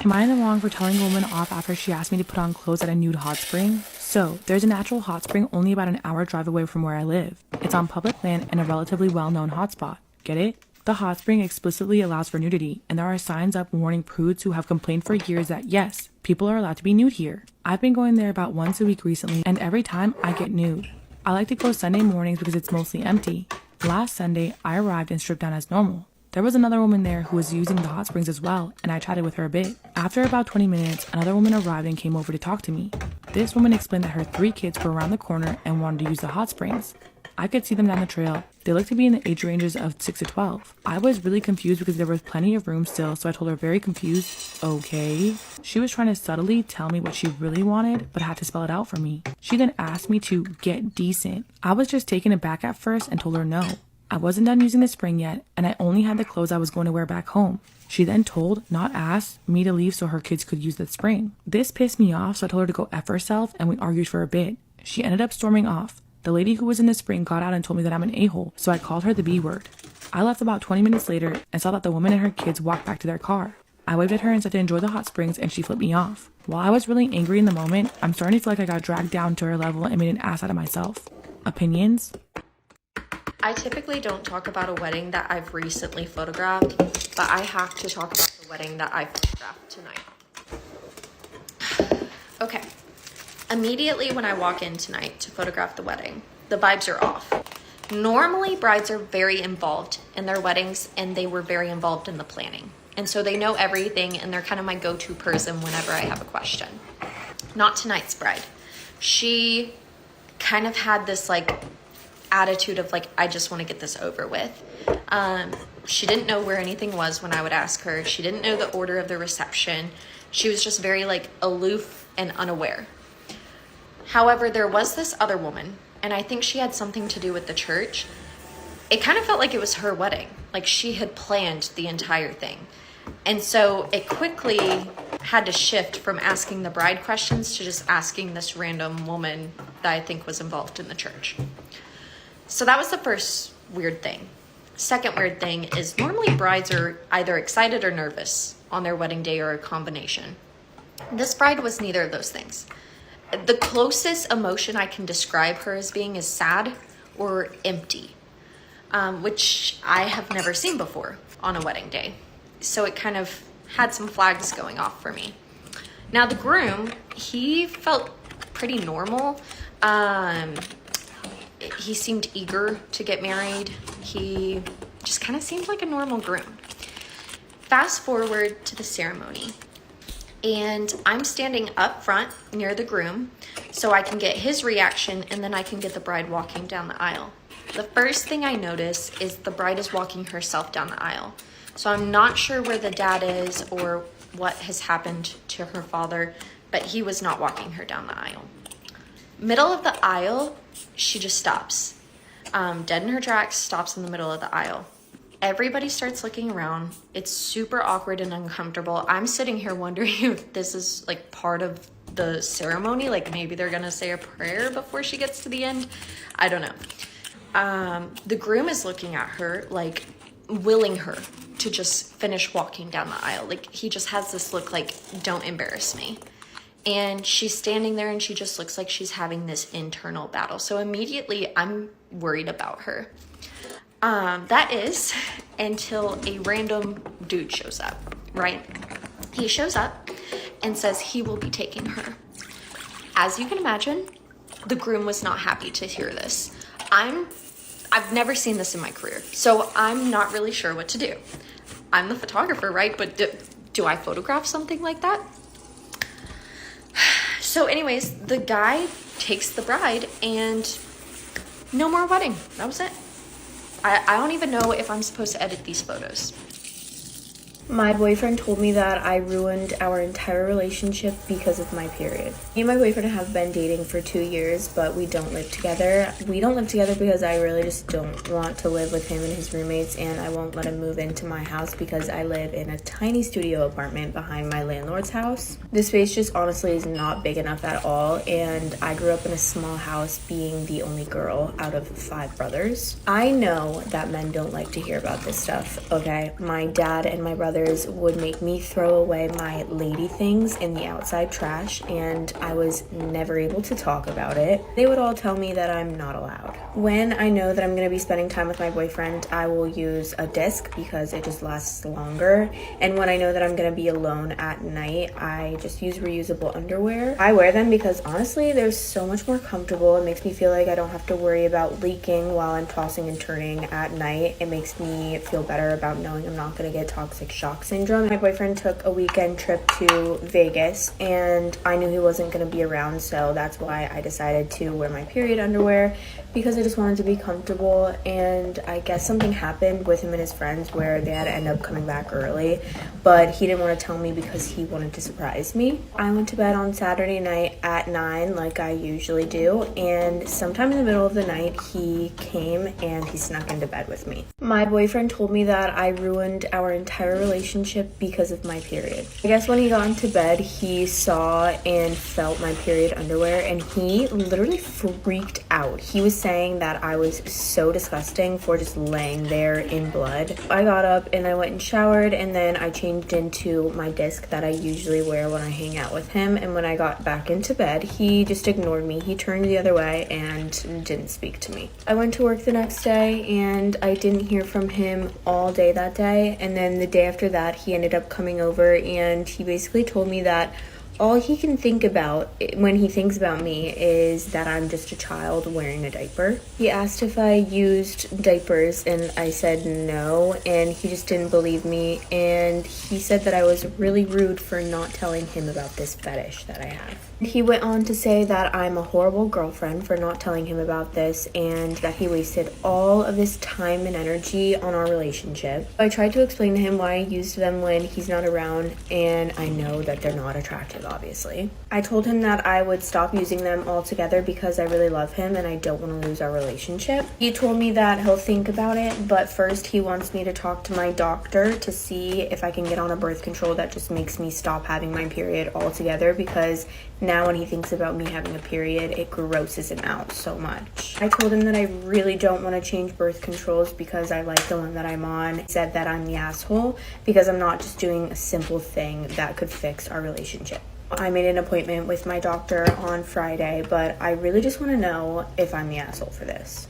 Am I in the wrong for telling a woman off after she asked me to put on clothes at a nude hot spring? So, there's a natural hot spring only about an hour drive away from where I live. It's on public land and a relatively well-known hotspot. Get it? The hot spring explicitly allows for nudity, and there are signs up warning prudes who have complained for years that yes, people are allowed to be nude here. I've been going there about once a week recently, and every time I get nude. I like to go Sunday mornings because it's mostly empty. Last Sunday, I arrived and stripped down as normal. There was another woman there who was using the hot springs as well, and I chatted with her a bit. After about 20 minutes, another woman arrived and came over to talk to me. This woman explained that her 3 kids were around the corner and wanted to use the hot springs. I could see them down the trail. They looked to be in the age ranges of 6 to 12. I was really confused because there was plenty of room still, so I told her very confused, okay. She was trying to subtly tell me what she really wanted, but had to spell it out for me. She then asked me to get decent. I was just taken aback at first and told her no. I wasn't done using the spring yet, and I only had the clothes I was going to wear back home. She then told, not asked, me to leave so her kids could use the spring. This pissed me off, so I told her to go F herself, and we argued for a bit. She ended up storming off. The lady who was in the spring got out and told me that I'm an a-hole, so I called her the B word. I left about 20 minutes later and saw that the woman and her kids walked back to their car. I waved at her and said to enjoy the hot springs, and she flipped me off. While I was really angry in the moment, I'm starting to feel like I got dragged down to her level and made an ass out of myself. Opinions? I typically don't talk about a wedding that I've recently photographed, but I have to talk about the wedding that I photographed tonight. Okay. Immediately when I walk in tonight to photograph the wedding, the vibes are off. Normally, brides are very involved in their weddings, and they were very involved in the planning. And so they know everything, and they're kind of my go-to person whenever I have a question. Not tonight's bride. She kind of had this like attitude of like, I just want to get this over with. She didn't know where anything was when I would ask her. She didn't know the order of the reception. She was just very like aloof and unaware. However, there was this other woman, and I think she had something to do with the church. It kind of felt like it was her wedding. Like she had planned the entire thing. And so it quickly had to shift from asking the bride questions to just asking this random woman that I think was involved in the church. So that was the first weird thing. Second weird thing is normally brides are either excited or nervous on their wedding day or a combination. This bride was neither of those things. The closest emotion I can describe her as being is sad or empty, which I have never seen before on a wedding day. So it kind of had some flags going off for me. Now the groom, he felt pretty normal. He seemed eager to get married. He just kind of seemed like a normal groom. Fast forward to the ceremony, and I'm standing up front near the groom so I can get his reaction, and then I can get the bride walking down the aisle. The first thing I notice is the bride is walking herself down the aisle. So I'm not sure where the dad is or what has happened to her father, but he was not walking her down the aisle. Middle of the aisle, she just stops. Dead in her tracks, stops in the middle of the aisle. Everybody starts looking around. It's super awkward and uncomfortable. I'm sitting here wondering if this is like part of the ceremony, like maybe they're gonna say a prayer before she gets to the end. I don't know. The groom is looking at her, like willing her to just finish walking down the aisle. Like he just has this look like, don't embarrass me. And she's standing there and she just looks like she's having this internal battle. So immediately I'm worried about her. That is until a random dude shows up, right? He shows up and says he will be taking her. As you can imagine, the groom was not happy to hear this. I've never seen this in my career, so I'm not really sure what to do. I'm the photographer, right? But do I photograph something like that? So anyways, the guy takes the bride and no more wedding. That was it. I don't even know if I'm supposed to edit these photos. My boyfriend told me that I ruined our entire relationship because of my period. Me and my boyfriend have been dating for 2 years, but we don't live together. We don't live together because I really just don't want to live with him and his roommates, and I won't let him move into my house because I live in a tiny studio apartment behind my landlord's house. The space just honestly is not big enough at all, and I grew up in a small house being the only girl out of 5 brothers. I know that men don't like to hear about this stuff, okay? My dad and my brothers would make me throw away my lady things in the outside trash, and I was never able to talk about it. They would all tell me that I'm not allowed. When I know that I'm going to be spending time with my boyfriend, I will use a disc because it just lasts longer. And when I know that I'm going to be alone at night, I just use reusable underwear. I wear them because honestly, they're so much more comfortable. It makes me feel like I don't have to worry about leaking while I'm tossing and turning at night. It makes me feel better about knowing I'm not going to get toxic shock syndrome. My boyfriend took a weekend trip to Vegas, and I knew he wasn't going to be around, so that's why I decided to wear my period underwear, because I just wanted to be comfortable. And I guess something happened with him and his friends where they had to end up coming back early, but he didn't want to tell me because he wanted to surprise me. I went to bed on Saturday night at 9 like I usually do, and sometime in the middle of the night he came and he snuck into bed with me. My boyfriend told me that I ruined our entire relationship relationship because of my period. I guess when he got into bed, he saw and felt my period underwear and he literally freaked out. He was saying that I was so disgusting for just laying there in blood. I got up and I went and showered, and then I changed into my disc that I usually wear when I hang out with him. And when I got back into bed, he just ignored me. He turned the other way and didn't speak to me. I went to work the next day and I didn't hear from him all day that day. And then the day after that, he ended up coming over and he basically told me that all he can think about when he thinks about me is that I'm just a child wearing a diaper. He asked if I used diapers and I said no, and he just didn't believe me, and he said that I was really rude for not telling him about this fetish that I have. He went on to say that I'm a horrible girlfriend for not telling him about this and that he wasted all of his time and energy on our relationship. I tried to explain to him why I used them when he's not around, and I know that they're not attractive, obviously. I told him that I would stop using them altogether because I really love him and I don't want to lose our relationship. He told me that he'll think about it, but first he wants me to talk to my doctor to see if I can get on a birth control that just makes me stop having my period altogether, because now when he thinks about me having a period, it grosses him out so much. I told him that I really don't want to change birth controls because I like the one that I'm on. He said that I'm the asshole because I'm not just doing a simple thing that could fix our relationship. I made an appointment with my doctor on Friday, but I really just want to know if I'm the asshole for this.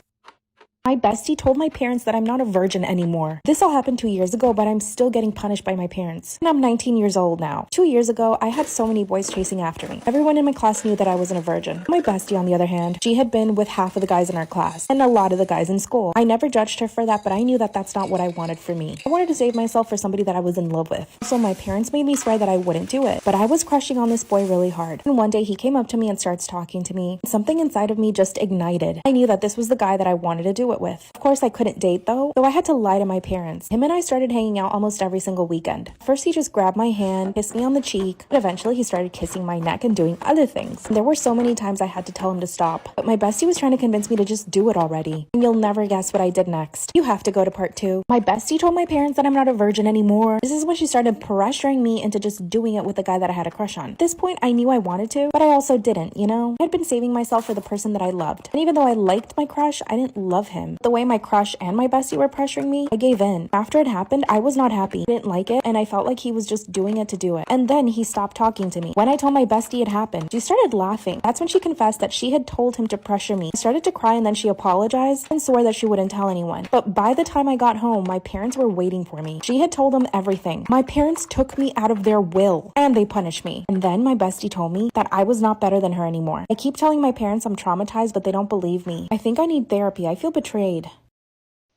My bestie told my parents that I'm not a virgin anymore. This all happened 2 years ago, but I'm still getting punished by my parents. And I'm 19 years old now. 2 years ago, I had so many boys chasing after me. Everyone in my class knew that I wasn't a virgin. My bestie, on the other hand, she had been with half of the guys in our class and a lot of the guys in school. I never judged her for that, but I knew that that's not what I wanted for me. I wanted to save myself for somebody that I was in love with. So my parents made me swear that I wouldn't do it, but I was crushing on this boy really hard. And one day he came up to me and starts talking to me. Something inside of me just ignited. I knew that this was the guy that I wanted to do it with. Of course, I couldn't date though, so I had to lie to my parents. Him and I started hanging out almost every single weekend. First, he just grabbed my hand, kissed me on the cheek, but eventually he started kissing my neck and doing other things. And there were so many times I had to tell him to stop, but my bestie was trying to convince me to just do it already. And you'll never guess what I did next. You have to go to part 2. My bestie told my parents that I'm not a virgin anymore. This is when she started pressuring me into just doing it with the guy that I had a crush on. At this point, I knew I wanted to, but I also didn't, you know? I had been saving myself for the person that I loved. And even though I liked my crush, I didn't love him. The way my crush and my bestie were pressuring me, I gave in. After it happened, I was not happy. I didn't like it, and I felt like he was just doing it to do it. And then he stopped talking to me. When I told my bestie it happened, she started laughing. That's when she confessed that she had told him to pressure me. I started to cry, and then she apologized and swore that she wouldn't tell anyone. But by the time I got home, my parents were waiting for me. She had told them everything. My parents took me out of their will, and they punished me. And then my bestie told me that I was not better than her anymore. I keep telling my parents I'm traumatized, but they don't believe me. I think I need therapy. I feel betrayed.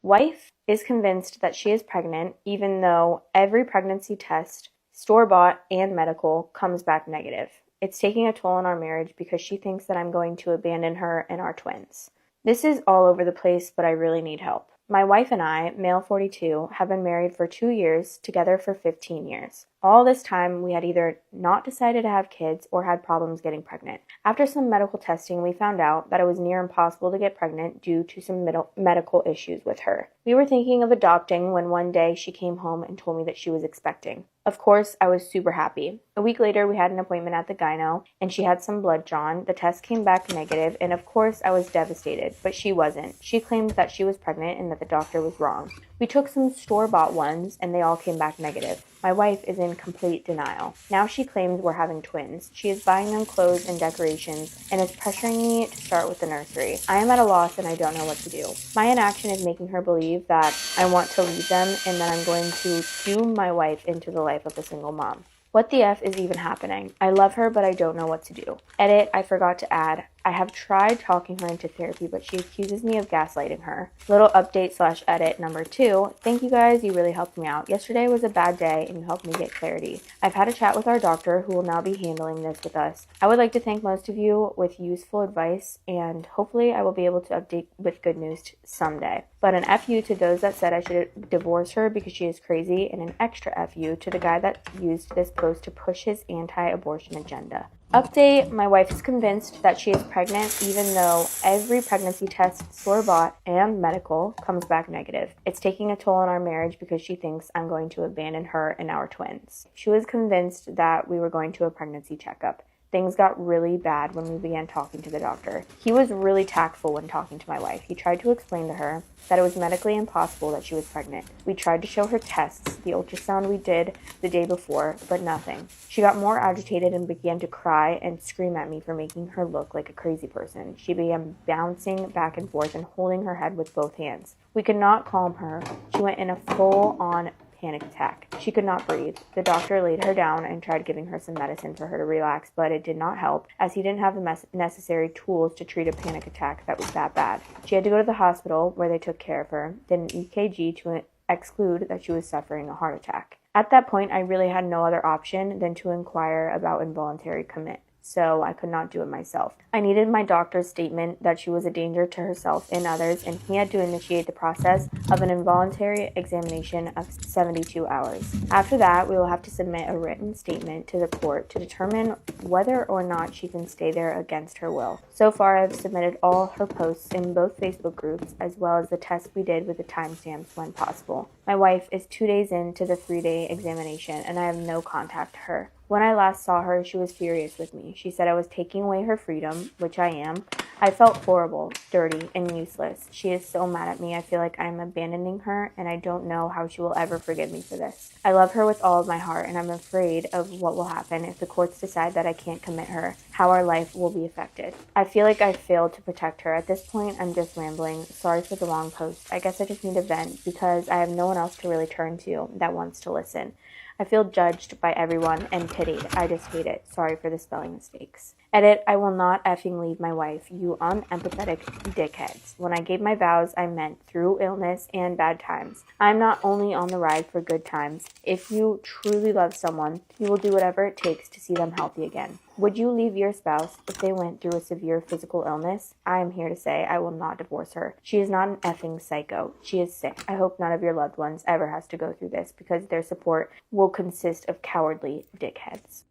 Wife is convinced that she is pregnant, even though every pregnancy test, store-bought and medical, comes back negative. It's taking a toll on our marriage because she thinks that I'm going to abandon her and our twins. This is all over the place, but I really need help. My wife and I, male 42, have been married for 2 years, together for 15 years. All this time, we had either not decided to have kids or had problems getting pregnant. After some medical testing, we found out that it was near impossible to get pregnant due to some medical issues with her. We were thinking of adopting when one day she came home and told me that she was expecting. Of course, I was super happy. A week later, we had an appointment at the gyno, and she had some blood drawn. The test came back negative, and of course, I was devastated, but she wasn't. She claimed that she was pregnant and that the doctor was wrong. We took some store-bought ones, and they all came back negative. My wife is in complete denial. Now she claims we're having twins. She is buying them clothes and decorations and is pressuring me to start with the nursery. I am at a loss and I don't know what to do. My inaction is making her believe that I want to leave them and that I'm going to doom my wife into the life of a single mom. What the F is even happening? I love her, but I don't know what to do. Edit, I forgot to add. I have tried talking her into therapy, but she accuses me of gaslighting her. Little update/edit number 2. Thank you guys, you really helped me out. Yesterday was a bad day and you helped me get clarity. I've had a chat with our doctor who will now be handling this with us. I would like to thank most of you with useful advice and hopefully I will be able to update with good news someday. But an FU to those that said I should divorce her because she is crazy, and an extra FU to the guy that used this post to push his anti-abortion agenda. Update, my wife is convinced that she is pregnant even though every pregnancy test, store-bought and medical, comes back negative. It's taking a toll on our marriage because she thinks I'm going to abandon her and our twins. She was convinced that we were going to a pregnancy checkup. Things got really bad when we began talking to the doctor. He was really tactful when talking to my wife. He tried to explain to her that it was medically impossible that she was pregnant. We tried to show her tests, the ultrasound we did the day before, but nothing. She got more agitated and began to cry and scream at me for making her look like a crazy person. She began bouncing back and forth and holding her head with both hands. We could not calm her. She went in a full-on panic attack. She could not breathe. The doctor laid her down and tried giving her some medicine for her to relax, but it did not help as he didn't have the necessary tools to treat a panic attack that was that bad. She had to go to the hospital where they took care of her, did an EKG to exclude that she was suffering a heart attack. At that point, I really had no other option than to inquire about involuntary commit, so I could not do it myself. I needed my doctor's statement that she was a danger to herself and others, and he had to initiate the process of an involuntary examination of 72 hours. After that, we will have to submit a written statement to the court to determine whether or not she can stay there against her will. So far, I've submitted all her posts in both Facebook groups, as well as the tests we did with the timestamps when possible. My wife is 2 days into the 3-day examination, and I have no contact to her. When I last saw her, she was furious with me. She said I was taking away her freedom, which I am. I felt horrible, dirty, and useless. She is so mad at me. I feel like I am abandoning her, and I don't know how she will ever forgive me for this. I love her with all of my heart, and I'm afraid of what will happen if the courts decide that I can't commit her, how our life will be affected. I feel like I failed to protect her. At this point, I'm just rambling. Sorry for the long post. I guess I just need to vent because I have no one else to really turn to that wants to listen. I feel judged by everyone and pitied. I just hate it. Sorry for the spelling mistakes. Edit, I will not effing leave my wife, you unempathetic dickheads. When I gave my vows, I meant through illness and bad times. I'm not only on the ride for good times. If you truly love someone, you will do whatever it takes to see them healthy again. Would you leave your spouse if they went through a severe physical illness? I am here to say I will not divorce her. She is not an effing psycho. She is sick. I hope none of your loved ones ever has to go through this because their support will consist of cowardly dickheads.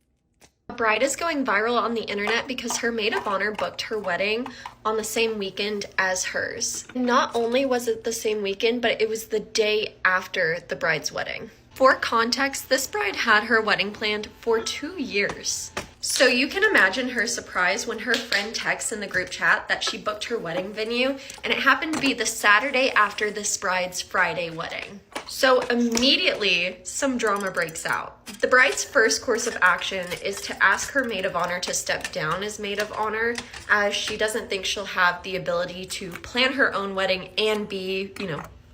A bride is going viral on the internet because her maid of honor booked her wedding on the same weekend as hers. Not only was it the same weekend, but it was the day after the bride's wedding. For context, this bride had her wedding planned for 2 years. So you can imagine her surprise when her friend texts in the group chat that she booked her wedding venue, and it happened to be the Saturday after this bride's Friday wedding. So immediately, some drama breaks out. The bride's first course of action is to ask her maid of honor to step down as maid of honor, as she doesn't think she'll have the ability to plan her own wedding and be,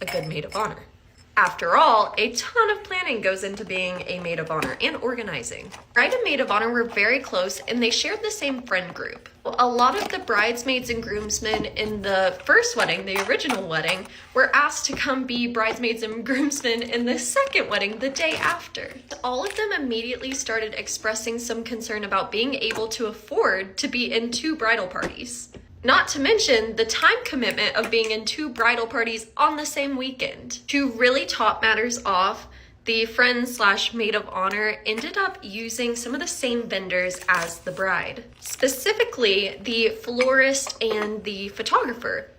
a good maid of honor. After all, a ton of planning goes into being a maid of honor and organizing. Bride and maid of honor were very close and they shared the same friend group. A lot of the bridesmaids and groomsmen in the first wedding, the original wedding, were asked to come be bridesmaids and groomsmen in the second wedding the day after. All of them immediately started expressing some concern about being able to afford to be in 2 bridal parties. Not to mention the time commitment of being in 2 bridal parties on the same weekend. To really top matters off, the friend/maid of honor ended up using some of the same vendors as the bride. Specifically, the florist and the photographer.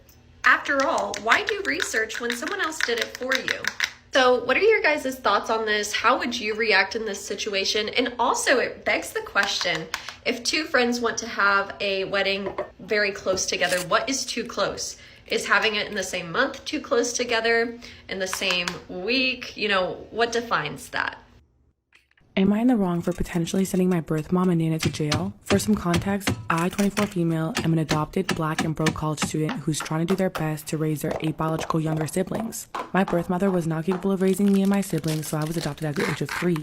After all, why do research when someone else did it for you? So what are your guys' thoughts on this? How would you react in this situation? And also it begs the question, if 2 friends want to have a wedding very close together, what is too close? Is having it in the same month too close together? In the same week? What defines that? Am I in the wrong for potentially sending my birth mom and Nana to jail? For some context, I, 24 female, am an adopted Black and broke college student who's trying to do their best to raise their 8 biological younger siblings. My birth mother was not capable of raising me and my siblings, so I was adopted at the age of 3.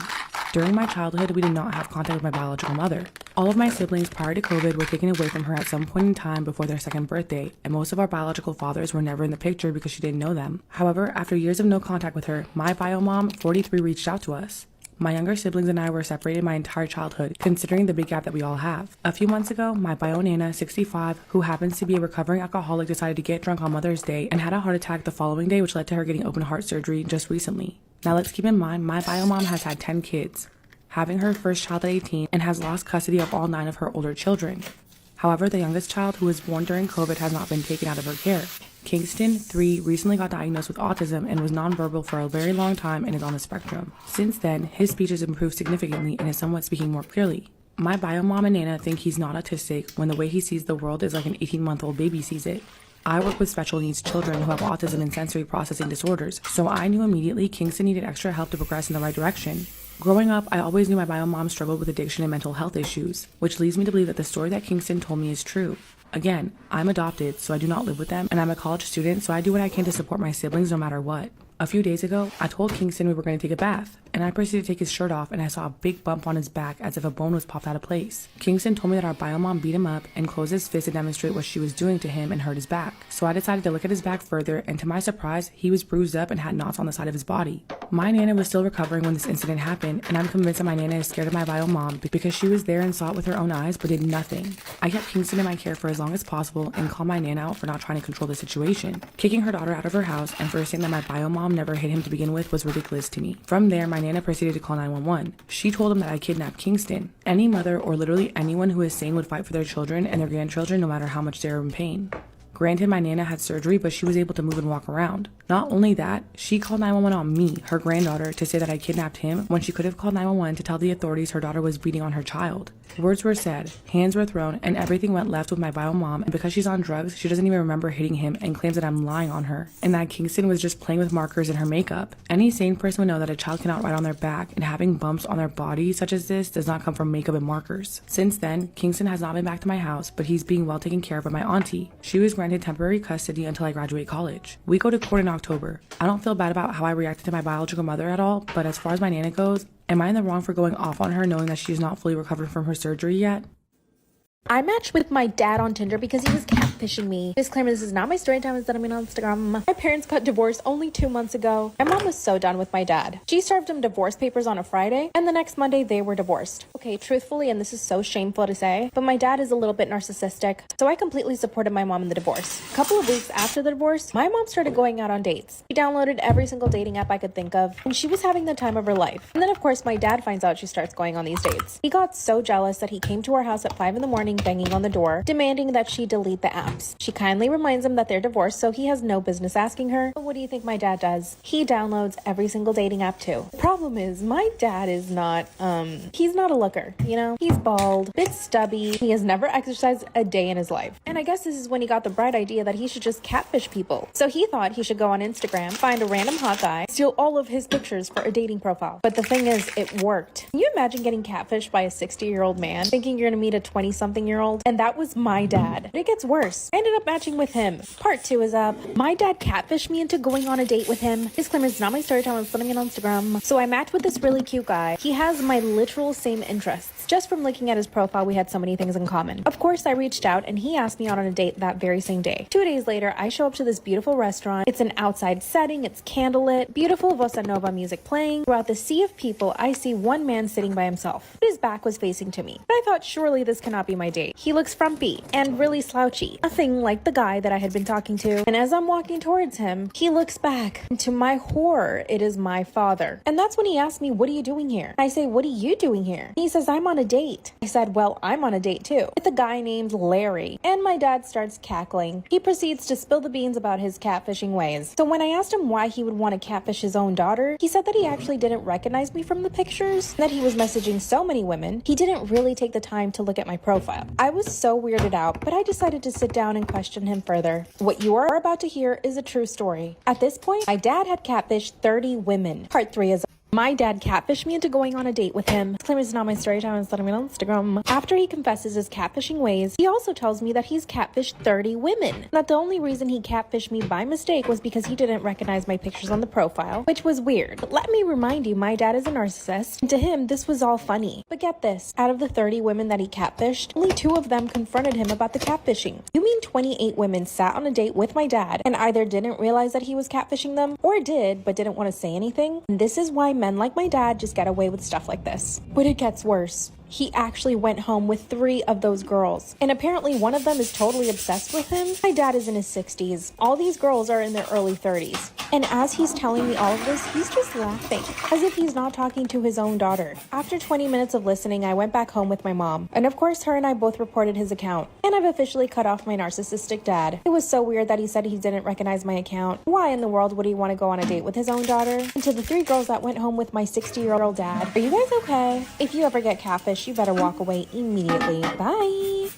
During my childhood, we did not have contact with my biological mother. All of my siblings prior to COVID were taken away from her at some point in time before their 2nd birthday, and most of our biological fathers were never in the picture because she didn't know them. However, after years of no contact with her, my bio mom, 43, reached out to us. My younger siblings and I were separated my entire childhood, considering the big gap that we all have. A few months ago, my bio Nana, 65, who happens to be a recovering alcoholic, decided to get drunk on Mother's Day and had a heart attack the following day, which led to her getting open heart surgery just recently. Now let's keep in mind, my bio mom has had 10 kids. having her first child at 18, and has lost custody of all 9 of her older children. However, the youngest child, who was born during COVID, has not been taken out of her care. Kingston, 3, recently got diagnosed with autism and was nonverbal for a very long time and is on the spectrum. Since then, his speech has improved significantly and is somewhat speaking more clearly. My bio mom and Nana think he's not autistic when the way he sees the world is like an 18-month-old baby sees it. I work with special needs children who have autism and sensory processing disorders, so I knew immediately Kingston needed extra help to progress in the right direction. Growing up, I always knew my bio mom struggled with addiction and mental health issues, which leads me to believe that the story that Kingston told me is true. Again, I'm adopted, so I do not live with them, and I'm a college student, so I do what I can to support my siblings no matter what. A few days ago, I told Kingston we were going to take a bath, and I proceeded to take his shirt off, and I saw a big bump on his back as if a bone was popped out of place. Kingston told me that our bio mom beat him up and closed his fist to demonstrate what she was doing to him and hurt his back. So I decided to look at his back further, and to my surprise, he was bruised up and had knots on the side of his body. My Nana was still recovering when this incident happened, and I'm convinced that my Nana is scared of my bio mom because she was there and saw it with her own eyes but did nothing. I kept Kingston in my care for as long as possible and called my Nana out for not trying to control the situation. Kicking her daughter out of her house and for saying that my bio mom never hit him to begin with was ridiculous to me. From there, my Nana proceeded to call 911. She told him that I kidnapped Kingston. Any mother or literally anyone who is sane would fight for their children and their grandchildren no matter how much they are in pain. Granted, my Nana had surgery, but she was able to move and walk around. Not only that, she called 911 on me, her granddaughter, to say that I kidnapped him when she could have called 911 to tell the authorities her daughter was beating on her child. Words were said, hands were thrown, and everything went left with my bio mom, and because she's on drugs, she doesn't even remember hitting him and claims that I'm lying on her, and that Kingston was just playing with markers in her makeup. Any sane person would know that a child cannot write on their back, and having bumps on their body such as this does not come from makeup and markers. Since then, Kingston has not been back to my house, but he's being well taken care of by my auntie. She was granted temporary custody until I graduate college. We go to court in October. I don't feel bad about how I reacted to my biological mother at all, but as far as my Nana goes, am I in the wrong for going off on her knowing that she's not fully recovered from her surgery yet? I matched with my dad on Tinder because he was catfishing me. Disclaimer, this is not my story time, it's that I'm on Instagram. My parents got divorced only 2 months ago. My mom was so done with my dad. She served him divorce papers on a Friday, and the next Monday they were divorced. Okay, truthfully, and this is so shameful to say, but my dad is a little bit narcissistic, so I completely supported my mom in the divorce. A couple of weeks after the divorce, my mom started going out on dates. She downloaded every single dating app I could think of, and she was having the time of her life. And then of course my dad finds out she starts going on these dates. He got so jealous that he came to our house at 5 in the morning banging on the door, demanding that she delete the apps. She kindly reminds him that they're divorced, so he has no business asking her. But what do you think my dad does? He downloads every single dating app too. The problem is, my dad is not, he's not a looker, you know? He's bald, bit stubby, he has never exercised a day in his life. And I guess this is when he got the bright idea that he should just catfish people. So he thought he should go on Instagram, find a random hot guy, steal all of his pictures for a dating profile. But the thing is, it worked. Can you imagine getting catfished by a 60-year-old man, thinking you're gonna meet a 20-something-year-old? And that was my dad. But it gets worse. I ended up matching with him. Part 2 is up. My dad catfished me into going on a date with him. Disclaimer, it's not my story time, I'm filming it on Instagram. So I matched with this really cute guy. He has my literal same interests. Just from looking at his profile, we had so many things in common. Of course, I reached out and he asked me out on a date that very same day. 2 days later, I show up to this beautiful restaurant. It's an outside setting, it's candlelit, beautiful bossa nova music playing. Throughout the sea of people, I see one man sitting by himself. His back was facing to me. But I thought, surely this cannot be my date. He looks frumpy and really slouchy, nothing like the guy that I had been talking to. And as I'm walking towards him, he looks back, and to my horror, it is my father. And that's when he asked me, what are you doing here? I say, what are you doing here? He says, I'm on a date. I said, well, I'm on a date too, with a guy named Larry. And my dad starts cackling. He proceeds to spill the beans about his catfishing ways. So when I asked him why he would want to catfish his own daughter, he said that he actually didn't recognize me from the pictures, that he was messaging so many women, he didn't really take the time to look at my profile. I was so weirded out, but I decided to sit down and question him further. What you are about to hear is a true story. At this point, my dad had catfished 30 women. Part 3 is my dad catfished me into going on a date with him. Disclaimer, is not my story time, it's letting me on Instagram. After he confesses his catfishing ways, he also tells me that he's catfished 30 women. And that the only reason he catfished me by mistake was because he didn't recognize my pictures on the profile, which was weird. But let me remind you, my dad is a narcissist, and to him, this was all funny. But get this, out of the 30 women that he catfished, only 2 of them confronted him about the catfishing. You mean 28 women sat on a date with my dad and either didn't realize that he was catfishing them, or did, but didn't want to say anything? And this is why men like my dad just get away with stuff like this. But it gets worse. he actually went home with 3 of those girls. And apparently one of them is totally obsessed with him. My dad is in his 60s. All these girls are in their early 30s. And as he's telling me all of this, he's just laughing, as if he's not talking to his own daughter. After 20 minutes of listening, I went back home with my mom. And of course, her and I both reported his account. And I've officially cut off my narcissistic dad. It was so weird that he said he didn't recognize my account. Why in the world would he want to go on a date with his own daughter? And to the 3 girls that went home with my 60-year-old dad, are you guys okay? If you ever get catfish, you better walk away immediately. Bye.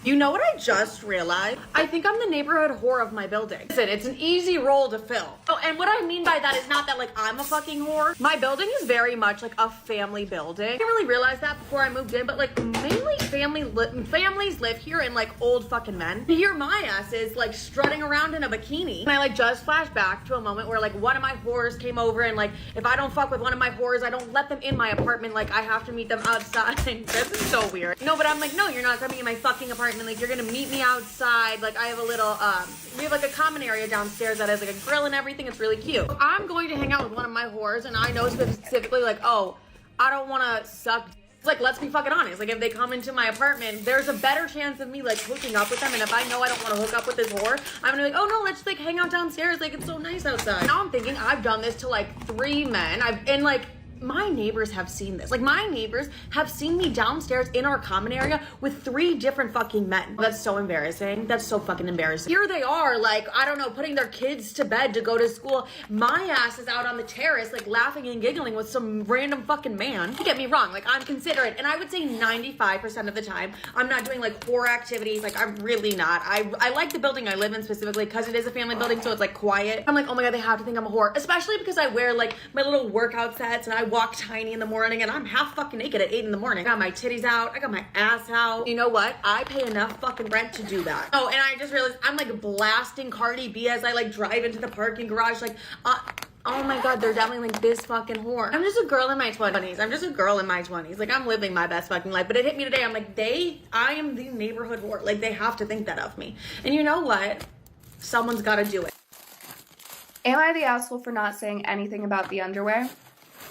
You know what I just realized? I think I'm the neighborhood whore of my building. Listen, it's an easy role to fill. Oh, and what I mean by that is not that like I'm a fucking whore. My building is very much like a family building. I didn't really realize that before I moved in, but like mainly families live here and like old fucking men. And here my ass is like strutting around in a bikini. And I like just flashed back to a moment where like one of my whores came over and like if I don't fuck with one of my whores, I don't let them in my apartment. Like I have to meet them outside. This is so weird. No, but I'm like, no, you're not coming in my fucking apartment. Like you're gonna meet me outside. Like I have a little we have like a common area downstairs that has like a grill and everything. It's really cute. I'm going to hang out with one of my whores and I know specifically like, oh, I don't want to suck. Like, let's be fucking honest. Like if they come into my apartment, there's a better chance of me like hooking up with them. And if I know I don't want to hook up with this whore, I'm gonna be like, oh no, let's like hang out downstairs. Like it's so nice outside. Now I'm thinking I've done this to like 3 men. And like my neighbors have seen this. Like my neighbors have seen me downstairs in our common area with 3 different fucking men. That's so embarrassing. That's so fucking embarrassing. Here they are, like, I don't know, putting their kids to bed to go to school. My ass is out on the terrace, like laughing and giggling with some random fucking man. Don't get me wrong, like I'm considerate. And I would say 95% of the time, I'm not doing like whore activities. Like I'm really not. I like the building I live in specifically because it is a family building, so it's like quiet. I'm like, oh my God, they have to think I'm a whore. Especially because I wear like my little workout sets and I walk tiny in the morning and I'm half fucking naked at 8 in the morning. I got my titties out. I got my ass out. You know what? I pay enough fucking rent to do that. Oh, and I just realized I'm like blasting Cardi B as I like drive into the parking garage. Like, oh my God, they're definitely like this fucking whore. I'm just a girl in my 20s. I'm just a girl in my 20s. Like I'm living my best fucking life. But it hit me today. I'm like, I am the neighborhood whore. Like they have to think that of me. And you know what? Someone's got to do it. Am I the asshole for not saying anything about the underwear?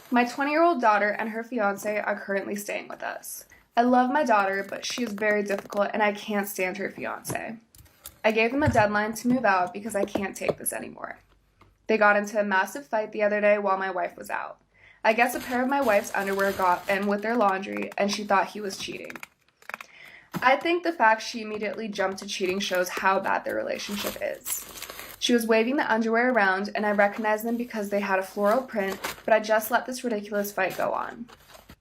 My 20-year-old daughter and her fiance are currently staying with us. I love my daughter, but she is very difficult and I can't stand her fiance. I gave them a deadline to move out because I can't take this anymore. They got into a massive fight the other day while my wife was out. I guess a pair of my wife's underwear got in with their laundry and she thought he was cheating. I think the fact she immediately jumped to cheating shows how bad their relationship is. She was waving the underwear around, and I recognized them because they had a floral print, but I just let this ridiculous fight go on.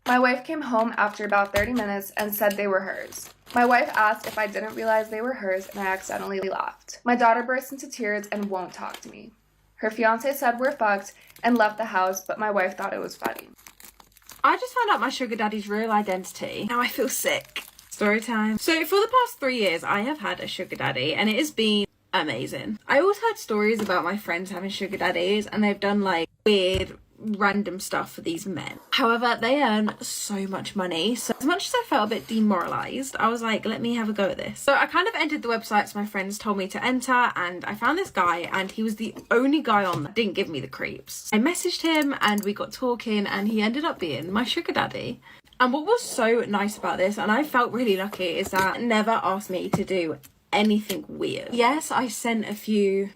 My wife came home after about 30 minutes and said they were hers. My wife asked if I didn't realize they were hers, and I accidentally laughed. My daughter burst into tears and won't talk to me. Her fiance said we're fucked and left the house, but my wife thought it was funny. I just found out my sugar daddy's real identity. Now I feel sick. Story time. So for the past 3 years, I have had a sugar daddy, and it has been amazing. I always heard stories about my friends having sugar daddies and they've done like weird random stuff for these men. However, they earn so much money, so as much as I felt a bit demoralized, I was like, let me have a go at this. So I kind of entered the websites my friends told me to enter, and I found this guy, and he was the only guy on that didn't give me the creeps. I messaged him and we got talking, and he ended up being my sugar daddy. And what was so nice about this, and I felt really lucky, is that he never asked me to do anything weird. Yes, I sent a few,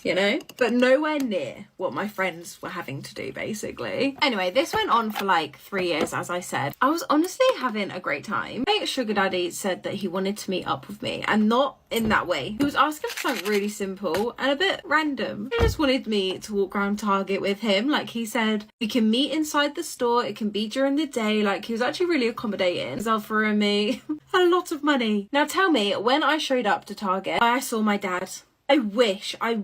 you know, but nowhere near what my friends were having to do, basically. Anyway, this went on for like 3 years, as I said. I was honestly having a great time. My sugar daddy said that he wanted to meet up with me, and not in that way. He was asking for something really simple and a bit random. He just wanted me to walk around Target with him. Like he said, we can meet inside the store, it can be during the day. Like he was actually really accommodating. He's offering me a lot of money. Now tell me, when I showed up to Target, I saw my dad. I wish I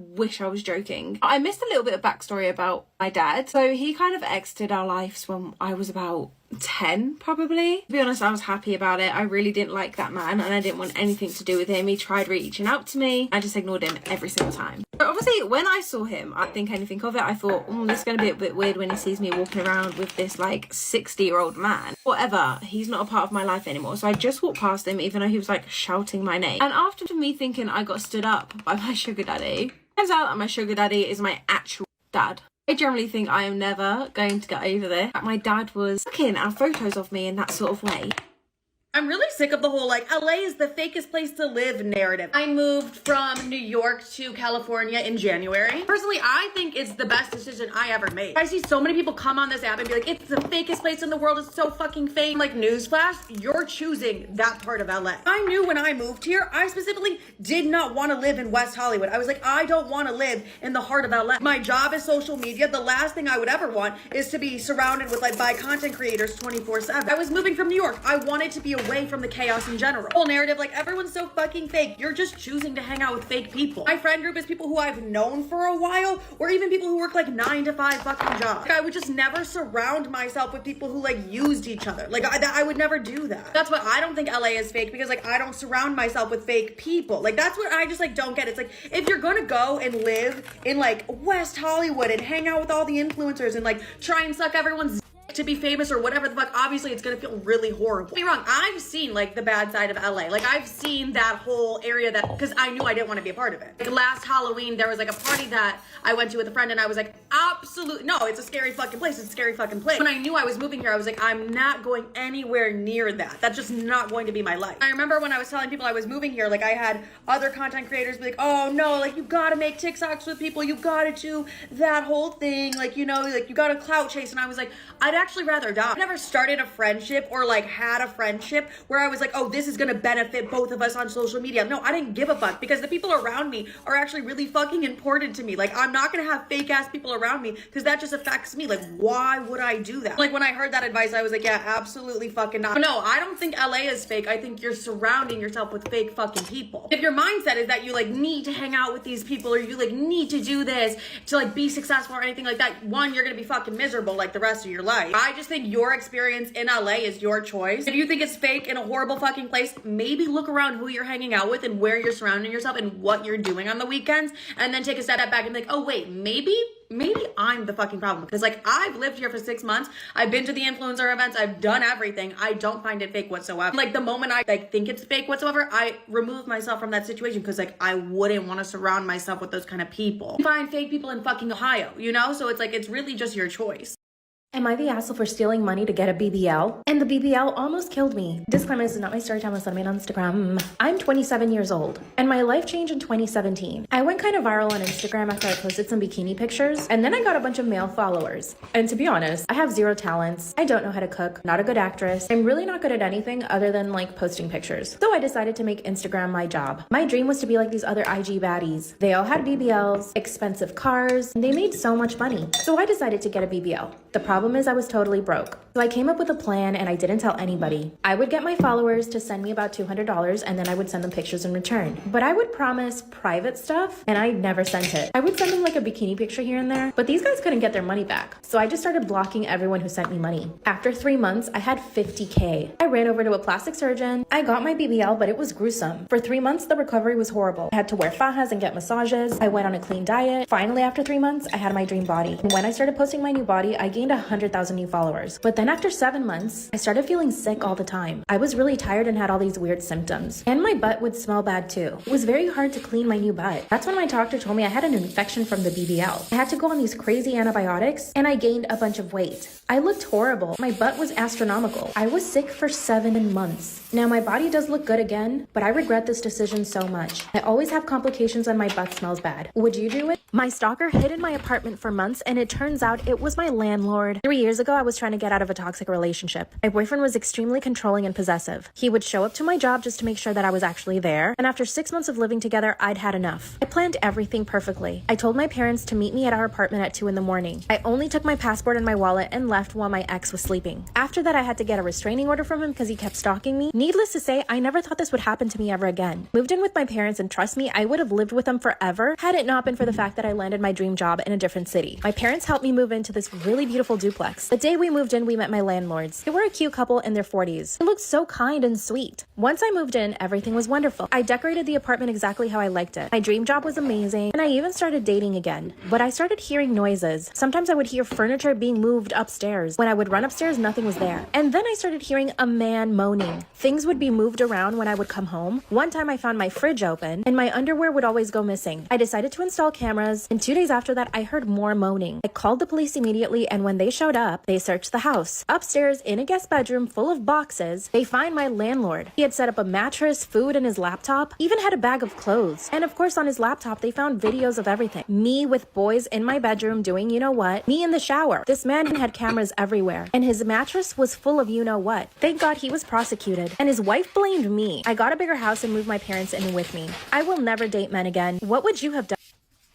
was joking. I missed a little bit of backstory about my dad. So he kind of exited our lives when I was about 10, probably. To be honest, I was happy about it. I really didn't like that man and I didn't want anything to do with him. He tried reaching out to me. I just ignored him every single time. But obviously, when I saw him, I didn't think anything of it. I thought, this is going to be a bit weird when he sees me walking around with this like 60-year-old man. Whatever, he's not a part of my life anymore. So I just walked past him even though he was like shouting my name. And after me thinking I got stood up by my sugar daddy, turns out that my sugar daddy is my actual dad. I generally think I am never going to get over this. My dad was looking at photos of me in that sort of way. I'm really sick of the whole like LA is the fakest place to live narrative. I moved from New York to California in January. Personally, I think it's the best decision I ever made. I see so many people come on this app and be like, it's the fakest place in the world, it's so fucking fake. Like, newsflash, you're choosing that part of LA. I knew when I moved here, I specifically did not want to live in West Hollywood. I was like, I don't want to live in the heart of LA. My job is social media. The last thing I would ever want is to be surrounded with like by content creators 24/7. I was moving from New York. I wanted to be away from the chaos in general. Whole narrative, like everyone's so fucking fake. You're just choosing to hang out with fake people. My friend group is people who I've known for a while, or even people who work like 9 to 5 fucking jobs. Like, I would just never surround myself with people who like used each other. Like I would never do that. That's why I don't think LA is fake, because like I don't surround myself with fake people. Like that's what I just like don't get. It's like if you're gonna go and live in like West Hollywood and hang out with all the influencers and like try and suck everyone's to be famous or whatever the fuck, obviously it's gonna feel really horrible. Don't be wrong, I've seen like the bad side of LA. Like I've seen that whole area that, because I knew I didn't want to be a part of it. Like last Halloween, there was like a party that I went to with a friend and I was like, absolutely, no, it's a scary fucking place. It's a scary fucking place. When I knew I was moving here, I was like, I'm not going anywhere near that. That's just not going to be my life. I remember when I was telling people I was moving here, like I had other content creators be like, oh no, like you gotta make TikToks with people. You gotta do that whole thing. Like, you know, like you gotta clout chase. And I was like, I'd actually rather die. I never started a friendship or like had a friendship where I was like, oh, this is gonna benefit both of us on social media. No, I didn't give a fuck, because the people around me are actually really fucking important to me. Like I'm not gonna have fake ass people around me, because that just affects me. Like why would I do that? Like when I heard that advice, I was like, yeah, absolutely fucking not. But no, I don't think LA is fake. I think you're surrounding yourself with fake fucking people. If your mindset is that you like need to hang out with these people, or you like need to do this to like be successful or anything like that, one, you're gonna be fucking miserable like the rest of your life. I just think your experience in LA is your choice. If you think it's fake in a horrible fucking place, maybe look around who you're hanging out with and where you're surrounding yourself and what you're doing on the weekends, and then take a step back and be like, oh wait, maybe I'm the fucking problem. Because like I've lived here for 6 months, I've been to the influencer events, I've done everything. I don't find it fake whatsoever. Like the moment I like think it's fake whatsoever, I remove myself from that situation, because like I wouldn't want to surround myself with those kind of people. You find fake people in fucking Ohio, you know? So it's like, it's really just your choice. Am I the asshole for stealing money to get a BBL? And the BBL almost killed me. Disclaimer, this is not my story time, it's on Instagram. I'm 27 years old, and my life changed in 2017. I went kind of viral on Instagram after I posted some bikini pictures, and then I got a bunch of male followers. And to be honest, I have 0 talents. I don't know how to cook, not a good actress. I'm really not good at anything other than like posting pictures. So I decided to make Instagram my job. My dream was to be like these other IG baddies. They all had BBLs, expensive cars, and they made so much money. So I decided to get a BBL. The problem is I was totally broke. So I came up with a plan and I didn't tell anybody. I would get my followers to send me about $200 and then I would send them pictures in return. But I would promise private stuff and I never sent it. I would send them like a bikini picture here and there, but these guys couldn't get their money back. So I just started blocking everyone who sent me money. After 3 months, I had 50K. I ran over to a plastic surgeon. I got my BBL, but it was gruesome. For 3 months, the recovery was horrible. I had to wear fajas and get massages. I went on a clean diet. Finally, after 3 months, I had my dream body. And when I started posting my new body, I gained 100,000 new followers. But then after 7 months, I started feeling sick all the time. I was really tired and had all these weird symptoms. And my butt would smell bad too. It was very hard to clean my new butt. That's when my doctor told me I had an infection from the BBL. I had to go on these crazy antibiotics and I gained a bunch of weight. I looked horrible. My butt was astronomical. I was sick for 7 months. Now my body does look good again, but I regret this decision so much. I always have complications and my butt smells bad. Would you do it? My stalker hid in my apartment for months and it turns out it was my landlord. 3 years ago, I was trying to get out of a toxic relationship. My boyfriend was extremely controlling and possessive. He would show up to my job just to make sure that I was actually there. And after 6 months of living together, I'd had enough. I planned everything perfectly. I told my parents to meet me at our apartment at 2 in the morning. I only took my passport and my wallet and left while my ex was sleeping. After that, I had to get a restraining order from him because he kept stalking me. Needless to say, I never thought this would happen to me ever again. Moved in with my parents and trust me, I would have lived with them forever had it not been for the fact that I landed my dream job in a different city. My parents helped me move into this really beautiful beautiful duplex. The day we moved in, we met my landlords. They were a cute couple in their 40s. They looked so kind and sweet. Once I moved in, everything was wonderful. I decorated the apartment exactly how I liked it. My dream job was amazing, and I even started dating again. But I started hearing noises. Sometimes I would hear furniture being moved upstairs. When I would run upstairs, nothing was there. And then I started hearing a man moaning. Things would be moved around when I would come home. One time I found my fridge open, and my underwear would always go missing. I decided to install cameras, and 2 days after that, I heard more moaning. I called the police immediately, and when they showed up, they searched the house. Upstairs, in a guest bedroom full of boxes, they find my landlord. He had set up a mattress, food, and his laptop, even had a bag of clothes. And of course, on his laptop, they found videos of everything. Me with boys in my bedroom doing you know what, me in the shower. This man had cameras everywhere, and his mattress was full of you know what. Thank God he was prosecuted, and his wife blamed me. I got a bigger house and moved my parents in with me. I will never date men again. What would you have done?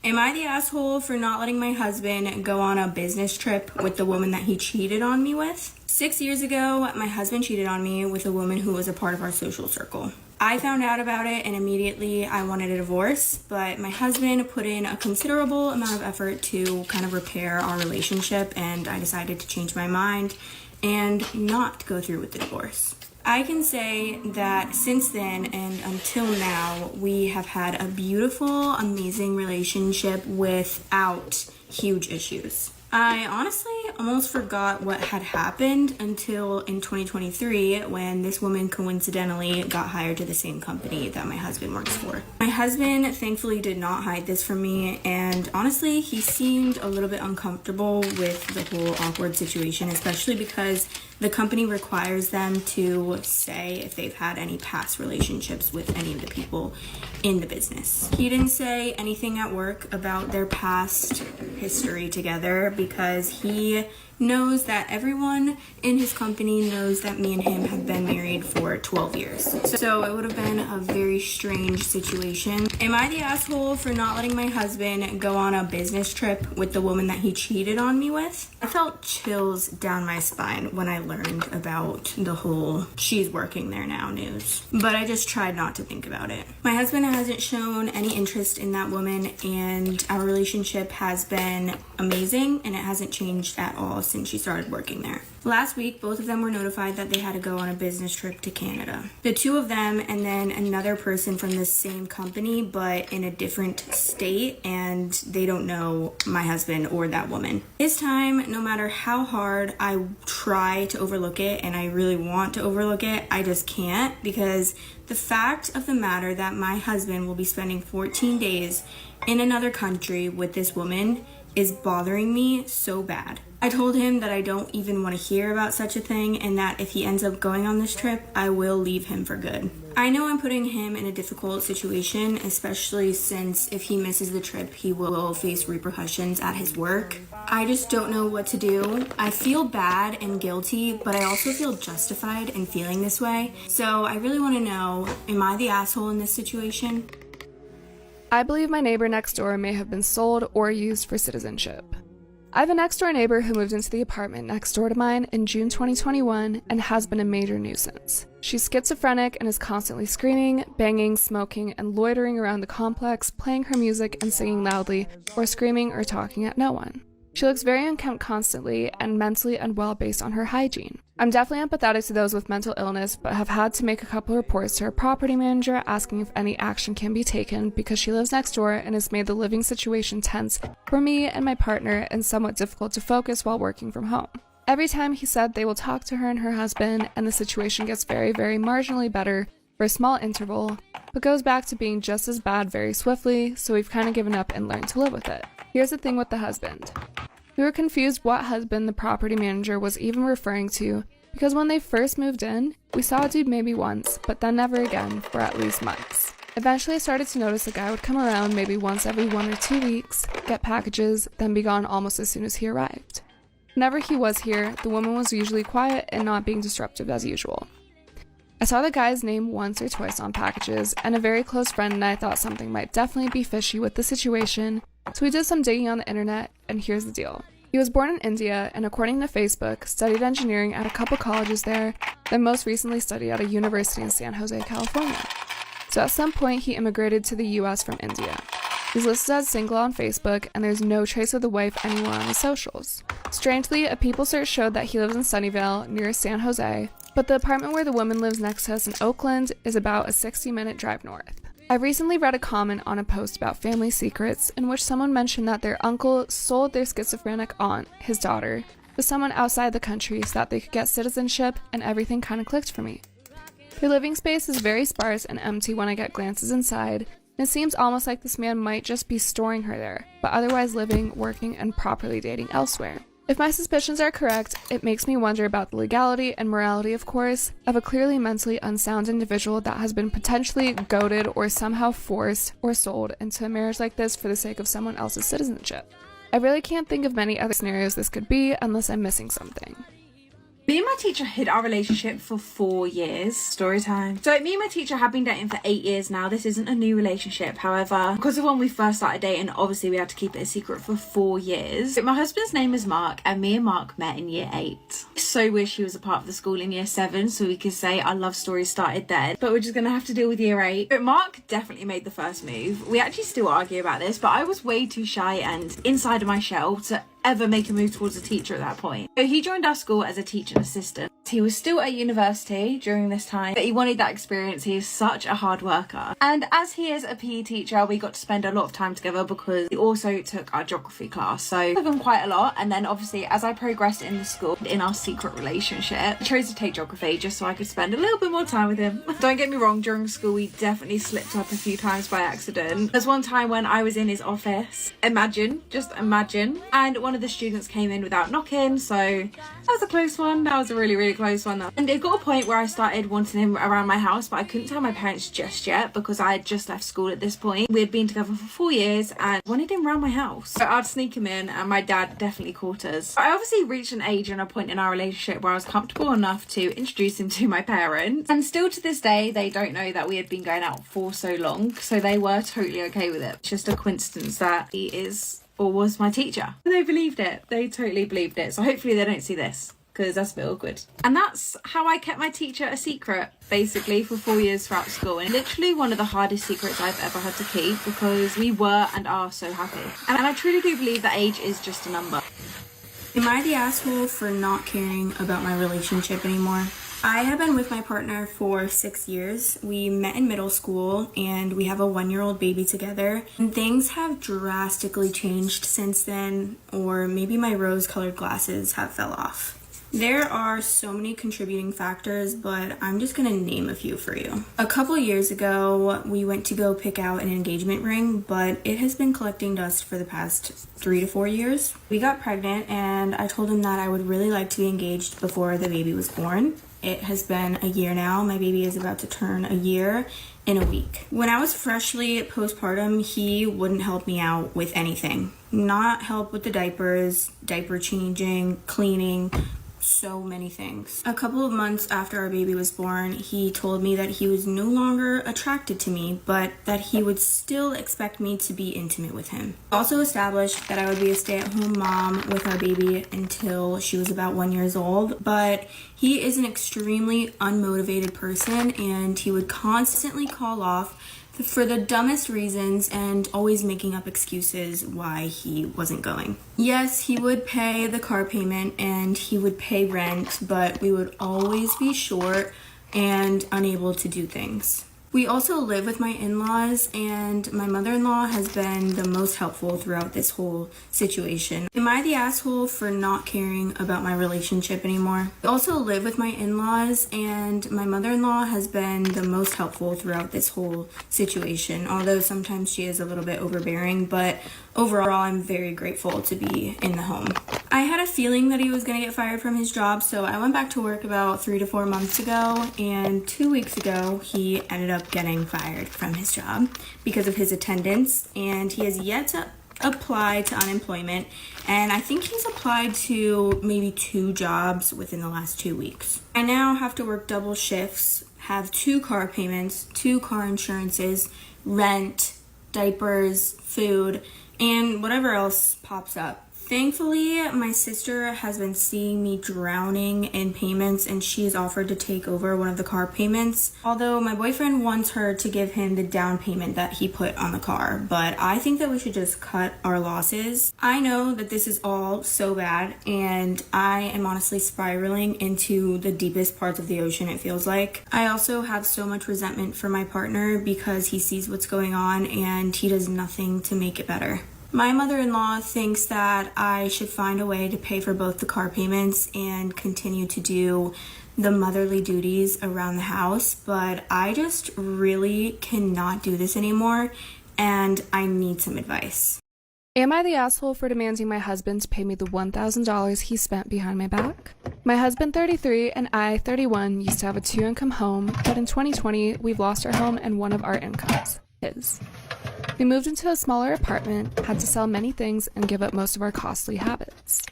Am I the asshole for not letting my husband go on a business trip with the woman that he cheated on me with? 6 years ago, my husband cheated on me with a woman who was a part of our social circle. I found out about it and immediately I wanted a divorce, but my husband put in a considerable amount of effort to kind of repair our relationship, and I decided to change my mind and not go through with the divorce. I can say that since then and until now, we have had a beautiful, amazing relationship without huge issues. I honestly almost forgot what had happened until in 2023 when this woman coincidentally got hired to the same company that my husband works for. My husband thankfully did not hide this from me, and honestly he seemed a little bit uncomfortable with the whole awkward situation, especially because the company requires them to say if they've had any past relationships with any of the people in the business. He didn't say anything at work about their past history together because he knows that everyone in his company knows that me and him have been married for 12 years. So it would have been a very strange situation. Am I the asshole for not letting my husband go on a business trip with the woman that he cheated on me with? I felt chills down my spine when I learned about the whole she's working there now news, but I just tried not to think about it. My husband hasn't shown any interest in that woman, and our relationship has been amazing and it hasn't changed at all since she started working there. Last week, both of them were notified that they had to go on a business trip to Canada. The two of them and then another person from the same company but in a different state, and they don't know my husband or that woman. This time, no matter how hard I try to overlook it, and I really want to overlook it, I just can't, because the fact of the matter that my husband will be spending 14 days in another country with this woman is bothering me so bad. I told him that I don't even want to hear about such a thing, and that if he ends up going on this trip, I will leave him for good. I know I'm putting him in a difficult situation, especially since if he misses the trip, he will face repercussions at his work. I just don't know what to do. I feel bad and guilty, but I also feel justified in feeling this way. So I really want to know, am I the asshole in this situation? I believe my neighbor next door may have been sold or used for citizenship. I have a next door neighbor who moved into the apartment next door to mine in June 2021 and has been a major nuisance. She's schizophrenic and is constantly screaming, banging, smoking, and loitering around the complex, playing her music and singing loudly, or screaming or talking at no one. She looks very unkempt constantly and mentally unwell based on her hygiene. I'm definitely empathetic to those with mental illness, but have had to make a couple reports to her property manager asking if any action can be taken because she lives next door and has made the living situation tense for me and my partner and somewhat difficult to focus while working from home. Every time he said they will talk to her and her husband, and the situation gets very, very marginally better for a small interval, but goes back to being just as bad very swiftly, so we've kind of given up and learned to live with it. Here's the thing with the husband. We were confused what husband the property manager was even referring to, because when they first moved in, we saw a dude maybe once, but then never again for at least months. Eventually I started to notice the guy would come around maybe once every 1 or 2 weeks, get packages, then be gone almost as soon as he arrived. Whenever he was here, the woman was usually quiet and not being disruptive as usual. I saw the guy's name once or twice on packages, and a very close friend and I thought something might definitely be fishy with the situation, so we did some digging on the internet, and here's the deal. He was born in India, and according to Facebook, studied engineering at a couple colleges there, then most recently studied at a university in San Jose, California. So at some point, he immigrated to the US from India. He's listed as single on Facebook, and there's no trace of the wife anywhere on his socials. Strangely, a people search showed that he lives in Sunnyvale, near San Jose, but the apartment where the woman lives next to us in Oakland is about a 60-minute drive north. I recently read a comment on a post about family secrets in which someone mentioned that their uncle sold their schizophrenic aunt, his daughter, to someone outside the country so that they could get citizenship, and everything kind of clicked for me. Their living space is very sparse and empty when I get glances inside, and it seems almost like this man might just be storing her there, but otherwise living, working, and properly dating elsewhere. If my suspicions are correct, it makes me wonder about the legality and morality, of course, of a clearly mentally unsound individual that has been potentially goaded or somehow forced or sold into a marriage like this for the sake of someone else's citizenship. I really can't think of many other scenarios this could be unless I'm missing something. Me and my teacher hid our relationship for 4 years. Story time. So me and my teacher have been dating for 8 years now. This isn't a new relationship. However, because of when we first started dating, obviously we had to keep it a secret for 4 years. But my husband's name is Mark, and me and Mark met in year 8. I so wish he was a part of the school in year 7 so we could say our love story started then. But we're just gonna have to deal with year 8. But Mark definitely made the first move. We actually still argue about this, but I was way too shy and inside of my shell to ever make a move towards a teacher at that point. So he joined our school as a teaching assistant. He was still at university during this time, but he wanted that experience. He is such a hard worker. And as he is a PE teacher, we got to spend a lot of time together because he also took our geography class. So I took him quite a lot. And then obviously as I progressed in the school, in our secret relationship, I chose to take geography just so I could spend a little bit more time with him. Don't get me wrong, during school we definitely slipped up a few times by accident. There's one time when I was in his office, just imagine, and one of the students came in without knocking, so that was a close one. That was a really close one. And it got a point where I started wanting him around my house, but I couldn't tell my parents just yet because I had just left school at this point. We had been together for 4 years and wanted him around my house, so I'd sneak him in, and my dad definitely caught us. I obviously reached an age and a point in our relationship where I was comfortable enough to introduce him to my parents, and still to this day they don't know that we had been going out for so long, so they were totally okay with it. It's just a coincidence that he is or was my teacher. They believed it. They totally believed it. So hopefully they don't see this, because that's a bit awkward. And that's how I kept my teacher a secret, basically, for 4 years throughout school. And literally one of the hardest secrets I've ever had to keep, because we were and are so happy. And I truly do believe that age is just a number. Am I the asshole for not caring about my relationship anymore? I have been with my partner for 6 years. We met in middle school and we have a 1-year-old baby together. And things have drastically changed since then, or maybe my rose-colored glasses have fell off. There are so many contributing factors, but I'm just gonna name a few for you. A couple years ago, we went to go pick out an engagement ring, but it has been collecting dust for the past 3 to 4 years. We got pregnant and I told him that I would really like to be engaged before the baby was born. It has been a year now. My baby is about to turn a year in a week. When I was freshly postpartum, he wouldn't help me out with anything. Not help with the diapers, diaper changing, cleaning, so many things. A couple of months after our baby was born, he told me that he was no longer attracted to me, but that he would still expect me to be intimate with him. Also established that I would be a stay-at-home mom with our baby until she was about 1 year old, but he is an extremely unmotivated person and he would constantly call off for the dumbest reasons and always making up excuses why he wasn't going. Yes, he would pay the car payment and he would pay rent, but we would always be short and unable to do things. We also live with my in-laws, and my mother-in-law has been the most helpful throughout this whole situation. Am I the asshole for not caring about my relationship anymore? We also live with my in-laws, and my mother-in-law has been the most helpful throughout this whole situation, although sometimes she is a little bit overbearing, but overall I'm very grateful to be in the home. I had a feeling that he was going to get fired from his job, so I went back to work about 3 to 4 months ago, and 2 weeks ago he ended up getting fired from his job because of his attendance, and he has yet to apply to unemployment, and I think he's applied to maybe 2 jobs within the last 2 weeks. I now have to work double shifts, have 2 car payments, 2 car insurances, rent, diapers, food, and whatever else pops up Thankfully, my sister has been seeing me drowning in payments and she's offered to take over one of the car payments. Although my boyfriend wants her to give him the down payment that he put on the car, but I think that we should just cut our losses. I know that this is all so bad and I am honestly spiraling into the deepest parts of the ocean, it feels like. I also have so much resentment for my partner because he sees what's going on and he does nothing to make it better. My mother-in-law thinks that I should find a way to pay for both the car payments and continue to do the motherly duties around the house, but I just really cannot do this anymore and I need some advice. Am I the asshole for demanding my husband to pay me the $1,000 he spent behind my back? My husband, 33, and I, 31, used to have a 2-income home, but in 2020, we've lost our home and one of our incomes, his. We moved into a smaller apartment, had to sell many things, and give up most of our costly habits.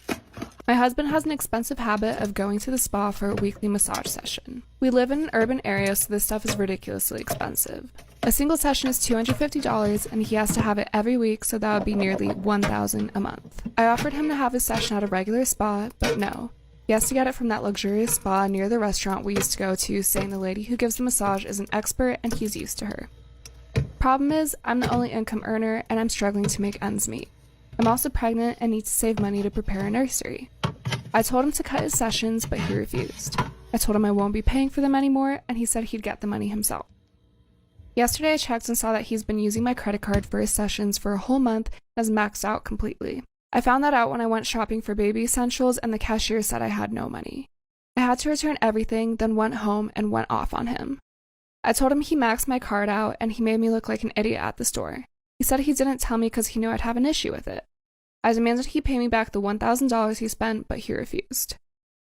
My husband has an expensive habit of going to the spa for a weekly massage session. We live in an urban area, so this stuff is ridiculously expensive. A single session is $250, and he has to have it every week, so that would be nearly $1,000 a month. I offered him to have his session at a regular spa, but no. He has to get it from that luxurious spa near the restaurant we used to go to, saying the lady who gives the massage is an expert and he's used to her. Problem is, I'm the only income earner and I'm struggling to make ends meet. I'm also pregnant and need to save money to prepare a nursery. I told him to cut his sessions, but he refused. I told him I won't be paying for them anymore, and he said he'd get the money himself. Yesterday I checked and saw that he's been using my credit card for his sessions for a whole month and has maxed out completely. I found that out when I went shopping for baby essentials and the cashier said I had no money. I had to return everything, then went home and went off on him. I told him he maxed my card out and he made me look like an idiot at the store. He said he didn't tell me because he knew I'd have an issue with it. I demanded he pay me back the $1,000 he spent, but he refused.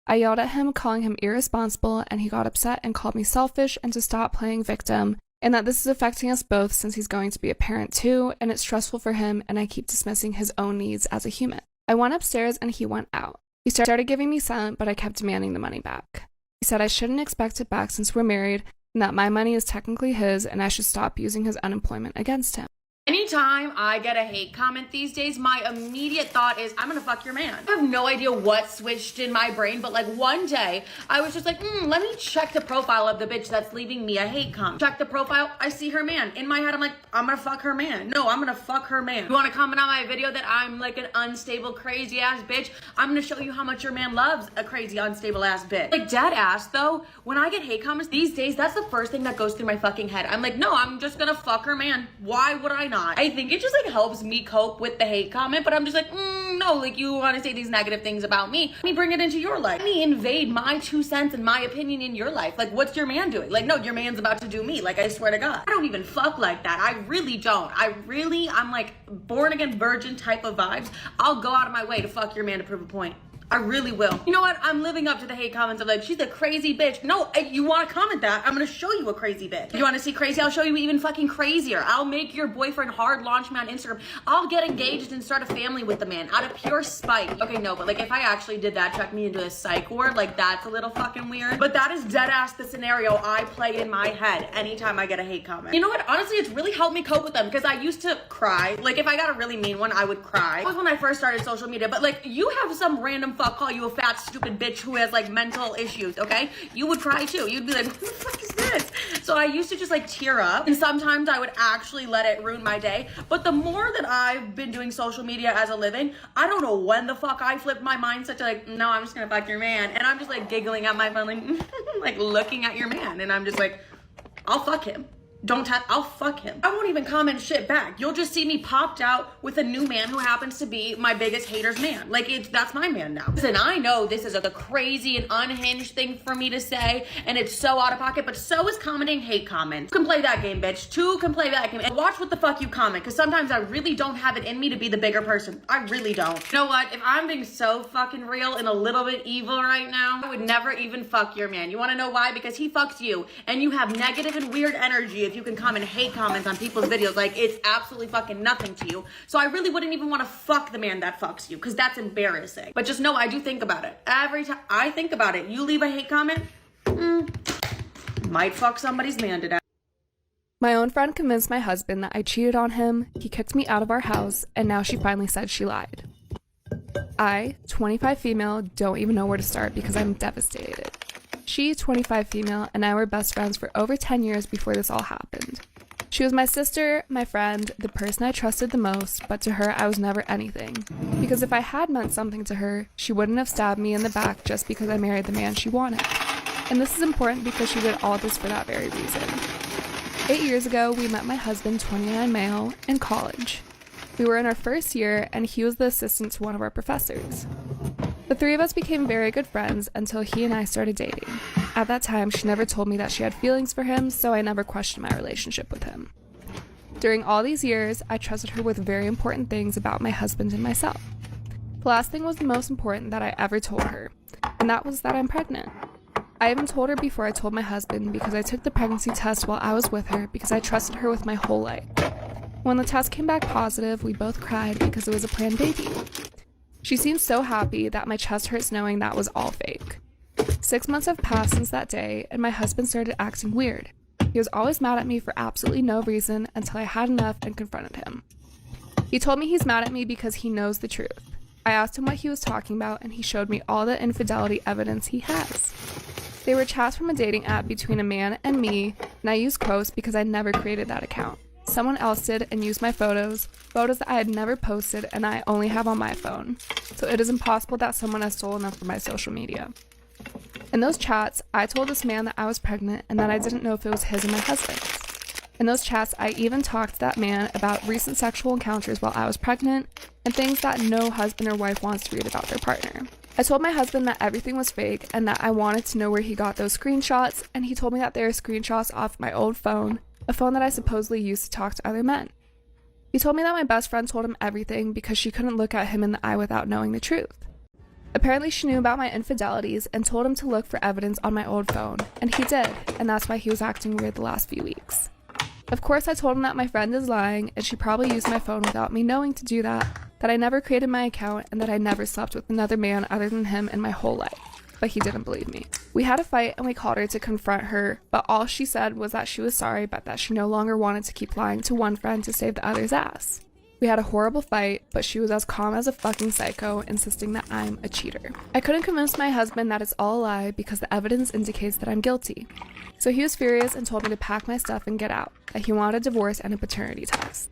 I yelled at him, calling him irresponsible, and he got upset and called me selfish and to stop playing victim, and that this is affecting us both since he's going to be a parent too, and it's stressful for him, and I keep dismissing his own needs as a human. I went upstairs and he went out. He started giving me silent, but I kept demanding the money back. He said I shouldn't expect it back since we're married, and that my money is technically his, and I should stop using his unemployment against him. Anytime I get a hate comment these days, my immediate thought is, I'm gonna fuck your man. I have no idea what switched in my brain, but like one day, I was just like, let me check the profile of the bitch that's leaving me a hate comment. Check the profile, I see her man. In my head, I'm like, I'm gonna fuck her man. No, I'm gonna fuck her man. You wanna comment on my video that I'm like an unstable, crazy ass bitch? I'm gonna show you how much your man loves a crazy, unstable ass bitch. Like dead ass though, when I get hate comments these days, that's the first thing that goes through my fucking head. I'm like, no, I'm just gonna fuck her man. Why would I not? I think it just like helps me cope with the hate comment, but I'm just like, no, like you want to say these negative things about me. Let me bring it into your life. Let me invade my 2 cents and my opinion in your life. Like, what's your man doing? Like, no, your man's about to do me. Like, I swear to God. I don't even fuck like that. I really don't. I'm like born again virgin type of vibes. I'll go out of my way to fuck your man to prove a point. I really will. You know what? I'm living up to the hate comments of like, she's a crazy bitch. No, you want to comment that? I'm going to show you a crazy bitch. You want to see crazy? I'll show you even fucking crazier. I'll make your boyfriend hard launch me on Instagram. I'll get engaged and start a family with the man out of pure spite. Okay, no, but like if I actually did that, check me into a psych ward, like that's a little fucking weird. But that is dead ass the scenario I play in my head anytime I get a hate comment. You know what? Honestly, it's really helped me cope with them because I used to cry. Like if I got a really mean one, I would cry. That was when I first started social media, but like you have some random fuck call you a fat stupid bitch who has like mental issues, okay? You would cry too. You'd be like, what the fuck is this? So I used to just like tear up, and sometimes I would actually let it ruin my day. But the more that I've been doing social media as a living, I don't know when the fuck I flipped my mindset to like, no, I'm just gonna fuck your man. And I'm just like giggling at my phone, like, like looking at your man. And I'm just like, I'll fuck him. I'll fuck him. I won't even comment shit back. You'll just see me popped out with a new man who happens to be my biggest hater's man. Like that's my man now. Listen, I know this is a crazy and unhinged thing for me to say, and it's so out of pocket, but so is commenting hate comments. You can play that game, bitch. 2 can play that game. And watch what the fuck you comment, because sometimes I really don't have it in me to be the bigger person. I really don't. You know what? If I'm being so fucking real and a little bit evil right now, I would never even fuck your man. You wanna know why? Because he fucks you, and you have negative and weird energy if you can comment hate comments on people's videos. Like it's absolutely fucking nothing to you. So I really wouldn't even want to fuck the man that fucks you, because that's embarrassing. But just know I do think about it. Every time I think about it, you leave a hate comment, might fuck somebody's man to death. My own friend convinced my husband that I cheated on him, he kicked me out of our house, and now she finally said she lied. I, 25 female, don't even know where to start because I'm devastated. She, 25 female, and I were best friends for over 10 years before this all happened. She was my sister, my friend, the person I trusted the most, but to her I was never anything. Because if I had meant something to her, she wouldn't have stabbed me in the back just because I married the man she wanted. And this is important because she did all this for that very reason. 8 years ago, we met my husband, 29 male, in college. We were in our first year, and he was the assistant to one of our professors. The three of us became very good friends until he and I started dating. At that time, she never told me that she had feelings for him, so I never questioned my relationship with him. During all these years, I trusted her with very important things about my husband and myself. The last thing was the most important that I ever told her, and that was that I'm pregnant. I even told her before I told my husband because I took the pregnancy test while I was with her because I trusted her with my whole life. When the test came back positive, we both cried because it was a planned baby. She seemed so happy that my chest hurts knowing that was all fake. 6 months have passed since that day, and my husband started acting weird. He was always mad at me for absolutely no reason until I had enough and confronted him. He told me he's mad at me because he knows the truth. I asked him what he was talking about, and he showed me all the infidelity evidence he has. They were chats from a dating app between a man and me, and I use quotes because I never created that account. Someone else did and used my photos that I had never posted and I only have on my phone. So it is impossible that someone has stolen them from my social media. In those chats, I told this man that I was pregnant and that I didn't know if it was his or my husband's. In those chats, I even talked to that man about recent sexual encounters while I was pregnant and things that no husband or wife wants to read about their partner. I told my husband that everything was fake and that I wanted to know where he got those screenshots, and he told me that they were screenshots off my old phone, a phone that I supposedly used to talk to other men. He told me that my best friend told him everything because she couldn't look at him in the eye without knowing the truth. Apparently she knew about my infidelities and told him to look for evidence on my old phone, and he did, and that's why he was acting weird the last few weeks. Of course, I told him that my friend is lying, and she probably used my phone without me knowing to do that I never created my account, and that I never slept with another man other than him in my whole life. But he didn't believe me. We had a fight, and we called her to confront her, but all she said was that she was sorry, but that she no longer wanted to keep lying to one friend to save the other's ass. We had a horrible fight, but she was as calm as a fucking psycho, insisting that I'm a cheater. I couldn't convince my husband that it's all a lie because the evidence indicates that I'm guilty. So he was furious and told me to pack my stuff and get out, that he wanted a divorce and a paternity test.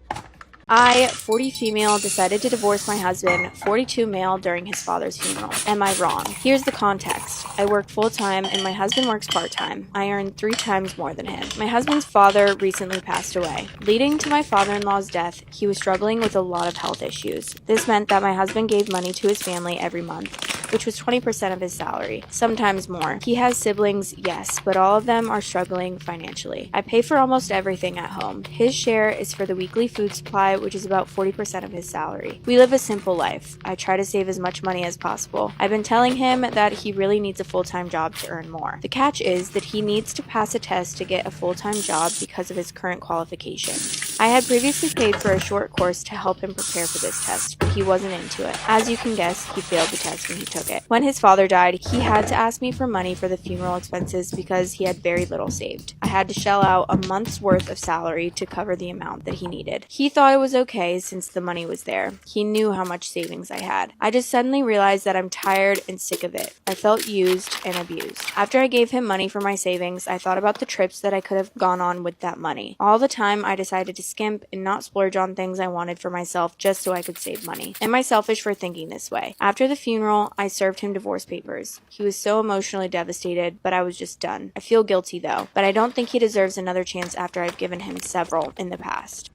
I, 40 female, decided to divorce my husband, 42 male, during his father's funeral. Am I wrong? Here's the context. I work full-time and my husband works part-time. I earn 3 times more than him. My husband's father recently passed away. Leading to my father-in-law's death, he was struggling with a lot of health issues. This meant that my husband gave money to his family every month, which was 20% of his salary, sometimes more. He has siblings, yes, but all of them are struggling financially. I pay for almost everything at home. His share is for the weekly food supply, which is about 40% of his salary. We live a simple life. I try to save as much money as possible. I've been telling him that he really needs a full-time job to earn more. The catch is that he needs to pass a test to get a full-time job because of his current qualification. I had previously paid for a short course to help him prepare for this test, but he wasn't into it. As you can guess, he failed the test when he took it. When his father died, he had to ask me for money for the funeral expenses because he had very little saved. I had to shell out a month's worth of salary to cover the amount that he needed. He thought it was okay since the money was there. He knew how much savings I had. I just suddenly realized that I'm tired and sick of it. I felt used and abused. After I gave him money for my savings, I thought about the trips that I could have gone on with that money. All the time, I decided to skimp and not splurge on things I wanted for myself just so I could save money. Am I selfish for thinking this way? After the funeral, I served him divorce papers. He was so emotionally devastated, but I was just done. I feel guilty though, but I don't think he deserves another chance after I've given him several in the past.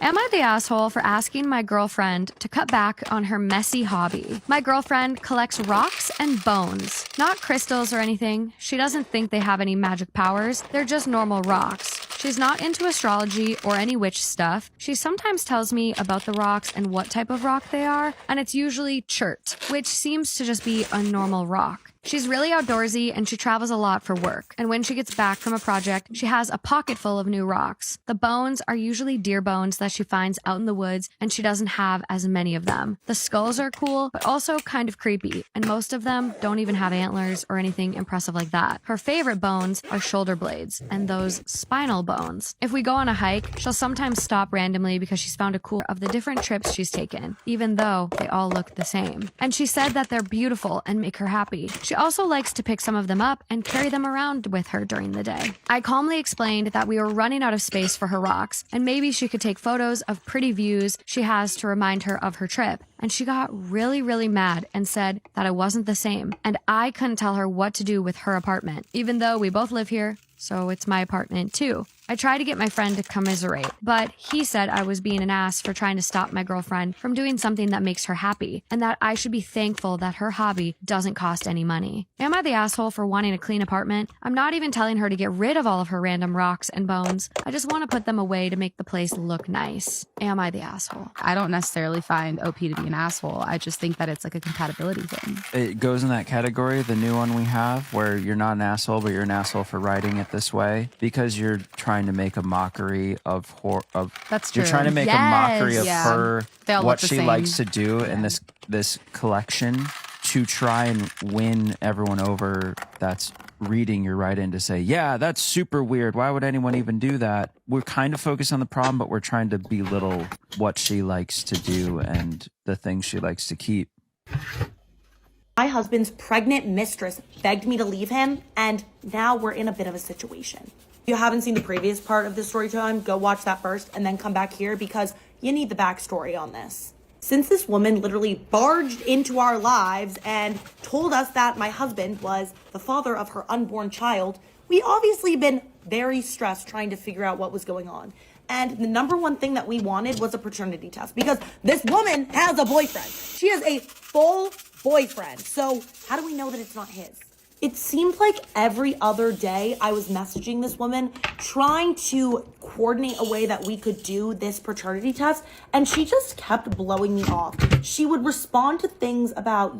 Am I the asshole for asking my girlfriend to cut back on her messy hobby? My girlfriend collects rocks and bones, not crystals or anything. She doesn't think they have any magic powers. They're just normal rocks. She's not into astrology or any witch stuff. She sometimes tells me about the rocks and what type of rock they are, and it's usually chert, which seems to just be a normal rock. She's really outdoorsy and she travels a lot for work. And when she gets back from a project, she has a pocket full of new rocks. The bones are usually deer bones that she finds out in the woods, and she doesn't have as many of them. The skulls are cool, but also kind of creepy, and most of them don't even have antlers or anything impressive like that. Her favorite bones are shoulder blades and those spinal bones. If we go on a hike, she'll sometimes stop randomly because she's found a cool of the different trips she's taken, even though they all look the same. And she said that they're beautiful and make her happy. She also likes to pick some of them up and carry them around with her during the day. I calmly explained that we were running out of space for her rocks, and maybe she could take photos of pretty views she has to remind her of her trip. And she got really mad and said that it wasn't the same, and I couldn't tell her what to do with her apartment, even though we both live here, so it's my apartment too. I tried to get my friend to commiserate, but he said I was being an ass for trying to stop my girlfriend from doing something that makes her happy, and that I should be thankful that her hobby doesn't cost any money. Am I the asshole for wanting a clean apartment? I'm not even telling her to get rid of all of her random rocks and bones. I just want to put them away to make the place look nice. Am I the asshole? I don't necessarily find OP to be an asshole. I just think that it's like a compatibility thing. It goes in that category, the new one we have, where you're not an asshole, but you're an asshole for writing it this way because you're trying to make a mockery of That's true. You're trying to make a mockery of her, They all what look the she same. likes to do in this collection, to try and win everyone over that's reading your write-in to say, yeah, that's super weird. Why would anyone even do that? We're kind of focused on the problem, but we're trying to belittle what she likes to do and the things she likes to keep. My husband's pregnant mistress begged me to leave him, and now we're in a bit of a situation. If you haven't seen the previous part of the story time, go watch that first and then come back here because you need the backstory on this. Since this woman literally barged into our lives and told us that my husband was the father of her unborn child, we obviously been very stressed trying to figure out what was going on. And the number one thing that we wanted was a paternity test because this woman has a boyfriend. She has a full boyfriend. So how do we know that it's not his? It seemed like every other day I was messaging this woman trying to coordinate a way that we could do this paternity test, and she just kept blowing me off. She would respond to things about,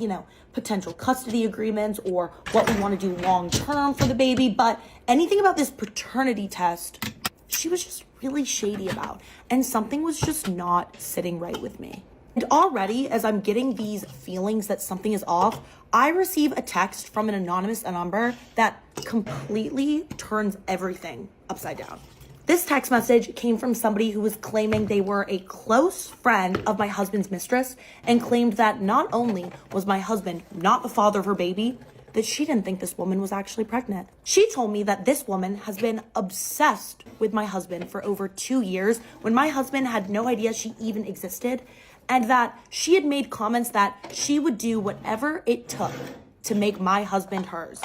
potential custody agreements or what we want to do long term for the baby, but anything about this paternity test, she was just really shady about, and something was just not sitting right with me. And already, as I'm getting these feelings that something is off, I receive a text from an anonymous number that completely turns everything upside down. This text message came from somebody who was claiming they were a close friend of my husband's mistress and claimed that not only was my husband not the father of her baby, that she didn't think this woman was actually pregnant. She told me that this woman has been obsessed with my husband for over 2 years when my husband had no idea she even existed, and that she had made comments that she would do whatever it took to make my husband hers.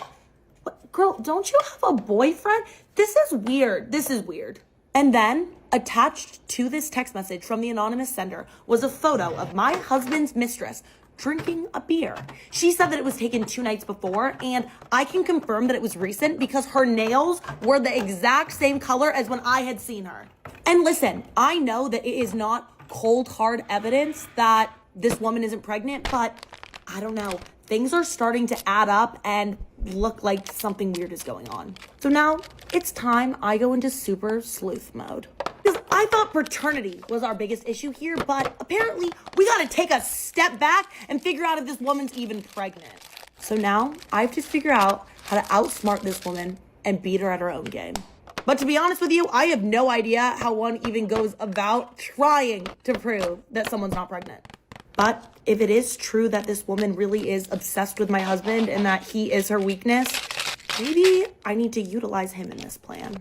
What, girl, don't you have a boyfriend? This is weird. And then, attached to this text message from the anonymous sender was a photo of my husband's mistress drinking a beer. She said that it was taken 2 nights before, and I can confirm that it was recent because her nails were the exact same color as when I had seen her. And listen, I know that it is not cold hard evidence that this woman isn't pregnant, but I don't know. Things are starting to add up and look like something weird is going on. So now it's time I go into super sleuth mode. Because I thought paternity was our biggest issue here, but apparently we gotta take a step back and figure out if this woman's even pregnant. So now I have to figure out how to outsmart this woman and beat her at her own game. But to be honest with you, I have no idea how one even goes about trying to prove that someone's not pregnant. But if it is true that this woman really is obsessed with my husband and that he is her weakness, maybe I need to utilize him in this plan.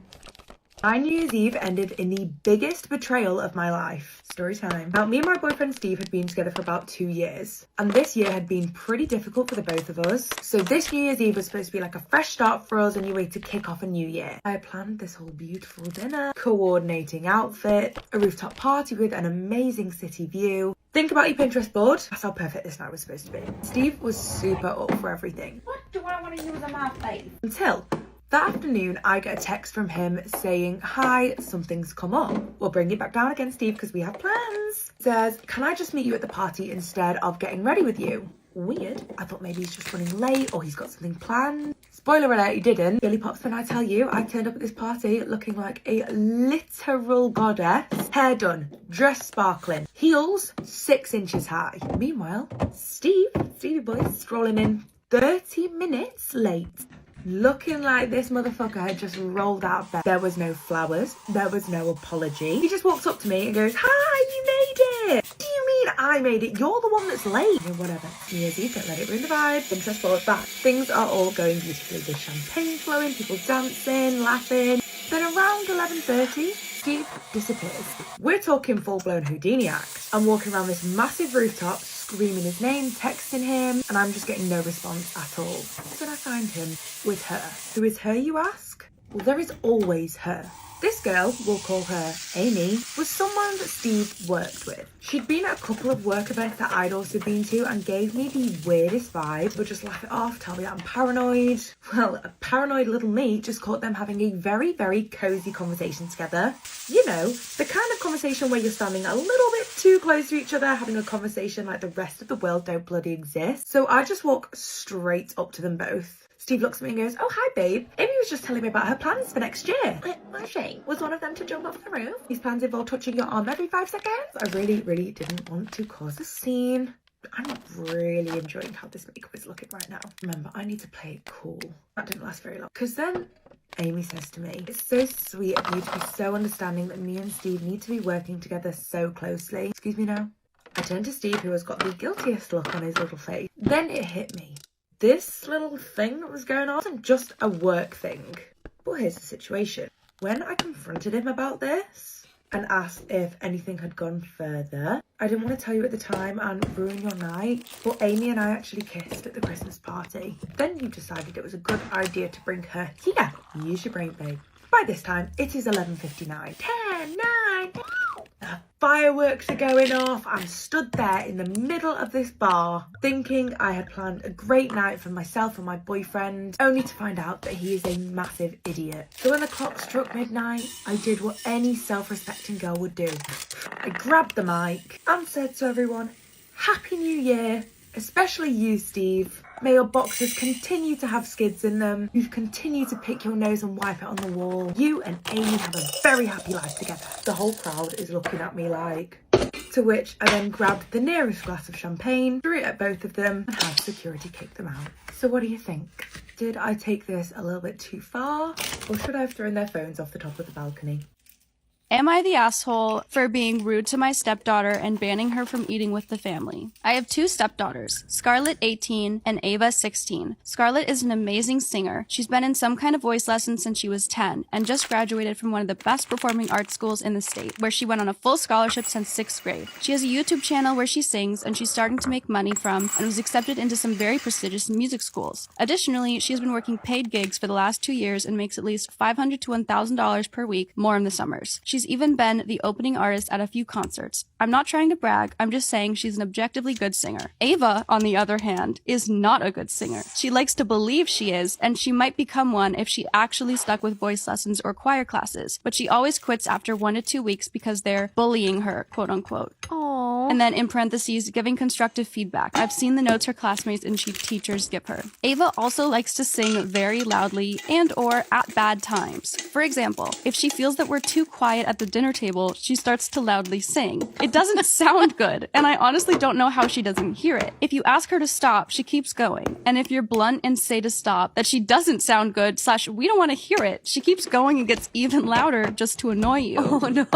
My New Year's Eve ended in the biggest betrayal of my life. Story time. Now, me and my boyfriend Steve had been together for about 2 years, and this year had been pretty difficult for the both of us. So this New Year's Eve was supposed to be like a fresh start for us, a new way to kick off a new year. I had planned this whole beautiful dinner, coordinating outfit, a rooftop party with an amazing city view. Think about your Pinterest board. That's how perfect this night was supposed to be. Steve was super up for everything. What do I want to use on my face? Until that afternoon, I get a text from him saying, hi, something's come up. We'll bring it back down again, Steve, because we have plans. Says, can I just meet you at the party instead of getting ready with you? weird. I thought maybe he's just running late or he's got something planned. Spoiler alert, he didn't. Billy pops when I tell you, I turned up at this party looking like a literal goddess. Hair done, dress sparkling, heels 6 inches high. Meanwhile, Stevie boy, strolling in 30 minutes late. Looking like this motherfucker had just rolled out of bed. There was no flowers. There was no apology. He just walks up to me and goes, "Hi, you made it." "What do you mean I made it? You're the one that's late." "Yeah, whatever. New Year's Eve, don't let it ruin the vibe." Interest forward back. Things are all going beautifully. There's champagne flowing, people dancing, laughing. Then around 11:30, Steve disappears. We're talking full-blown Houdini act. I'm walking around this massive rooftop, screaming his name, texting him, and I'm just getting no response at all. Then I find him with her. Who is her, you ask? Well, there is always her. This girl, we'll call her Amy, was someone that Steve worked with. She'd been at a couple of work events that I'd also been to and gave me the weirdest vibe, but just laugh it off, tell me that I'm paranoid. Well, a paranoid little me just caught them having a very, very cozy conversation together. You know, the kind of conversation where you're standing a little bit too close to each other, having a conversation like the rest of the world don't bloody exist. So I just walk straight up to them both. Steve looks at me and goes, "Oh, hi, babe. Amy was just telling me about her plans for next year." Was she? Was one of them to jump off the roof? These plans involve touching your arm every 5 seconds? I really, really didn't want to cause a scene. I'm not really enjoying how this makeup is looking right now. Remember, I need to play it cool. That didn't last very long. Because then Amy says to me, "It's so sweet of you to be so understanding that me and Steve need to be working together so closely." Excuse me now. I turned to Steve, who has got the guiltiest look on his little face. Then it hit me. This little thing that was going on wasn't just a work thing. But here's the situation. When I confronted him about this and asked if anything had gone further, I didn't want to tell you at the time and ruin your night, but Amy and I actually kissed at the Christmas party. Then you decided it was a good idea to bring her here. Use your brain, babe. By this time, it is 11:59. 10, 9, the fireworks are going off. I'm stood there in the middle of this bar thinking I had planned a great night for myself and my boyfriend, only to find out that he is a massive idiot. So when the clock struck midnight, I did what any self-respecting girl would do. I grabbed the mic and said to everyone, "Happy New Year, especially you, Steve. May your boxers continue to have skids in them. You continue to pick your nose and wipe it on the wall. You and Amy have a very happy life together." The whole crowd is looking at me like... To which I then grabbed the nearest glass of champagne, threw it at both of them, and had security kick them out. So what do you think? Did I take this a little bit too far? Or should I have thrown their phones off the top of the balcony? Am I the asshole for being rude to my stepdaughter and banning her from eating with the family? I have 2 stepdaughters, Scarlett 18 and Ava 16. Scarlett is an amazing singer. She's been in some kind of voice lessons since she was 10 and just graduated from one of the best performing arts schools in the state, where she went on a full scholarship since 6th grade. She has a YouTube channel where she sings and she's starting to make money from and was accepted into some very prestigious music schools. Additionally, she has been working paid gigs for the last 2 years and makes at least $500 to $1,000 per week, more in the summers. She's even been the opening artist at a few concerts. I'm not trying to brag, I'm just saying she's an objectively good singer. Ava, on the other hand, is not a good singer. She likes to believe she is, and she might become one if she actually stuck with voice lessons or choir classes, but she always quits after 1 to 2 weeks because they're bullying her, quote unquote. Aww. And then in parentheses, giving constructive feedback. I've seen the notes her classmates and teachers give her. Ava also likes to sing very loudly and or at bad times. For example, if she feels that we're too quiet at the dinner table, she starts to loudly sing. It doesn't sound good, and I honestly don't know how she doesn't hear it. If you ask her to stop, she keeps going. And if you're blunt and say to stop, that she doesn't sound good, / we don't want to hear it, she keeps going and gets even louder just to annoy you. Oh no.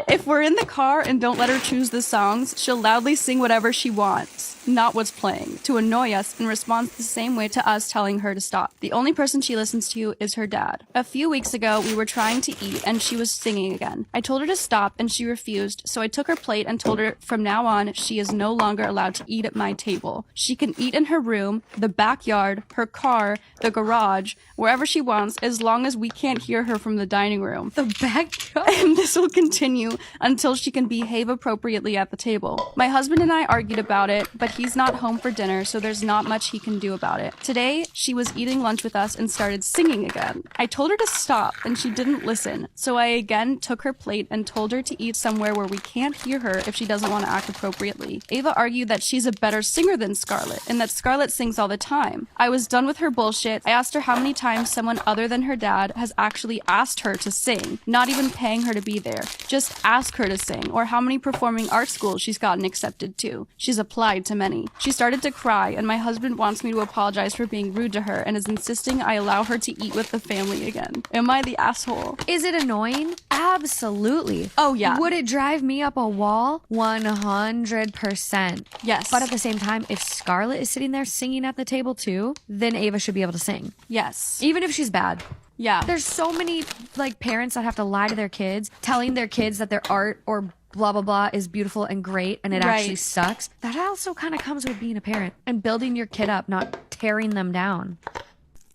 If we're in the car and don't let her choose the songs, she'll loudly sing whatever she wants, not what's playing, to annoy us and responds the same way to us telling her to stop. The only person she listens to is her dad. A few weeks ago, we were trying to eat and she was singing again. I told her to stop and she refused, so I took her plate and told her from now on she is no longer allowed to eat at my table. She can eat in her room, the backyard, her car, the garage, wherever she wants, as long as we can't hear her from the dining room. The backyard? And this will continue continue until she can behave appropriately at the table. My husband and I argued about it, but he's not home for dinner, so there's not much he can do about it. Today, she was eating lunch with us and started singing again. I told her to stop, and she didn't listen, so I again took her plate and told her to eat somewhere where we can't hear her if she doesn't want to act appropriately. Ava argued that she's a better singer than Scarlett, and that Scarlett sings all the time. I was done with her bullshit. I asked her how many times someone other than her dad has actually asked her to sing, not even paying her to be there. Just ask her to sing, or how many performing arts schools she's gotten accepted to. She's applied to many. She started to cry, and my husband wants me to apologize for being rude to her and is insisting I allow her to eat with the family again. Am I the asshole? Is it annoying? Absolutely. Oh, yeah. Would it drive me up a wall? 100%. Yes. But at the same time, if Scarlett is sitting there singing at the table too, then Ava should be able to sing. Yes. Even if she's bad. Yeah. There's so many like parents that have to lie to their kids, telling their kids that their art or blah blah blah is beautiful and great and it actually sucks. That also kind of comes with being a parent and building your kid up, not tearing them down.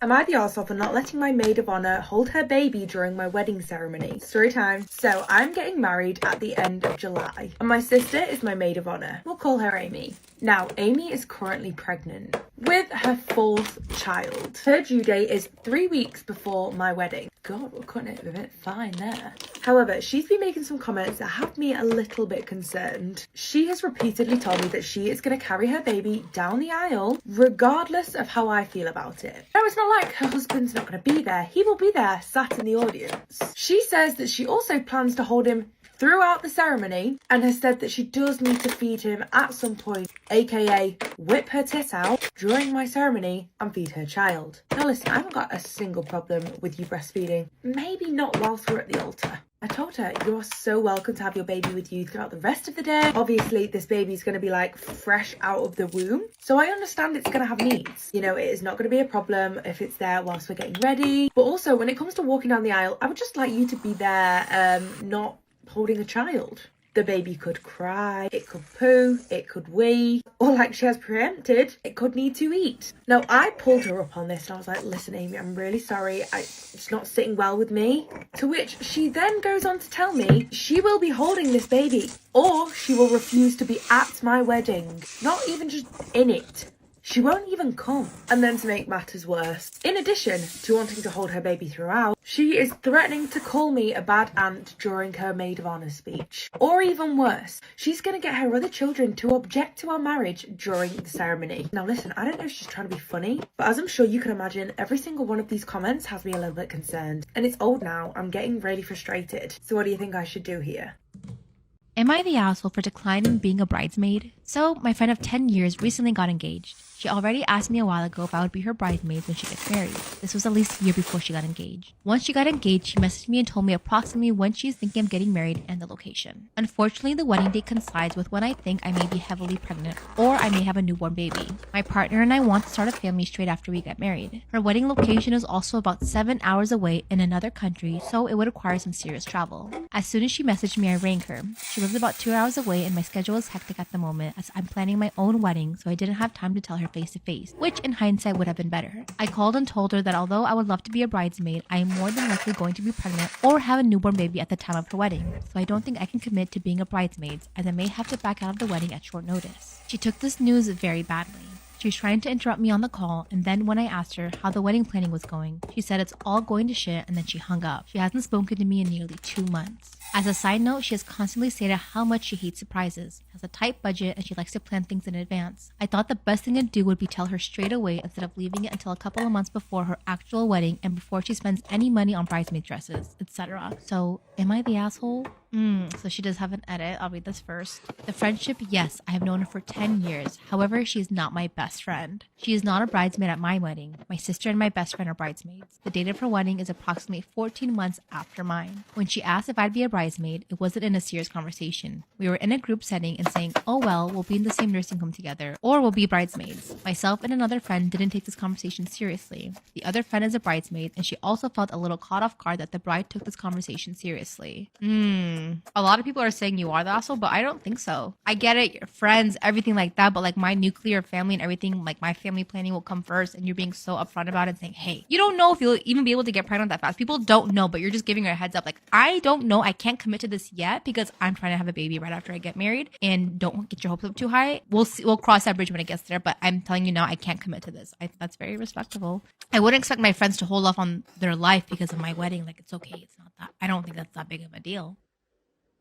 Am I the arsehole for not letting my maid of honor hold her baby during my wedding ceremony? Story time. So I'm getting married at the end of July, and my sister is my maid of honor. We'll call her Amy. Now, Amy is currently pregnant with her 4th child. Her due date is 3 weeks before my wedding. God, we're cutting it a bit fine there. However, she's been making some comments that have me a little bit concerned. She has repeatedly told me that she is going to carry her baby down the aisle regardless of how I feel about it. No, it's not like her husband's not going to be there. He will be there, sat in the audience. She says that she also plans to hold him throughout the ceremony and has said that she does need to feed him at some point, aka whip her tit out during my ceremony and feed her child. Now listen, I haven't got a single problem with you breastfeeding. Maybe not whilst we're at the altar. I told her, you're so welcome to have your baby with you throughout the rest of the day. Obviously, this baby's going to be like fresh out of the womb. So I understand it's going to have needs. You know, it is not going to be a problem if it's there whilst we're getting ready. But also, when it comes to walking down the aisle, I would just like you to be there, not holding a child. The baby could cry, it could poo, it could wee, or like she has preempted, it could need to eat. Now, I pulled her up on this and I was like, listen, Amy, I'm really sorry. It's not sitting well with me. To which she then goes on to tell me she will be holding this baby or she will refuse to be at my wedding. Not even just in it. She won't even come. And then to make matters worse, in addition to wanting to hold her baby throughout, she is threatening to call me a bad aunt during her maid of honor speech. Or even worse, she's going to get her other children to object to our marriage during the ceremony. Now listen, I don't know if she's trying to be funny, but as I'm sure you can imagine, every single one of these comments has me a little bit concerned. And it's old now, I'm getting really frustrated. So what do you think I should do here? Am I the asshole for declining being a bridesmaid? So, my friend of 10 years recently got engaged. She already asked me a while ago if I would be her bridesmaid when she gets married. This was at least a year before she got engaged. Once she got engaged, she messaged me and told me approximately when she's thinking of getting married and the location. Unfortunately, the wedding date coincides with when I think I may be heavily pregnant or I may have a newborn baby. My partner and I want to start a family straight after we get married. Her wedding location is also about 7 hours away in another country, so it would require some serious travel. As soon as she messaged me, I rang her. She lives about 2 hours away and my schedule is hectic at the moment as I'm planning my own wedding, so I didn't have time to tell her face to face, which in hindsight would have been better. I called and told her that although I would love to be a bridesmaid, I am more than likely going to be pregnant or have a newborn baby at the time of her wedding, so I don't think I can commit to being a bridesmaid as I may have to back out of the wedding at short notice. She took this news very badly. She was trying to interrupt me on the call, and then when I asked her how the wedding planning was going, she said it's all going to shit and then she hung up. She hasn't spoken to me in nearly 2 months. As a side note, she has constantly stated how much she hates surprises, has a tight budget, and she likes to plan things in advance. I thought the best thing to do would be tell her straight away instead of leaving it until a couple of months before her actual wedding and before she spends any money on bridesmaid dresses, etc. So, am I the asshole? So she does have an edit. I'll read this first. The friendship, yes, I have known her for 10 years. However, she is not my best friend. She is not a bridesmaid at my wedding. My sister and my best friend are bridesmaids. The date of her wedding is approximately 14 months after mine. When she asked if I'd be a bridesmaid, it wasn't in a serious conversation. We were in a group setting and saying, oh well, we'll be in the same nursing home together, or we'll be bridesmaids. Myself and another friend didn't take this conversation seriously. The other friend is a bridesmaid, and she also felt a little caught off guard that the bride took this conversation seriously. A lot of people are saying you are the asshole, but I don't think so. I get it, your friends, everything like that, but like my nuclear family and everything, like my family planning will come first, and you're being so upfront about it, saying, hey, you don't know if you'll even be able to get pregnant that fast. People don't know, but you're just giving her a heads up. Like, I don't know, I can't can't commit to this yet because I'm trying to have a baby right after I get married, and don't get your hopes up too high. We'll see, we'll cross that bridge when it gets there, but I'm telling you now, I can't commit to this. That's very respectable. I wouldn't expect my friends to hold off on their life because of my wedding. Like, it's okay. It's not that. I don't think that's that big of a deal.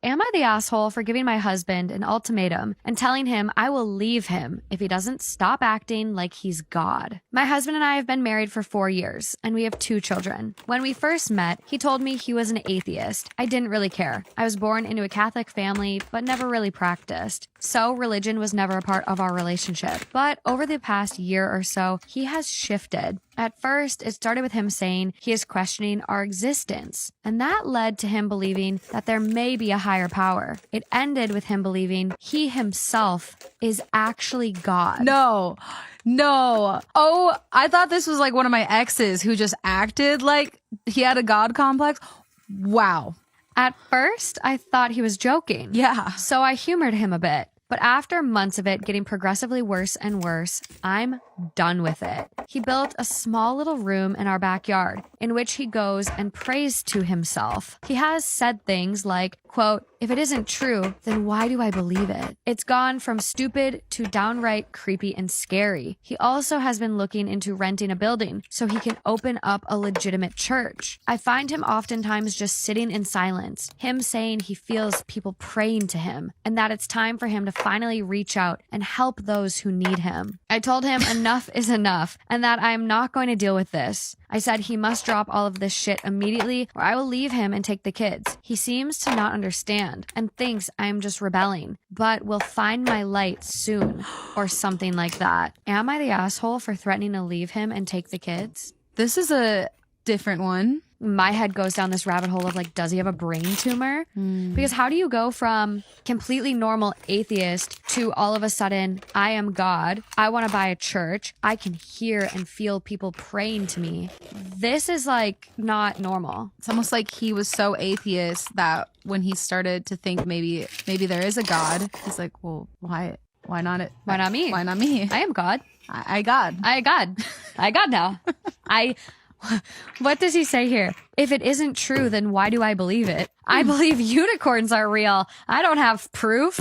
Am I the asshole for giving my husband an ultimatum and telling him I will leave him if he doesn't stop acting like he's God? My husband and I have been married for 4 years, and we have 2 children. When we first met, he told me he was an atheist. I didn't really care. I was born into a Catholic family, but never really practiced. So religion was never a part of our relationship. But over the past year or so, he has shifted. At first, it started with him saying he is questioning our existence, and that led to him believing that there may be a higher power. It ended with him believing he himself is actually God. No. Oh, I thought this was like one of my exes who just acted like he had a God complex. Wow. At first, I thought he was joking. Yeah. So I humored him a bit. But after months of it getting progressively worse and worse, I'm done with it. He built a small little room in our backyard in which he goes and prays to himself. He has said things like, quote, "If it isn't true, then why do I believe it?" It's gone from stupid to downright creepy and scary. He also has been looking into renting a building so he can open up a legitimate church. I find him oftentimes just sitting in silence, him saying he feels people praying to him, and that it's time for him to finally reach out and help those who need him. I told him enough is enough and that I am not going to deal with this. I said he must drop all of this shit immediately or I will leave him and take the kids. He seems to not understand and thinks I am just rebelling, but will find my light soon or something like that. Am I the asshole for threatening to leave him and take the kids? This is a different one. My head goes down this rabbit hole of like, does he have a brain tumor? Because how do you go from completely normal atheist to all of a sudden, I am God, I want to buy a church, I can hear and feel people praying to me. This is like not normal. It's almost like he was so atheist that when he started to think maybe there is a God, he's like, well, why not it? Why not me? Why not me? I am God. I God. I God now. What does he say here? If it isn't true, then why do I believe it? I believe unicorns are real. I don't have proof.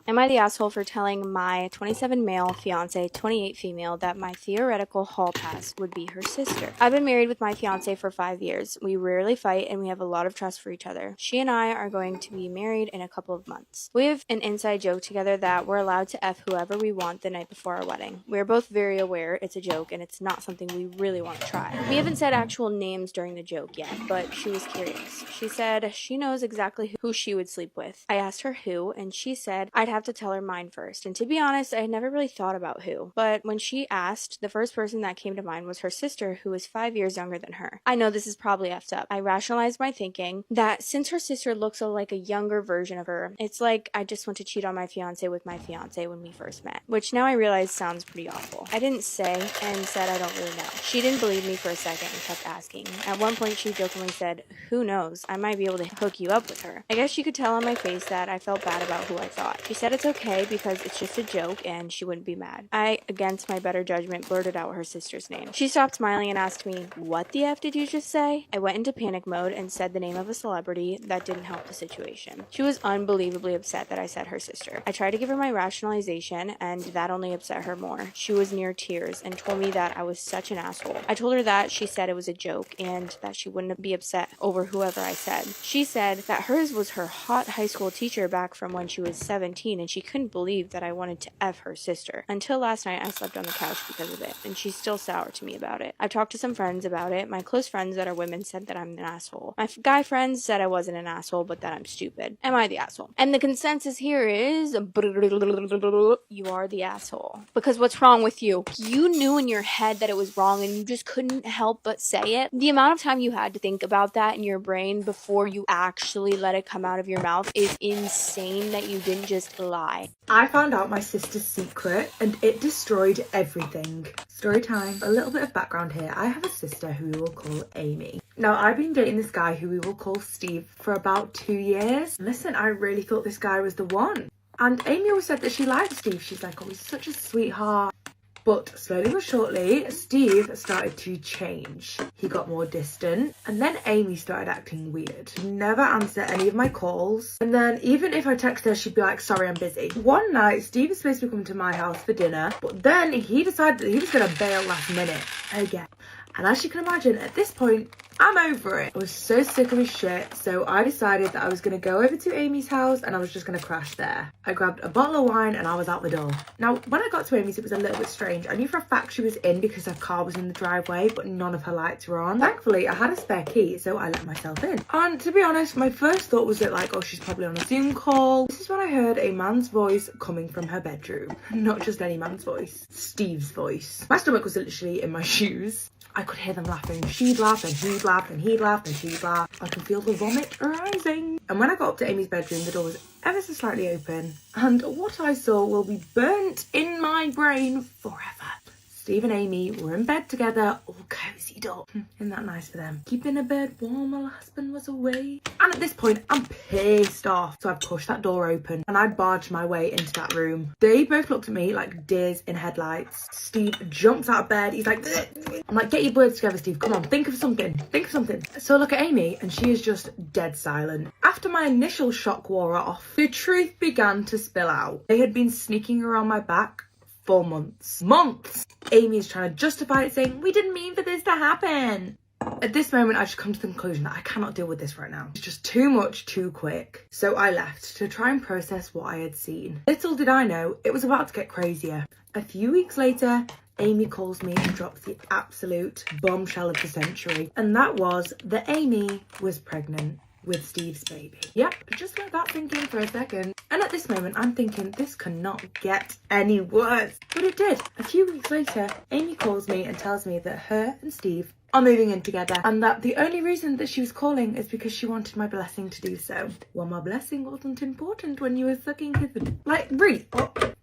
Am I the asshole for telling my 27 male fiance, 28 female, that my theoretical hall pass would be her sister? I've been married with my fiance for 5 years. We rarely fight and we have a lot of trust for each other. She and I are going to be married in a couple of months. We have an inside joke together that we're allowed to F whoever we want the night before our wedding. We're both very aware it's a joke and it's not something we really want to try. We haven't said actual names during the joke yet, but she was curious. She said she knows exactly who she would sleep with. I asked her who, and she said I'd have to tell her mine first. And to be honest, I had never really thought about who. But when she asked, the first person that came to mind was her sister, who was 5 years younger than her. I know this is probably effed up. I rationalized my thinking that since her sister looks like a younger version of her, it's like I just want to cheat on my fiance with my fiance when we first met, which now I realize sounds pretty awful. I didn't say and said I don't really know. She didn't believe me for a second and kept asking. At one point she jokingly said, who knows, I might be able to hook you up with her. I guess she could tell on my face that I felt bad about who I thought. She said it's okay because it's just a joke and she wouldn't be mad. I, against my better judgment, blurted out her sister's name. She stopped smiling and asked me, what the F did you just say? I went into panic mode and said the name of a celebrity. That didn't help the situation. She was unbelievably upset that I said her sister. I tried to give her my rationalization and that only upset her more. She was near tears and told me that I was such an asshole. I told her that she said it was a joke and that she wouldn't be upset over whoever I said. She said that hers was her hot high school teacher back from when she was 17 and she couldn't believe that I wanted to F her sister. Until last night I slept on the couch because of it, and she's still sour to me about it. I've talked to some friends about it. My close friends that are women said that I'm an asshole. My guy friends said I wasn't an asshole, but that I'm stupid. Am I the asshole? And the consensus here is you are the asshole. Because what's wrong with you? You knew in your head that it was wrong and you just couldn't help but say it. The amount of time you had to think about that in your brain before you actually let it come out of your mouth is insane that you didn't just lie. I found out my sister's secret and it destroyed everything. Story time. A little bit of background here. I have a sister who we will call Amy. Now, I've been dating this guy who we will call Steve for about 2 years. Listen, I really thought this guy was the one. And Amy always said that she liked Steve. She's like, oh, he's such a sweetheart. But slowly but surely, Steve started to change. He got more distant, and then Amy started acting weird. She'd never answer any of my calls, and then even if I text her, she'd be like, sorry, I'm busy. One night, Steve was supposed to be coming to my house for dinner, but then he decided that he was going to bail last minute again. And as you can imagine, at this point, I'm over it. I was so sick of his shit, so I decided that I was going to go over to Amy's house and I was just going to crash there. I grabbed a bottle of wine and I was out the door. Now, when I got to Amy's, it was a little bit strange. I knew for a fact she was in because her car was in the driveway, but none of her lights were on. Thankfully, I had a spare key, so I let myself in. And to be honest, my first thought was that like, oh, she's probably on a Zoom call. This is when I heard a man's voice coming from her bedroom. Not just any man's voice, Steve's voice. My stomach was literally in my shoes. I could hear them laughing. She'd laugh and he'd laugh and he'd laugh and she'd laugh. I can feel the vomit rising. And when I got up to Amy's bedroom, the door was ever so slightly open. And what I saw will be burnt in my brain forever. Steve and Amy were in bed together, all cozied up. Isn't that nice for them? Keeping a bed warm while her husband was away. And at this point, I'm pissed off. So I pushed that door open and I barged my way into that room. They both looked at me like deers in headlights. Steve jumps out of bed. He's like, "Ugh." I'm like, get your words together, Steve. Come on, think of something. Think of something. So I look at Amy and she is just dead silent. After my initial shock wore off, the truth began to spill out. They had been sneaking around my back for months. Amy is trying to justify it, saying, we didn't mean for this to happen. At this moment, I just come to the conclusion that I cannot deal with this right now. It's just too much, too quick. So I left to try and process what I had seen. Little did I know, it was about to get crazier. A few weeks later, Amy calls me and drops the absolute bombshell of the century. And that was that Amy was pregnant with Steve's baby. Yep, just let that sink in for a second. And at this moment, I'm thinking this cannot get any worse. But it did. A few weeks later, Amy calls me and tells me that her and Steve are moving in together and that the only reason that she was calling is because she wanted my blessing to do so. Well, my blessing wasn't important when you were sucking his... Like, Brie,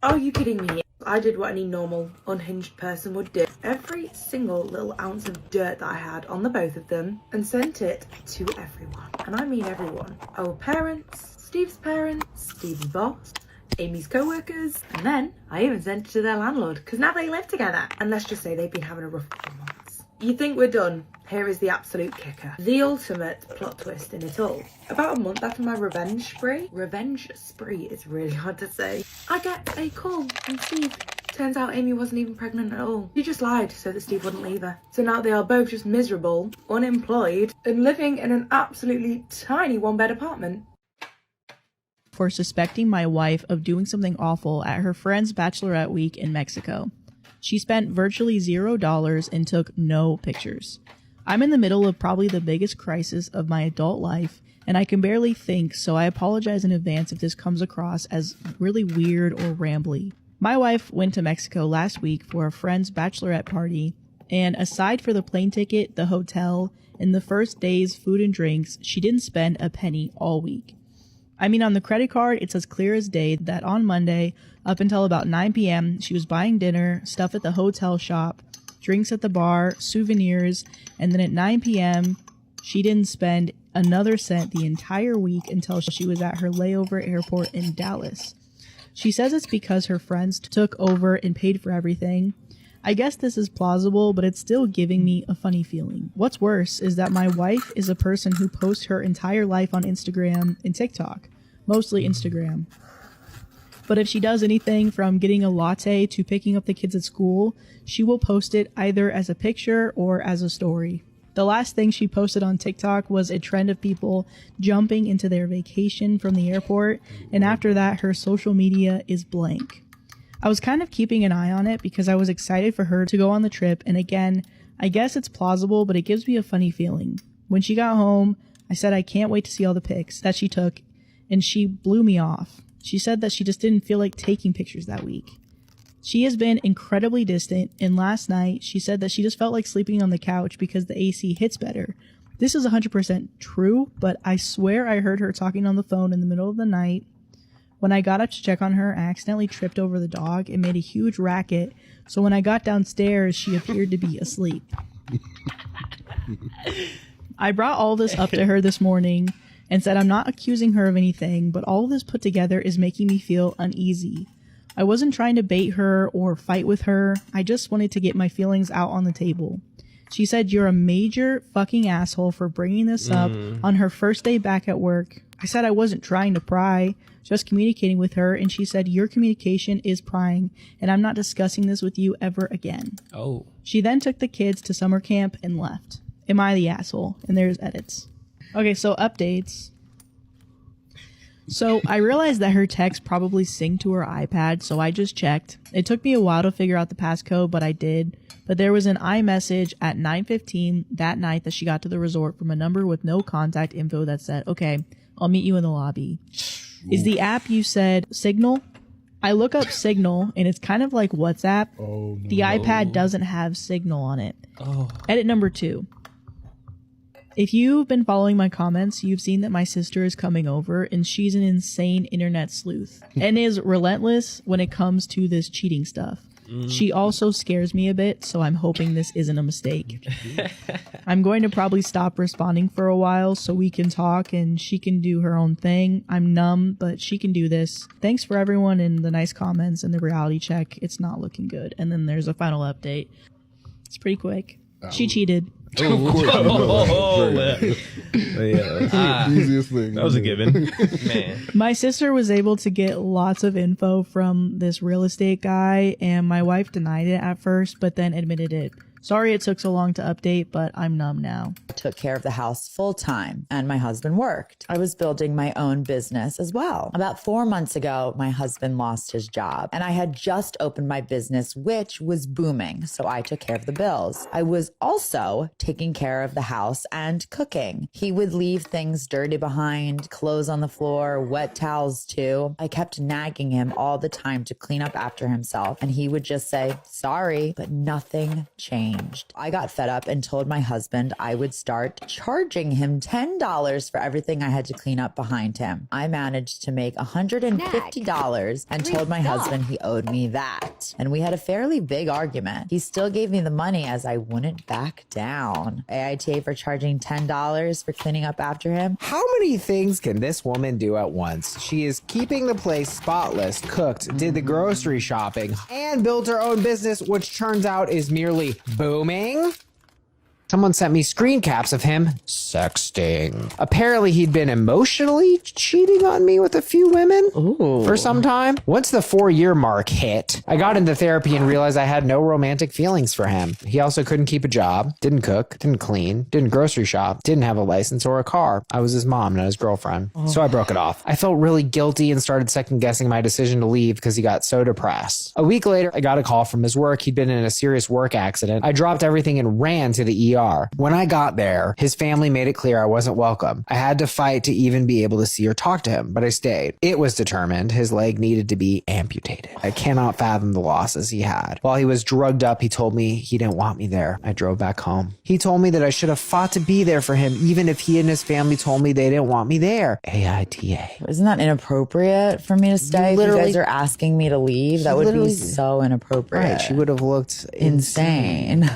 are you kidding me? I did what any normal, unhinged person would do. Every single little ounce of dirt that I had on the both of them and sent it to everyone. And I mean everyone. Our parents, Steve's parents, Steve's boss, Amy's co-workers, and then I even sent it to their landlord because now they live together. And let's just say they've been having a rough couple of months. You think we're done? Here is the absolute kicker. The ultimate plot twist in it all. About a month after my revenge spree is really hard to say, I get a call from Steve. Turns out Amy wasn't even pregnant at all. She just lied so that Steve wouldn't leave her. So now they are both just miserable, unemployed, and living in an absolutely tiny one-bed apartment. For suspecting my wife of doing something awful at her friend's bachelorette week in Mexico. She spent virtually $0 and took no pictures. I'm in the middle of probably the biggest crisis of my adult life, and I can barely think, so I apologize in advance if this comes across as really weird or rambly. My wife went to Mexico last week for a friend's bachelorette party, and aside for the plane ticket, the hotel, and the first day's food and drinks, she didn't spend a penny all week. I mean, on the credit card, it's as clear as day that on Monday, up until about 9 p.m., she was buying dinner, stuff at the hotel shop, drinks at the bar, souvenirs, and then at 9 p.m., she didn't spend another cent the entire week until she was at her layover airport in Dallas. She says it's because her friends took over and paid for everything. I guess this is plausible, but it's still giving me a funny feeling. What's worse is that my wife is a person who posts her entire life on Instagram and TikTok, mostly Instagram. But if she does anything from getting a latte to picking up the kids at school, she will post it either as a picture or as a story. The last thing she posted on TikTok was a trend of people jumping into their vacation from the airport, and after that, her social media is blank. I was kind of keeping an eye on it because I was excited for her to go on the trip, and again, I guess it's plausible, but it gives me a funny feeling. When she got home, I said I can't wait to see all the pics that she took, and she blew me off. She said that she just didn't feel like taking pictures that week. She has been incredibly distant, and last night she said that she just felt like sleeping on the couch because the AC hits better. This is 100% true, but I swear I heard her talking on the phone in the middle of the night. When I got up to check on her, I accidentally tripped over the dog. It made a huge racket, so when I got downstairs, she appeared to be asleep. I brought all this up to her this morning and said I'm not accusing her of anything, but all of this put together is making me feel uneasy. I wasn't trying to bait her or fight with her. I just wanted to get my feelings out on the table. She said, "You're a major fucking asshole for bringing this up on her first day back at work." I said I wasn't trying to pry, just communicating with her, and she said, "Your communication is prying, and I'm not discussing this with you ever again." Oh. She then took the kids to summer camp and left. Am I the asshole? And there's edits. Okay, so updates. So I realized that her text probably synced to her iPad, so I just checked. It took me a while to figure out the passcode, but I did. But there was an iMessage at 9:15 that night that she got to the resort from a number with no contact info that said, "Okay, I'll meet you in the lobby." Is the app you said Signal? I look up Signal, and it's kind of like WhatsApp. Oh, no. The iPad doesn't have Signal on it. Oh. Edit number 2. If you've been following my comments, you've seen that my sister is coming over, and she's an insane internet sleuth and is relentless when it comes to this cheating stuff. She also scares me a bit, so I'm hoping this isn't a mistake. I'm going to probably stop responding for a while so we can talk and she can do her own thing. I'm numb, but she can do this. Thanks for everyone in the nice comments and the reality check. It's not looking good. And then there's a final update. It's pretty quick. She cheated. Oh, of course you know that. Easiest thing. That was a given. Man. My sister was able to get lots of info from this real estate guy, and my wife denied it at first, but then admitted it. Sorry it took so long to update, but I'm numb now. I took care of the house full time, and my husband worked. I was building my own business as well. About 4 months ago, my husband lost his job, and I had just opened my business, which was booming, so I took care of the bills. I was also taking care of the house and cooking. He would leave things dirty behind, clothes on the floor, wet towels too. I kept nagging him all the time to clean up after himself, and he would just say, "Sorry," but nothing changed. I got fed up and told my husband I would start charging him $10 for everything I had to clean up behind him. I managed to make $150 and told my husband he owed me that. And we had a fairly big argument. He still gave me the money as I wouldn't back down. AITA for charging $10 for cleaning up after him. How many things can this woman do at once? She is keeping the place spotless, cooked, did the grocery shopping, and built her own business, which turns out is merely booming. Someone sent me screen caps of him sexting. Apparently he'd been emotionally cheating on me with a few women for some time. Once the 4-year mark hit, I got into therapy and realized I had no romantic feelings for him. He also couldn't keep a job, didn't cook, didn't clean, didn't grocery shop, didn't have a license or a car. I was his mom, not his girlfriend. So I broke it off. I felt really guilty and started second guessing my decision to leave because he got so depressed. A week later, I got a call from his work. He'd been in a serious work accident. I dropped everything and ran to the ER. When I got there, his family made it clear I wasn't welcome. I had to fight to even be able to see or talk to him, but I stayed. It was determined his leg needed to be amputated. I cannot fathom the losses he had. While he was drugged up, he told me he didn't want me there. I drove back home. He told me that I should have fought to be there for him, even if he and his family told me they didn't want me there. AITA. Isn't that inappropriate for me to stay? If you guys are asking me to leave, that would be so inappropriate. Right, she would have looked insane.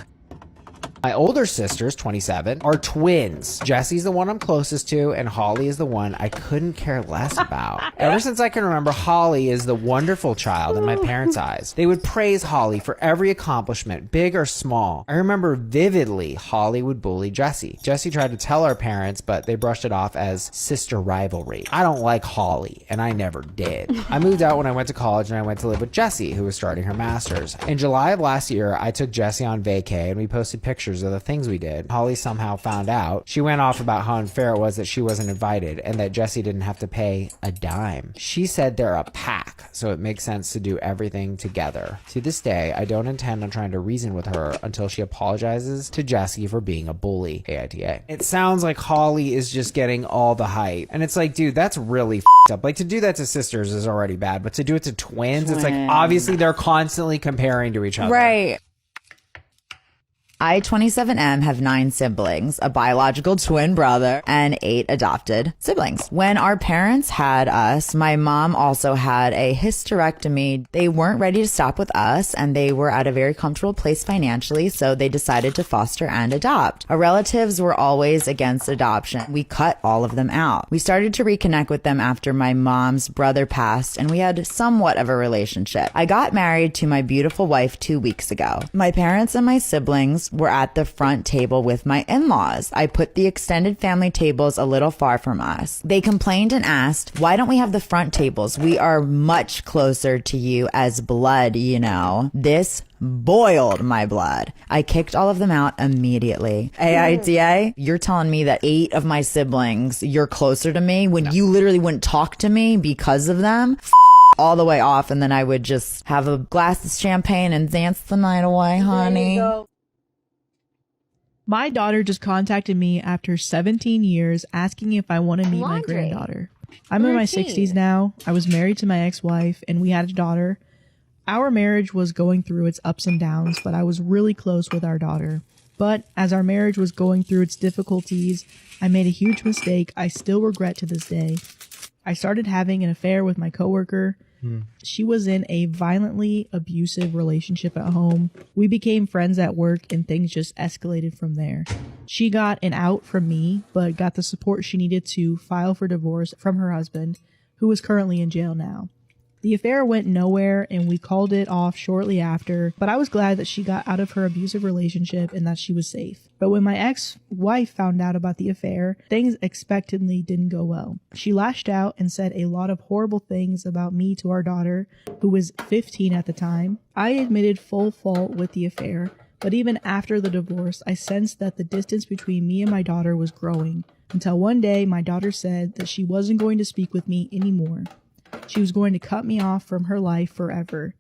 My older sisters, 27, are twins. Jesse's the one I'm closest to, and Holly is the one I couldn't care less about. Ever since I can remember, Holly is the wonderful child in my parents' eyes. They would praise Holly for every accomplishment, big or small. I remember vividly Holly would bully Jesse. Jesse tried to tell our parents, but they brushed it off as sister rivalry. I don't like Holly, and I never did. I moved out when I went to college, and I went to live with Jessie, who was starting her master's. In July of last year, I took Jessie on vacay, and we posted pictures of the things we did. Holly somehow found out. She went off about how unfair it was that she wasn't invited and that Jessie didn't have to pay a dime. She said they're a pack, so it makes sense to do everything together. To this day, I don't intend on trying to reason with her until she apologizes to Jessie for being a bully. AITA. It sounds like Holly is just getting all the hype. And it's like, dude, that's really f***ed up. Like, to do that to sisters is already bad, but to do it to twins, it's like, obviously they're constantly comparing to each other. Right. I, 27M, have 9 siblings, a biological twin brother, and 8 adopted siblings. When our parents had us, my mom also had a hysterectomy. They weren't ready to stop with us, and they were at a very comfortable place financially, so they decided to foster and adopt. Our relatives were always against adoption. We cut all of them out. We started to reconnect with them after my mom's brother passed, and we had somewhat of a relationship. I got married to my beautiful wife 2 weeks ago. My parents and my siblings were at the front table with my in-laws. I put the extended family tables a little far from us. They complained and asked, why don't we have the front tables? We are much closer to you as blood, you know. This boiled my blood. I kicked all of them out immediately. AITA, you're telling me that 8 of my siblings, you're closer to me when you literally wouldn't talk to me because of them? All the way off, and then I would just have a glass of champagne and dance the night away, honey. My daughter just contacted me after 17 years asking if I want to meet my granddaughter. I'm in my 60s now. I was married to my ex-wife and we had a daughter. Our marriage was going through its ups and downs, but I was really close with our daughter. But as our marriage was going through its difficulties, I made a huge mistake I still regret to this day. I started having an affair with my coworker. She was in a violently abusive relationship at home. We became friends at work and things just escalated from there. She got an out from me, but got the support she needed to file for divorce from her husband, who is currently in jail now. The affair went nowhere and we called it off shortly after, but I was glad that she got out of her abusive relationship and that she was safe. But when my ex-wife found out about the affair, things expectedly didn't go well. She lashed out and said a lot of horrible things about me to our daughter, who was 15 at the time. I admitted full fault with the affair, but even after the divorce, I sensed that the distance between me and my daughter was growing, until one day my daughter said that she wasn't going to speak with me anymore. She was going to cut me off from her life forever.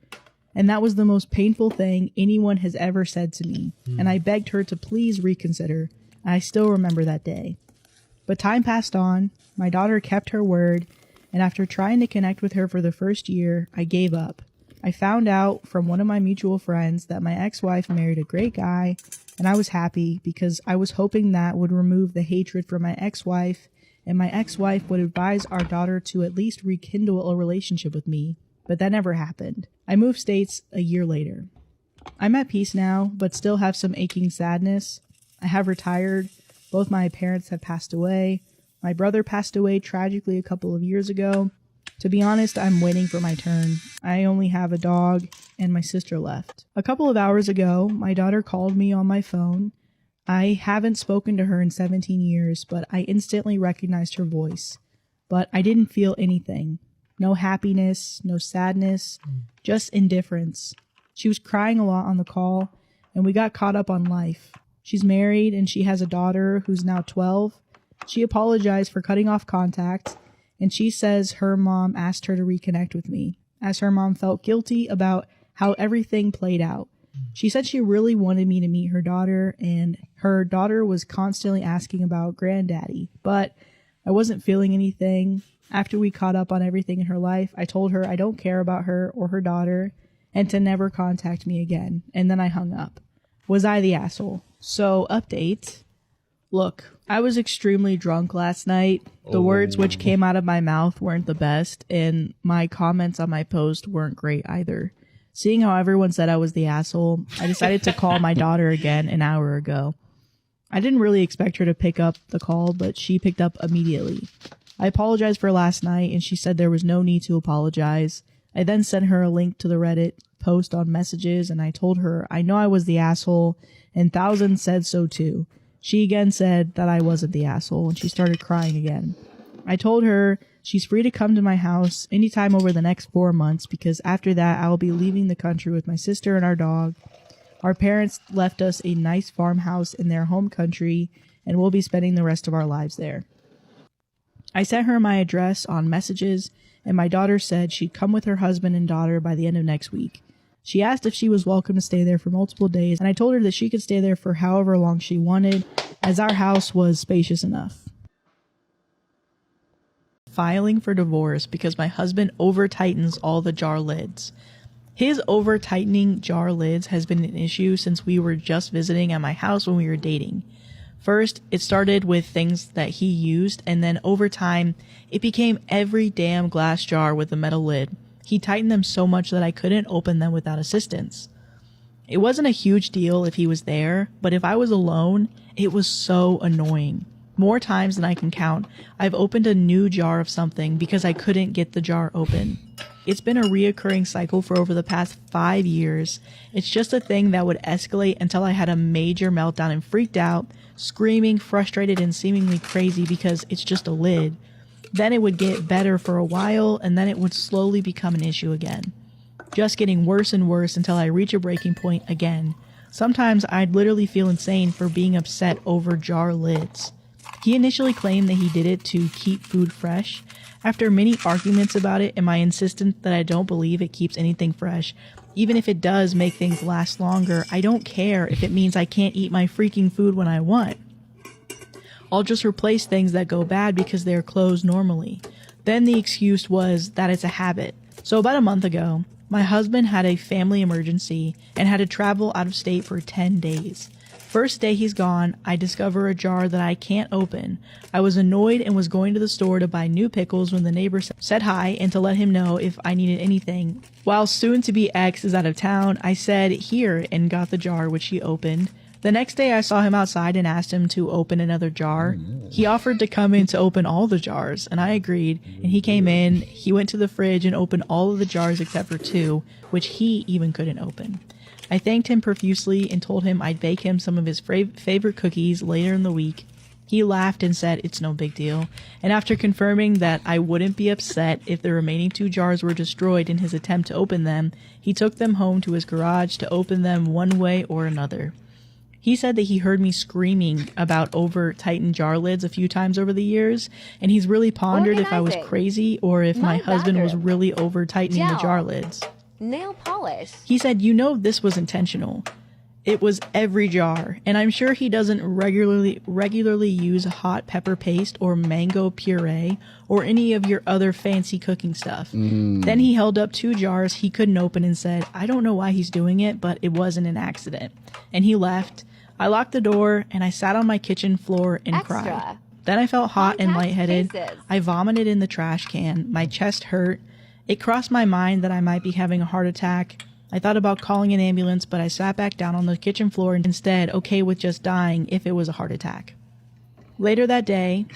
And that was the most painful thing anyone has ever said to me. And I begged her to please reconsider. And I still remember that day. But time passed on. My daughter kept her word. And after trying to connect with her for the first year, I gave up. I found out from one of my mutual friends that my ex-wife married a great guy. And I was happy because I was hoping that would remove the hatred for my ex-wife, and my ex-wife would advise our daughter to at least rekindle a relationship with me, but that never happened. I moved states a year later. I'm at peace now, but still have some aching sadness. I have retired. Both my parents have passed away. My brother passed away tragically a couple of years ago. To be honest, I'm waiting for my turn. I only have a dog, and my sister left. A couple of hours ago, my daughter called me on my phone. I haven't spoken to her in 17 years, but I instantly recognized her voice. But I didn't feel anything. No happiness, no sadness, just indifference. She was crying a lot on the call, and we got caught up on life. She's married, and she has a daughter who's now 12. She apologized for cutting off contact, and she says her mom asked her to reconnect with me, as her mom felt guilty about how everything played out. She said she really wanted me to meet her daughter, and her daughter was constantly asking about granddaddy, but I wasn't feeling anything. After we caught up on everything in her life, I told her I don't care about her or her daughter and to never contact me again, and then I hung up. Was I the asshole? So, update. Look, I was extremely drunk last night. The words which came out of my mouth weren't the best, and my comments on my post weren't great either. Seeing how everyone said I was the asshole, I decided to call my daughter again an hour ago. I didn't really expect her to pick up the call, but she picked up immediately. I apologized for last night, and she said there was no need to apologize. I then sent her a link to the Reddit post on messages, and I told her I know I was the asshole, and thousands said so too. She again said that I wasn't the asshole, and she started crying again. I told her she's free to come to my house anytime over the next 4 months, because after that I will be leaving the country with my sister and our dog. Our parents left us a nice farmhouse in their home country, and we'll be spending the rest of our lives there. I sent her my address on messages, and my daughter said she'd come with her husband and daughter by the end of next week. She asked if she was welcome to stay there for multiple days, and I told her that she could stay there for however long she wanted, as our house was spacious enough. Filing for divorce because my husband over-tightens all the jar lids. His over-tightening jar lids has been an issue since we were just visiting at my house when we were dating. First, it started with things that he used, and then over time, it became every damn glass jar with a metal lid. He tightened them so much that I couldn't open them without assistance. It wasn't a huge deal if he was there, but if I was alone, it was so annoying. More times than I can count, I've opened a new jar of something because I couldn't get the jar open. It's been a reoccurring cycle for over the past 5 years. It's just a thing that would escalate until I had a major meltdown and freaked out, screaming, frustrated, and seemingly crazy because it's just a lid. Then it would get better for a while, and then it would slowly become an issue again. Just getting worse and worse until I reach a breaking point again. Sometimes I'd literally feel insane for being upset over jar lids. He initially claimed that he did it to keep food fresh. After many arguments about it and my insistence that I don't believe it keeps anything fresh, even if it does make things last longer, I don't care if it means I can't eat my freaking food when I want. I'll just replace things that go bad because they're closed normally. Then the excuse was that it's a habit. So about a month ago, my husband had a family emergency and had to travel out of state for 10 days. First day he's gone, I discover a jar that I can't open. I was annoyed and was going to the store to buy new pickles when the neighbor said hi and to let him know if I needed anything. While soon-to-be ex is out of town, I said here and got the jar, which he opened. The next day I saw him outside and asked him to open another jar. He offered to come in to open all the jars, and I agreed, and he came in, he went to the fridge and opened all of the jars except for 2, which he even couldn't open. I thanked him profusely and told him I'd bake him some of his favorite cookies later in the week. He laughed and said it's no big deal, and after confirming that I wouldn't be upset if the remaining 2 jars were destroyed in his attempt to open them, he took them home to his garage to open them one way or another. He said that he heard me screaming about over-tightened jar lids a few times over the years, and he's really pondered if I was crazy or if my husband was really over-tightening the jar lids. Nail polish. He said, you know this was intentional. It was every jar, and I'm sure he doesn't regularly use hot pepper paste or mango puree or any of your other fancy cooking stuff. Then he held up 2 jars he couldn't open and said, I don't know why he's doing it, but it wasn't an accident. And he left. I locked the door, and I sat on my kitchen floor and cried. Then I felt hot and lightheaded. I vomited in the trash can. My chest hurt. It crossed my mind that I might be having a heart attack. I thought about calling an ambulance, but I sat back down on the kitchen floor and instead okay with just dying if it was a heart attack. Later that day,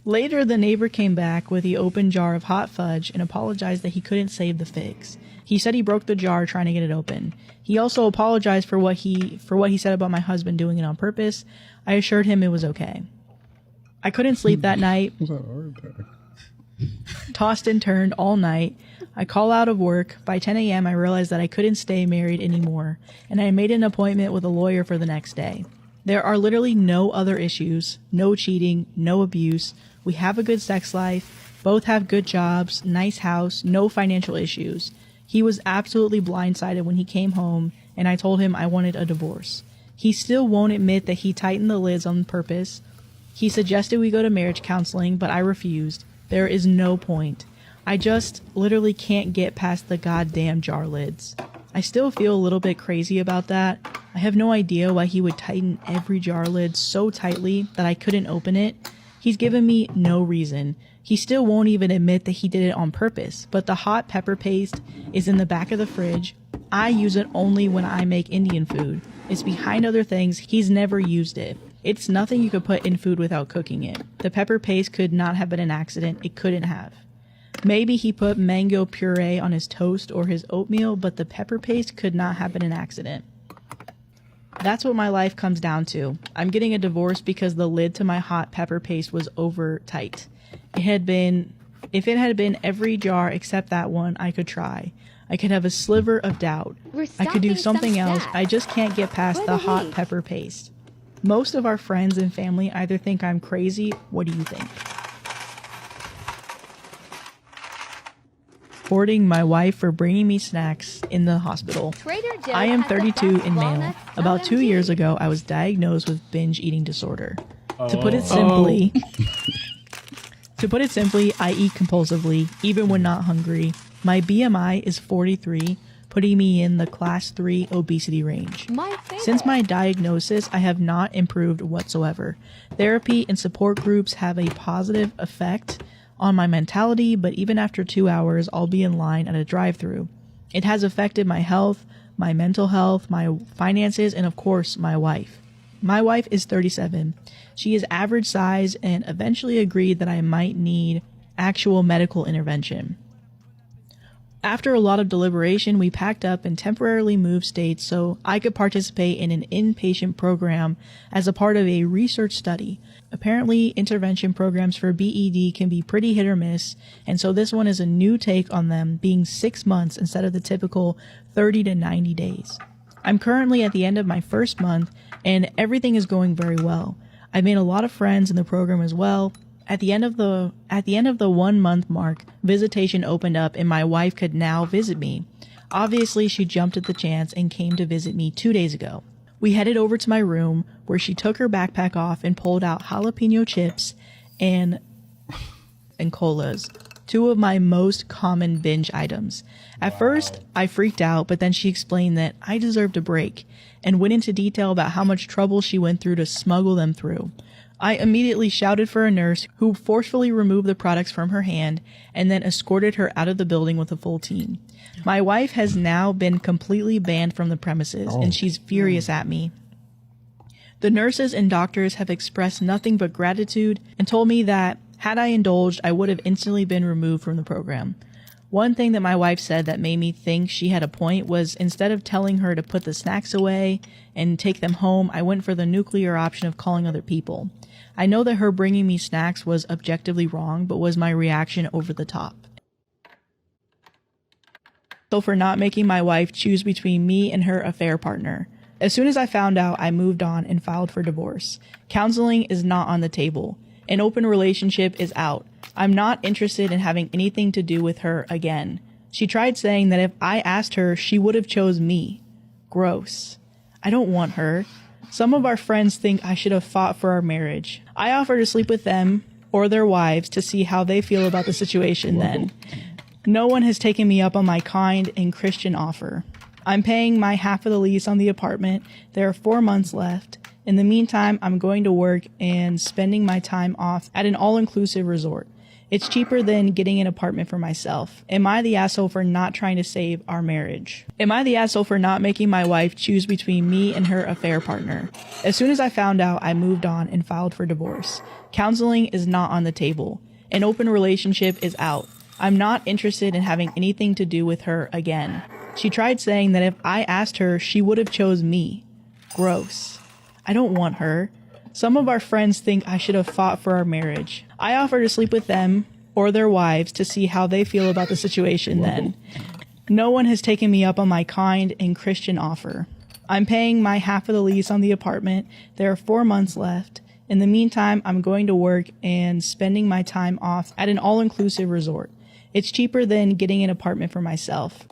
the neighbor came back with the open jar of hot fudge and apologized that he couldn't save the figs. He said he broke the jar trying to get it open. He also apologized for what he said about my husband doing it on purpose. I assured him it was okay. I couldn't sleep that night. Tossed and turned all night. I call out of work. By 10 a.m. I realized that I couldn't stay married anymore, and I made an appointment with a lawyer for the next day. There are literally no other issues, no cheating, no abuse. We have a good sex life, both have good jobs, nice house, no financial issues. He was absolutely blindsided when he came home, and I told him I wanted a divorce. He still won't admit that he tightened the lids on purpose. He suggested we go to marriage counseling, but I refused. There is no point. I just literally can't get past the goddamn jar lids. I still feel a little bit crazy about that. I have no idea why he would tighten every jar lid so tightly that I couldn't open it. He's given me no reason. He still won't even admit that he did it on purpose, but the hot pepper paste is in the back of the fridge. I use it only when I make Indian food. It's behind other things. He's never used it. It's nothing you could put in food without cooking it. The pepper paste could not have been an accident. It couldn't have. Maybe he put mango puree on his toast or his oatmeal, but the pepper paste could not have been an accident. That's what my life comes down to. I'm getting a divorce because the lid to my hot pepper paste was over tight. If it had been every jar except that one, I could try. I could have a sliver of doubt. I could do something else. I just can't get past the hot pepper paste. Most of our friends and family either think I'm crazy. What do you think? Hoarding my wife for bringing me snacks in the hospital. I am 32 and male. About 2 years ago, I was diagnosed with binge eating disorder. To put it simply, I eat compulsively, even when not hungry. My BMI is 43, putting me in the class 3 obesity range. Since my diagnosis, I have not improved whatsoever. Therapy and support groups have a positive effect on my mentality, but even after 2 hours, I'll be in line at a drive-thru. It has affected my health, my mental health, my finances, and of course, my wife. My wife is 37. She is average size and eventually agreed that I might need actual medical intervention. After a lot of deliberation, we packed up and temporarily moved states so I could participate in an inpatient program as a part of a research study. Apparently, intervention programs for BED can be pretty hit or miss, and so this one is a new take on them, being 6 months instead of the typical 30 to 90 days. I'm currently at the end of my first month, and everything is going very well. I've made a lot of friends in the program as well. At the end of the 1 month mark, visitation opened up and my wife could now visit me. Obviously, she jumped at the chance and came to visit me 2 days ago. We headed over to my room where she took her backpack off and pulled out jalapeno chips and colas, two of my most common binge items. At first, I freaked out, but then she explained that I deserved a break and went into detail about how much trouble she went through to smuggle them through. I immediately shouted for a nurse who forcefully removed the products from her hand and then escorted her out of the building with a full team. My wife has now been completely banned from the premises, and she's furious at me. The nurses and doctors have expressed nothing but gratitude and told me that had I indulged, I would have instantly been removed from the program. One thing that my wife said that made me think she had a point was instead of telling her to put the snacks away and take them home, I went for the nuclear option of calling other people. I know that her bringing me snacks was objectively wrong, but was my reaction over the top? So for not making my wife choose between me and her affair partner. As soon as I found out, I moved on and filed for divorce. Counseling is not on the table. An open relationship is out. I'm not interested in having anything to do with her again. She tried saying that if I asked her, she would have chose me. Gross. I don't want her. Some of our friends think I should have fought for our marriage. I offer to sleep with them or their wives to see how they feel about the situation then. No one has taken me up on my kind and Christian offer. I'm paying my half of the lease on the apartment. There are 4 months left. In the meantime, I'm going to work and spending my time off at an all-inclusive resort. It's cheaper than getting an apartment for myself. Am I the asshole for not trying to save our marriage? Am I the asshole for not making my wife choose between me and her affair partner? As soon as I found out, I moved on and filed for divorce. Counseling is not on the table. An open relationship is out. I'm not interested in having anything to do with her again. She tried saying that if I asked her, she would have chose me. Gross. I don't want her. Some of our friends think I should have fought for our marriage. I offer to sleep with them or their wives to see how they feel about the situation then. No one has taken me up on my kind and Christian offer. I'm paying my half of the lease on the apartment. There are 4 months left. In the meantime, I'm going to work and spending my time off at an all-inclusive resort. It's cheaper than getting an apartment for myself.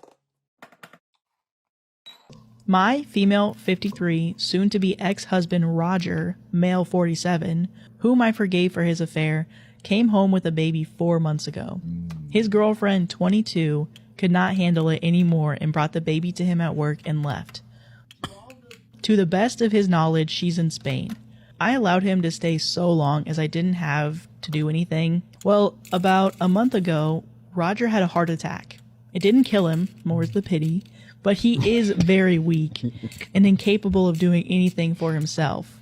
My female 53, soon-to-be ex-husband Roger, male 47, whom I forgave for his affair, came home with a baby 4 months ago. His girlfriend, 22, could not handle it anymore and brought the baby to him at work and left. To the best of his knowledge, she's in Spain. I allowed him to stay so long as I didn't have to do anything. Well, about a month ago, Roger had a heart attack. It didn't kill him, more's the pity, but he is very weak and incapable of doing anything for himself.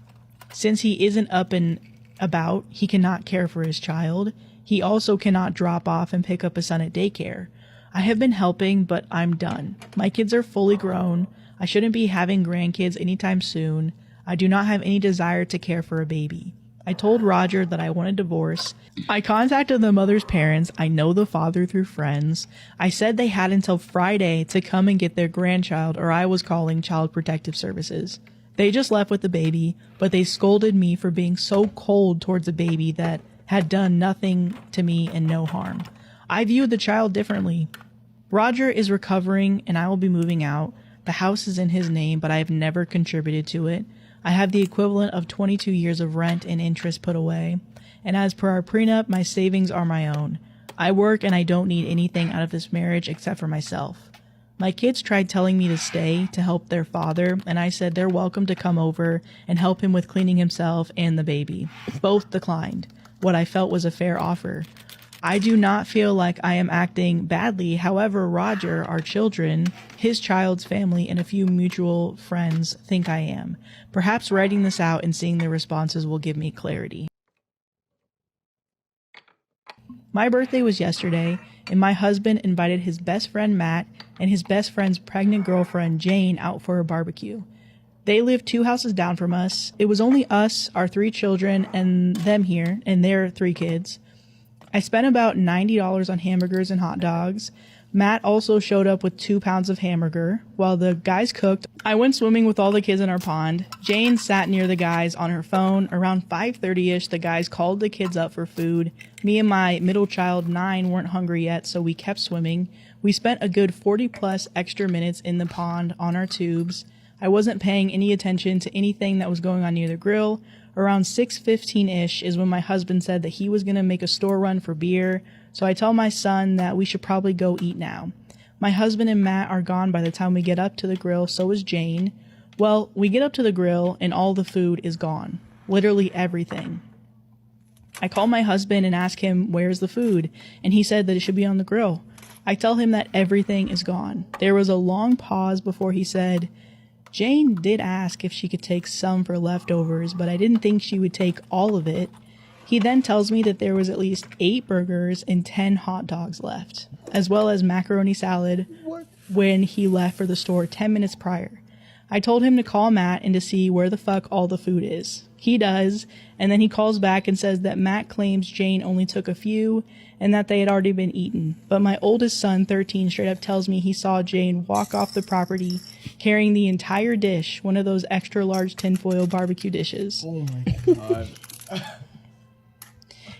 Since he isn't up and about, he cannot care for his child. He also cannot drop off and pick up his son at daycare. I have been helping, but I'm done. My kids are fully grown. I shouldn't be having grandkids anytime soon. I do not have any desire to care for a baby. I told Roger that I want a divorce. I contacted the mother's parents. I know the father through friends. I said they had until Friday to come and get their grandchild, or I was calling Child Protective Services. They just left with the baby, but they scolded me for being so cold towards a baby that had done nothing to me and no harm. I viewed the child differently. Roger is recovering and I will be moving out. The house is in his name, but I have never contributed to it. I have the equivalent of 22 years of rent and interest put away, and as per our prenup, my savings are my own. I work and I don't need anything out of this marriage except for myself. My kids tried telling me to stay to help their father, and I said they're welcome to come over and help him with cleaning himself and the baby. Both declined, what I felt was a fair offer. I do not feel like I am acting badly. However, Roger, our children, his child's family, and a few mutual friends think I am. Perhaps writing this out and seeing their responses will give me clarity. My birthday was yesterday, and my husband invited his best friend Matt and his best friend's pregnant girlfriend Jane out for a barbecue. They live 2 houses down from us. It was only us, our 3 children, and them here, and their 3 kids. I spent about $90 on hamburgers and hot dogs. Matt also showed up with 2 pounds of hamburger. While the guys cooked, I went swimming with all the kids in our pond. Jane sat near the guys on her phone. Around 5:30ish, the guys called the kids up for food. Me and my middle child, 9, weren't hungry yet, so we kept swimming. We spent a good 40 plus extra minutes in the pond on our tubes. I wasn't paying any attention to anything that was going on near the grill. Around 6:15ish is when my husband said that he was going to make a store run for beer. So I tell my son that we should probably go eat now. My husband and Matt are gone by the time we get up to the grill, so is Jane. Well, we get up to the grill and all the food is gone. Literally everything. I call my husband and ask him where's the food, and he said that it should be on the grill. I tell him that everything is gone. There was a long pause before he said, Jane did ask if she could take some for leftovers, but I didn't think she would take all of it. He then tells me that there was at least 8 burgers and 10 hot dogs left, as well as macaroni salad when he left for the store 10 minutes prior. I told him to call Matt and to see where the fuck all the food is. He does, and then he calls back and says that Matt claims Jane only took a few and that they had already been eaten. But my oldest son, 13, straight up tells me he saw Jane walk off the property carrying the entire dish, one of those extra large tinfoil barbecue dishes. Oh my god.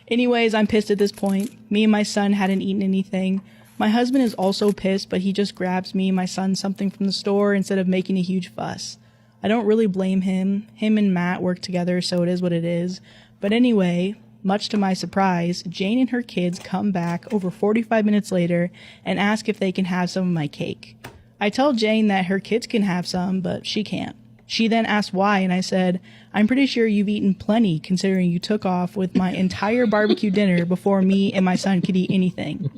Anyways, I'm pissed at this point. Me and my son hadn't eaten anything. My husband is also pissed, but he just grabs me and my son something from the store instead of making a huge fuss. I don't really blame him. Him and Matt work together, so it is what it is. But anyway, much to my surprise, Jane and her kids come back over 45 minutes later and ask if they can have some of my cake. I tell Jane that her kids can have some, but she can't. She then asked why, and I said, I'm pretty sure you've eaten plenty considering you took off with my entire barbecue dinner before me and my son could eat anything.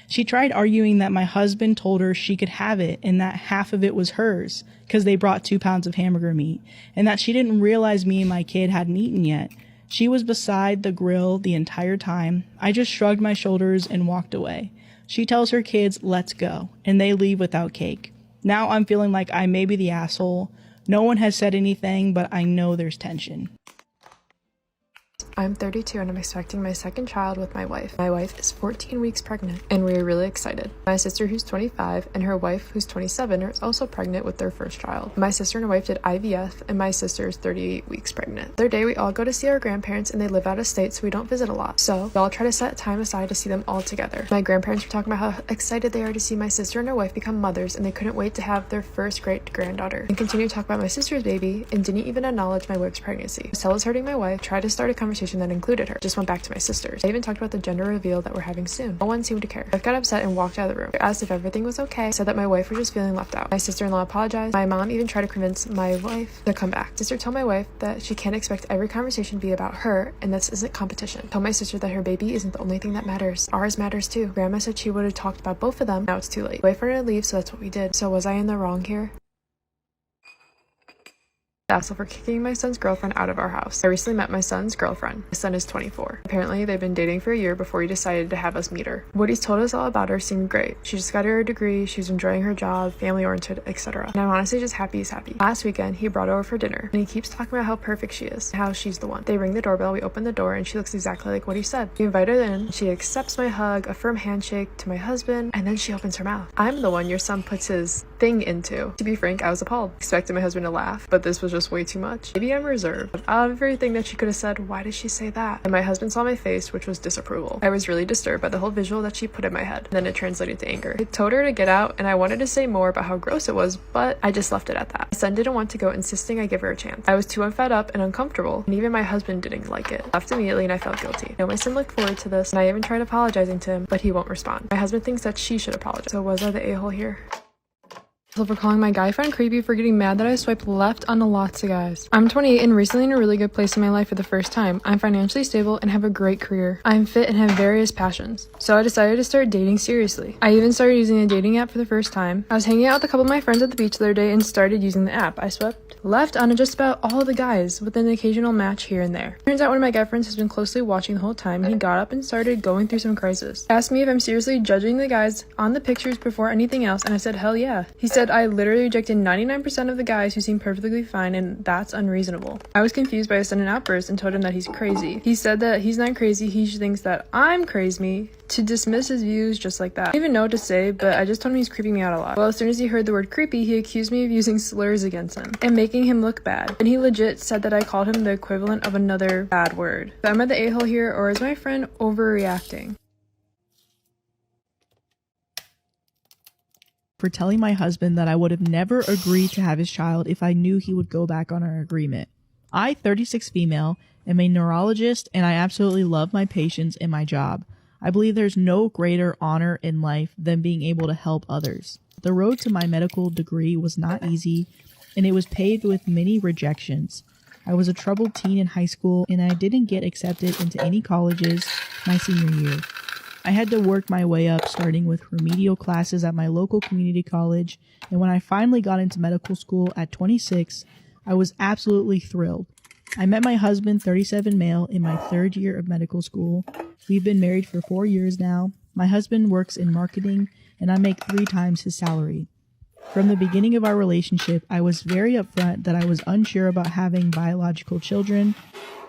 She tried arguing that my husband told her she could have it and that half of it was hers because they brought 2 pounds of hamburger meat, and that she didn't realize me and my kid hadn't eaten yet. She was beside the grill the entire time. I just shrugged my shoulders and walked away. She tells her kids, let's go, and they leave without cake. Now I'm feeling like I may be the asshole. No one has said anything, but I know there's tension. I'm 32 and I'm expecting my second child with my wife. My wife is 14 weeks pregnant and we are really excited. My sister, who's 25, and her wife, who's 27, are also pregnant with their first child. My sister and her wife did IVF, and my sister is 38 weeks pregnant. The other day we all go to see our grandparents, and they live out of state, so we don't visit a lot. So we all try to set time aside to see them all together. My grandparents were talking about how excited they are to see my sister and her wife become mothers, and they couldn't wait to have their first great-granddaughter. And continue to talk about my sister's baby and didn't even acknowledge my wife's pregnancy. I was jealous hurting my wife, tried to start a conversation that included her. Just went back to my sisters. I even talked about the gender reveal that we're having soon. No one seemed to care. I got upset and walked out of the room. I asked if everything was okay, said that my wife was just feeling left out. My sister-in-law apologized. My mom even tried to convince my wife to come back. Sister told my wife that she can't expect every conversation to be about her, and this isn't competition. Told my sister that her baby isn't the only thing that matters. Ours matters too. Grandma said she would have talked about both of them. Now it's too late. Wait for her to leave, so that's what we did. So was I in the wrong here? Asshole for kicking my son's girlfriend out of our house. I recently met my son's girlfriend. My son is 24. Apparently, they've been dating for a year before he decided to have us meet her. What he's told us all about her seemed great. She just got her a degree, she's enjoying her job, family-oriented, etc. And I'm honestly just happy he's happy. Last weekend, he brought her over for dinner, and he keeps talking about how perfect she is, how she's the one. They ring the doorbell, we open the door, and she looks exactly like what he said. We invite her in, she accepts my hug, a firm handshake to my husband, and then she opens her mouth. I'm the one your son puts his thing into. To be frank, I was appalled. Expected my husband to laugh, but this was just was way too much. Maybe I'm reserved, but out of everything that she could have said, why did she say that? And my husband saw my face, which was disapproval. I was really disturbed by the whole visual that she put in my head, and then it translated to anger. I told her to get out, and I wanted to say more about how gross it was, but I just left it at that. My son didn't want to go, insisting I give her a chance. I was too fed up and uncomfortable, and even my husband didn't like it. Left immediately, and I felt guilty. I know my son looked forward to this, and I even tried apologizing to him, but he won't respond. My husband thinks that she should apologize. So was I the a-hole here? So for calling my guy friend creepy for getting mad that I swiped left on lots of guys. I'm 28 and recently in a really good place in my life for the first time. I'm financially stable and have a great career. I'm fit and have various passions. So I decided to start dating seriously. I even started using a dating app for the first time. I was hanging out with a couple of my friends at the beach the other day and started using the app. I swiped left on just about all of the guys with an occasional match here and there. Turns out one of my guy friends has been closely watching the whole time. He got up and started going through some crisis. Asked me if I'm seriously judging the guys on the pictures before anything else, and I said hell yeah. He said I literally rejected 99% of the guys who seem perfectly fine, and that's unreasonable. I was confused by his sudden outburst and told him that he's crazy. He said that he's not crazy, he thinks that I'm crazy, to dismiss his views just like that. I didn't even know what to say, but I just told him he's creeping me out a lot. Well, as soon as he heard the word creepy, he accused me of using slurs against him and making him look bad. And he legit said that I called him the equivalent of another bad word. So am I the a-hole here, or is my friend overreacting? For telling my husband that I would have never agreed to have his child if I knew he would go back on our agreement. I, 36 female, am a neurologist, and I absolutely love my patients and my job. I believe there's no greater honor in life than being able to help others. The road to my medical degree was not easy, and it was paved with many rejections. I was a troubled teen in high school, and I didn't get accepted into any colleges my senior year. I had to work my way up, starting with remedial classes at my local community college, and when I finally got into medical school at 26, I was absolutely thrilled. I met my husband, 37 male, in my third year of medical school. We've been married for 4 years now. My husband works in marketing, and I make 3 times his salary. From the beginning of our relationship, I was very upfront that I was unsure about having biological children.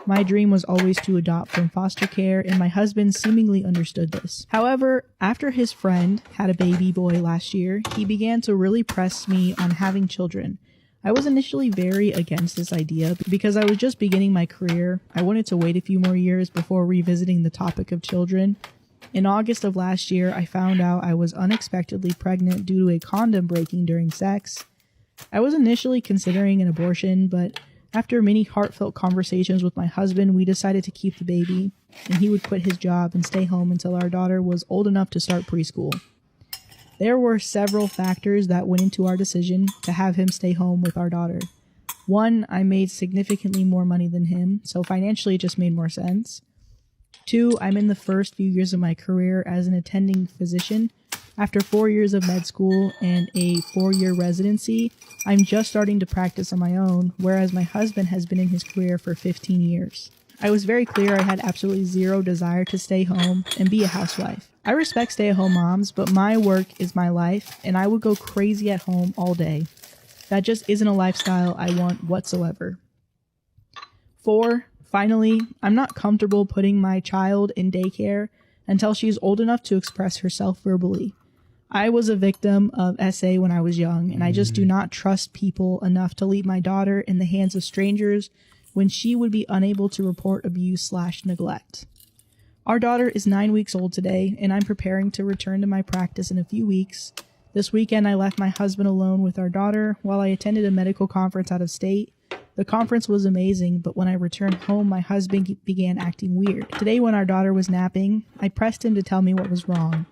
My dream was always to adopt from foster care, and my husband seemingly understood this. However, after his friend had a baby boy last year, he began to really press me on having children. I was initially very against this idea because I was just beginning my career. I wanted to wait a few more years before revisiting the topic of children. In August of last year, I found out I was unexpectedly pregnant due to a condom breaking during sex. I was initially considering an abortion, but after many heartfelt conversations with my husband, we decided to keep the baby, and he would quit his job and stay home until our daughter was old enough to start preschool. There were several factors that went into our decision to have him stay home with our daughter. 1, I made significantly more money than him, so financially it just made more sense. 2, I'm in the first few years of my career as an attending physician. After 4 years of med school and a 4-year residency, I'm just starting to practice on my own, whereas my husband has been in his career for 15 years. I was very clear I had absolutely zero desire to stay home and be a housewife. I respect stay-at-home moms, but my work is my life, and I would go crazy at home all day. That just isn't a lifestyle I want whatsoever. 4, finally, I'm not comfortable putting my child in daycare until she's old enough to express herself verbally. I was a victim of SA when I was young, and I just do not trust people enough to leave my daughter in the hands of strangers when she would be unable to report abuse/neglect. Our daughter is 9 weeks old today, and I'm preparing to return to my practice in a few weeks. This weekend, I left my husband alone with our daughter while I attended a medical conference out of state. The conference was amazing, but when I returned home, my husband began acting weird. Today, when our daughter was napping, I pressed him to tell me what was wrong.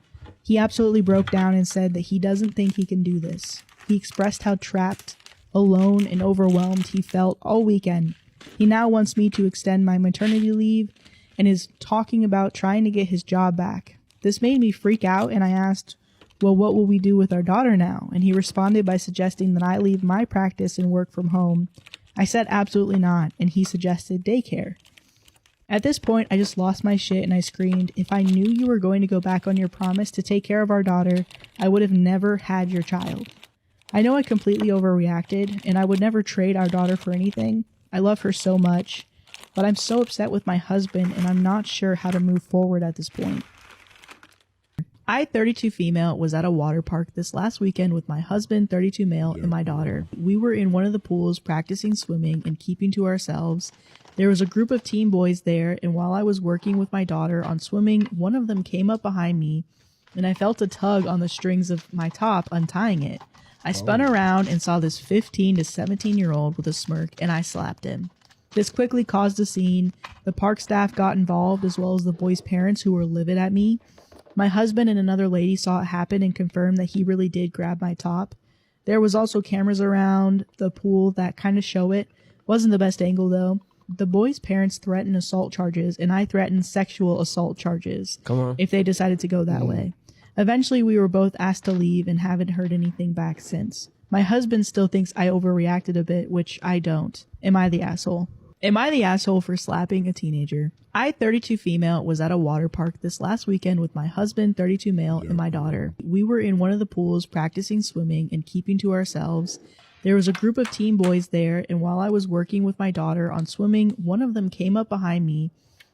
He absolutely broke down and said that he doesn't think he can do this. He expressed how trapped, alone, and overwhelmed he felt all weekend. He now wants me to extend my maternity leave and is talking about trying to get his job back. This made me freak out, and I asked, well, what will we do with our daughter now? And he responded by suggesting that I leave my practice and work from home. I said absolutely not, and he suggested daycare. At this point, I just lost my shit and I screamed, if I knew you were going to go back on your promise to take care of our daughter, I would have never had your child. I know I completely overreacted, and I would never trade our daughter for anything. I love her so much, but I'm so upset with my husband, and I'm not sure how to move forward at this point. I, 32 female, was at a water park this last weekend with my husband, 32 male, and my daughter. We were in one of the pools practicing swimming and keeping to ourselves. There was a group of teen boys there, and while I was working with my daughter on swimming, one of them came up behind me, and I felt a tug on the strings of my top, untying it. I spun around and saw this 15 to 17-year-old with a smirk, and I slapped him. This quickly caused a scene. The park staff got involved, as well as the boys' parents, who were livid at me. My husband and another lady saw it happen and confirmed that he really did grab my top. There was also cameras around the pool that kind of show it. Wasn't the best angle, though. The boys' parents threatened assault charges, and I threatened sexual assault charges. Come on. If they decided to go that way. Eventually, we were both asked to leave and haven't heard anything back since. My husband still thinks I overreacted a bit, which I don't. Am I the asshole? Am I the asshole for slapping a teenager? I, 32 female, was at a water park this last weekend with my husband, 32 male, and my daughter. We were in one of the pools practicing swimming and keeping to ourselves. There was a group of teen boys there, and while I was working with my daughter on swimming, one of them came up behind me,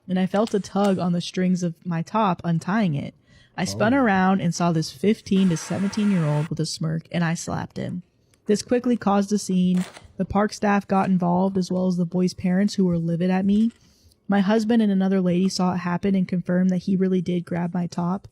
and I felt a tug on the strings of my top, untying it. I spun around and saw this 15 to 17-year-old with a smirk, and I slapped him. This quickly caused a scene. The park staff got involved, as well as the boys' parents, who were livid at me. My husband and another lady saw it happen and confirmed that he really did grab my top.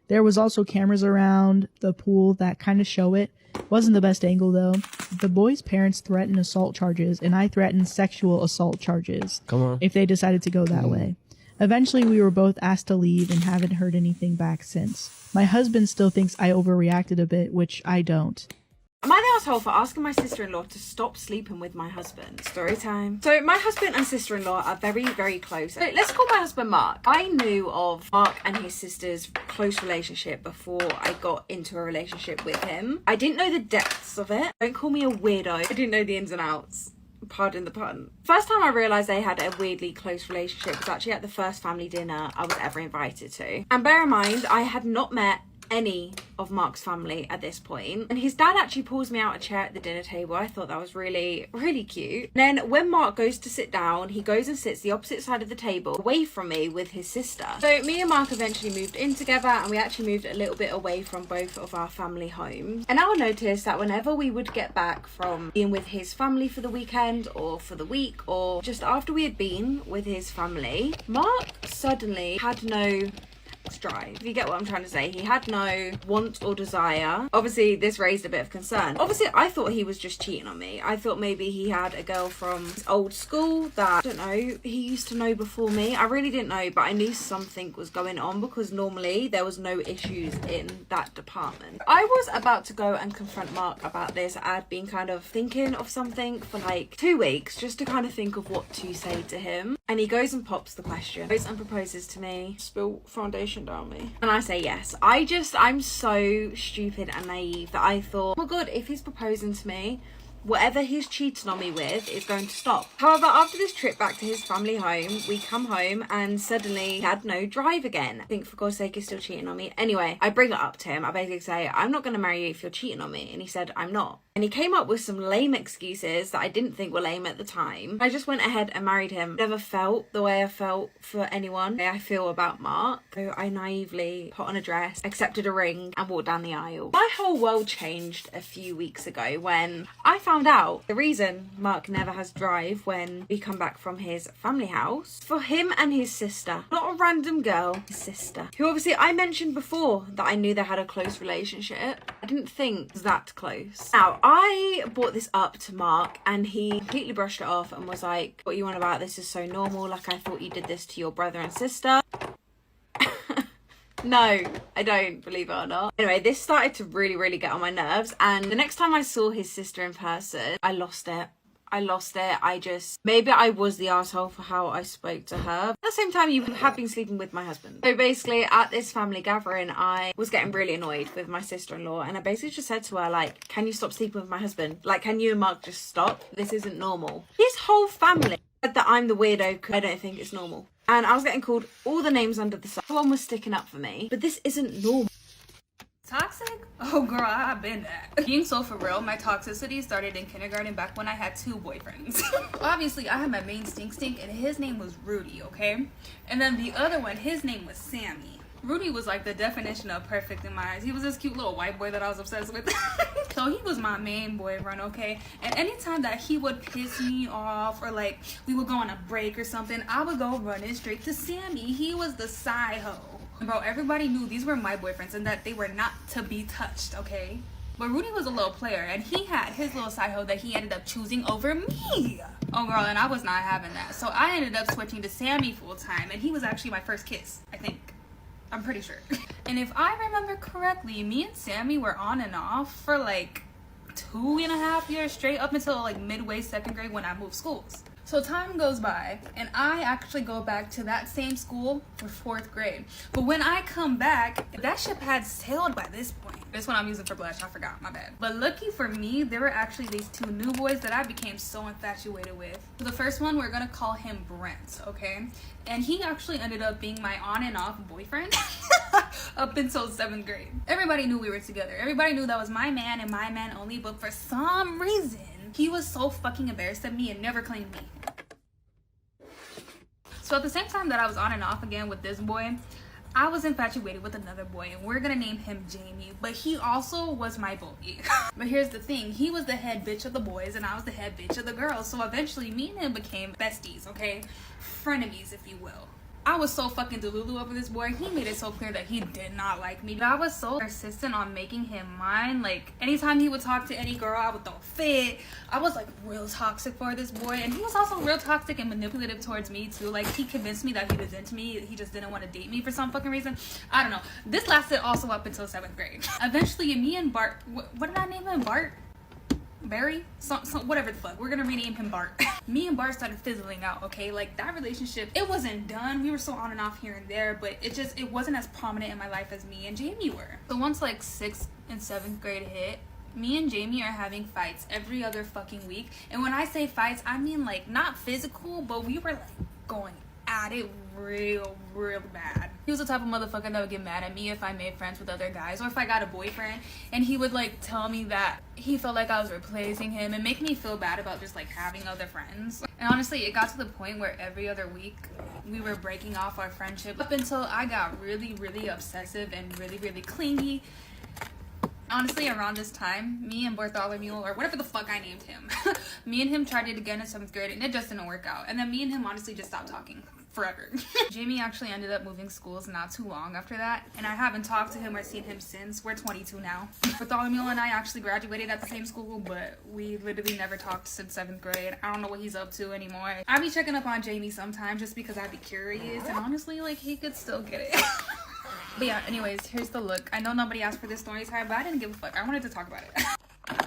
There was also cameras around the pool that kind of show it. Wasn't the best angle, though. The boys' parents threatened assault charges, and I threatened sexual assault charges. Come on. If they decided to go that way. Eventually, we were both asked to leave and haven't heard anything back since. My husband still thinks I overreacted a bit, which I don't. Am I the asshole for asking my sister-in-law to stop sleeping with my husband? Story time. So my husband and sister-in-law are very, very close. So let's call my husband Mark. I knew of Mark and his sister's close relationship before I got into a relationship with him. I didn't know the depths of it. Don't call me a weirdo. I didn't know the ins and outs. Pardon the pun. First time I realised they had a weirdly close relationship was actually at the first family dinner I was ever invited to. And bear in mind, I had not met any of Mark's family at this point, and his dad actually pulls me out a chair at the dinner table. I thought that was really, really cute. And then when Mark goes to sit down, he goes and sits the opposite side of the table away from me with his sister. So me and Mark eventually moved in together, and we actually moved a little bit away from both of our family homes. And now I noticed that whenever we would get back from being with his family for the weekend or for the week, or just after we had been with his family, Mark suddenly had no drive. If you get what I'm trying to say, he had no want or desire. Obviously, this raised a bit of concern. Obviously, I thought he was just cheating on me. I thought maybe he had a girl from his old school that, I don't know, he used to know before me. I really didn't know, but I knew something was going on because normally there was no issues in that department. I was about to go and confront Mark about this. I'd been kind of thinking of something for like 2 weeks just to kind of think of what to say to him. And he goes and pops the question. Goes and proposes to me. Spill foundation down me. And I say yes. I'm so stupid and naive that I thought, oh my god, if he's proposing to me, whatever he's cheating on me with is going to stop. However, after this trip back to his family home, we come home and suddenly he had no drive again. I think for God's sake he's still cheating on me. Anyway, I bring it up to him. I basically say, I'm not going to marry you if you're cheating on me. And he said, I'm not. And he came up with some lame excuses that I didn't think were lame at the time. I just went ahead and married him. Never felt the way I felt for anyone. The way I feel about Mark. So I naively put on a dress, accepted a ring, and walked down the aisle. My whole world changed a few weeks ago when I found out the reason Mark never has drive when we come back from his family house for him and his sister. Not a random girl, his sister. Who obviously I mentioned before that I knew they had a close relationship. I didn't think it was that close. Now, I brought this up to Mark and he completely brushed it off and was like, what are you on about? This is so normal. Like, I thought you did this to your brother and sister. No, I don't, believe it or not. Anyway, this started to really, really get on my nerves. And the next time I saw his sister in person, I lost it. Maybe I was the asshole for how I spoke to her. At the same time, you have been sleeping with my husband. So basically, at this family gathering, I was getting really annoyed with my sister-in-law. And I basically just said to her, like, can you stop sleeping with my husband? Like, can you and Mark just stop? This isn't normal. His whole family said that I'm the weirdo because I don't think it's normal. And I was getting called all the names under the sun. One was sticking up for me, but this isn't normal. Toxic? Oh girl, I've been that. Being so for real, my toxicity started in kindergarten back when I had 2 boyfriends. Obviously, I had my main stink and his name was Rudy, okay? And then the other one, his name was Sammy. Rudy was like the definition of perfect in my eyes. He was this cute little white boy that I was obsessed with. So he was my main boyfriend, okay? And anytime that he would piss me off or like we would go on a break or something, I would go running straight to Sammy. He was the side hoe. Bro, everybody knew these were my boyfriends and that they were not to be touched, okay? But Rudy was a little player and he had his little side hoe that he ended up choosing over me. Oh girl, and I was not having that. So I ended up switching to Sammy full time and he was actually my first kiss, I think. I'm pretty sure. And if I remember correctly, me and Sammy were on and off for like 2.5 years straight up until like midway 2nd grade when I moved schools. So time goes by and I actually go back to that same school for 4th grade. But when I come back, that ship had sailed by this point. This one I'm using for blush, I forgot, my bad. But lucky for me, there were actually these 2 new boys that I became so infatuated with. So the first one, we're gonna call him Brent, okay? And he actually ended up being my on and off boyfriend up until 7th grade. Everybody knew we were together. Everybody knew that was my man and my man only, but for some reason, he was so fucking embarrassed of me and never claimed me. So at the same time that I was on and off again with this boy, I was infatuated with another boy and we're gonna name him Jamie, but he also was my bully. But here's the thing, he was the head bitch of the boys and I was the head bitch of the girls, so eventually me and him became besties, okay? Frenemies, if you will. I was so fucking delulu over this boy. He made it so clear that he did not like me. But I was so persistent on making him mine. Like, anytime he would talk to any girl, I would throw a fit. I was like real toxic for this boy. And he was also real toxic and manipulative towards me too. Like, he convinced me that he was into me. He just didn't want to date me for some fucking reason. I don't know. This lasted also up until 7th grade. Eventually, me and Bart, what did I name him? Bart? Barry? Whatever the fuck. We're gonna rename him Bart. Me and Bart started fizzling out, okay? Like, that relationship, it wasn't done. We were so on and off here and there, but it wasn't as prominent in my life as me and Jamie were. So once like 6th and 7th grade hit, me and Jamie are having fights every other fucking week. And when I say fights, I mean like not physical, but we were like going at it real bad. He was the type of motherfucker that would get mad at me if I made friends with other guys or if I got a boyfriend, and he would like tell me that he felt like I was replacing him and make me feel bad about just like having other friends. And honestly, it got to the point where every other week we were breaking off our friendship up until I got really obsessive and really clingy. Honestly, around this time, me and Bartholomew, or whatever the fuck I named him, me and him tried it again in 7th grade and it just didn't work out. And then me and him honestly just stopped talking forever. Jamie actually ended up moving schools not too long after that, and I haven't talked to him or seen him since. We're 22 now. Bartholomew and I actually graduated at the same school, but we literally never talked since 7th grade. I don't know what he's up to anymore. I be checking up on Jamie sometimes just because I'd be curious, and honestly, like, he could still get it. But yeah, anyways, here's the look. I know nobody asked for this story time, but I didn't give a fuck. I wanted to talk about it.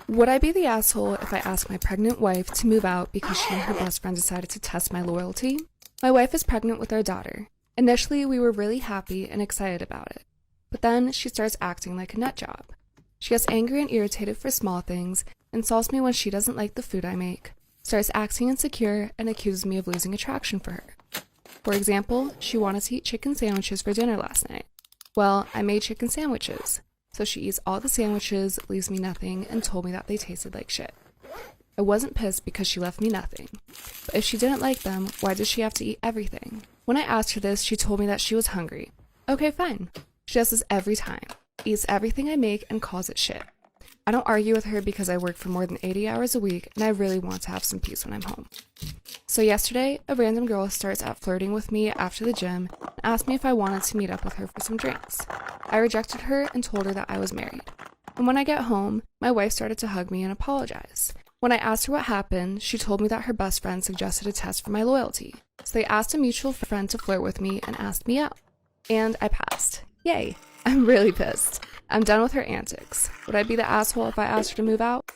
Would I be the asshole if I asked my pregnant wife to move out because she and her best friend decided to test my loyalty? My wife is pregnant with our daughter. Initially, we were really happy and excited about it. But then she starts acting like a nut job. She gets angry and irritated for small things, insults me when she doesn't like the food I make, starts acting insecure, and accuses me of losing attraction for her. For example, she wanted to eat chicken sandwiches for dinner last night. Well, I made chicken sandwiches. So she eats all the sandwiches, leaves me nothing, and told me that they tasted like shit. I wasn't pissed because she left me nothing. But if she didn't like them, why does she have to eat everything? When I asked her this, she told me that she was hungry. Okay, fine. She does this every time. Eats everything I make and calls it shit. I don't argue with her because I work for more than 80 hours a week and I really want to have some peace when I'm home. So yesterday, a random girl starts out flirting with me after the gym and asked me if I wanted to meet up with her for some drinks. I rejected her and told her that I was married. And when I get home, my wife started to hug me and apologize. When I asked her what happened, she told me that her best friend suggested a test for my loyalty. So they asked a mutual friend to flirt with me and asked me out. And I passed. Yay. I'm really pissed. I'm done with her antics. Would I be the asshole if I asked her to move out?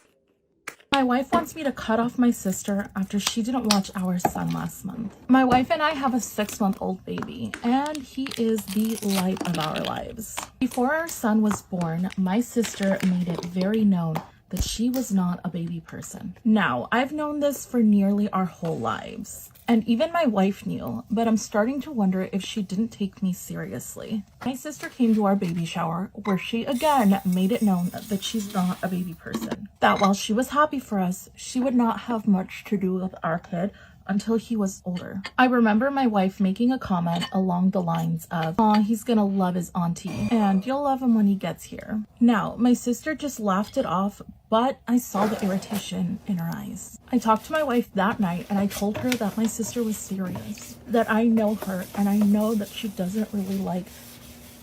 My wife wants me to cut off my sister after she didn't watch our son last month. My wife and I have a 6-month-old baby, and he is the light of our lives. Before our son was born, my sister made it very known that she was not a baby person. Now, I've known this for nearly our whole lives. And even my wife knew, but I'm starting to wonder if she didn't take me seriously. My sister came to our baby shower where she again made it known that she's not a baby person. That while she was happy for us, she would not have much to do with our kid until he was older. I remember my wife making a comment along the lines of, "Aw, he's gonna love his auntie, and you'll love him when he gets here." Now, my sister just laughed it off, but I saw the irritation in her eyes. I talked to my wife that night and I told her that my sister was serious, that I know her and I know that she doesn't really like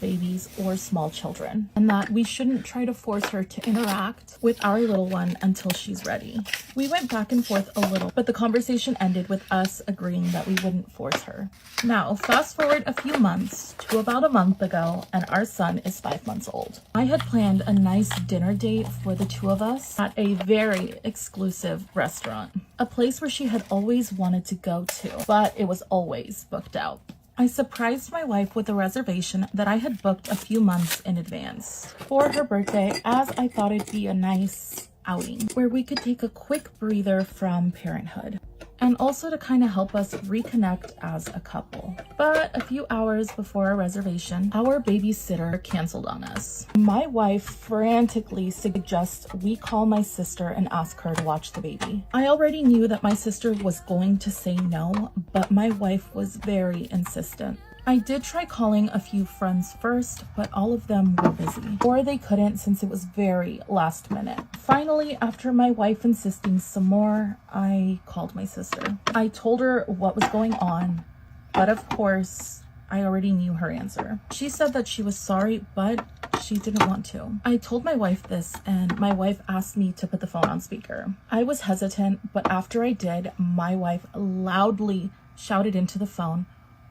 babies or small children, and that we shouldn't try to force her to interact with our little one until she's ready. We went back and forth a little, but the conversation ended with us agreeing that we wouldn't force her. Now, fast forward a few months to about a month ago, and our son is 5 months old. I had planned a nice dinner date for the two of us at a very exclusive restaurant, a place where she had always wanted to go to, but it was always booked out. I surprised my wife with a reservation that I had booked a few months in advance for her birthday, as I thought it'd be a nice outing where we could take a quick breather from parenthood and also to kind of help us reconnect as a couple. But a few hours before our reservation, our babysitter canceled on us. My wife frantically suggests we call my sister and ask her to watch the baby. I already knew that my sister was going to say no, but my wife was very insistent. I did try calling a few friends first, but all of them were busy, or they couldn't since it was very last minute. Finally, after my wife insisting some more, I called my sister. I told her what was going on, but of course, I already knew her answer. She said that she was sorry, but she didn't want to. I told my wife this, and my wife asked me to put the phone on speaker. I was hesitant, but after I did, my wife loudly shouted into the phone,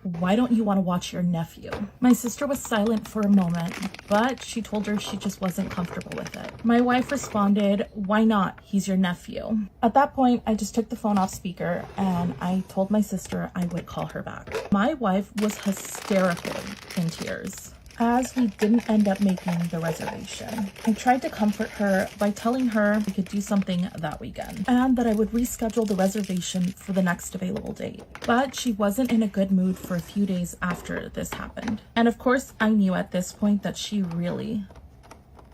"Why don't you want to watch your nephew?" My sister was silent for a moment, but she told her she just wasn't comfortable with it. My wife responded, "Why not? He's your nephew." At that point, I just took the phone off speaker and I told my sister I would call her back. My wife was hysterical in tears, as we didn't end up making the reservation. I tried to comfort her by telling her we could do something that weekend and that I would reschedule the reservation for the next available date. But she wasn't in a good mood for a few days after this happened. And of course, I knew at this point that she really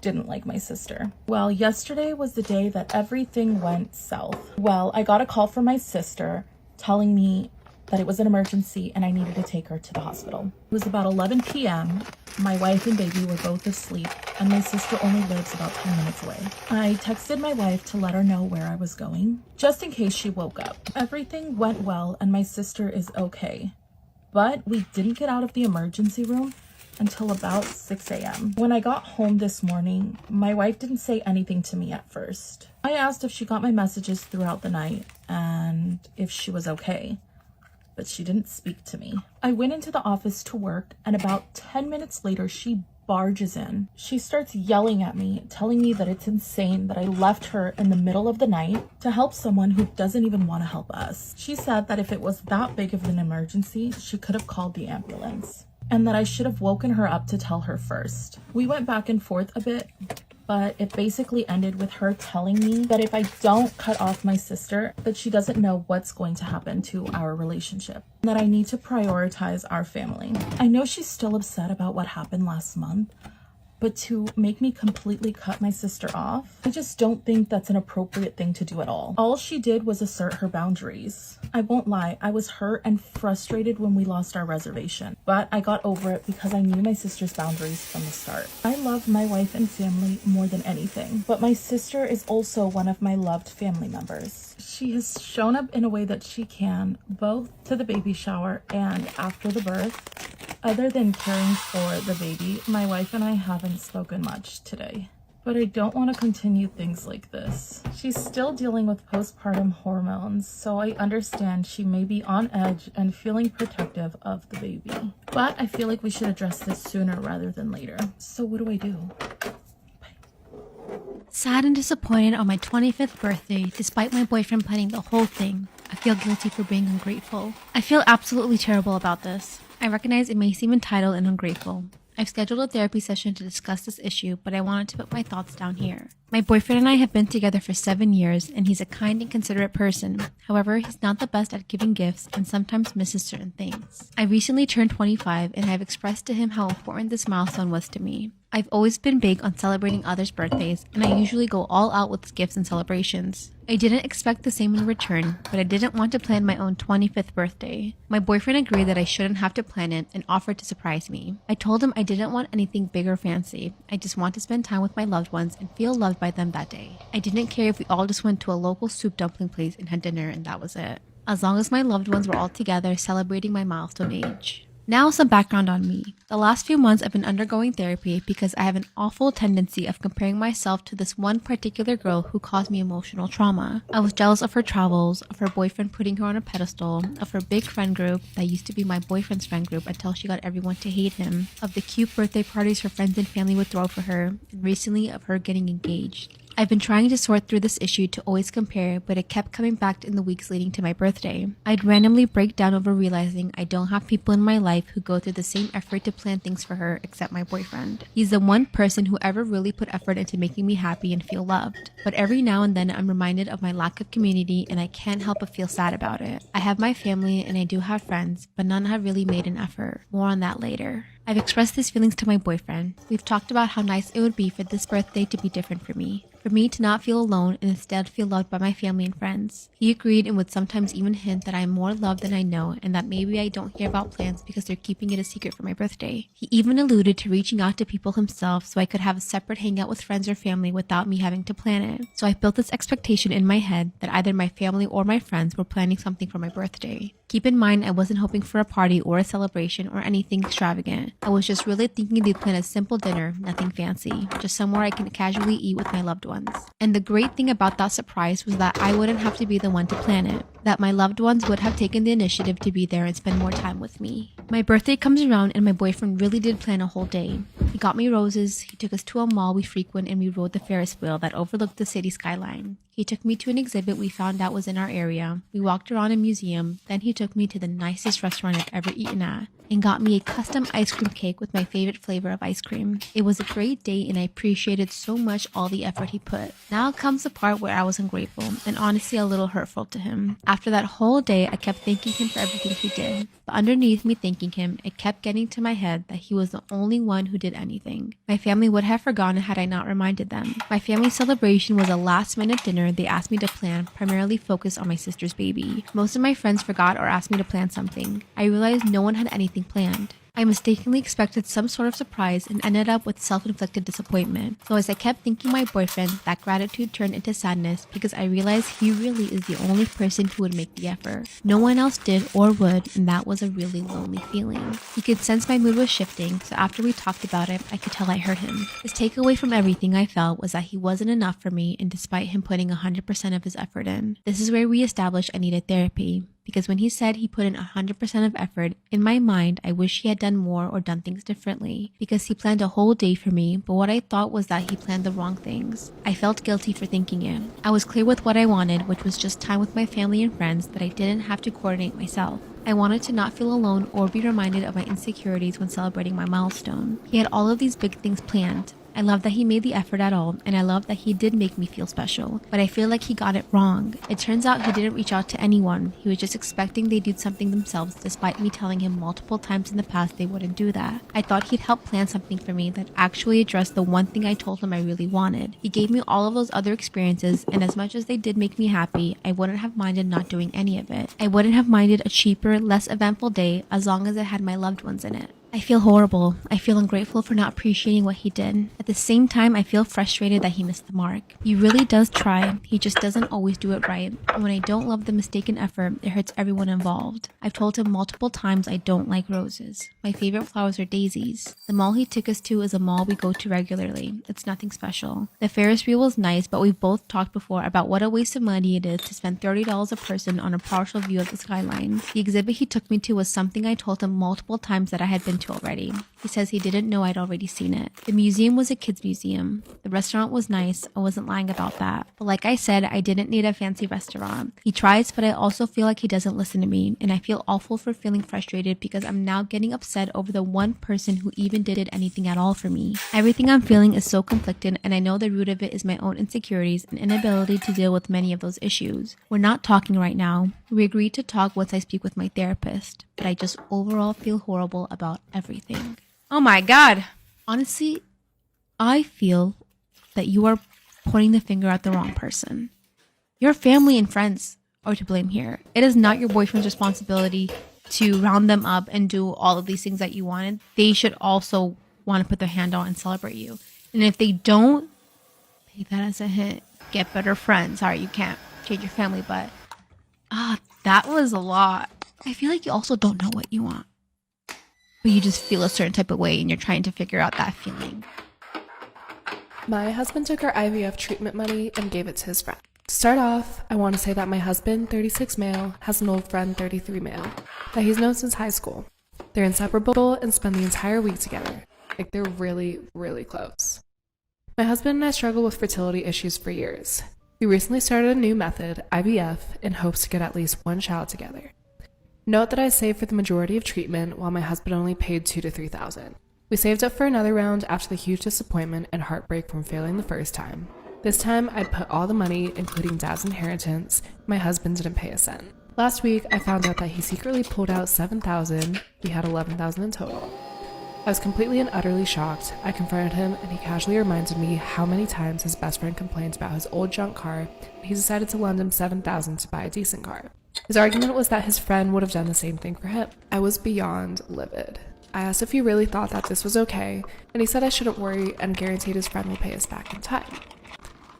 didn't like my sister. Well, yesterday was the day that everything went south. Well, I got a call from my sister telling me that it was an emergency and I needed to take her to the hospital. It was about 11 p.m. My wife and baby were both asleep, and my sister only lives about 10 minutes away. I texted my wife to let her know where I was going, just in case she woke up. Everything went well and my sister is okay, but we didn't get out of the emergency room until about 6 a.m. When I got home this morning, my wife didn't say anything to me at first. I asked if she got my messages throughout the night and if she was okay, but she didn't speak to me. I went into the office to work, and about 10 minutes later, she barges in. She starts yelling at me, telling me that it's insane that I left her in the middle of the night to help someone who doesn't even want to help us. She said that if it was that big of an emergency, she could have called the ambulance, and that I should have woken her up to tell her first. We went back and forth a bit, but it basically ended with her telling me that if I don't cut off my sister, that she doesn't know what's going to happen to our relationship, and that I need to prioritize our family. I know she's still upset about what happened last month, but to make me completely cut my sister off, I just don't think that's an appropriate thing to do at all. All she did was assert her boundaries. I won't lie, I was hurt and frustrated when we lost our reservation, but I got over it because I knew my sister's boundaries from the start. I love my wife and family more than anything, but my sister is also one of my loved family members. She has shown up in a way that she can, both to the baby shower and after the birth. Other than caring for the baby, my wife and I haven't spoken much today. But I don't want to continue things like this. She's still dealing with postpartum hormones, so I understand she may be on edge and feeling protective of the baby. But I feel like we should address this sooner rather than later. So what do I do? Sad and disappointed on my 25th birthday, despite my boyfriend planning the whole thing. I feel guilty for being ungrateful. I feel absolutely terrible about this. I recognize it may seem entitled and ungrateful. I've scheduled a therapy session to discuss this issue, but I wanted to put my thoughts down here. My boyfriend and I have been together for 7 years, and he's a kind and considerate person. However, he's not the best at giving gifts and sometimes misses certain things. I recently turned 25, and I've expressed to him how important this milestone was to me. I've always been big on celebrating others' birthdays, and I usually go all out with gifts and celebrations. I didn't expect the same in return, but I didn't want to plan my own 25th birthday. My boyfriend agreed that I shouldn't have to plan it and offered to surprise me. I told him I didn't want anything big or fancy. I just want to spend time with my loved ones and feel loved by them that day. I didn't care if we all just went to a local soup dumpling place and had dinner and that was it. As long as my loved ones were all together celebrating my milestone age. Now some background on me. The last few months I've been undergoing therapy because I have an awful tendency of comparing myself to this one particular girl who caused me emotional trauma. I was jealous of her travels, of her boyfriend putting her on a pedestal, of her big friend group that used to be my boyfriend's friend group until she got everyone to hate him, of the cute birthday parties her friends and family would throw for her, and recently of her getting engaged. I've been trying to sort through this issue to always compare, but it kept coming back in the weeks leading to my birthday. I'd randomly break down over realizing I don't have people in my life who go through the same effort to plan things for her except my boyfriend. He's the one person who ever really put effort into making me happy and feel loved. But every now and then I'm reminded of my lack of community and I can't help but feel sad about it. I have my family and I do have friends, but none have really made an effort. More on that later. I've expressed these feelings to my boyfriend. We've talked about how nice it would be for this birthday to be different for me to not feel alone and instead feel loved by my family and friends. He agreed and would sometimes even hint that I am more loved than I know and that maybe I don't hear about plans because they're keeping it a secret for my birthday. He even alluded to reaching out to people himself so I could have a separate hangout with friends or family without me having to plan it. So I built this expectation in my head that either my family or my friends were planning something for my birthday. Keep in mind, I wasn't hoping for a party or a celebration or anything extravagant. I was just really thinking they'd plan a simple dinner, nothing fancy, just somewhere I can casually eat with my loved ones. And the great thing about that surprise was that I wouldn't have to be the one to plan it, that my loved ones would have taken the initiative to be there and spend more time with me. My birthday comes around and my boyfriend really did plan a whole day. He got me roses, he took us to a mall we frequent and we rode the Ferris wheel that overlooked the city skyline. He took me to an exhibit we found out was in our area. We walked around a museum, then he took me to the nicest restaurant I've ever eaten at and got me a custom ice cream cake with my favorite flavor of ice cream. It was a great day and I appreciated so much all the effort he put. Now comes the part where I was ungrateful and honestly a little hurtful to him. After that whole day, I kept thanking him for everything he did. But underneath me thanking him, it kept getting to my head that he was the only one who did anything. My family would have forgotten had I not reminded them. My family celebration was a last-minute dinner they asked me to plan, primarily focused on my sister's baby. Most of my friends forgot or asked me to plan something. I realized no one had anything planned. I mistakenly expected some sort of surprise and ended up with self-inflicted disappointment. So as I kept thanking my boyfriend, that gratitude turned into sadness because I realized he really is the only person who would make the effort. No one else did or would, and that was a really lonely feeling. He could sense my mood was shifting, so after we talked about it, I could tell I hurt him. His takeaway from everything I felt was that he wasn't enough for me, and despite him putting 100% of his effort in. This is where we established I needed therapy. Because when he said he put in 100% of effort, in my mind, I wish he had done more or done things differently. Because he planned a whole day for me, but what I thought was that he planned the wrong things. I felt guilty for thinking it. I was clear with what I wanted, which was just time with my family and friends that I didn't have to coordinate myself. I wanted to not feel alone or be reminded of my insecurities when celebrating my milestone. He had all of these big things planned. I love that he made the effort at all, and I love that he did make me feel special, but I feel like he got it wrong. It turns out he didn't reach out to anyone. He was just expecting they do something themselves, despite me telling him multiple times in the past they wouldn't do that. I thought he'd help plan something for me that actually addressed the one thing I told him I really wanted. He gave me all of those other experiences, and as much as they did make me happy, I wouldn't have minded not doing any of it. I wouldn't have minded a cheaper, less eventful day as long as it had my loved ones in it. I feel horrible. I feel ungrateful for not appreciating what he did. At the same time, I feel frustrated that he missed the mark. He really does try. He just doesn't always do it right. And when I don't love the mistaken effort, it hurts everyone involved. I've told him multiple times I don't like roses. My favorite flowers are daisies. The mall he took us to is a mall we go to regularly. It's nothing special. The Ferris wheel was nice, but we've both talked before about what a waste of money it is to spend $30 a person on a partial view of the skyline. The exhibit he took me to was something I told him multiple times that I had been to already. He says he didn't know I'd already seen it. The museum was a kids' museum. The restaurant was nice. I wasn't lying about that. But like I said, I didn't need a fancy restaurant. He tries, but I also feel like he doesn't listen to me, and I feel awful for feeling frustrated because I'm now getting upset over the one person who even did anything at all for me. Everything I'm feeling is so conflicted, and I know the root of it is my own insecurities and inability to deal with many of those issues. We're not talking right now. We agreed to talk once I speak with my therapist, but I just overall feel horrible about everything. Oh my God. Honestly, I feel that you are pointing the finger at the wrong person. Your family and friends are to blame here. It is not your boyfriend's responsibility to round them up and do all of these things that you wanted. They should also want to put their hand out and celebrate you. And if they don't, take that as a hint. Get better friends. Sorry, you can't change your family, but that was a lot. I feel like you also don't know what you want, but you just feel a certain type of way and you're trying to figure out that feeling. My husband took our IVF treatment money and gave it to his friend. To start off, I want to say that my husband, 36 male, has an old friend, 33 male, that he's known since high school. They're inseparable and spend the entire week together. Like, they're really, really close. My husband and I struggle with fertility issues for years. We recently started a new method, IVF, in hopes to get at least one child together. Note that I saved for the majority of treatment while my husband only paid $2,000 to $3,000. We saved up for another round after the huge disappointment and heartbreak from failing the first time. This time, I'd put all the money, including Dad's inheritance. My husband didn't pay a cent. Last week, I found out that he secretly pulled out $7,000. We had $11,000 in total. I was completely and utterly shocked. I confronted him, and he casually reminded me how many times his best friend complained about his old junk car, and he decided to lend him $7,000 to buy a decent car. His argument was that his friend would have done the same thing for him. I was beyond livid. I asked if he really thought that this was okay, and he said I shouldn't worry and guaranteed his friend will pay us back in time.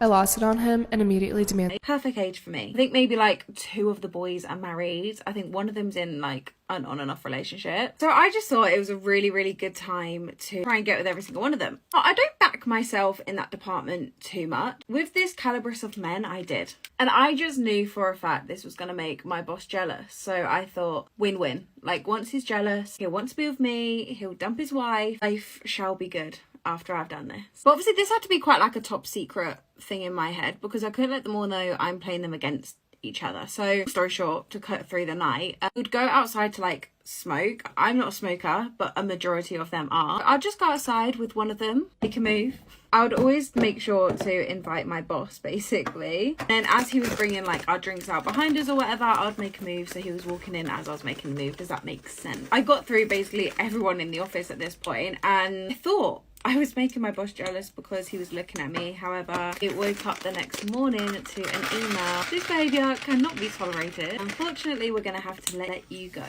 I lost it on him and immediately demanded perfect age for me. I think maybe like 2 of the boys are married. I think one of them's in like an on and off relationship. So I just thought it was a really, really good time to try and get with every single one of them. I don't back myself in that department too much. With this calibrus of men, I did. And I just knew for a fact this was going to make my boss jealous. So I thought win-win. Like, once he's jealous, he'll want to be with me, he'll dump his wife, life shall be good after I've done this. But obviously this had to be quite like a top secret thing in my head because I couldn't let them all know I'm playing them against each other. So story short, to cut through the night, I would go outside to like smoke. I'm not a smoker, but a majority of them are. I'd just go outside with one of them, make a move. I would always make sure to invite my boss, basically. And as he was bringing like our drinks out behind us or whatever, I'd make a move so he was walking in as I was making the move. Does that make sense? I got through basically everyone in the office at this point, and I thought I was making my boss jealous because he was looking at me. However, it woke up the next morning to an email. This behaviour cannot be tolerated. Unfortunately, we're going to have to let you go.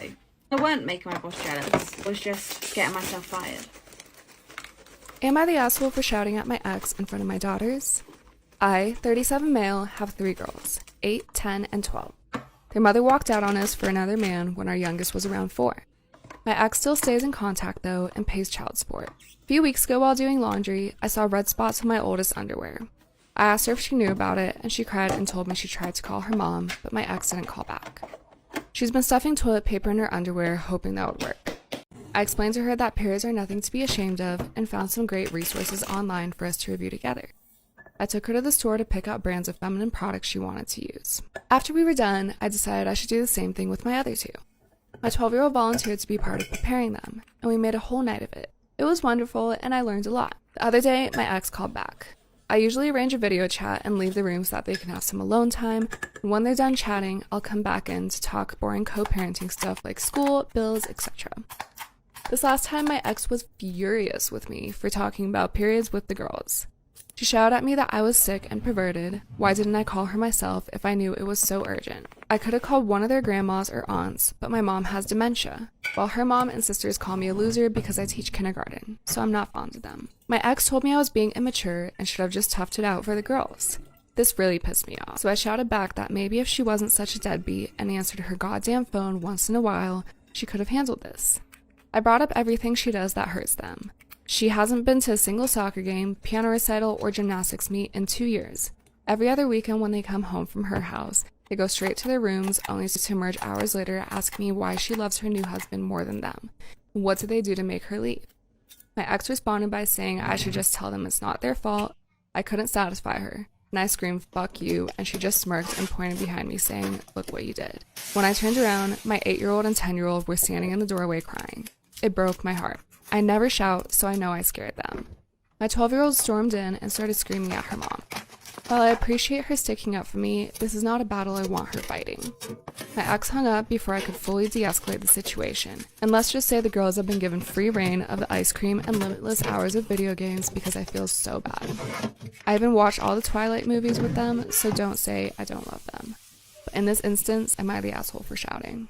I weren't making my boss jealous. I was just getting myself fired. Am I the asshole for shouting at my ex in front of my daughters? I, 37 male, have 3 girls, 8, 10, and 12. Their mother walked out on us for another man when our youngest was around 4. My ex still stays in contact though and pays child support. A few weeks ago while doing laundry, I saw red spots on my oldest underwear. I asked her if she knew about it, and she cried and told me she tried to call her mom, but my ex didn't call back. She's been stuffing toilet paper in her underwear, hoping that would work. I explained to her that periods are nothing to be ashamed of and found some great resources online for us to review together. I took her to the store to pick out brands of feminine products she wanted to use. After we were done, I decided I should do the same thing with my other 2. My 12-year-old volunteered to be part of preparing them, and we made a whole night of it. It was wonderful, and I learned a lot. The other day, my ex called back. I usually arrange a video chat and leave the room so that they can have some alone time, and when they're done chatting, I'll come back in to talk boring co-parenting stuff like school, bills, etc. This last time, my ex was furious with me for talking about periods with the girls. She shouted at me that I was sick and perverted. Why didn't I call her myself if I knew it was so urgent? I could have called one of their grandmas or aunts, but my mom has dementia, while her mom and sisters call me a loser because I teach kindergarten, so I'm not fond of them. My ex told me I was being immature and should have just toughed it out for the girls. This really pissed me off, so I shouted back that maybe if she wasn't such a deadbeat and answered her goddamn phone once in a while, she could have handled this. I brought up everything she does that hurts them. She hasn't been to a single soccer game, piano recital, or gymnastics meet in 2 years. Every other weekend when they come home from her house, they go straight to their rooms, only to emerge hours later asking me why she loves her new husband more than them. What did they do to make her leave? My ex responded by saying I should just tell them it's not their fault. I couldn't satisfy her. And I screamed, "Fuck you," and she just smirked and pointed behind me saying, "Look what you did." When I turned around, my 8-year-old and 10-year-old were standing in the doorway crying. It broke my heart. I never shout, so I know I scared them. My 12-year-old stormed in and started screaming at her mom. While I appreciate her sticking up for me, this is not a battle I want her fighting. My ex hung up before I could fully de-escalate the situation. And let's just say the girls have been given free reign of the ice cream and limitless hours of video games because I feel so bad. I even watched all the Twilight movies with them, so don't say I don't love them. But in this instance, am I the asshole for shouting?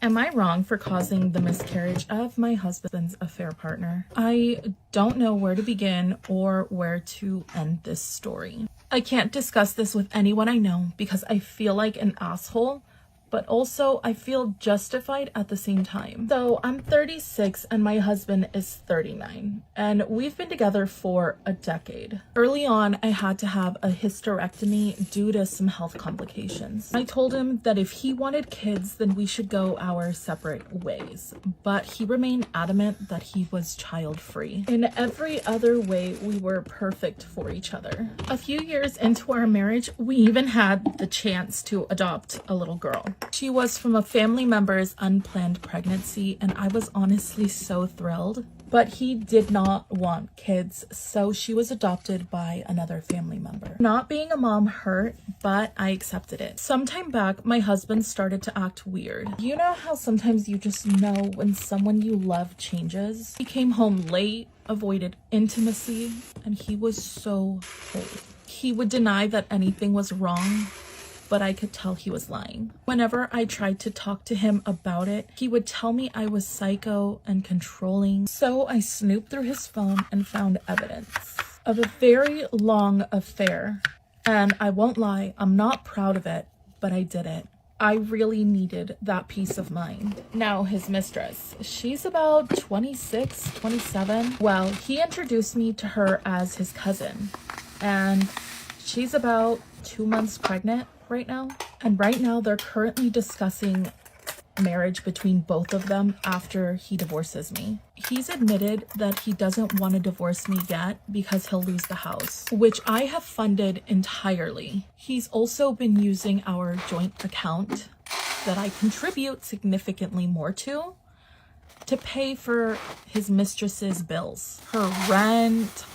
Am I wrong for causing the miscarriage of my husband's affair partner? I don't know where to begin or where to end this story. I can't discuss this with anyone I know because I feel like an asshole, but also I feel justified at the same time. So I'm 36 and my husband is 39, and we've been together for a decade. Early on, I had to have a hysterectomy due to some health complications. I told him that if he wanted kids, then we should go our separate ways, but he remained adamant that he was child-free. In every other way, we were perfect for each other. A few years into our marriage, we even had the chance to adopt a little girl. She was from a family member's unplanned pregnancy, and I was honestly so thrilled. But he did not want kids, so she was adopted by another family member. Not being a mom hurt, but I accepted it. Sometime back, my husband started to act weird. You know how sometimes you just know when someone you love changes? He came home late, avoided intimacy, and he was so cold. He would deny that anything was wrong, but I could tell he was lying. Whenever I tried to talk to him about it, he would tell me I was psycho and controlling. So I snooped through his phone and found evidence of a very long affair. And I won't lie, I'm not proud of it, but I did it. I really needed that peace of mind. Now, his mistress, she's about 26, 27. Well, he introduced me to her as his cousin, and she's about 2 months pregnant right now. And right now they're currently discussing marriage between both of them after he divorces me. He's admitted that he doesn't want to divorce me yet because he'll lose the house, which I have funded entirely. He's also been using our joint account that I contribute significantly more to pay for his mistress's bills, her rent,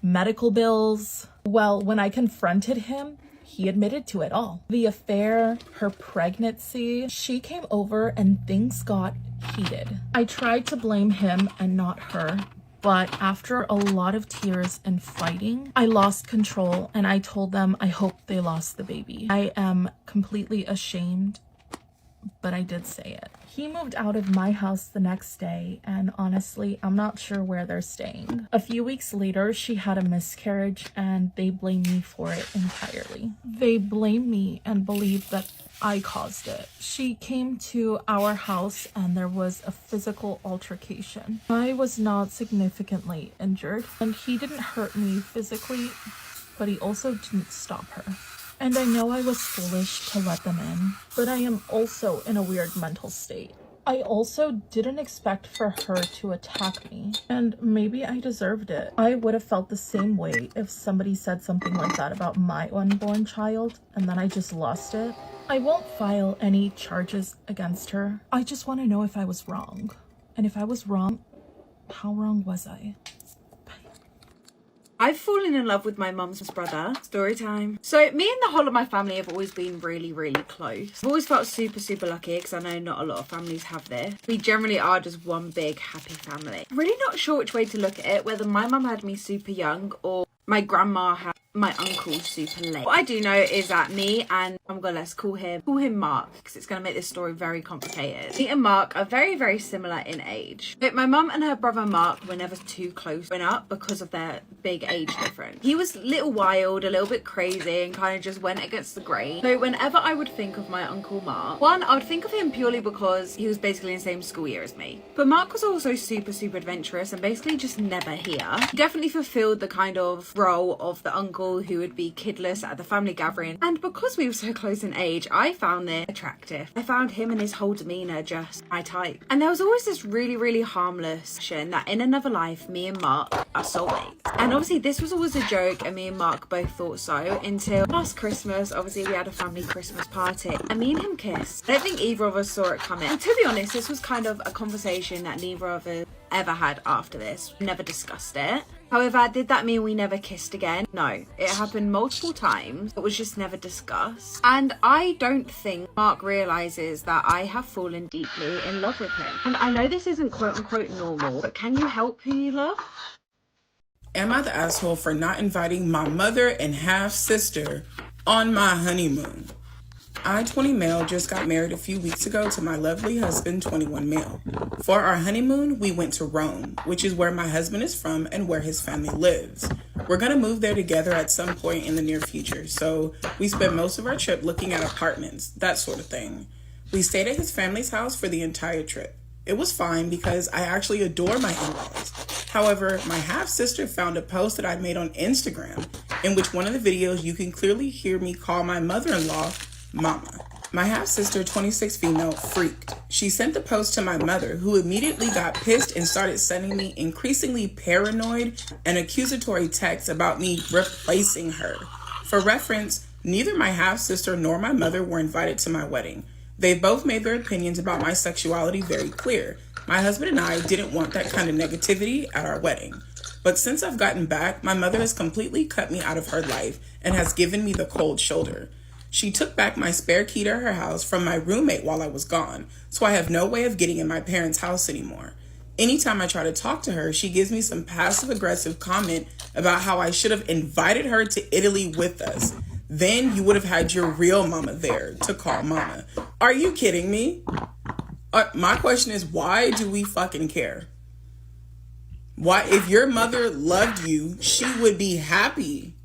medical bills. Well, when I confronted him, he admitted to it all. The affair, her pregnancy, she came over and things got heated. I tried to blame him and not her, but after a lot of tears and fighting, I lost control and I told them I hope they lost the baby. I am completely ashamed, but I did say it. He moved out of my house the next day, and honestly, I'm not sure where they're staying. A few weeks later, she had a miscarriage, and they blame me for it entirely. They blame me and believe that I caused it. She came to our house, and there was a physical altercation. I was not significantly injured, and he didn't hurt me physically, but he also didn't stop her. And I know I was foolish to let them in, but I am also in a weird mental state. I also didn't expect for her to attack me, and maybe I deserved it. I would have felt the same way if somebody said something like that about my unborn child, and then I just lost it. I won't file any charges against her. I just want to know if I was wrong. And if I was wrong, how wrong was I? I've fallen in love with my mum's brother. Story time. So me and the whole of my family have always been really, really close. I've always felt super, super lucky because I know not a lot of families have this. We generally are just one big happy family. I'm really not sure which way to look at it, whether my mum had me super young or my grandma had my uncle super late. What I do know is that me and, let's call him Mark, because it's going to make this story very complicated. Me and Mark are very, very similar in age. But my mum and her brother Mark were never too close growing up because of their big age difference. He was a little wild, a little bit crazy, and kind of just went against the grain. So whenever I would think of my uncle Mark, one, I would think of him purely because he was basically in the same school year as me. But Mark was also super, super adventurous and basically just never here. He definitely fulfilled the kind of role of the uncle uncle who would be kidless at the family gathering, and because we were so close in age, I found this attractive. I found him and his whole demeanour just my type. And there was always this really harmless notion that in another life, me and Mark are soulmates. And obviously this was always a joke, and me and Mark both thought so, until last Christmas, obviously we had a family Christmas party, and me and him kissed. I don't think either of us saw it coming. And to be honest, this was kind of a conversation that neither of us ever had after this. We never discussed it. However, did that mean we never kissed again? No, it happened multiple times. It was just never discussed. And I don't think Mark realizes that I have fallen deeply in love with him. And I know this isn't quote unquote normal, but can you help who you love? Am I the asshole for not inviting my mother and half sister on my honeymoon? I, 20 male, just got married a few weeks ago to my lovely husband, 21 male. For our honeymoon, we went to Rome, which is where my husband is from and where his family lives. We're going to move there together at some point in the near future, so we spent most of our trip looking at apartments, that sort of thing. We stayed at his family's house for the entire trip. It was fine because I actually adore my in-laws. However, my half-sister found a post that I made on Instagram, in which one of the videos you can clearly hear me call my mother-in-law Mama. My half-sister, 26 female, freaked. She sent the post to my mother, who immediately got pissed and started sending me increasingly paranoid and accusatory texts about me replacing her. For reference, neither my half-sister nor my mother were invited to my wedding. They both made their opinions about my sexuality very clear. My husband and I didn't want that kind of negativity at our wedding. But since I've gotten back, my mother has completely cut me out of her life and has given me the cold shoulder. She took back my spare key to her house from my roommate while I was gone, so I have no way of getting in my parents' house anymore. Anytime I try to talk to her, she gives me some passive-aggressive comment about how I should have invited her to Italy with us. Then you would have had your real mama there to call mama. Are you kidding me? My question is, why do we fucking care? Why, if your mother loved you, she would be happy.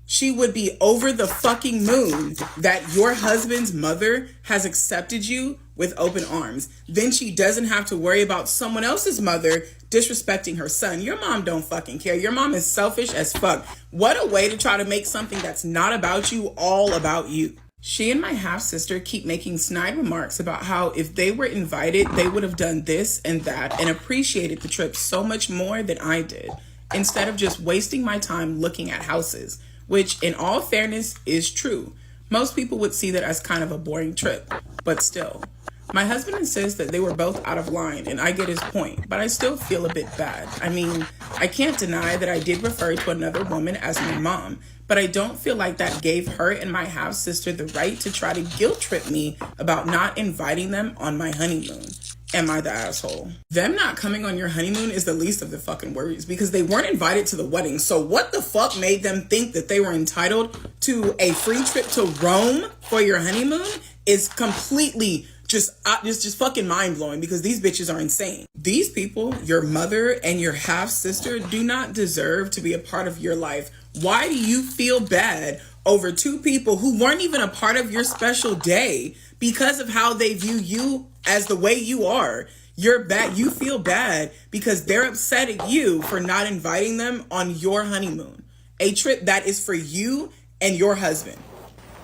She would be over the fucking moon that your husband's mother has accepted you with open arms. Then she doesn't have to worry about someone else's mother disrespecting her son. Your mom don't fucking care. Your mom is selfish as fuck. What a way to try to make something that's not about you all about you. She and my half-sister keep making snide remarks about how if they were invited, they would have done this and that and appreciated the trip so much more than I did, instead of just wasting my time looking at houses. Which, in all fairness, is true. Most people would see that as kind of a boring trip, but still. My husband insists that they were both out of line, and I get his point, but I still feel a bit bad. I mean, I can't deny that I did refer to another woman as my mom, but I don't feel like that gave her and my half-sister the right to try to guilt trip me about not inviting them on my honeymoon. Am I the asshole? Them not coming on your honeymoon is the least of the fucking worries because they weren't invited to the wedding. So what the fuck made them think that they were entitled to a free trip to Rome for your honeymoon is completely just fucking mind-blowing because these bitches are insane. These people, your mother and your half-sister, do not deserve to be a part of your life. Why do you feel bad over two people who weren't even a part of your special day because of how they view you as the way you are? You're bad. You feel bad because they're upset at you for not inviting them on your honeymoon, a trip that is for you and your husband.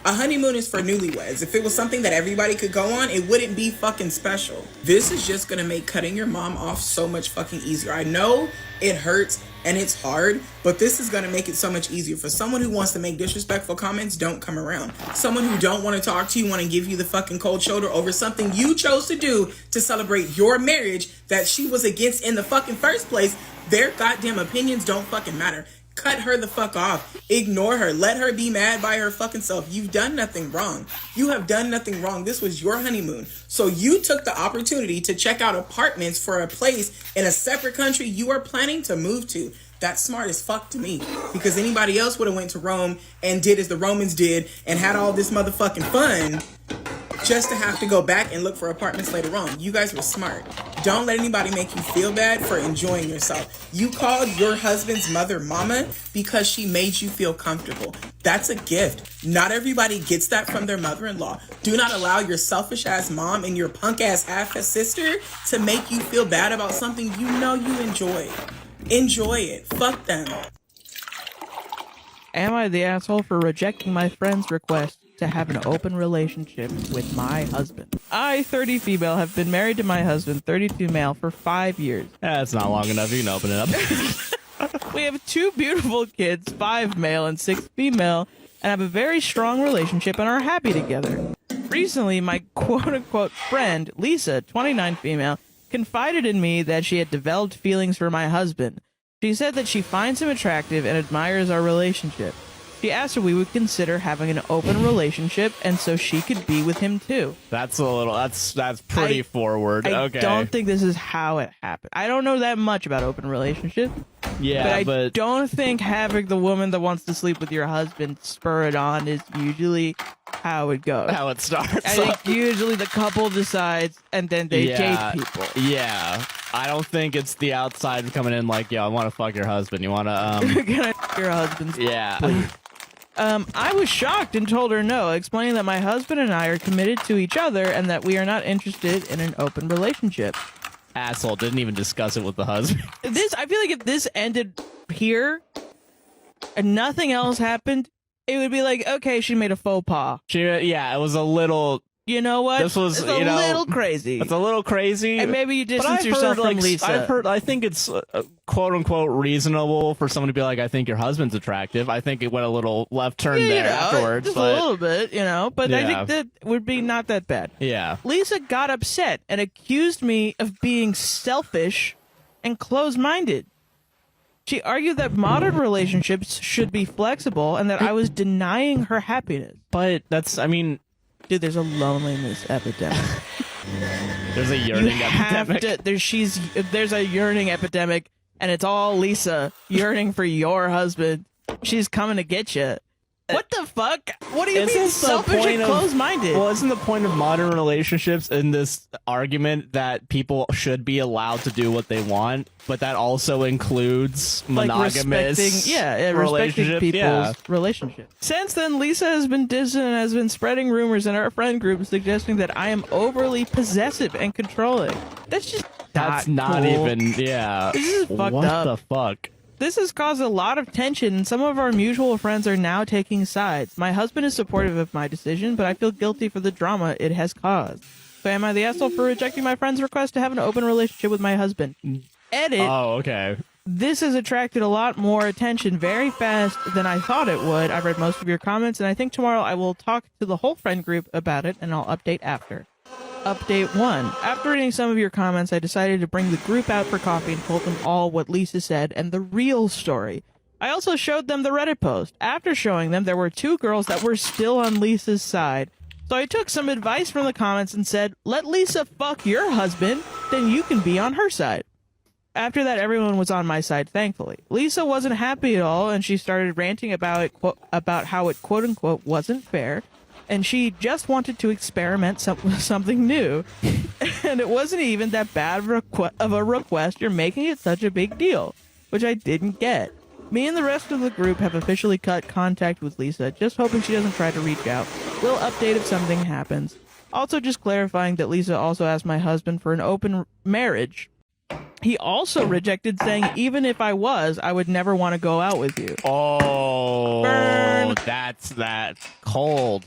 A honeymoon is for newlyweds. If it was something that everybody could go on, it wouldn't be fucking special. This is just gonna make cutting your mom off so much fucking easier. I know it hurts and it's hard, but this is gonna make it so much easier. For someone who wants to make disrespectful comments, don't come around. Someone who don't want to talk to you, want to give you the fucking cold shoulder over something you chose to do to celebrate your marriage that she was against in the fucking first place, their goddamn opinions don't fucking matter. Cut her the fuck off. Ignore her. Let her be mad by her fucking self. You've done nothing wrong. You have done nothing wrong. This was your honeymoon. So you took the opportunity to check out apartments for a place in a separate country you are planning to move to. That's smart as fuck to me. Because anybody else would have went to Rome and did as the Romans did and had all this motherfucking fun just to have to go back and look for apartments later on. You guys were smart. Don't let anybody make you feel bad for enjoying yourself. You called your husband's mother mama because she made you feel comfortable. That's a gift. Not everybody gets that from their mother-in-law. Do not allow your selfish ass mom and your punk ass half sister to make you feel bad about something you know you enjoy. Enjoy it. Fuck them. Am I the asshole for rejecting my friend's request to have an open relationship with my husband? I, 30 female, have been married to my husband, 32 male, for 5 years. That's not long enough. You can open it up. We have 2 beautiful kids, 5 male and 6 female, and have a very strong relationship and are happy together. Recently, my quote-unquote friend, Lisa, 29 female, confided in me that she had developed feelings for my husband. She said that she finds him attractive and admires our relationship. She asked if we would consider having an open relationship, and so she could be with him too. That's pretty forward. I Okay. don't think this is how it happened. I don't know that much about open relationships. Yeah, but I don't think having the woman that wants to sleep with your husband spur it on is usually how it goes. How it starts. I think usually the couple decides and then they date people. Yeah. I don't think it's the outside coming in like, yo, I want to fuck your husband. You want to, Can I fuck your husband? Yeah. Please? I was shocked and told her no, explaining that my husband and I are committed to each other and that we are not interested in an open relationship. Asshole, didn't even discuss it with the husband. I feel like if this ended here and nothing else happened, it would be like, okay, she made a faux pas. Yeah, it was a little... You know what? This was, it's a little crazy. It's a little crazy. And maybe you distance yourself from Lisa. I think it's quote unquote reasonable for someone to be like, I think your husband's attractive. I think it went a little left turn there afterwards. Just but, a little bit, but I think that would be not that bad. Yeah. Lisa got upset and accused me of being selfish and closed-minded. She argued that modern relationships should be flexible and that I was denying her happiness. But dude, there's a loneliness epidemic. There's a yearning epidemic. There's a yearning epidemic, and it's all Lisa yearning for your husband. She's coming to get you. What the fuck? What do you mean selfish and closed-minded? Well, isn't the point of modern relationships in this argument that people should be allowed to do what they want, but that also includes monogamous respecting people's relationship. Since then, Lisa has been distant and has been spreading rumors in our friend group suggesting that I am overly possessive and controlling. That's not cool. This is fucked up. What the fuck? This has caused a lot of tension, and some of our mutual friends are now taking sides. My husband is supportive of my decision, but I feel guilty for the drama it has caused. So am I the asshole for rejecting my friend's request to have an open relationship with my husband? Edit. Oh, okay. This has attracted a lot more attention very fast than I thought it would. I've read most of your comments, and I think tomorrow I will talk to the whole friend group about it, and I'll update after. Update 1. After reading some of your comments, I decided to bring the group out for coffee and told them all what Lisa said and the real story. I also showed them the Reddit post. After showing them, there were 2 girls that were still on Lisa's side. So I took some advice from the comments and said, let Lisa fuck your husband, then you can be on her side. After that, everyone was on my side, thankfully. Lisa wasn't happy at all, and she started ranting about how it quote-unquote wasn't fair, and she just wanted to experiment something new. And it wasn't even that bad of a request. You're making it such a big deal, which I didn't get. Me and the rest of the group have officially cut contact with Lisa, just hoping she doesn't try to reach out. We'll update if something happens. Also, just clarifying that Lisa also asked my husband for an open marriage. He also rejected, saying even if I would never want to go out with you. Oh, burn. That's cold.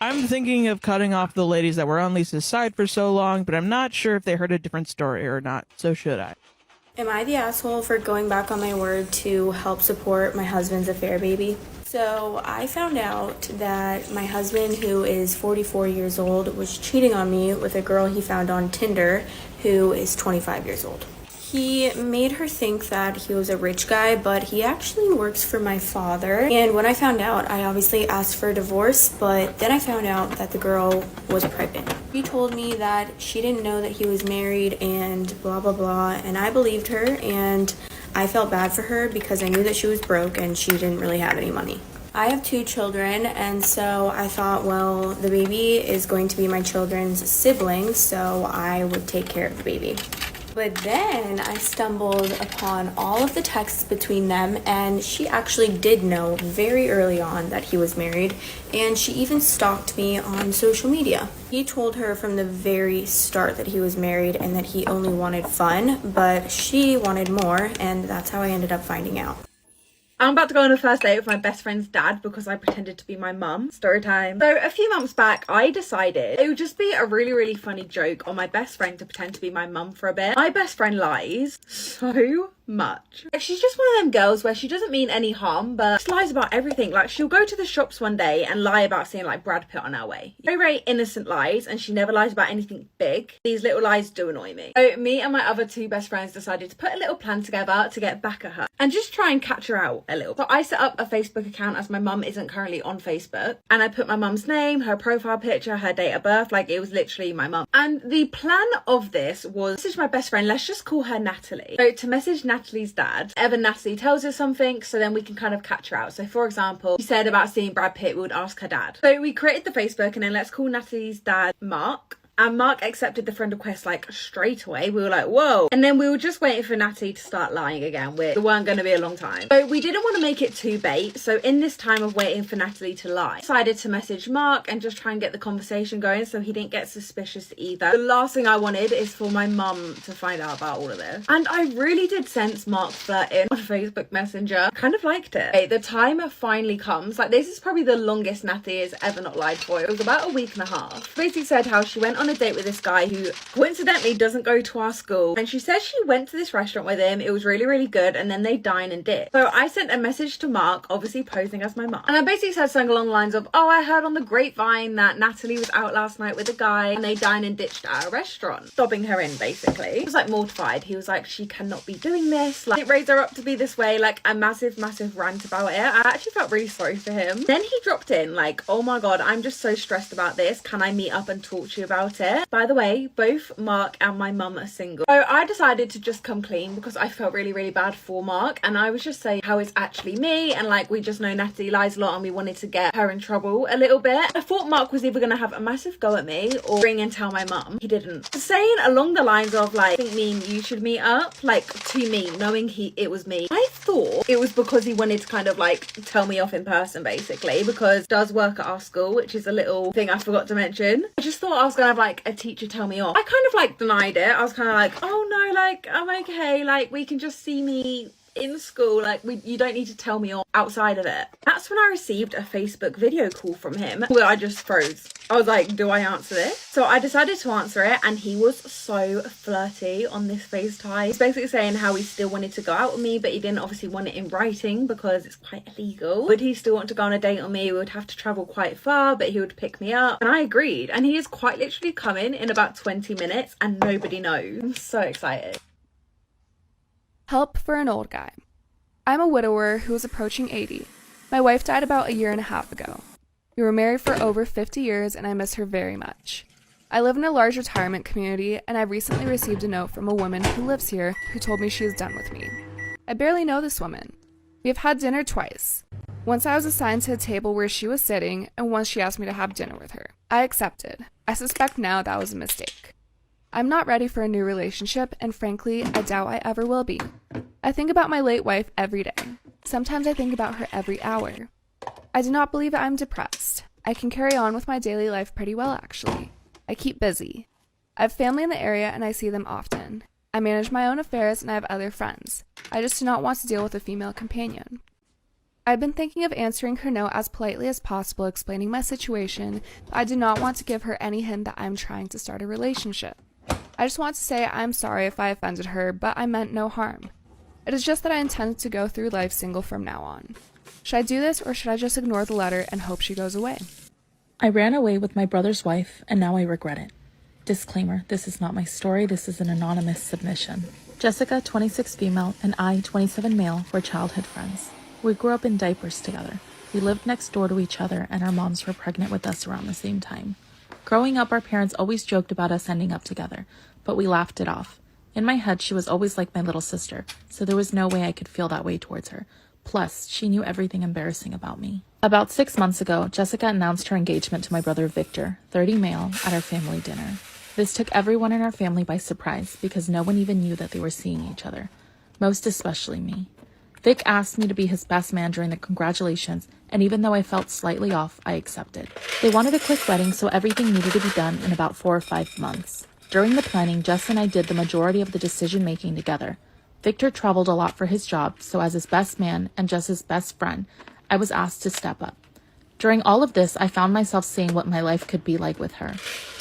I'm thinking of cutting off the ladies that were on Lisa's side for so long, but I'm not sure if they heard a different story or not, so should I? Am I the asshole for going back on my word to help support my husband's affair baby? So I found out that my husband, who is 44 years old, was cheating on me with a girl he found on Tinder who is 25 years old. He made her think that he was a rich guy, but he actually works for my father. And when I found out, I obviously asked for a divorce, but then I found out that the girl was pregnant. She told me that she didn't know that he was married and blah, blah, blah, and I believed her, and I felt bad for her because I knew that she was broke and she didn't really have any money. I have 2 children, and so I thought, well, the baby is going to be my children's sibling, so I would take care of the baby. But then I stumbled upon all of the texts between them, and she actually did know very early on that he was married, and she even stalked me on social media. He told her from the very start that he was married and that he only wanted fun, but she wanted more, and that's how I ended up finding out. I'm about to go on a first date with my best friend's dad because I pretended to be my mum. Story time. So a few months back, I decided it would just be a really funny joke on my best friend to pretend to be my mum for a bit. My best friend lies so much. Like, she's just one of them girls where she doesn't mean any harm, but she lies about everything. Like, she'll go to the shops one day and lie about seeing like Brad Pitt on her way. Very innocent lies, and she never lies about anything big. These little lies do annoy me. So me and my other two best friends decided to put a little plan together to get back at her and just try and catch her out a little. So I set up a Facebook account, as my mum isn't currently on Facebook, and I put my mum's name, her profile picture, her date of birth, like it was literally my mum. And the plan of this was, this is my best friend, let's just call her Natalie. So to message Natalie's dad, ever Natalie tells her something, so then we can kind of catch her out. So for example, she said about seeing Brad Pitt, we would ask her dad. So we created the Facebook, and then let's call Natalie's dad Mark. And Mark accepted the friend request like straight away. We were like, whoa. And then we were just waiting for Natty to start lying again. It weren't going to be a long time. So we didn't want to make it too bait. So in this time of waiting for Natalie to lie, I decided to message Mark and just try and get the conversation going so he didn't get suspicious either. The last thing I wanted is for my mum to find out about all of this. And I really did sense Mark flirting on Facebook Messenger. I kind of liked it. Okay, the time finally comes. Like, this is probably the longest Natty has ever not lied for. It was about a week and a half. Basically said how she went on a date with this guy who coincidentally doesn't go to our school, and she says she went to this restaurant with him. It was really good, and then they dine and dip. So I sent a message to Mark, obviously posing as my mum, and I basically said something along the lines of, oh, I heard on the grapevine that Natalie was out last night with a guy and they dine and ditched at a restaurant, stopping her in basically. He was like mortified. He was like, she cannot be doing this, like it raised her up to be this way, like a massive rant about it. I actually felt really sorry for him. Then he dropped in like, oh my god, I'm just so stressed about this, can I meet up and talk to you about it? By the way, both Mark and my mum are single. So I decided to just come clean because I felt really bad for Mark, and I was just saying how it's actually me, and like we just know Natalie lies a lot and we wanted to get her in trouble a little bit. I thought Mark was either going to have a massive go at me or ring and tell my mum. He didn't. Saying along the lines of like, I think me and you should meet up, like to me, knowing it was me. I thought it was because he wanted to kind of like tell me off in person basically, because he does work at our school, which is a little thing I forgot to mention. I just thought I was going to have like a teacher tell me off. I kind of like denied it. I was kind of like, oh no, like I'm okay, like we can just see me in school, like you don't need to tell me off outside of it. That's when I received a Facebook video call from him where I just froze. I was like, do I answer this? So I decided to answer it, and he was so flirty on this FaceTime. He's basically saying how he still wanted to go out with me, but he didn't obviously want it in writing because it's quite illegal. Would he still want to go on a date with me? We would have to travel quite far, but he would pick me up, and I agreed. And he is quite literally coming in about 20 minutes and nobody knows. I'm so excited. Help for an old guy. I'm a widower who is approaching 80. My wife died about a year and a half ago. We were married for over 50 years, and I miss her very much. I live in a large retirement community, and I've recently received a note from a woman who lives here who told me she is done with me. I barely know this woman. We have had dinner twice. Once I was assigned to a table where she was sitting, and once she asked me to have dinner with her. I accepted. I suspect now that was a mistake. I'm not ready for a new relationship, and frankly, I doubt I ever will be. I think about my late wife every day. Sometimes I think about her every hour. I do not believe that I'm depressed. I can carry on with my daily life pretty well, actually. I keep busy. I have family in the area, and I see them often. I manage my own affairs, and I have other friends. I just do not want to deal with a female companion. I've been thinking of answering her note as politely as possible, explaining my situation, but I do not want to give her any hint that I'm trying to start a relationship. I just want to say I'm sorry if I offended her, but I meant no harm. It is just that I intended to go through life single from now on. Should I do this, or should I just ignore the letter and hope she goes away? I ran away with my brother's wife, and now I regret it. Disclaimer, this is not my story, this is an anonymous submission. Jessica, 26 female, and I, 27 male, were childhood friends. We grew up in diapers together. We lived next door to each other, and our moms were pregnant with us around the same time. Growing up, our parents always joked about us ending up together, but we laughed it off. In my head, she was always like my little sister, so there was no way I could feel that way towards her. Plus, she knew everything embarrassing about me. About 6 months ago, Jessica announced her engagement to my brother Victor, 30 male, at our family dinner. This took everyone in our family by surprise because no one even knew that they were seeing each other, most especially me. Vic asked me to be his best man during the congratulations, and even though I felt slightly off, I accepted. They wanted a quick wedding, so everything needed to be done in about 4 or 5 months. During the planning, Jess and I did the majority of the decision-making together. Victor traveled a lot for his job, so as his best man and just his best friend, I was asked to step up. During all of this, I found myself seeing what my life could be like with her.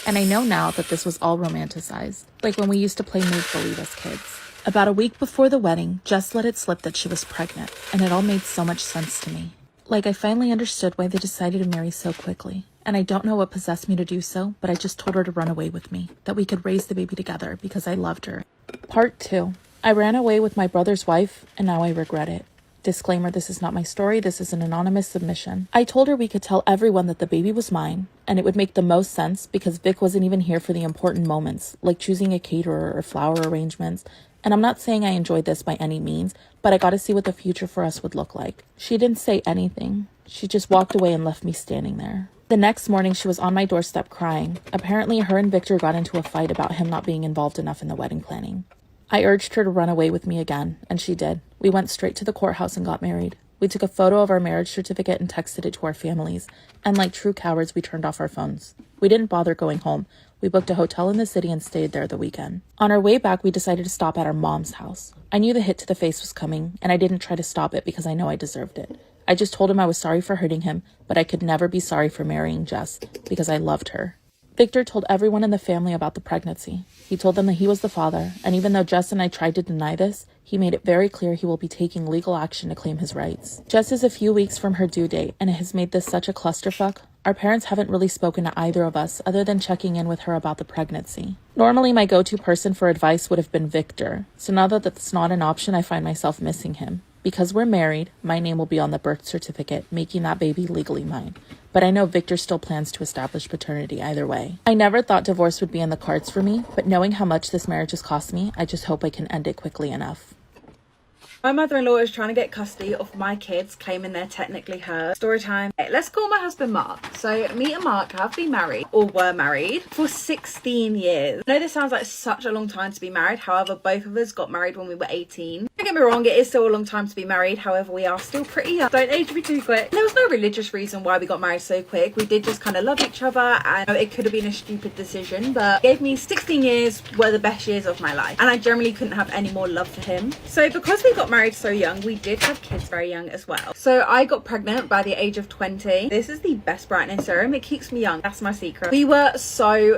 And I know now that this was all romanticized, like when we used to play make-believe as kids. About a week before the wedding, Jess let it slip that she was pregnant, and it all made so much sense to me. Like, I finally understood why they decided to marry so quickly. And I don't know what possessed me to do so, but I just told her to run away with me, that we could raise the baby together because I loved her. Part 2. I ran away with my brother's wife, and now I regret it. Disclaimer, this is not my story, this is an anonymous submission. I told her we could tell everyone that the baby was mine, and it would make the most sense because Vic wasn't even here for the important moments, like choosing a caterer or flower arrangements. And I'm not saying I enjoyed this by any means, but I got to see what the future for us would look like. She didn't say anything. She just walked away and left me standing there. The next morning, she was on my doorstep crying. Apparently, her and Victor got into a fight about him not being involved enough in the wedding planning. I urged her to run away with me again, and she did. We went straight to the courthouse and got married. We took a photo of our marriage certificate and texted it to our families, and like true cowards, we turned off our phones. We didn't bother going home. We booked a hotel in the city and stayed there the weekend. On our way back, we decided to stop at our mom's house. I knew the hit to the face was coming, and I didn't try to stop it because I know I deserved it. I just told him I was sorry for hurting him, but I could never be sorry for marrying Jess because I loved her. Victor told everyone in the family about the pregnancy. He told them that he was the father, and even though Jess and I tried to deny this, he made it very clear he will be taking legal action to claim his rights. Jess is a few weeks from her due date, and it has made this such a clusterfuck. Our parents haven't really spoken to either of us other than checking in with her about the pregnancy. Normally, my go-to person for advice would have been Victor, so now that that's not an option, I find myself missing him. Because we're married, my name will be on the birth certificate, making that baby legally mine. But I know Victor still plans to establish paternity either way. I never thought divorce would be in the cards for me, but knowing how much this marriage has cost me, I just hope I can end it quickly enough. My mother-in-law is trying to get custody of my kids, claiming they're technically hers. Story time. Let's call my husband Mark. So me and Mark have been married, or were married, for 16 years. I know this sounds like such a long time to be married. However, both of us got married when we were 18. Don't get me wrong, it is still a long time to be married. However, we are still pretty young. Don't age me too quick. There was no religious reason why we got married so quick. We did just kind of love each other, and it could have been a stupid decision, but it gave me 16 years were the best years of my life. And I generally couldn't have any more love for him. So because we got married so young, we did have kids very young as well. So I got pregnant by the age of 20. This is the best brightening serum. It keeps me young. That's my secret. We were so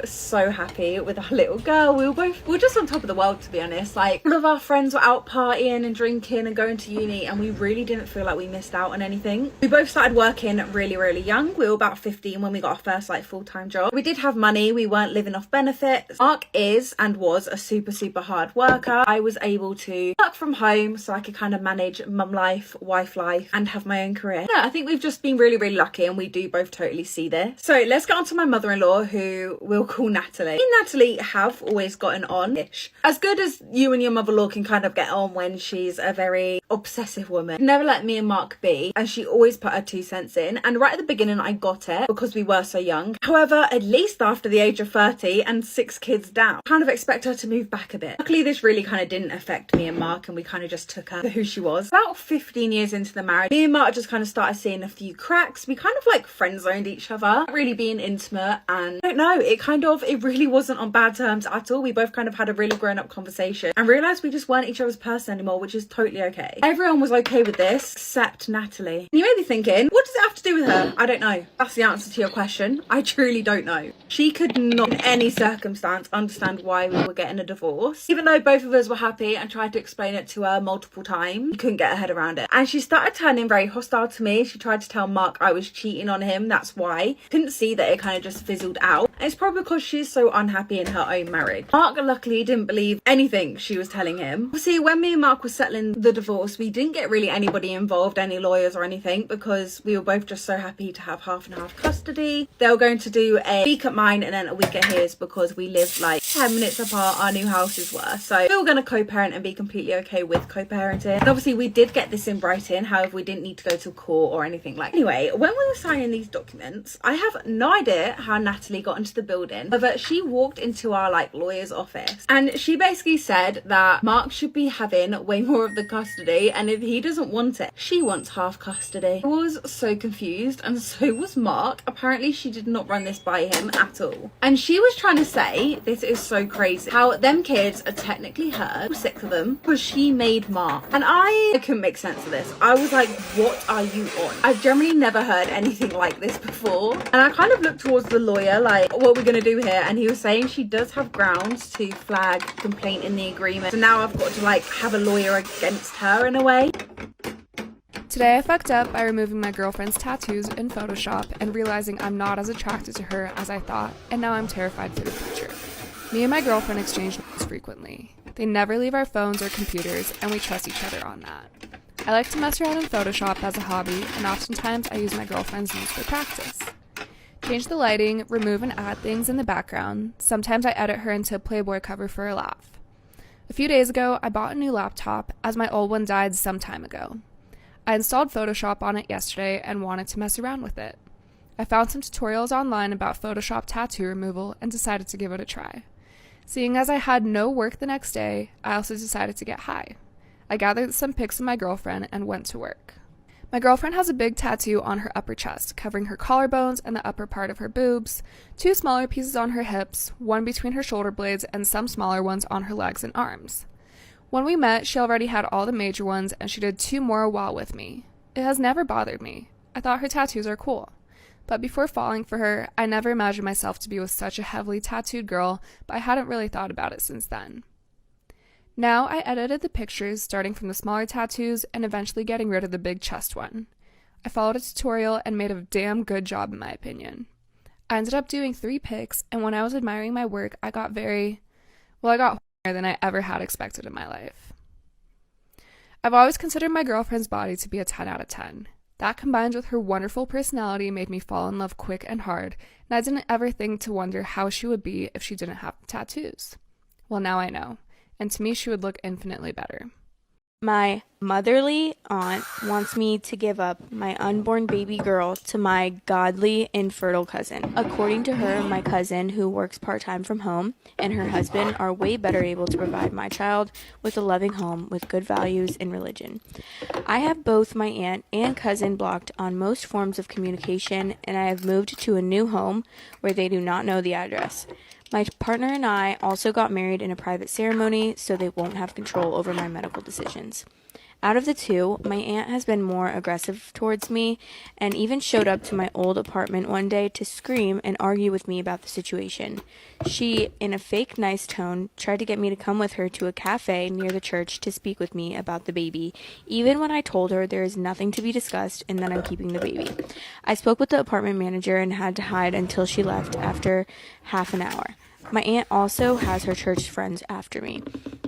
happy with our little girl. We were just on top of the world, to be honest. Like, all of our friends were out partying and drinking and going to uni, and we really didn't feel like we missed out on anything. We both started working really young. We were about 15 when we got our first like full-time job. We did have money. We weren't living off benefits. Mark is and was a super hard worker. I was able to work from home so I could kind of manage mum life, wife life, and have my own career. Yeah, I think we've just been really lucky, and we do both totally see this. So let's get on to my mother-in-law, who we'll call Natalie. Me and Natalie have always gotten on-ish. As good as you and your mother-in-law can kind of get on when she's a very obsessive woman. Never let me and Mark be, and she always put her 2 cents in, and right at the beginning I got it because we were so young. However, at least after the age of 30 and 6 kids down, kind of expect her to move back a bit. Luckily, this really kind of didn't affect me and Mark, and we kind of just took her for who she was. About 15 years into the marriage, me and Mark just kind of started seeing a few cracks. We kind of like friend zoned each other, not really being intimate, and I don't know, it really wasn't on bad terms at all. We both kind of had a really grown up conversation and realised we just weren't each other's person anymore, which is totally okay. Everyone was okay with this except Natalie. And you may be thinking, what does it have to do with her? I don't know. That's the answer to your question. I truly don't know. She could not in any circumstance understand why we were getting a divorce. Even though both of us were happy and tried to explain it to her multiple times, we couldn't get her head around it. And she started turning very hostile to me. She tried to tell Mark I was cheating on him. That's why. Couldn't see that it kind of just fizzled out. And it's probably because she's so unhappy in her own marriage. Mark luckily didn't believe anything she was telling him. See, when me and Mark were settling the divorce, we didn't get really anybody involved, any lawyers or anything, because we were both just so happy to have half and half custody. They were going to do a week at mine and then a week at his because we lived like 10 minutes apart, our new houses were. So we were going to co-parent and be completely okay with co-parenting. parenting. And obviously we did get this in writing, however we didn't need to go to court or anything like that. Anyway, when we were signing these documents, I have no idea how Natalie got into the building, but she walked into our lawyer's office and she basically said that Mark should be having way more of the custody, and if he doesn't want it, she wants half custody. I was so confused, and so was Mark. Apparently she did not run this by him at all, and she was trying to say, this is so crazy, how them kids are technically hers, 6 of them, because she made Mark. And I couldn't make sense of this. I was like, what are you on? I've generally never heard anything like this before, and I kind of looked towards the lawyer like, what are we gonna do here? And he was saying she does have grounds to flag complaint in the agreement, so now I've got to have a lawyer against her in a way. Today I fucked up by removing my girlfriend's tattoos in Photoshop and realizing I'm not as attracted to her as I thought, and now I'm terrified for the future. Me and my girlfriend exchange notes frequently. They never leave our phones or computers, and we trust each other on that. I like to mess around in Photoshop as a hobby, and oftentimes I use my girlfriend's notes for practice. Change the lighting, remove and add things in the background. Sometimes I edit her into a Playboy cover for a laugh. A few days ago, I bought a new laptop as my old one died some time ago. I installed Photoshop on it yesterday and wanted to mess around with it. I found some tutorials online about Photoshop tattoo removal and decided to give it a try. Seeing as I had no work the next day, I also decided to get high. I gathered some pics of my girlfriend and went to work. My girlfriend has a big tattoo on her upper chest, covering her collarbones and the upper part of her boobs, 2 smaller pieces on her hips, 1 between her shoulder blades, and some smaller ones on her legs and arms. When we met, she already had all the major ones, and she did 2 more while with me. It has never bothered me. I thought her tattoos are cool. But before falling for her, I never imagined myself to be with such a heavily tattooed girl, but I hadn't really thought about it since then. Now I edited the pictures, starting from the smaller tattoos and eventually getting rid of the big chest one. I followed a tutorial and made a damn good job in my opinion. I ended up doing 3 pics, and when I was admiring my work, I got hornier than I ever had expected in my life. I've always considered my girlfriend's body to be a 10 out of 10. That combined with her wonderful personality made me fall in love quick and hard, and I didn't ever think to wonder how she would be if she didn't have tattoos. Well, now I know, and to me she would look infinitely better. My motherly aunt wants me to give up my unborn baby girl to my godly infertile cousin. According to her, my cousin, who works part-time from home, and her husband are way better able to provide my child with a loving home with good values and religion. I have both my aunt and cousin blocked on most forms of communication, and I have moved to a new home where they do not know the address. My partner and I also got married in a private ceremony, so they won't have control over my medical decisions. Out of the 2, my aunt has been more aggressive towards me and even showed up to my old apartment one day to scream and argue with me about the situation. She, in a fake nice tone, tried to get me to come with her to a cafe near the church to speak with me about the baby, even when I told her there is nothing to be discussed and that I'm keeping the baby. I spoke with the apartment manager and had to hide until she left after half an hour. My aunt also has her church friends after me.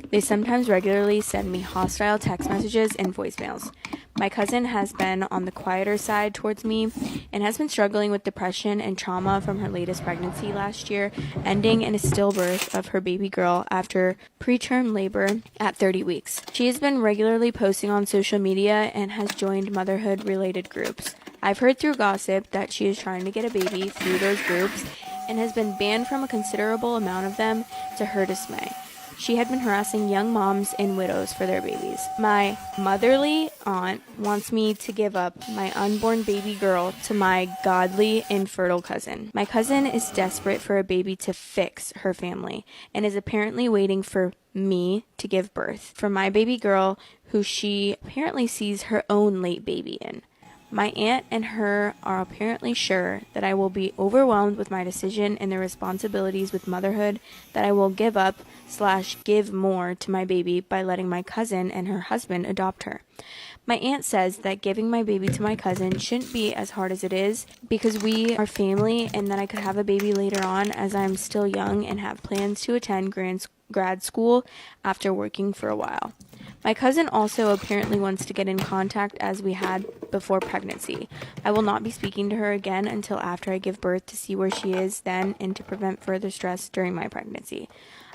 They sometimes regularly send me hostile text messages and voicemails. My cousin has been on the quieter side towards me and has been struggling with depression and trauma from her latest pregnancy last year, ending in a stillbirth of her baby girl after preterm labor at 30 weeks. She has been regularly posting on social media and has joined motherhood-related groups. I've heard through gossip that she is trying to get a baby through those groups and has been banned from a considerable amount of them to her dismay. She had been harassing young moms and widows for their babies. My motherly aunt wants me to give up my unborn baby girl to my godly infertile cousin. My cousin is desperate for a baby to fix her family and is apparently waiting for me to give birth for my baby girl, who she apparently sees her own late baby in. My aunt and her are apparently sure that I will be overwhelmed with my decision and the responsibilities with motherhood, that I will give up / give more to my baby by letting my cousin and her husband adopt her. My aunt says that giving my baby to my cousin shouldn't be as hard as it is because we are family, and that I could have a baby later on as I am still young and have plans to attend grad school after working for a while. My cousin also apparently wants to get in contact as we had before pregnancy. I will not be speaking to her again until after I give birth to see where she is then and to prevent further stress during my pregnancy.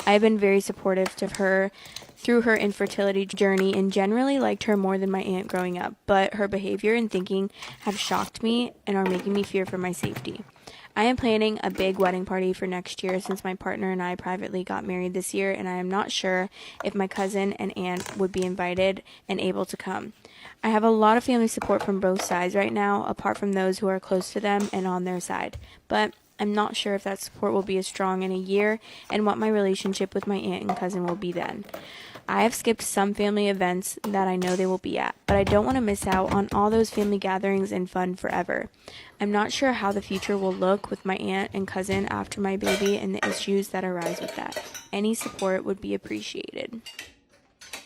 I have been very supportive to her through her infertility journey and generally liked her more than my aunt growing up, but her behavior and thinking have shocked me and are making me fear for my safety. I am planning a big wedding party for next year since my partner and I privately got married this year, and I am not sure if my cousin and aunt would be invited and able to come. I have a lot of family support from both sides right now, apart from those who are close to them and on their side, but I'm not sure if that support will be as strong in a year and what my relationship with my aunt and cousin will be then. I have skipped some family events that I know they will be at, but I don't want to miss out on all those family gatherings and fun forever. I'm not sure how the future will look with my aunt and cousin after my baby and the issues that arise with that. Any support would be appreciated.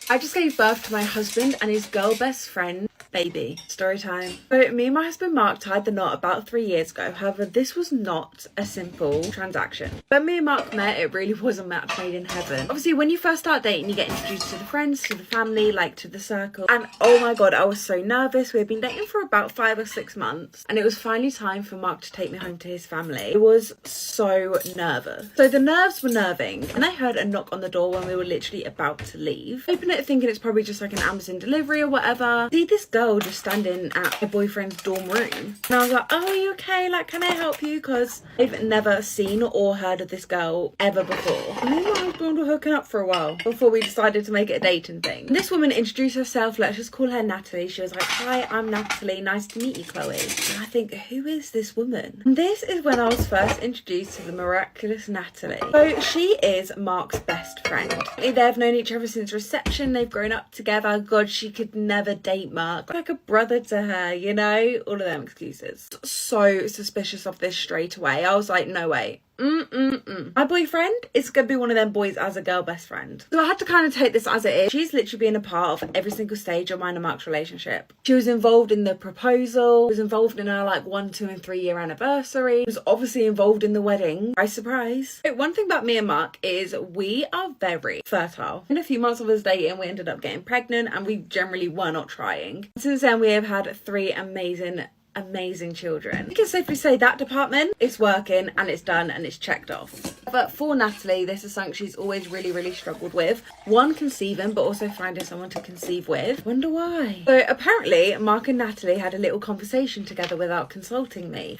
I just gave birth to my husband and his girl best friend, baby. Story time. So me and my husband Mark tied the knot about 3 years ago. However, this was not a simple transaction. When me and Mark met, it really was a match made in heaven. Obviously, when you first start dating, you get introduced to the friends, to the family, like to the circle. And oh my god, I was so nervous. We had been dating for about 5 or 6 months. And it was finally time for Mark to take me home to his family. I was so nervous. So the nerves were nerving. And I heard a knock on the door when we were literally about to leave. I opened it thinking it's probably just like an Amazon delivery or whatever. See this girl just standing at my boyfriend's dorm room. And I was like, oh, are you okay? Like, can I help you? Because I've never seen or heard of this girl ever before. And me and my husband were hooking up for a while before we decided to make it a dating thing. And this woman introduced herself. Let's just call her Natalie. She was like, hi, I'm Natalie. Nice to meet you, Chloe. And I think, who is this woman? And this is when I was first introduced to the miraculous Natalie. So she is Mark's best friend. They've known each other since reception. They've grown up together. God, she could never date Mark. Like a brother to her, you know? All of them excuses. So suspicious of this straight away. I was like, no way. My boyfriend is gonna be one of them boys as a girl best friend. So I had to kind of take this as it is. She's literally been a part of every single stage of mine and Mark's relationship. She was involved in the proposal, was involved in our like 1, 2 and 3 year anniversary, was obviously involved in the wedding. Surprise. One thing about me and Mark is we are very fertile. In a few months of us dating, we ended up getting pregnant and we generally were not trying. Since then we have had 3 amazing children. We can safely say that department is working and it's done and it's checked off. But for Natalie, this is something she's always really struggled with. One, conceiving, but also finding someone to conceive with. Wonder why. So apparently Mark and Natalie had a little conversation together without consulting me.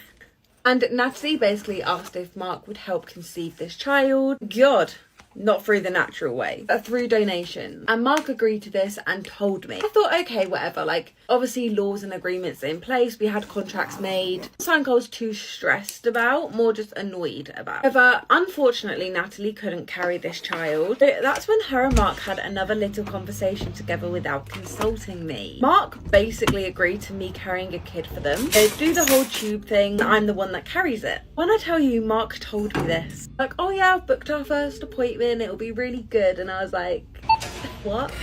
And Natalie basically asked if Mark would help conceive this child. God. Not through the natural way, but through donations. And Mark agreed to this and told me. I thought, okay, whatever, like obviously laws and agreements in place, we had contracts made. Something I was too stressed about, more just annoyed about. However, unfortunately, Natalie couldn't carry this child. So that's when her and Mark had another little conversation together without consulting me. Mark basically agreed to me carrying a kid for them. They do the whole tube thing, I'm the one that carries it. When I tell you, Mark told me this. Like, oh yeah, I've booked our first appointment. It'll be really good. And I was like, what?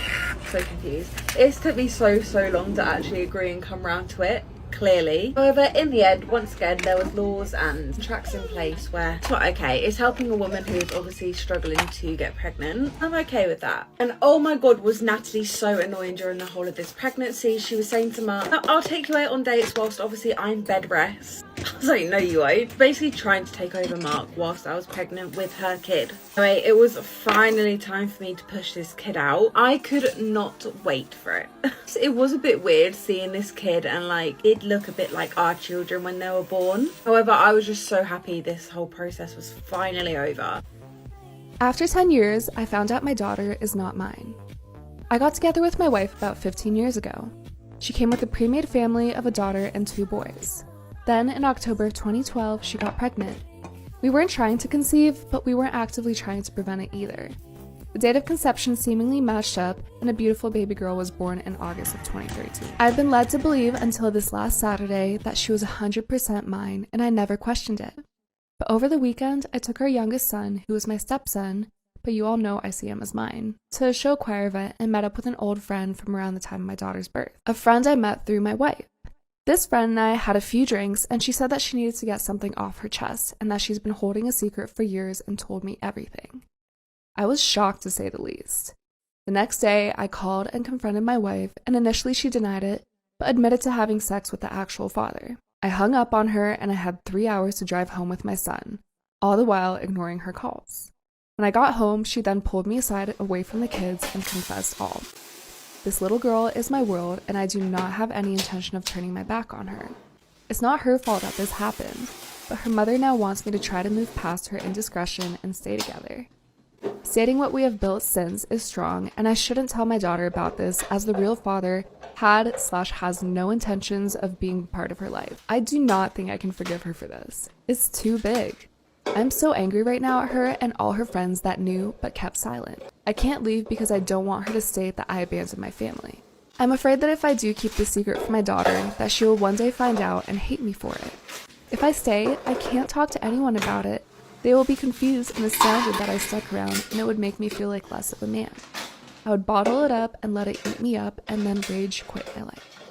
So confused. It's took me so long to actually agree and come round to it. Clearly. However, in the end, once again, there was laws and contracts in place where it's not okay. It's helping a woman who's obviously struggling to get pregnant. I'm okay with that. And oh my god, was Natalie so annoying during the whole of this pregnancy. She was saying to Mark, I'll take you out on dates whilst obviously I'm bed rest. I was like, no you won't. Basically trying to take over Mark whilst I was pregnant with her kid. Anyway, it was finally time for me to push this kid out. I could not wait for it. It was a bit weird seeing this kid and like it look a bit like our children when they were born. However, I was just so happy this whole process was finally over. After 10 years, I found out my daughter is not mine. I got together with my wife about 15 years ago. She came with a pre-made family of a daughter and 2 boys. Then, in October 2012, she got pregnant. We weren't trying to conceive, but we weren't actively trying to prevent it either. The date of conception seemingly matched up, and a beautiful baby girl was born in August of 2013. I've been led to believe until this last Saturday that she was 100% mine, and I never questioned it. But over the weekend, I took our youngest son, who was my stepson, but you all know I see him as mine, to a show choir event and met up with an old friend from around the time of my daughter's birth. A friend I met through my wife. This friend and I had a few drinks, and she said that she needed to get something off her chest, and that she's been holding a secret for years and told me everything. I was shocked to say the least. The next day, I called and confronted my wife, and initially she denied it, but admitted to having sex with the actual father. I hung up on her, and I had 3 hours to drive home with my son, all the while ignoring her calls. When I got home, she then pulled me aside away from the kids and confessed all. This little girl is my world, and I do not have any intention of turning my back on her. It's not her fault that this happened, but her mother now wants me to try to move past her indiscretion and stay together. Stating what we have built since is strong, and I shouldn't tell my daughter about this, as the real father has no intentions of being part of her life. I do not think I can forgive her for this. It's too big. I'm so angry right now at her and all her friends that knew but kept silent. I can't leave because I don't want her to state that I abandoned my family. I'm afraid that if I do keep this secret from my daughter, that she will one day find out and hate me for it. If I stay, I can't talk to anyone about it. They will be confused and astounded that I stuck around, and it would make me feel like less of a man. I would bottle it up and let it eat me up and then rage quit my life.